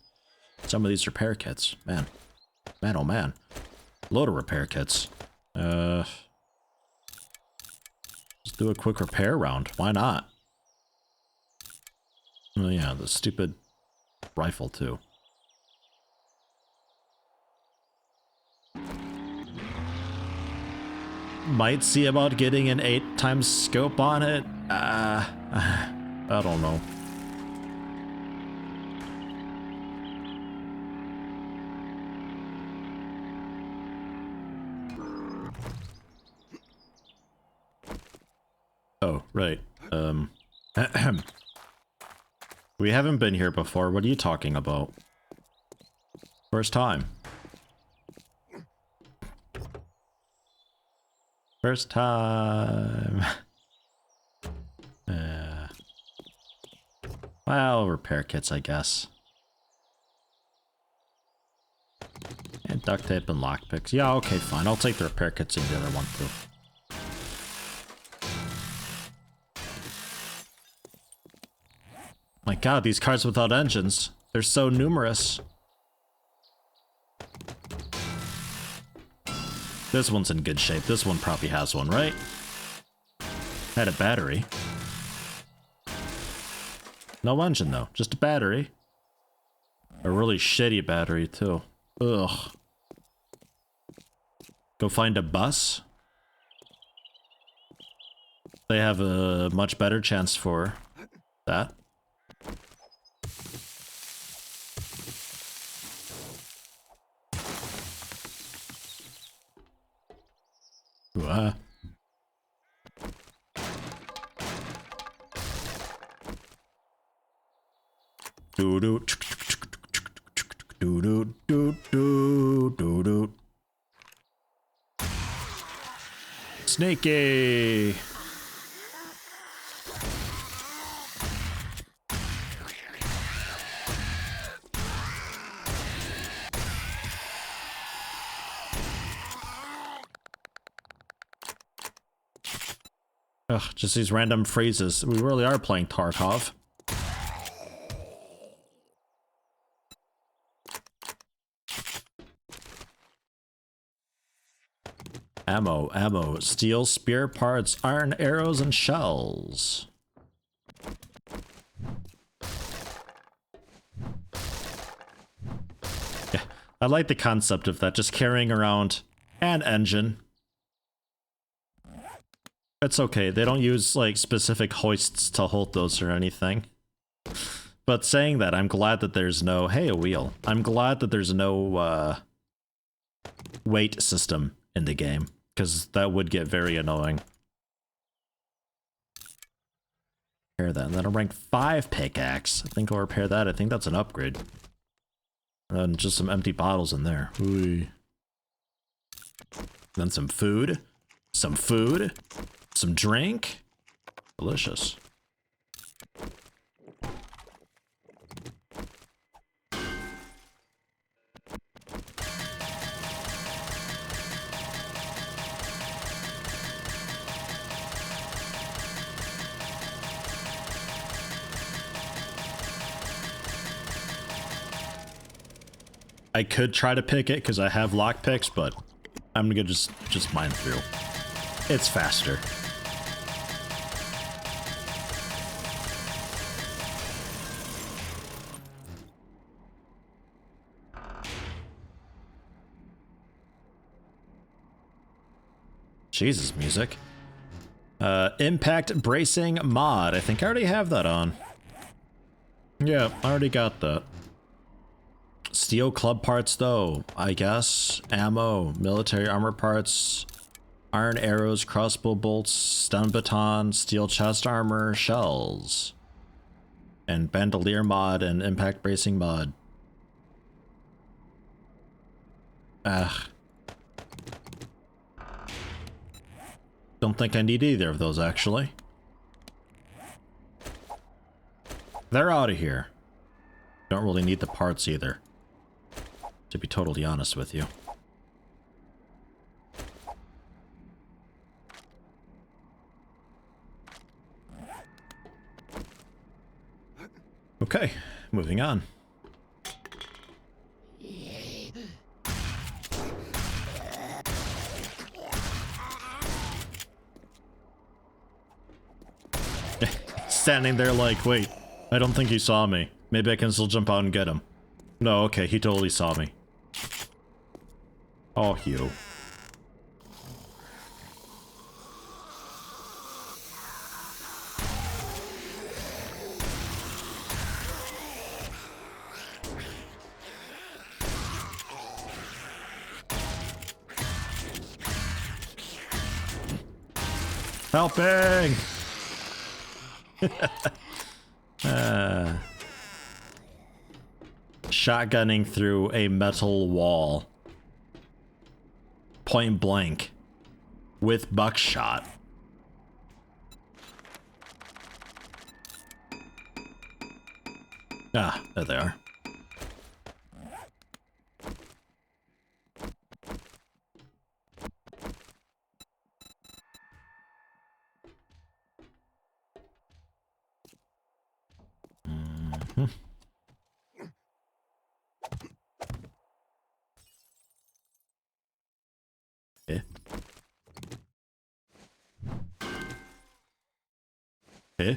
[SPEAKER 1] some of these repair kits. Man. Man, oh man. Load of repair kits. Let's do a quick repair round. Why not? Oh yeah, the stupid rifle too. Might see about getting an 8x scope on it. I don't know. Oh, right. We haven't been here before. What are you talking about? First time. First time. Well, repair kits, I guess. And duct tape and lockpicks. Yeah, okay, fine. I'll take the repair kits and the other one too. My god, these cars without engines. They're so numerous. This one's in good shape. This one probably has one, right? Had a battery. No engine, though. Just a battery. A really shitty battery, too. Ugh. Go find a bus. They have a much better chance for that. Do do do do do do do do. Snaky. Ugh, just these random phrases. We really are playing Tarkov. Ammo, ammo, steel, spear parts, iron arrows, and shells. Yeah, I like the concept of that, just carrying around an engine. It's okay, they don't use like specific hoists to hold those or anything. But saying that, I'm glad that there's no, hey, a wheel. I'm glad that there's no weight system in the game, because that would get very annoying. Repair that, and then a rank 5 pickaxe. I think I'll repair that. I think that's an upgrade. And just some empty bottles in there. Ooh. Then some food. Some food. Some drink. Delicious. I could try to pick it because I have lockpicks, but I'm gonna just mine through. It's faster. Jesus, music. Impact bracing mod. I think I already have that on. Yeah, I already got that. Steel club parts though, I guess. Ammo, military armor parts, iron arrows, crossbow bolts, stun baton, steel chest armor, shells. And bandolier mod and impact bracing mod. Don't think I need either of those, actually. They're out of here. Don't really need the parts either, to be totally honest with you. Okay, moving on. Standing there like, wait, I don't think he saw me. Maybe I can still jump out and get him. No, okay, he totally saw me. Oh, Hugh. Helping! Shotgunning through a metal wall. Point blank. With buckshot. Ah, there they are. Eh? Eh?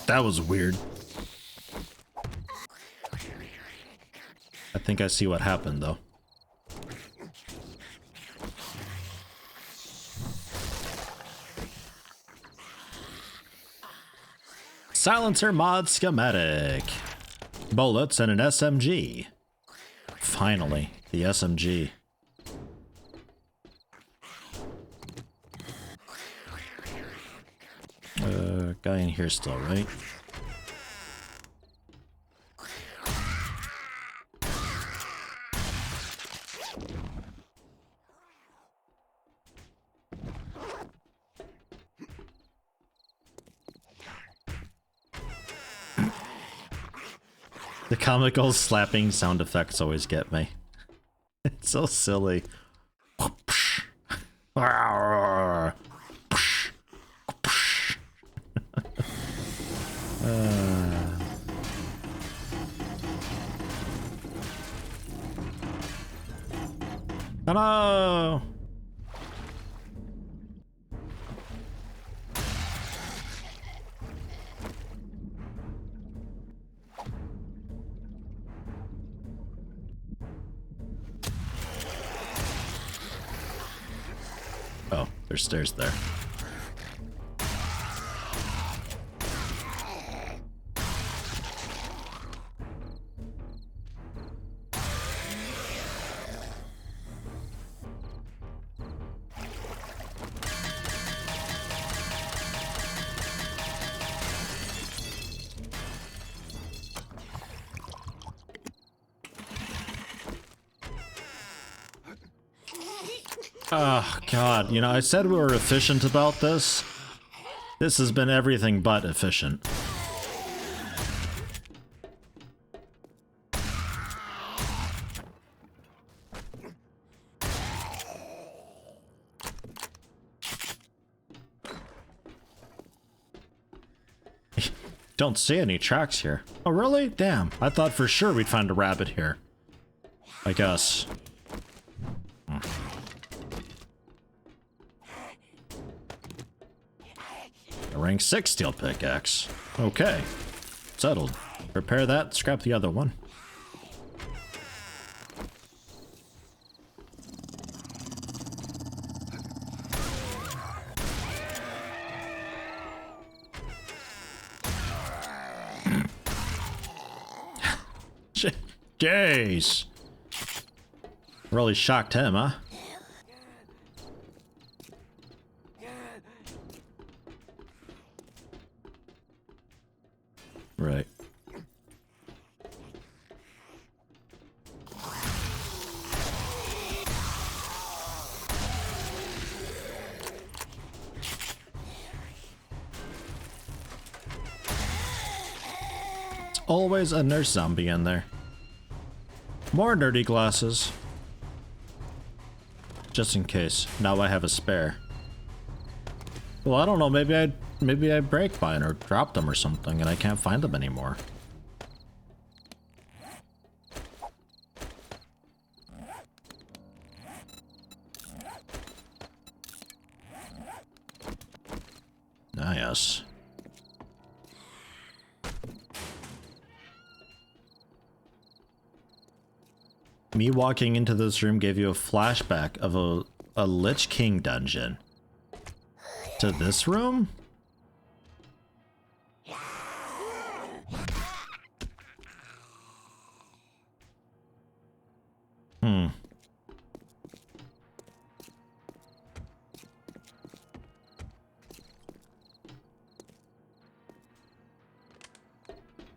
[SPEAKER 1] That was weird. I think I see what happened, though. Silencer mod schematic. Bullets and an SMG. Finally, the SMG. Guy in here still, right? The comical slapping sound effects always get me. It's so silly. Hello! Oh, there's stairs there. Oh, God. You know, I said we were efficient about this. This has been everything but efficient. Don't see any tracks here. Oh, really? Damn. I thought for sure we'd find a rabbit here. I guess. rank 6 steel pickaxe. Okay. Settled. Repair that, scrap the other one. Jeez. Really shocked him, huh? Right. It's always a nurse zombie in there. More nerdy glasses. Just in case. Now I have a spare. Well, I don't know, maybe I break mine or dropped them or something and I can't find them anymore. Ah, yes. Me walking into this room gave you a flashback of a Lich King dungeon. To this room? Hmm.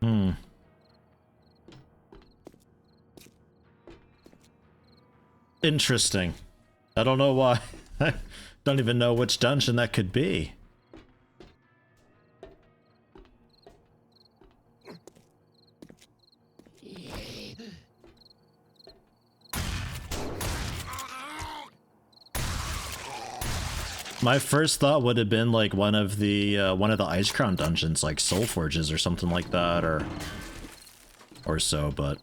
[SPEAKER 1] Hmm. Interesting. I don't know why. I don't even know which dungeon that could be. My first thought would have been like one of the Ice Crown dungeons, like Soul Forges or something like that, or so, but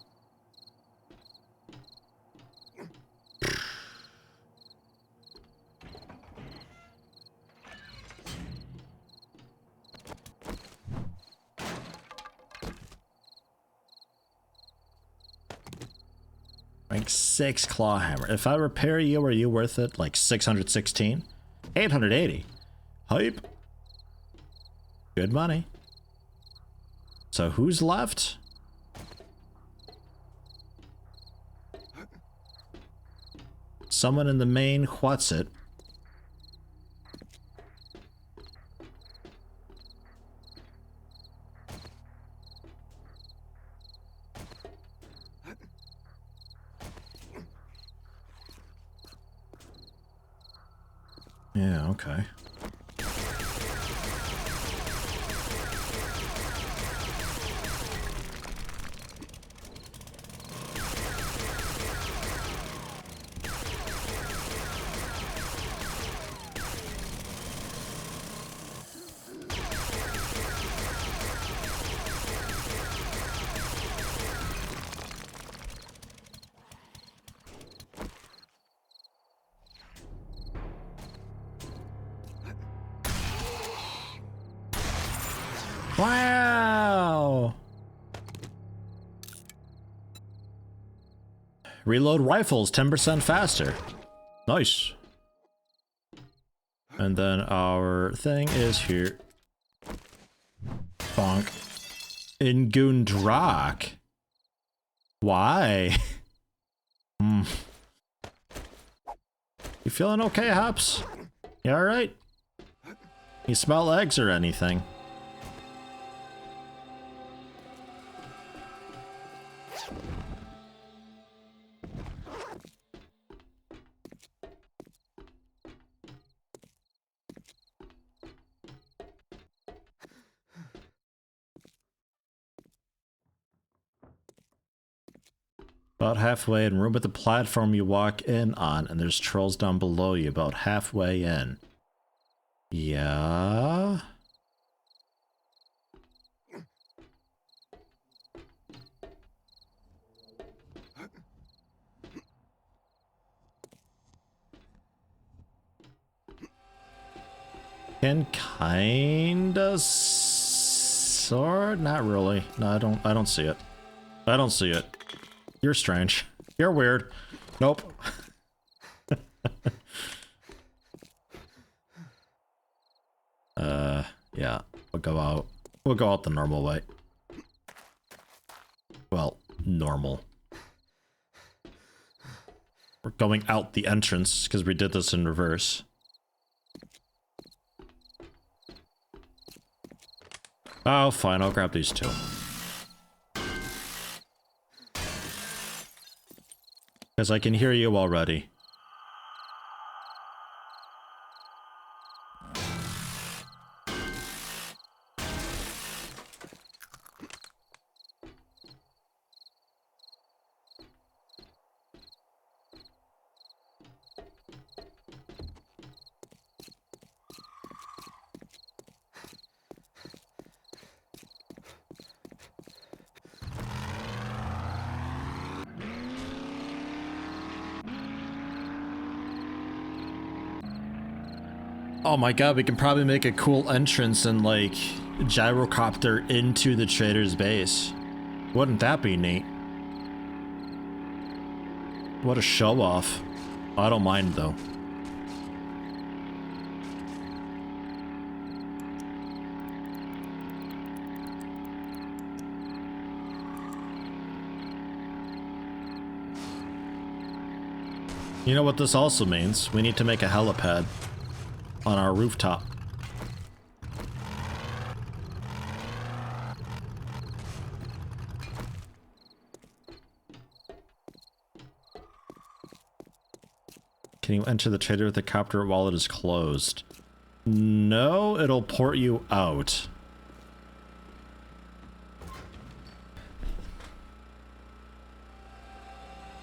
[SPEAKER 1] rank 6 claw hammer. If I repair you, are you worth it? Like 616? 880. Hype. Good money. So who's left? Someone in the main what's it? Yeah, okay. Wow! Reload rifles 10% faster. Nice. And then our thing is here. Bonk. In Gundrak. Why? Hmm. You feeling okay, Hops? You alright? You smell eggs or anything? About halfway in, room with the platform you walk in on, and there's trolls down below you about halfway in. Yeah? can kinda sort. Not really. No, I don't see it. I don't see it. You're strange. You're weird. Nope. Yeah. We'll go out. We'll go out the normal way. Well, normal. We're going out the entrance because we did this in reverse. Oh, fine. I'll grab these two. Because I can hear you already. Oh my god, we can probably make a cool entrance and like gyrocopter into the trader's base. Wouldn't that be neat? What a show off. I don't mind though. You know what this also means? We need to make a helipad on our rooftop. Can you enter the trader with the copter while it is closed? No, it'll port you out.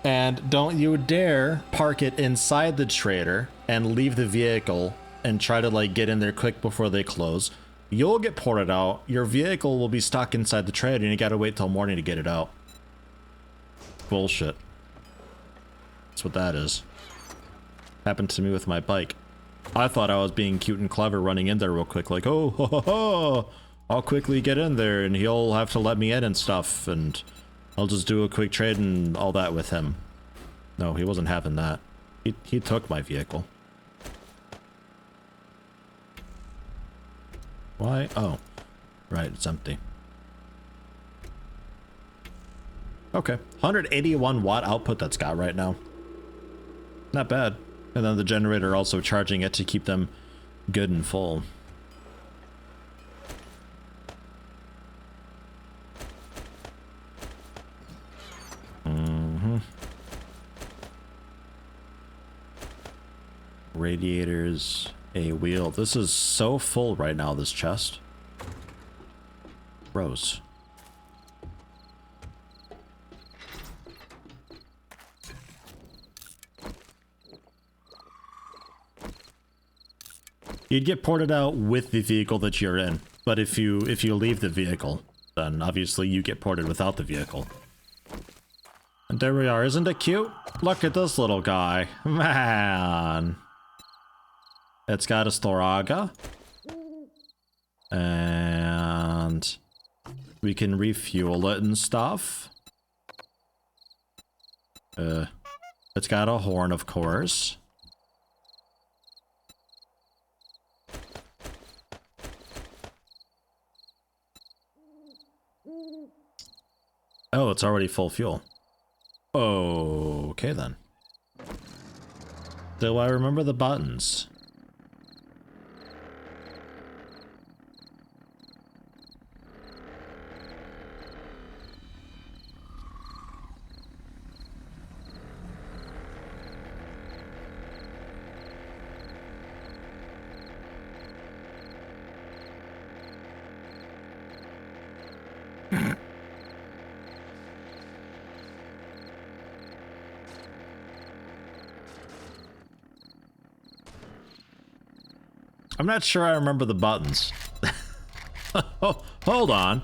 [SPEAKER 1] And don't you dare park it inside the trader and leave the vehicle and try to like get in there quick before they close. You'll get ported out. Your vehicle will be stuck inside the trader and you gotta wait till morning to get it out. Bullshit. That's what that is. Happened to me with my bike. I thought I was being cute and clever running in there real quick, like, oh, ho, ho, ho, I'll quickly get in there and he'll have to let me in and stuff, and I'll just do a quick trade and all that with him. No, he wasn't having that. He took my vehicle. Why? Oh, right, it's empty. Okay, 181 watt output that's got right now. Not bad. And then the generator also charging it to keep them good and full. Radiators, a wheel. This is so full right now, this chest. Gross. You'd get ported out with the vehicle that you're in, but if you leave the vehicle, then obviously you get ported without the vehicle. And there we are. Isn't it cute? Look at this little guy. Man. It's got a Storaga. And we can refuel it and stuff. It's got a horn, of course. Oh, it's already full fuel. Okay then. Do I remember the buttons? I'm not sure I remember the buttons. Oh, hold on.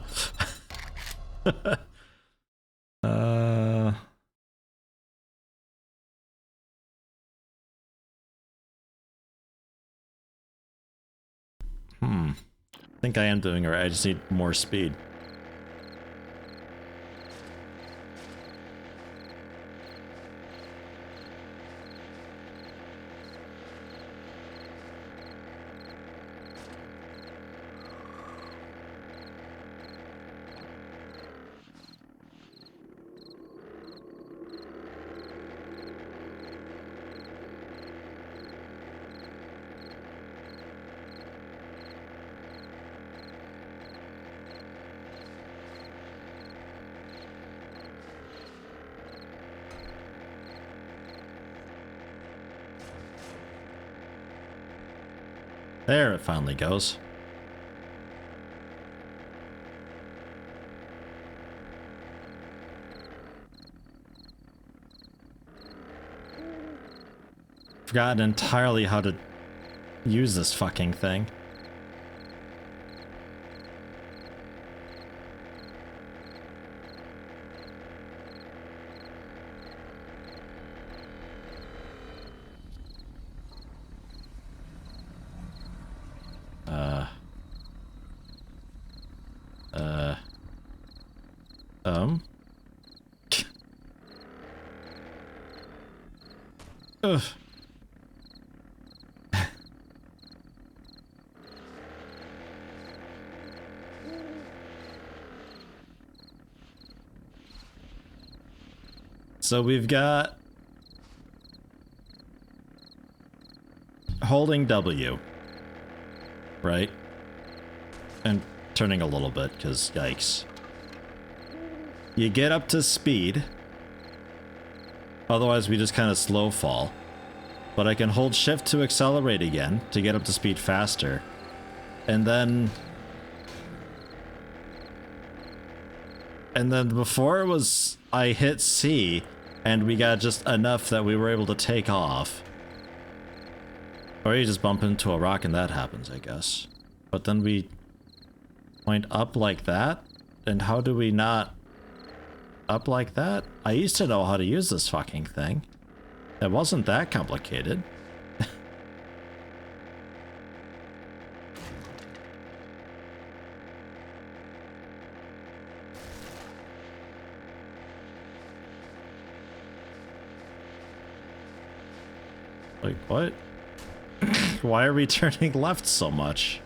[SPEAKER 1] I think I am doing it right. I just need more speed. There it finally goes. Forgotten entirely how to use this fucking thing. Ugh. So we've got holding W, right? And turning a little bit, because yikes. You get up to speed. Otherwise we just kind of slow fall. But I can hold shift to accelerate again to get up to speed faster. And then before it was, I hit C and we got just enough that we were able to take off. Or you just bump into a rock and that happens, I guess. But then we point up like that? And how do we not up like that? I used to know how to use this fucking thing. It wasn't that complicated. Like, what? Why are we turning left so much?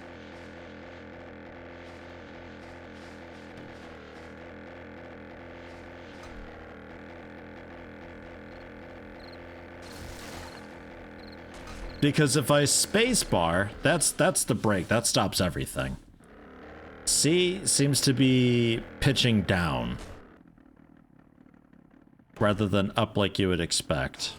[SPEAKER 1] Because if I spacebar, that's the brake. That stops everything. C seems to be pitching down rather than up like you would expect.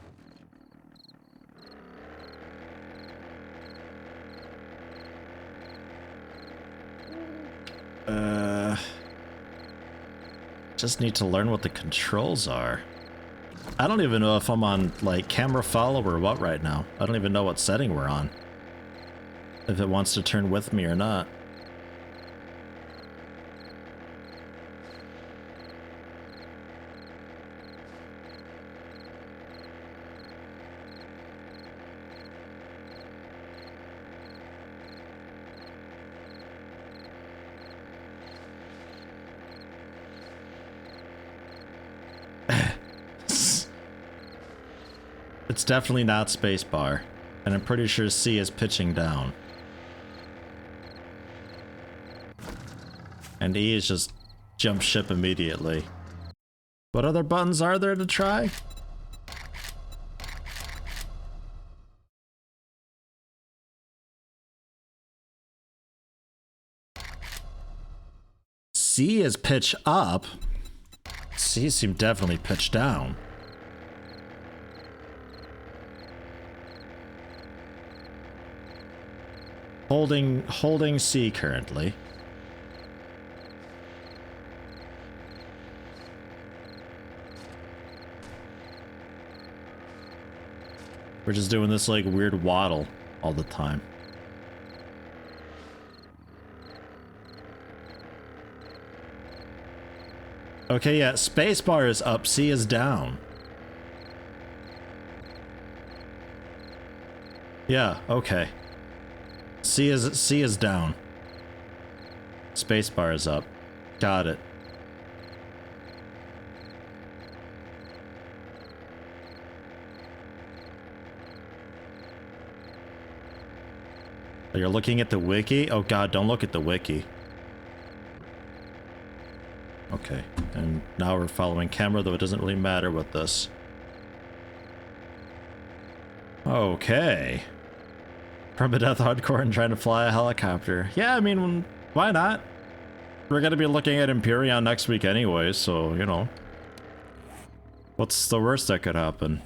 [SPEAKER 1] Just need to learn what the controls are. I don't even know if I'm on, like, camera follow or what right now. I don't even know what setting we're on. If it wants to turn with me or not. It's definitely not spacebar, and I'm pretty sure C is pitching down. And E is just jump ship immediately. What other buttons are there to try? C is pitch up. C seemed definitely pitch down. Holding C currently. We're just doing this like weird waddle all the time. Okay, yeah, spacebar is up, C is down. Yeah, okay. C is down. Spacebar is up. Got it. You're looking at the wiki? Oh god, don't look at the wiki. Okay, and now we're following camera, though it doesn't really matter with this. Okay. Permadeath hardcore and trying to fly a helicopter. Yeah, I mean, why not? We're gonna be looking at Empyrean next week anyway, so, you know. What's the worst that could happen?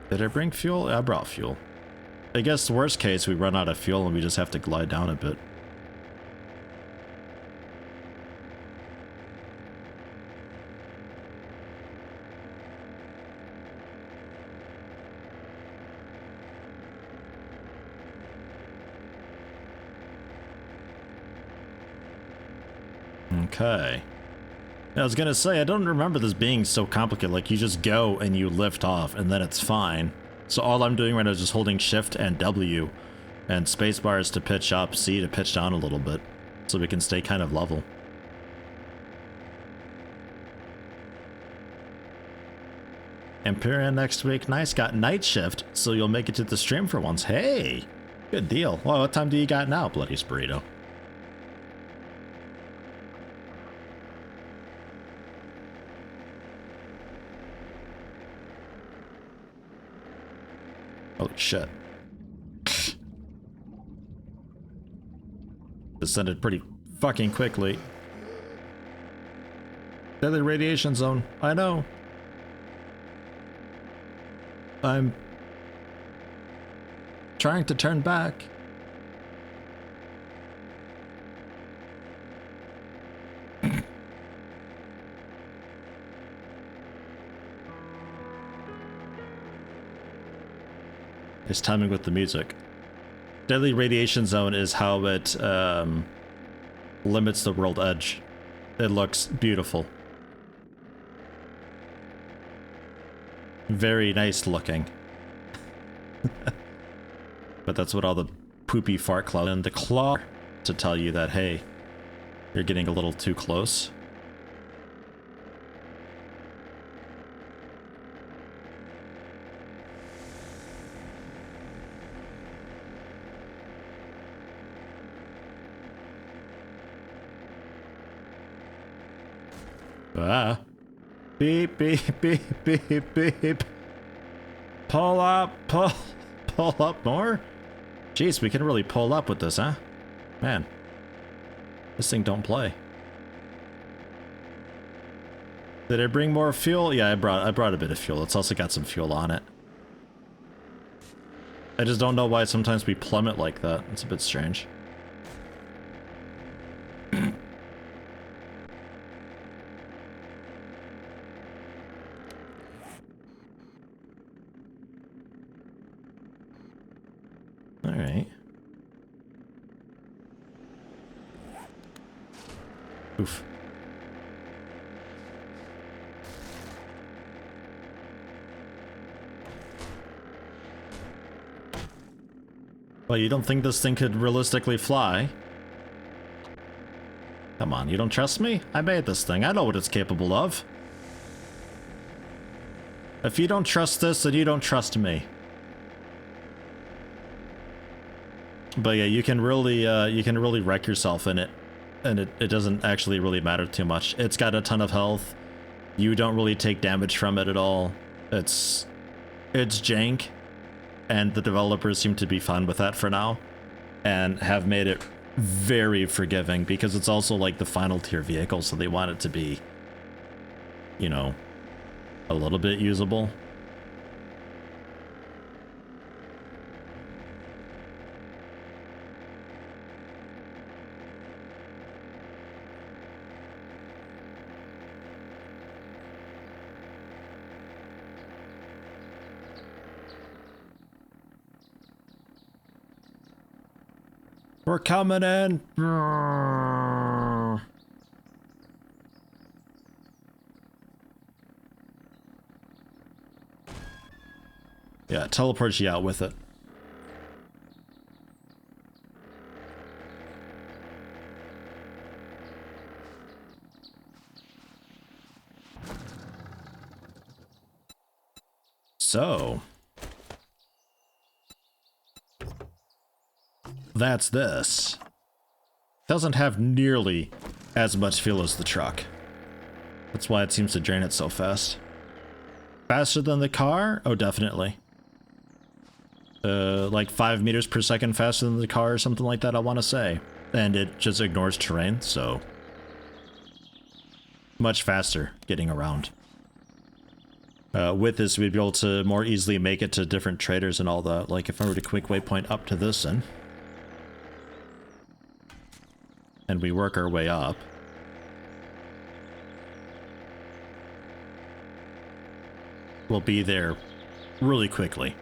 [SPEAKER 1] Did I bring fuel? I brought fuel. I guess the worst case, we run out of fuel and we just have to glide down a bit. Okay. I was gonna say, I don't remember this being so complicated. Like, you just go and you lift off, and then it's fine. So all I'm doing right now is just holding Shift and W, and spacebar is to pitch up, C to pitch down a little bit, so we can stay kind of level. Empyrean next week. Nice, got night shift, so you'll make it to the stream for once. Hey! Good deal. Well, what time do you got now, Bloody Burrito? Holy shit. Descended pretty fucking quickly. Deadly radiation zone. I know. I'm trying to turn back. It's timing with the music. Deadly radiation zone is how it limits the world edge. It looks beautiful. Very nice looking. But that's what all the poopy fart cloud and the claw to tell you that, hey, you're getting a little too close. Ah. Beep, beep, beep, beep, beep. Pull up, pull up more? Jeez, we can really pull up with this, huh? Man. This thing don't play. Did I bring more fuel? Yeah, I brought a bit of fuel. It's also got some fuel on it. I just don't know why sometimes we plummet like that. It's a bit strange. Alright. Oof. Well, you don't think this thing could realistically fly? Come on, you don't trust me? I made this thing. I know what it's capable of. If you don't trust this, then you don't trust me. But yeah, you can really wreck yourself in it, and it doesn't actually really matter too much. It's got a ton of health. You don't really take damage from it at all. It's jank, and the developers seem to be fine with that for now, and have made it very forgiving because it's also like the final tier vehicle, so they want it to be, you know, a little bit usable. We're coming in. Yeah, it teleports you out with it. So, that's this. Doesn't have nearly as much fuel as the truck. That's why it seems to drain it so fast. Faster than the car? Oh, definitely. Like 5 meters per second faster than the car or something like that, I want to say. And it just ignores terrain, so much faster getting around. With this, we'd be able to more easily make it to different traders and all that. Like if I were to quick waypoint up to this end, and we work our way up. We'll be there really quickly.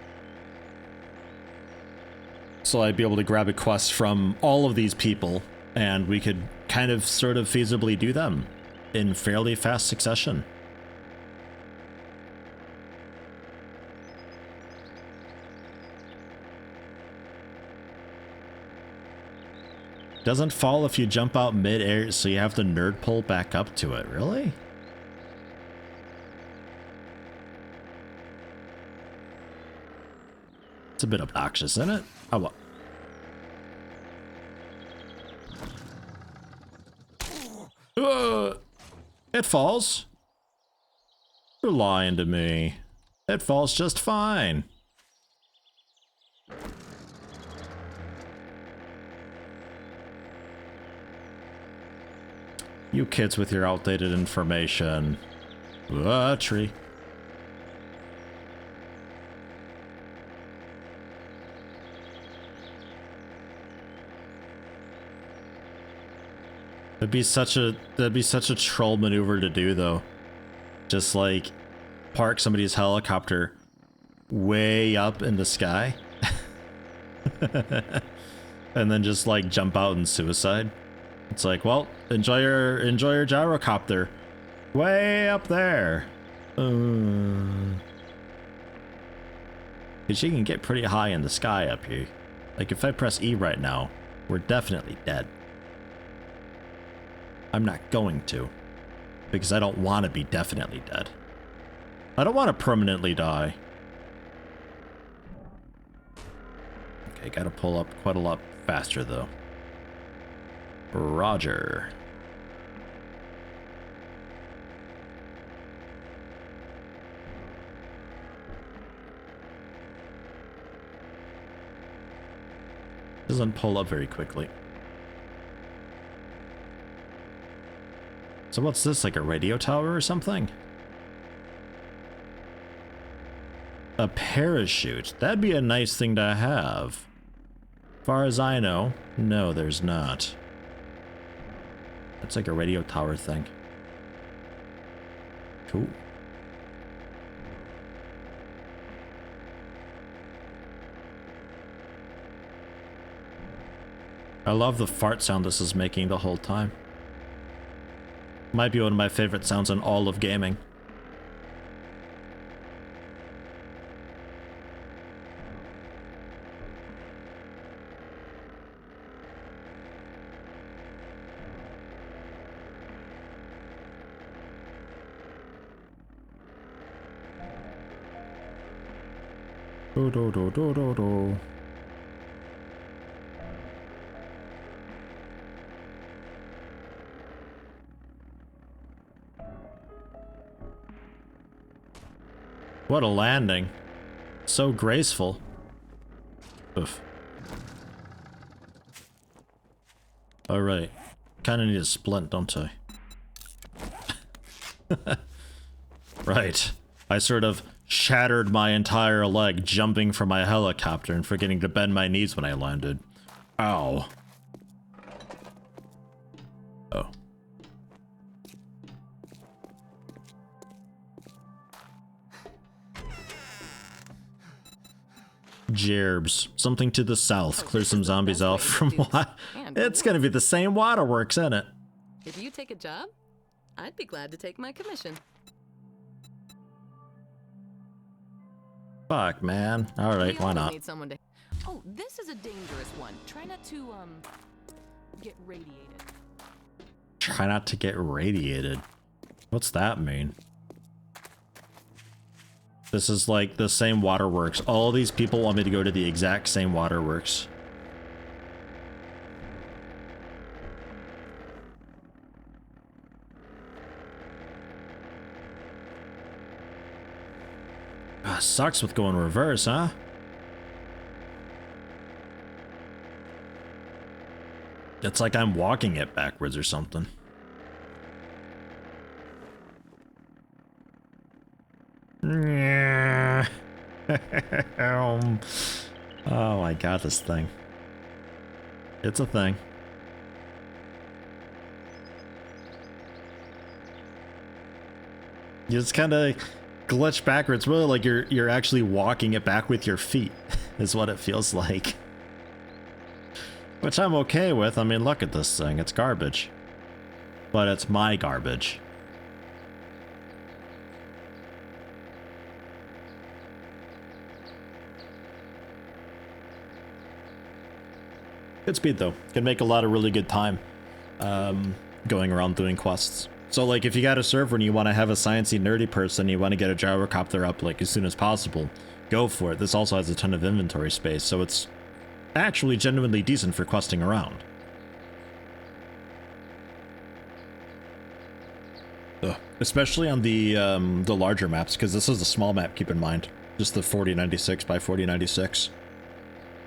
[SPEAKER 1] So I'd be able to grab a quest from all of these people, and we could kind of sort of feasibly do them in fairly fast succession. Doesn't fall if you jump out mid-air, so you have to nerd pull back up to it. Really? It's a bit obnoxious, isn't it? Oh, well. It falls. You're lying to me. It falls just fine. You kids with your outdated information. Tree. That'd be such a troll maneuver to do, though. Just like park somebody's helicopter way up in the sky and then just like jump out and suicide. It's like, well, enjoy your gyrocopter way up there. Cause you can get pretty high in the sky up here. Like if I press E right now, we're definitely dead. I'm not going to, because I don't want to be definitely dead. I don't want to permanently die. Okay, gotta pull up quite a lot faster though. Roger. Doesn't pull up very quickly. So what's this, like a radio tower or something? A parachute. That'd be a nice thing to have. Far as I know, no, there's not. That's like a radio tower thing. Cool. I love the fart sound this is making the whole time. Might be one of my favorite sounds in all of gaming. Do do do do do do. What a landing. So graceful. Oof. Alright. Kinda need a splint, don't I? Right. I sort of shattered my entire leg jumping from my helicopter and forgetting to bend my knees when I landed. Ow. Oh. Jerbs. Something to the south. Clear some zombies out from what? It's gonna be the same waterworks, isn't it?
[SPEAKER 5] If you take a job, I'd be glad to take my commission.
[SPEAKER 1] Fuck, man. Alright, why not?
[SPEAKER 5] Need someone to... Oh, this is a dangerous one. Try not to, get radiated.
[SPEAKER 1] Try not to get radiated. What's that mean? This is like the same waterworks. All these people want me to go to the exact same waterworks. Ah, sucks with going reverse, huh? It's like I'm walking it backwards or something. Oh my god, this thing. It's a thing. You just kind of glitch backwards, really like you're actually walking it back with your feet, is what it feels like. Which I'm okay with. I mean, look at this thing. It's garbage. But it's my garbage. Good speed, though. Can make a lot of really good time going around doing quests. So, like, if you got a server and you want to have a sciencey, nerdy person, you want to get a gyrocopter up, like, as soon as possible, go for it. This also has a ton of inventory space, so it's actually genuinely decent for questing around. Ugh. Especially on the larger maps, because this is a small map, keep in mind. Just the 4096 by 4096.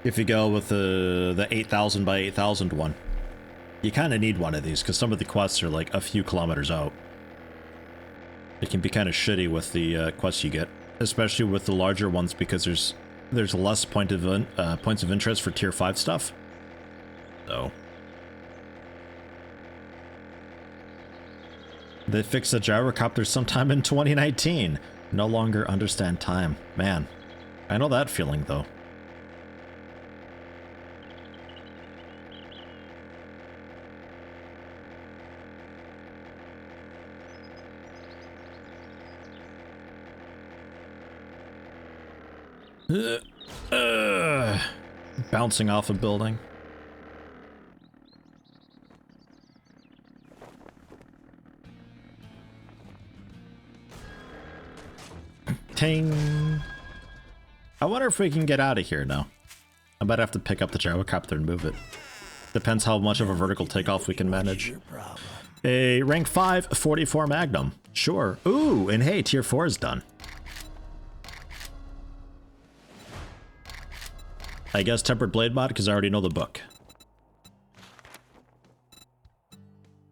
[SPEAKER 1] If you go with the 8000 by 8000 one. You kind of need one of these, because some of the quests are like a few kilometers out. It can be kind of shitty with the quests you get. Especially with the larger ones, because there's less points of interest for tier 5 stuff. So they fixed the gyrocopter sometime in 2019. No longer understand time. Man, I know that feeling though. Bouncing off a building. Ting. I wonder if we can get out of here now. I might have to pick up the gyrocopter and move it. Depends how much of a vertical takeoff we can manage. A rank 5 44 Magnum. Sure. Ooh, and hey, tier 4 is done. I guess Tempered Blade mod, because I already know the book.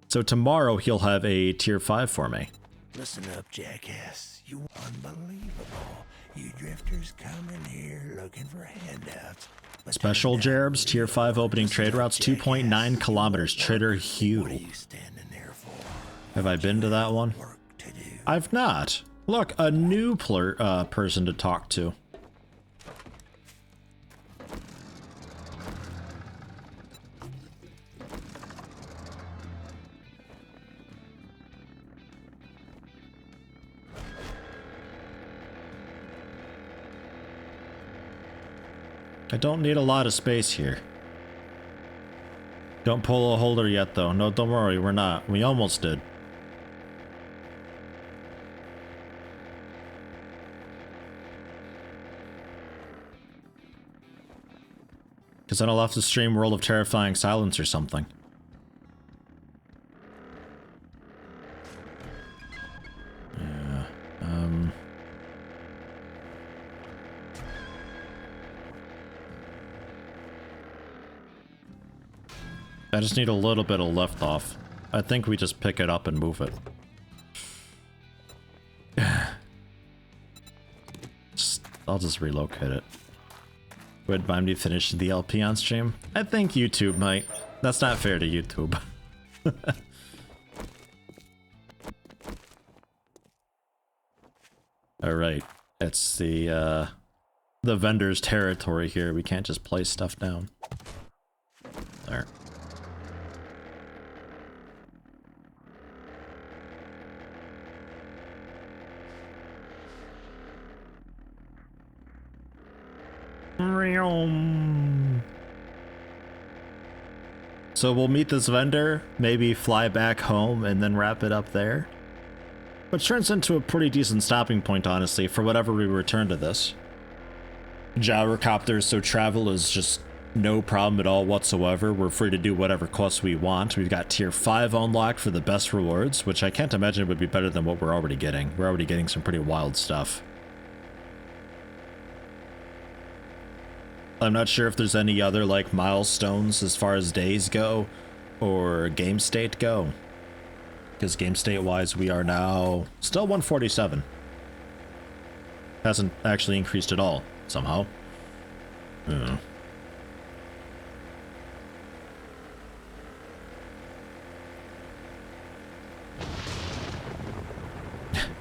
[SPEAKER 1] So tomorrow he'll have a tier 5 for me.
[SPEAKER 3] Listen up, jackass. You unbelievable. You drifters coming here looking for handouts.
[SPEAKER 1] Special Jerbs, tier 5 opening trade routes, 2.9 kilometers. Trader Hugh.
[SPEAKER 3] What are you standing there for?
[SPEAKER 1] Have I been to that one?
[SPEAKER 3] Work to do.
[SPEAKER 1] I've not. Look, a new person to talk to. I don't need a lot of space here. Don't pull a holder yet, though. No, don't worry, we're not. We almost did. Because then I'll have to stream World of Terrifying Silence or something. Yeah, I just need a little bit of lift off. I think we just pick it up and move it. I'll just relocate it. Would mind me finishing the LP on stream? I think YouTube might. That's not fair to YouTube. Alright. It's the vendor's territory here. We can't just place stuff down. There. So we'll meet this vendor, maybe fly back home, and then wrap it up there. Which turns into a pretty decent stopping point, honestly, for whatever we return to this. Gyrocopters, so travel is just no problem at all whatsoever. We're free to do whatever quests we want. We've got tier 5 unlocked for the best rewards, which I can't imagine would be better than what we're already getting. We're already getting some pretty wild stuff. I'm not sure if there's any other like milestones as far as days go or game state go. Because game state wise we are now still 147. Hasn't actually increased at all somehow.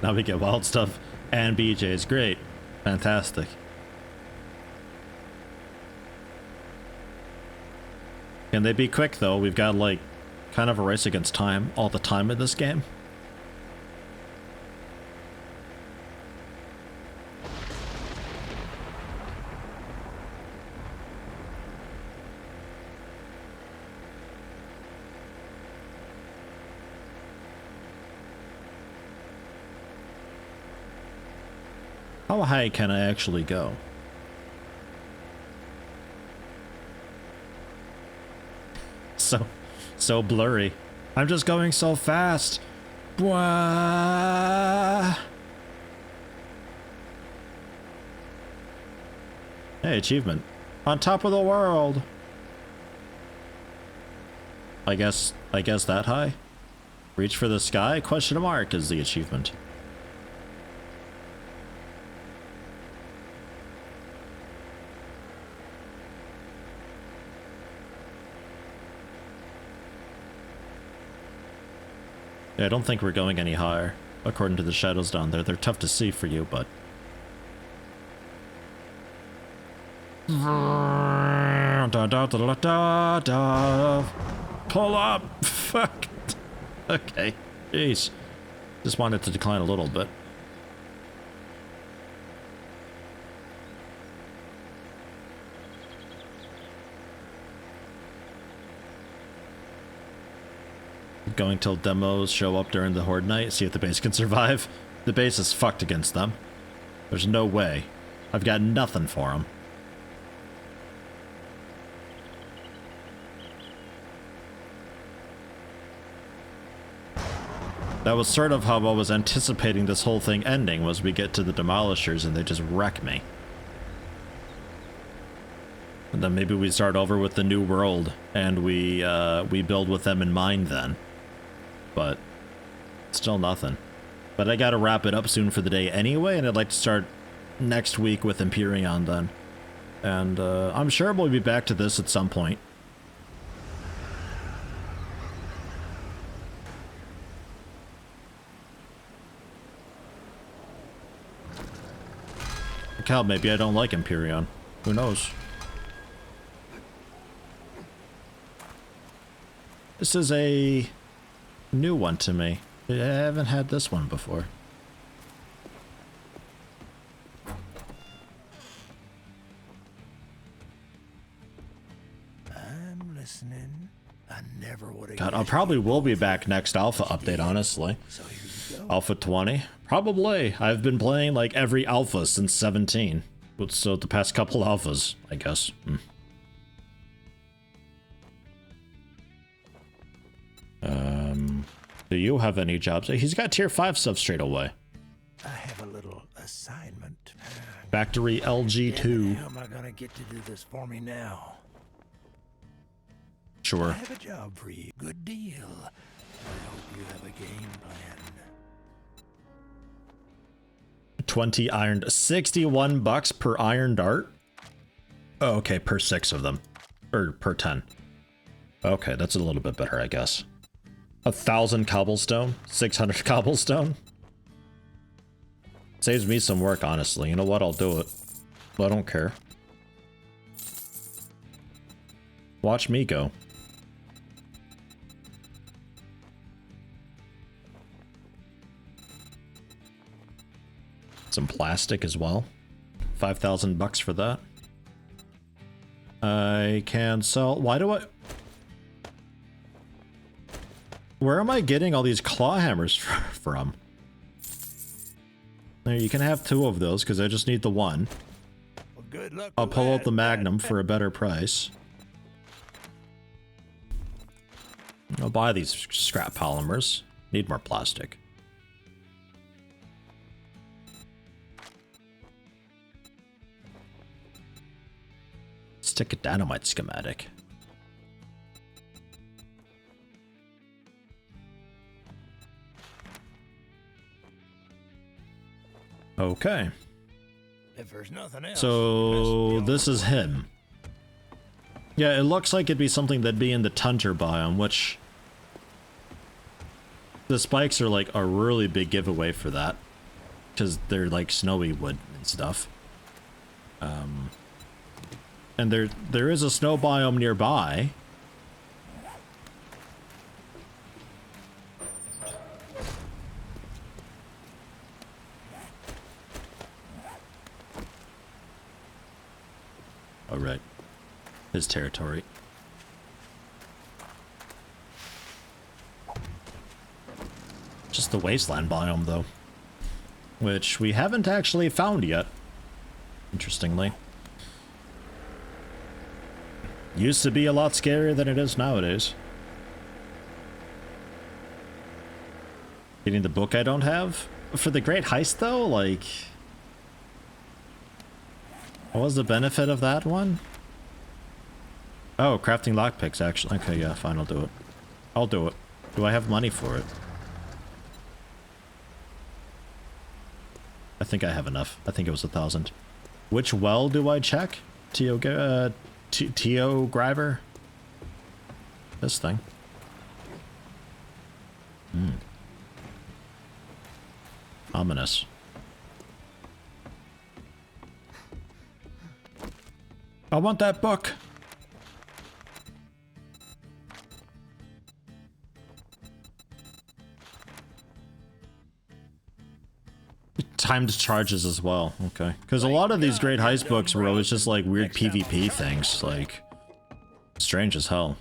[SPEAKER 1] Now we get wild stuff and BJ's. Great. Fantastic. Can they be quick though? We've got like kind of a race against time all the time in this game. How high can I actually go? So blurry. I'm just going so fast. Bwah. Hey, achievement. On top of the world. I guess that high? Reach for the sky? Question mark is the achievement. Yeah, I don't think we're going any higher, according to the shadows down there. They're tough to see for you, but... Pull up! Fuck! Okay, jeez. Just wanted to decline a little bit. Going till demos show up during the Horde night, see if the base can survive. The base is fucked against them. There's no way. I've got nothing for them. That was sort of how I was anticipating this whole thing ending, was we get to the Demolishers and they just wreck me. And then maybe we start over with the new world and we build with them in mind then. But still nothing. But I gotta wrap it up soon for the day anyway, and I'd like to start next week with Empyrean then. And I'm sure we'll be back to this at some point. Hell, maybe I don't like Empyrean. Who knows? This is a new one to me. I haven't had this one before.
[SPEAKER 3] I'm listening. I never would have.
[SPEAKER 1] God, I probably will be back next alpha update, honestly.
[SPEAKER 3] So here you go.
[SPEAKER 1] Alpha 20? Probably. I've been playing like every alpha since 17. So the past couple alphas, I guess. Do you have any jobs? He's got tier 5 stuff straight away.
[SPEAKER 3] I have a little assignment.
[SPEAKER 1] Factory LG2.
[SPEAKER 3] How am I gonna get to do this for me now? I
[SPEAKER 1] Sure.
[SPEAKER 3] have a job for you. Good deal. I hope you have a game plan.
[SPEAKER 1] 20 ironed. 61 bucks per iron dart? Oh, okay, per 6 of them. Or per 10. Okay, that's a little bit better, I guess. 1,000 cobblestone? 600 cobblestone? Saves me some work, honestly. You know what? I'll do it. I don't care. Watch me go. Some plastic as well. 5,000 bucks for that. I can sell... Why do I... Where am I getting all these claw hammers from? There, you can have 2 of those, because I just need the 1.
[SPEAKER 3] Well, good luck.
[SPEAKER 1] I'll
[SPEAKER 3] with
[SPEAKER 1] pull out
[SPEAKER 3] that,
[SPEAKER 1] the
[SPEAKER 3] Pat.
[SPEAKER 1] Magnum for a better price. I'll buy these scrap polymers. Need more plastic. Stick a dynamite schematic. Okay.
[SPEAKER 3] If there's nothing else.
[SPEAKER 1] So this is him. Yeah, it looks like it'd be something that'd be in the tundra biome, which the spikes are like a really big giveaway for that, because they're like snowy wood and stuff. And there is a snow biome nearby. Oh, right. His territory. Just the wasteland biome, though. Which we haven't actually found yet. Interestingly. Used to be a lot scarier than it is nowadays. Getting the book I don't have? For the Great Heist, though, like... What was the benefit of that one? Oh, crafting lockpicks, actually. Okay, yeah, fine, I'll do it. I'll do it. Do I have money for it? I think I have enough. I think it was 1,000. Which well do I check? Tio Griver? This thing. Ominous. I want that book. Timed charges as well. Okay. Because a lot of these Great Heist books were always just like weird PvP things. Like, strange as hell.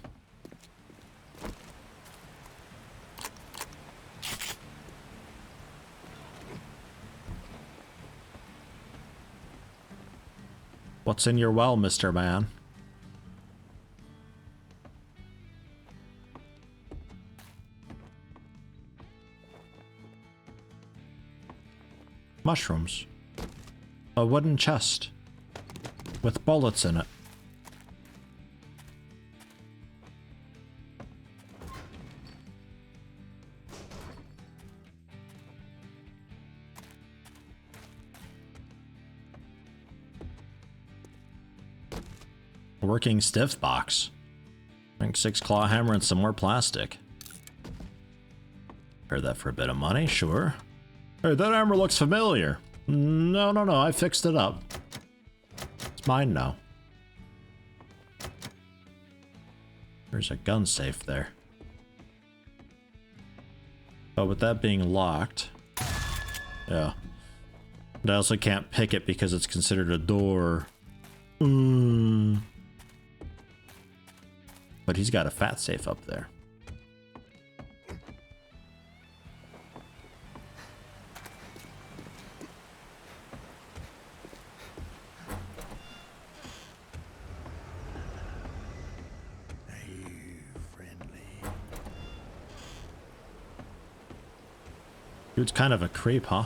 [SPEAKER 1] What's in your well, Mr. Man? Mushrooms. A wooden chest. With bullets in it. Working stiff box. I think 6 claw hammer and some more plastic. Heard that for a bit of money, sure. Hey, that hammer looks familiar. No, I fixed it up. It's mine now. There's a gun safe there. But with that being locked... Yeah. And I also can't pick it because it's considered a door. But he's got a fat safe up there.
[SPEAKER 3] Are you friendly?
[SPEAKER 1] Dude's kind of a creep, huh?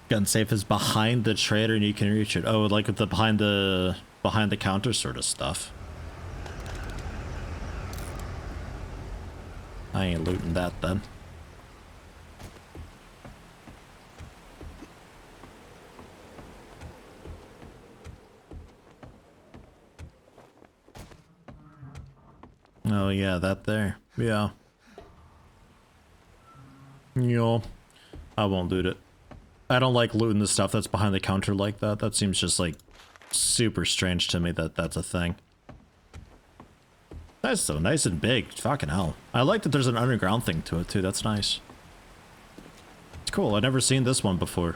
[SPEAKER 1] Gun safe is behind the trader and you can reach it. Oh, like with the behind the counter sort of stuff. I ain't looting that then. Oh yeah, that there. Yeah. Yo. I won't loot it. I don't like looting the stuff that's behind the counter like that. That seems just like super strange to me that that's a thing. That's so nice and big. Fucking hell. I like that there's an underground thing to it too. That's nice. It's cool. I've never seen this one before.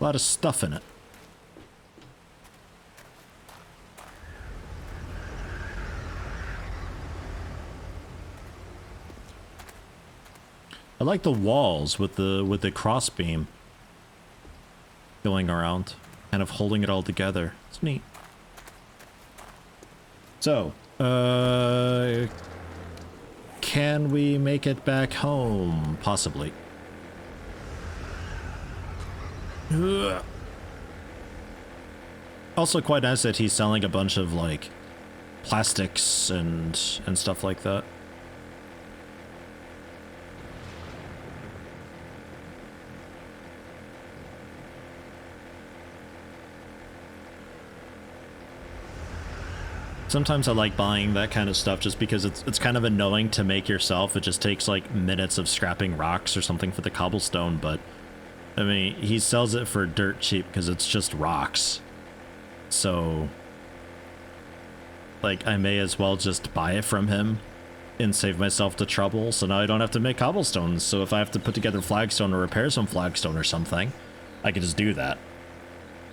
[SPEAKER 1] A lot of stuff in it. I like the walls with the crossbeam going around, kind of holding it all together. It's neat. So, can we make it back home? Possibly. Ugh. Also quite nice that he's selling a bunch of like plastics and stuff like that. Sometimes I like buying that kind of stuff just because it's kind of annoying to make yourself. It just takes like minutes of scrapping rocks or something for the cobblestone, but I mean, he sells it for dirt cheap because it's just rocks. So, like, I may as well just buy it from him and save myself the trouble. So now I don't have to make cobblestones. So if I have to put together flagstone or repair some flagstone or something, I can just do that.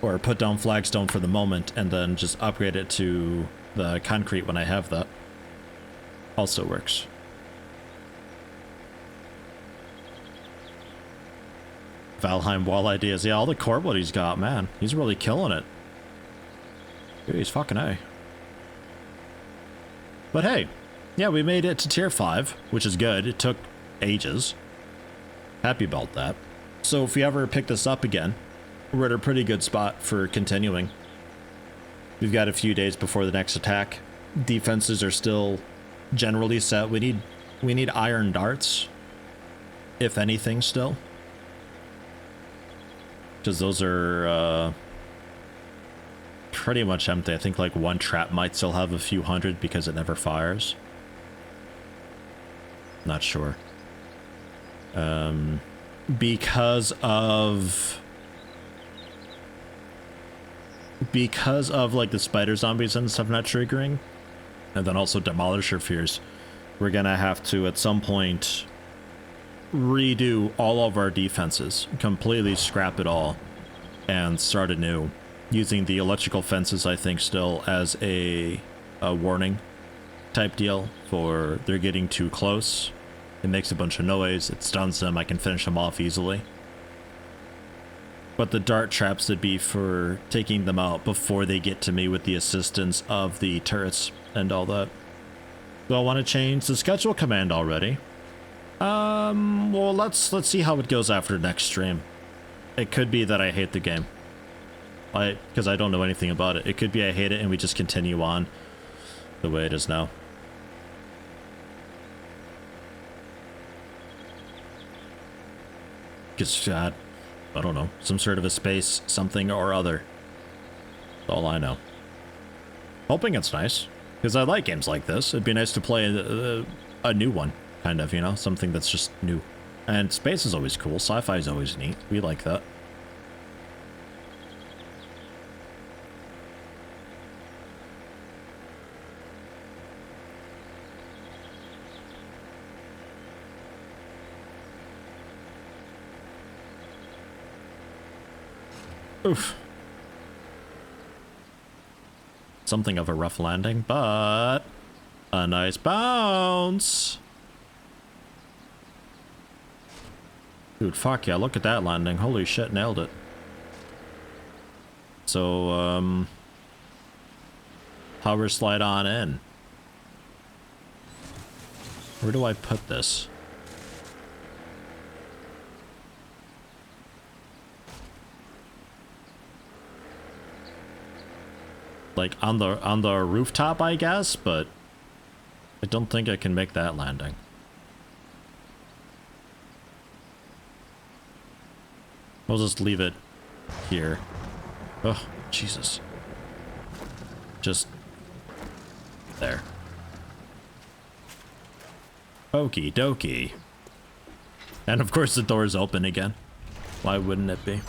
[SPEAKER 1] Or put down flagstone for the moment and then just upgrade it to the concrete when I have that. Also works. Valheim wall ideas. Yeah, all the cordwood he's got, man. He's really killing it. Dude, he's fucking A. But hey, yeah, we made it to tier 5, which is good. It took ages. Happy about that. So if we ever pick this up again, we're at a pretty good spot for continuing. We've got a few days before the next attack. Defenses are still generally set. We need iron darts, if anything, still. Because those are pretty much empty. I think like one trap might still have a few hundred because it never fires. Not sure. Because of like the spider zombies and stuff not triggering, and then also demolisher fears, we're gonna have to at some point redo all of our defenses, completely scrap it all and start anew, using the electrical fences I think still as a warning type deal for they're getting too close. It makes a bunch of noise, it stuns them, I can finish them off easily. But the dart traps would be for taking them out before they get to me with the assistance of the turrets and all that. Do I want to change the schedule command already? Well, let's see how it goes after next stream. It could be that I hate the game. Because I don't know anything about it. It could be I hate it and we just continue on the way it is now. Because, I don't know, some sort of a space, something or other. That's all I know. Hoping it's nice, because I like games like this. It'd be nice to play a new one, kind of, you know, something that's just new. And space is always cool, sci-fi is always neat. We like that. Oof. Something of a rough landing, but a nice bounce. Dude, fuck yeah, look at that landing. Holy shit, nailed it. So, hover slide on in. Where do I put this? Like on the rooftop, I guess, but I don't think I can make that landing. We'll just leave it here. Oh, Jesus. Just there. Okie dokie. And of course the door's open again. Why wouldn't it be?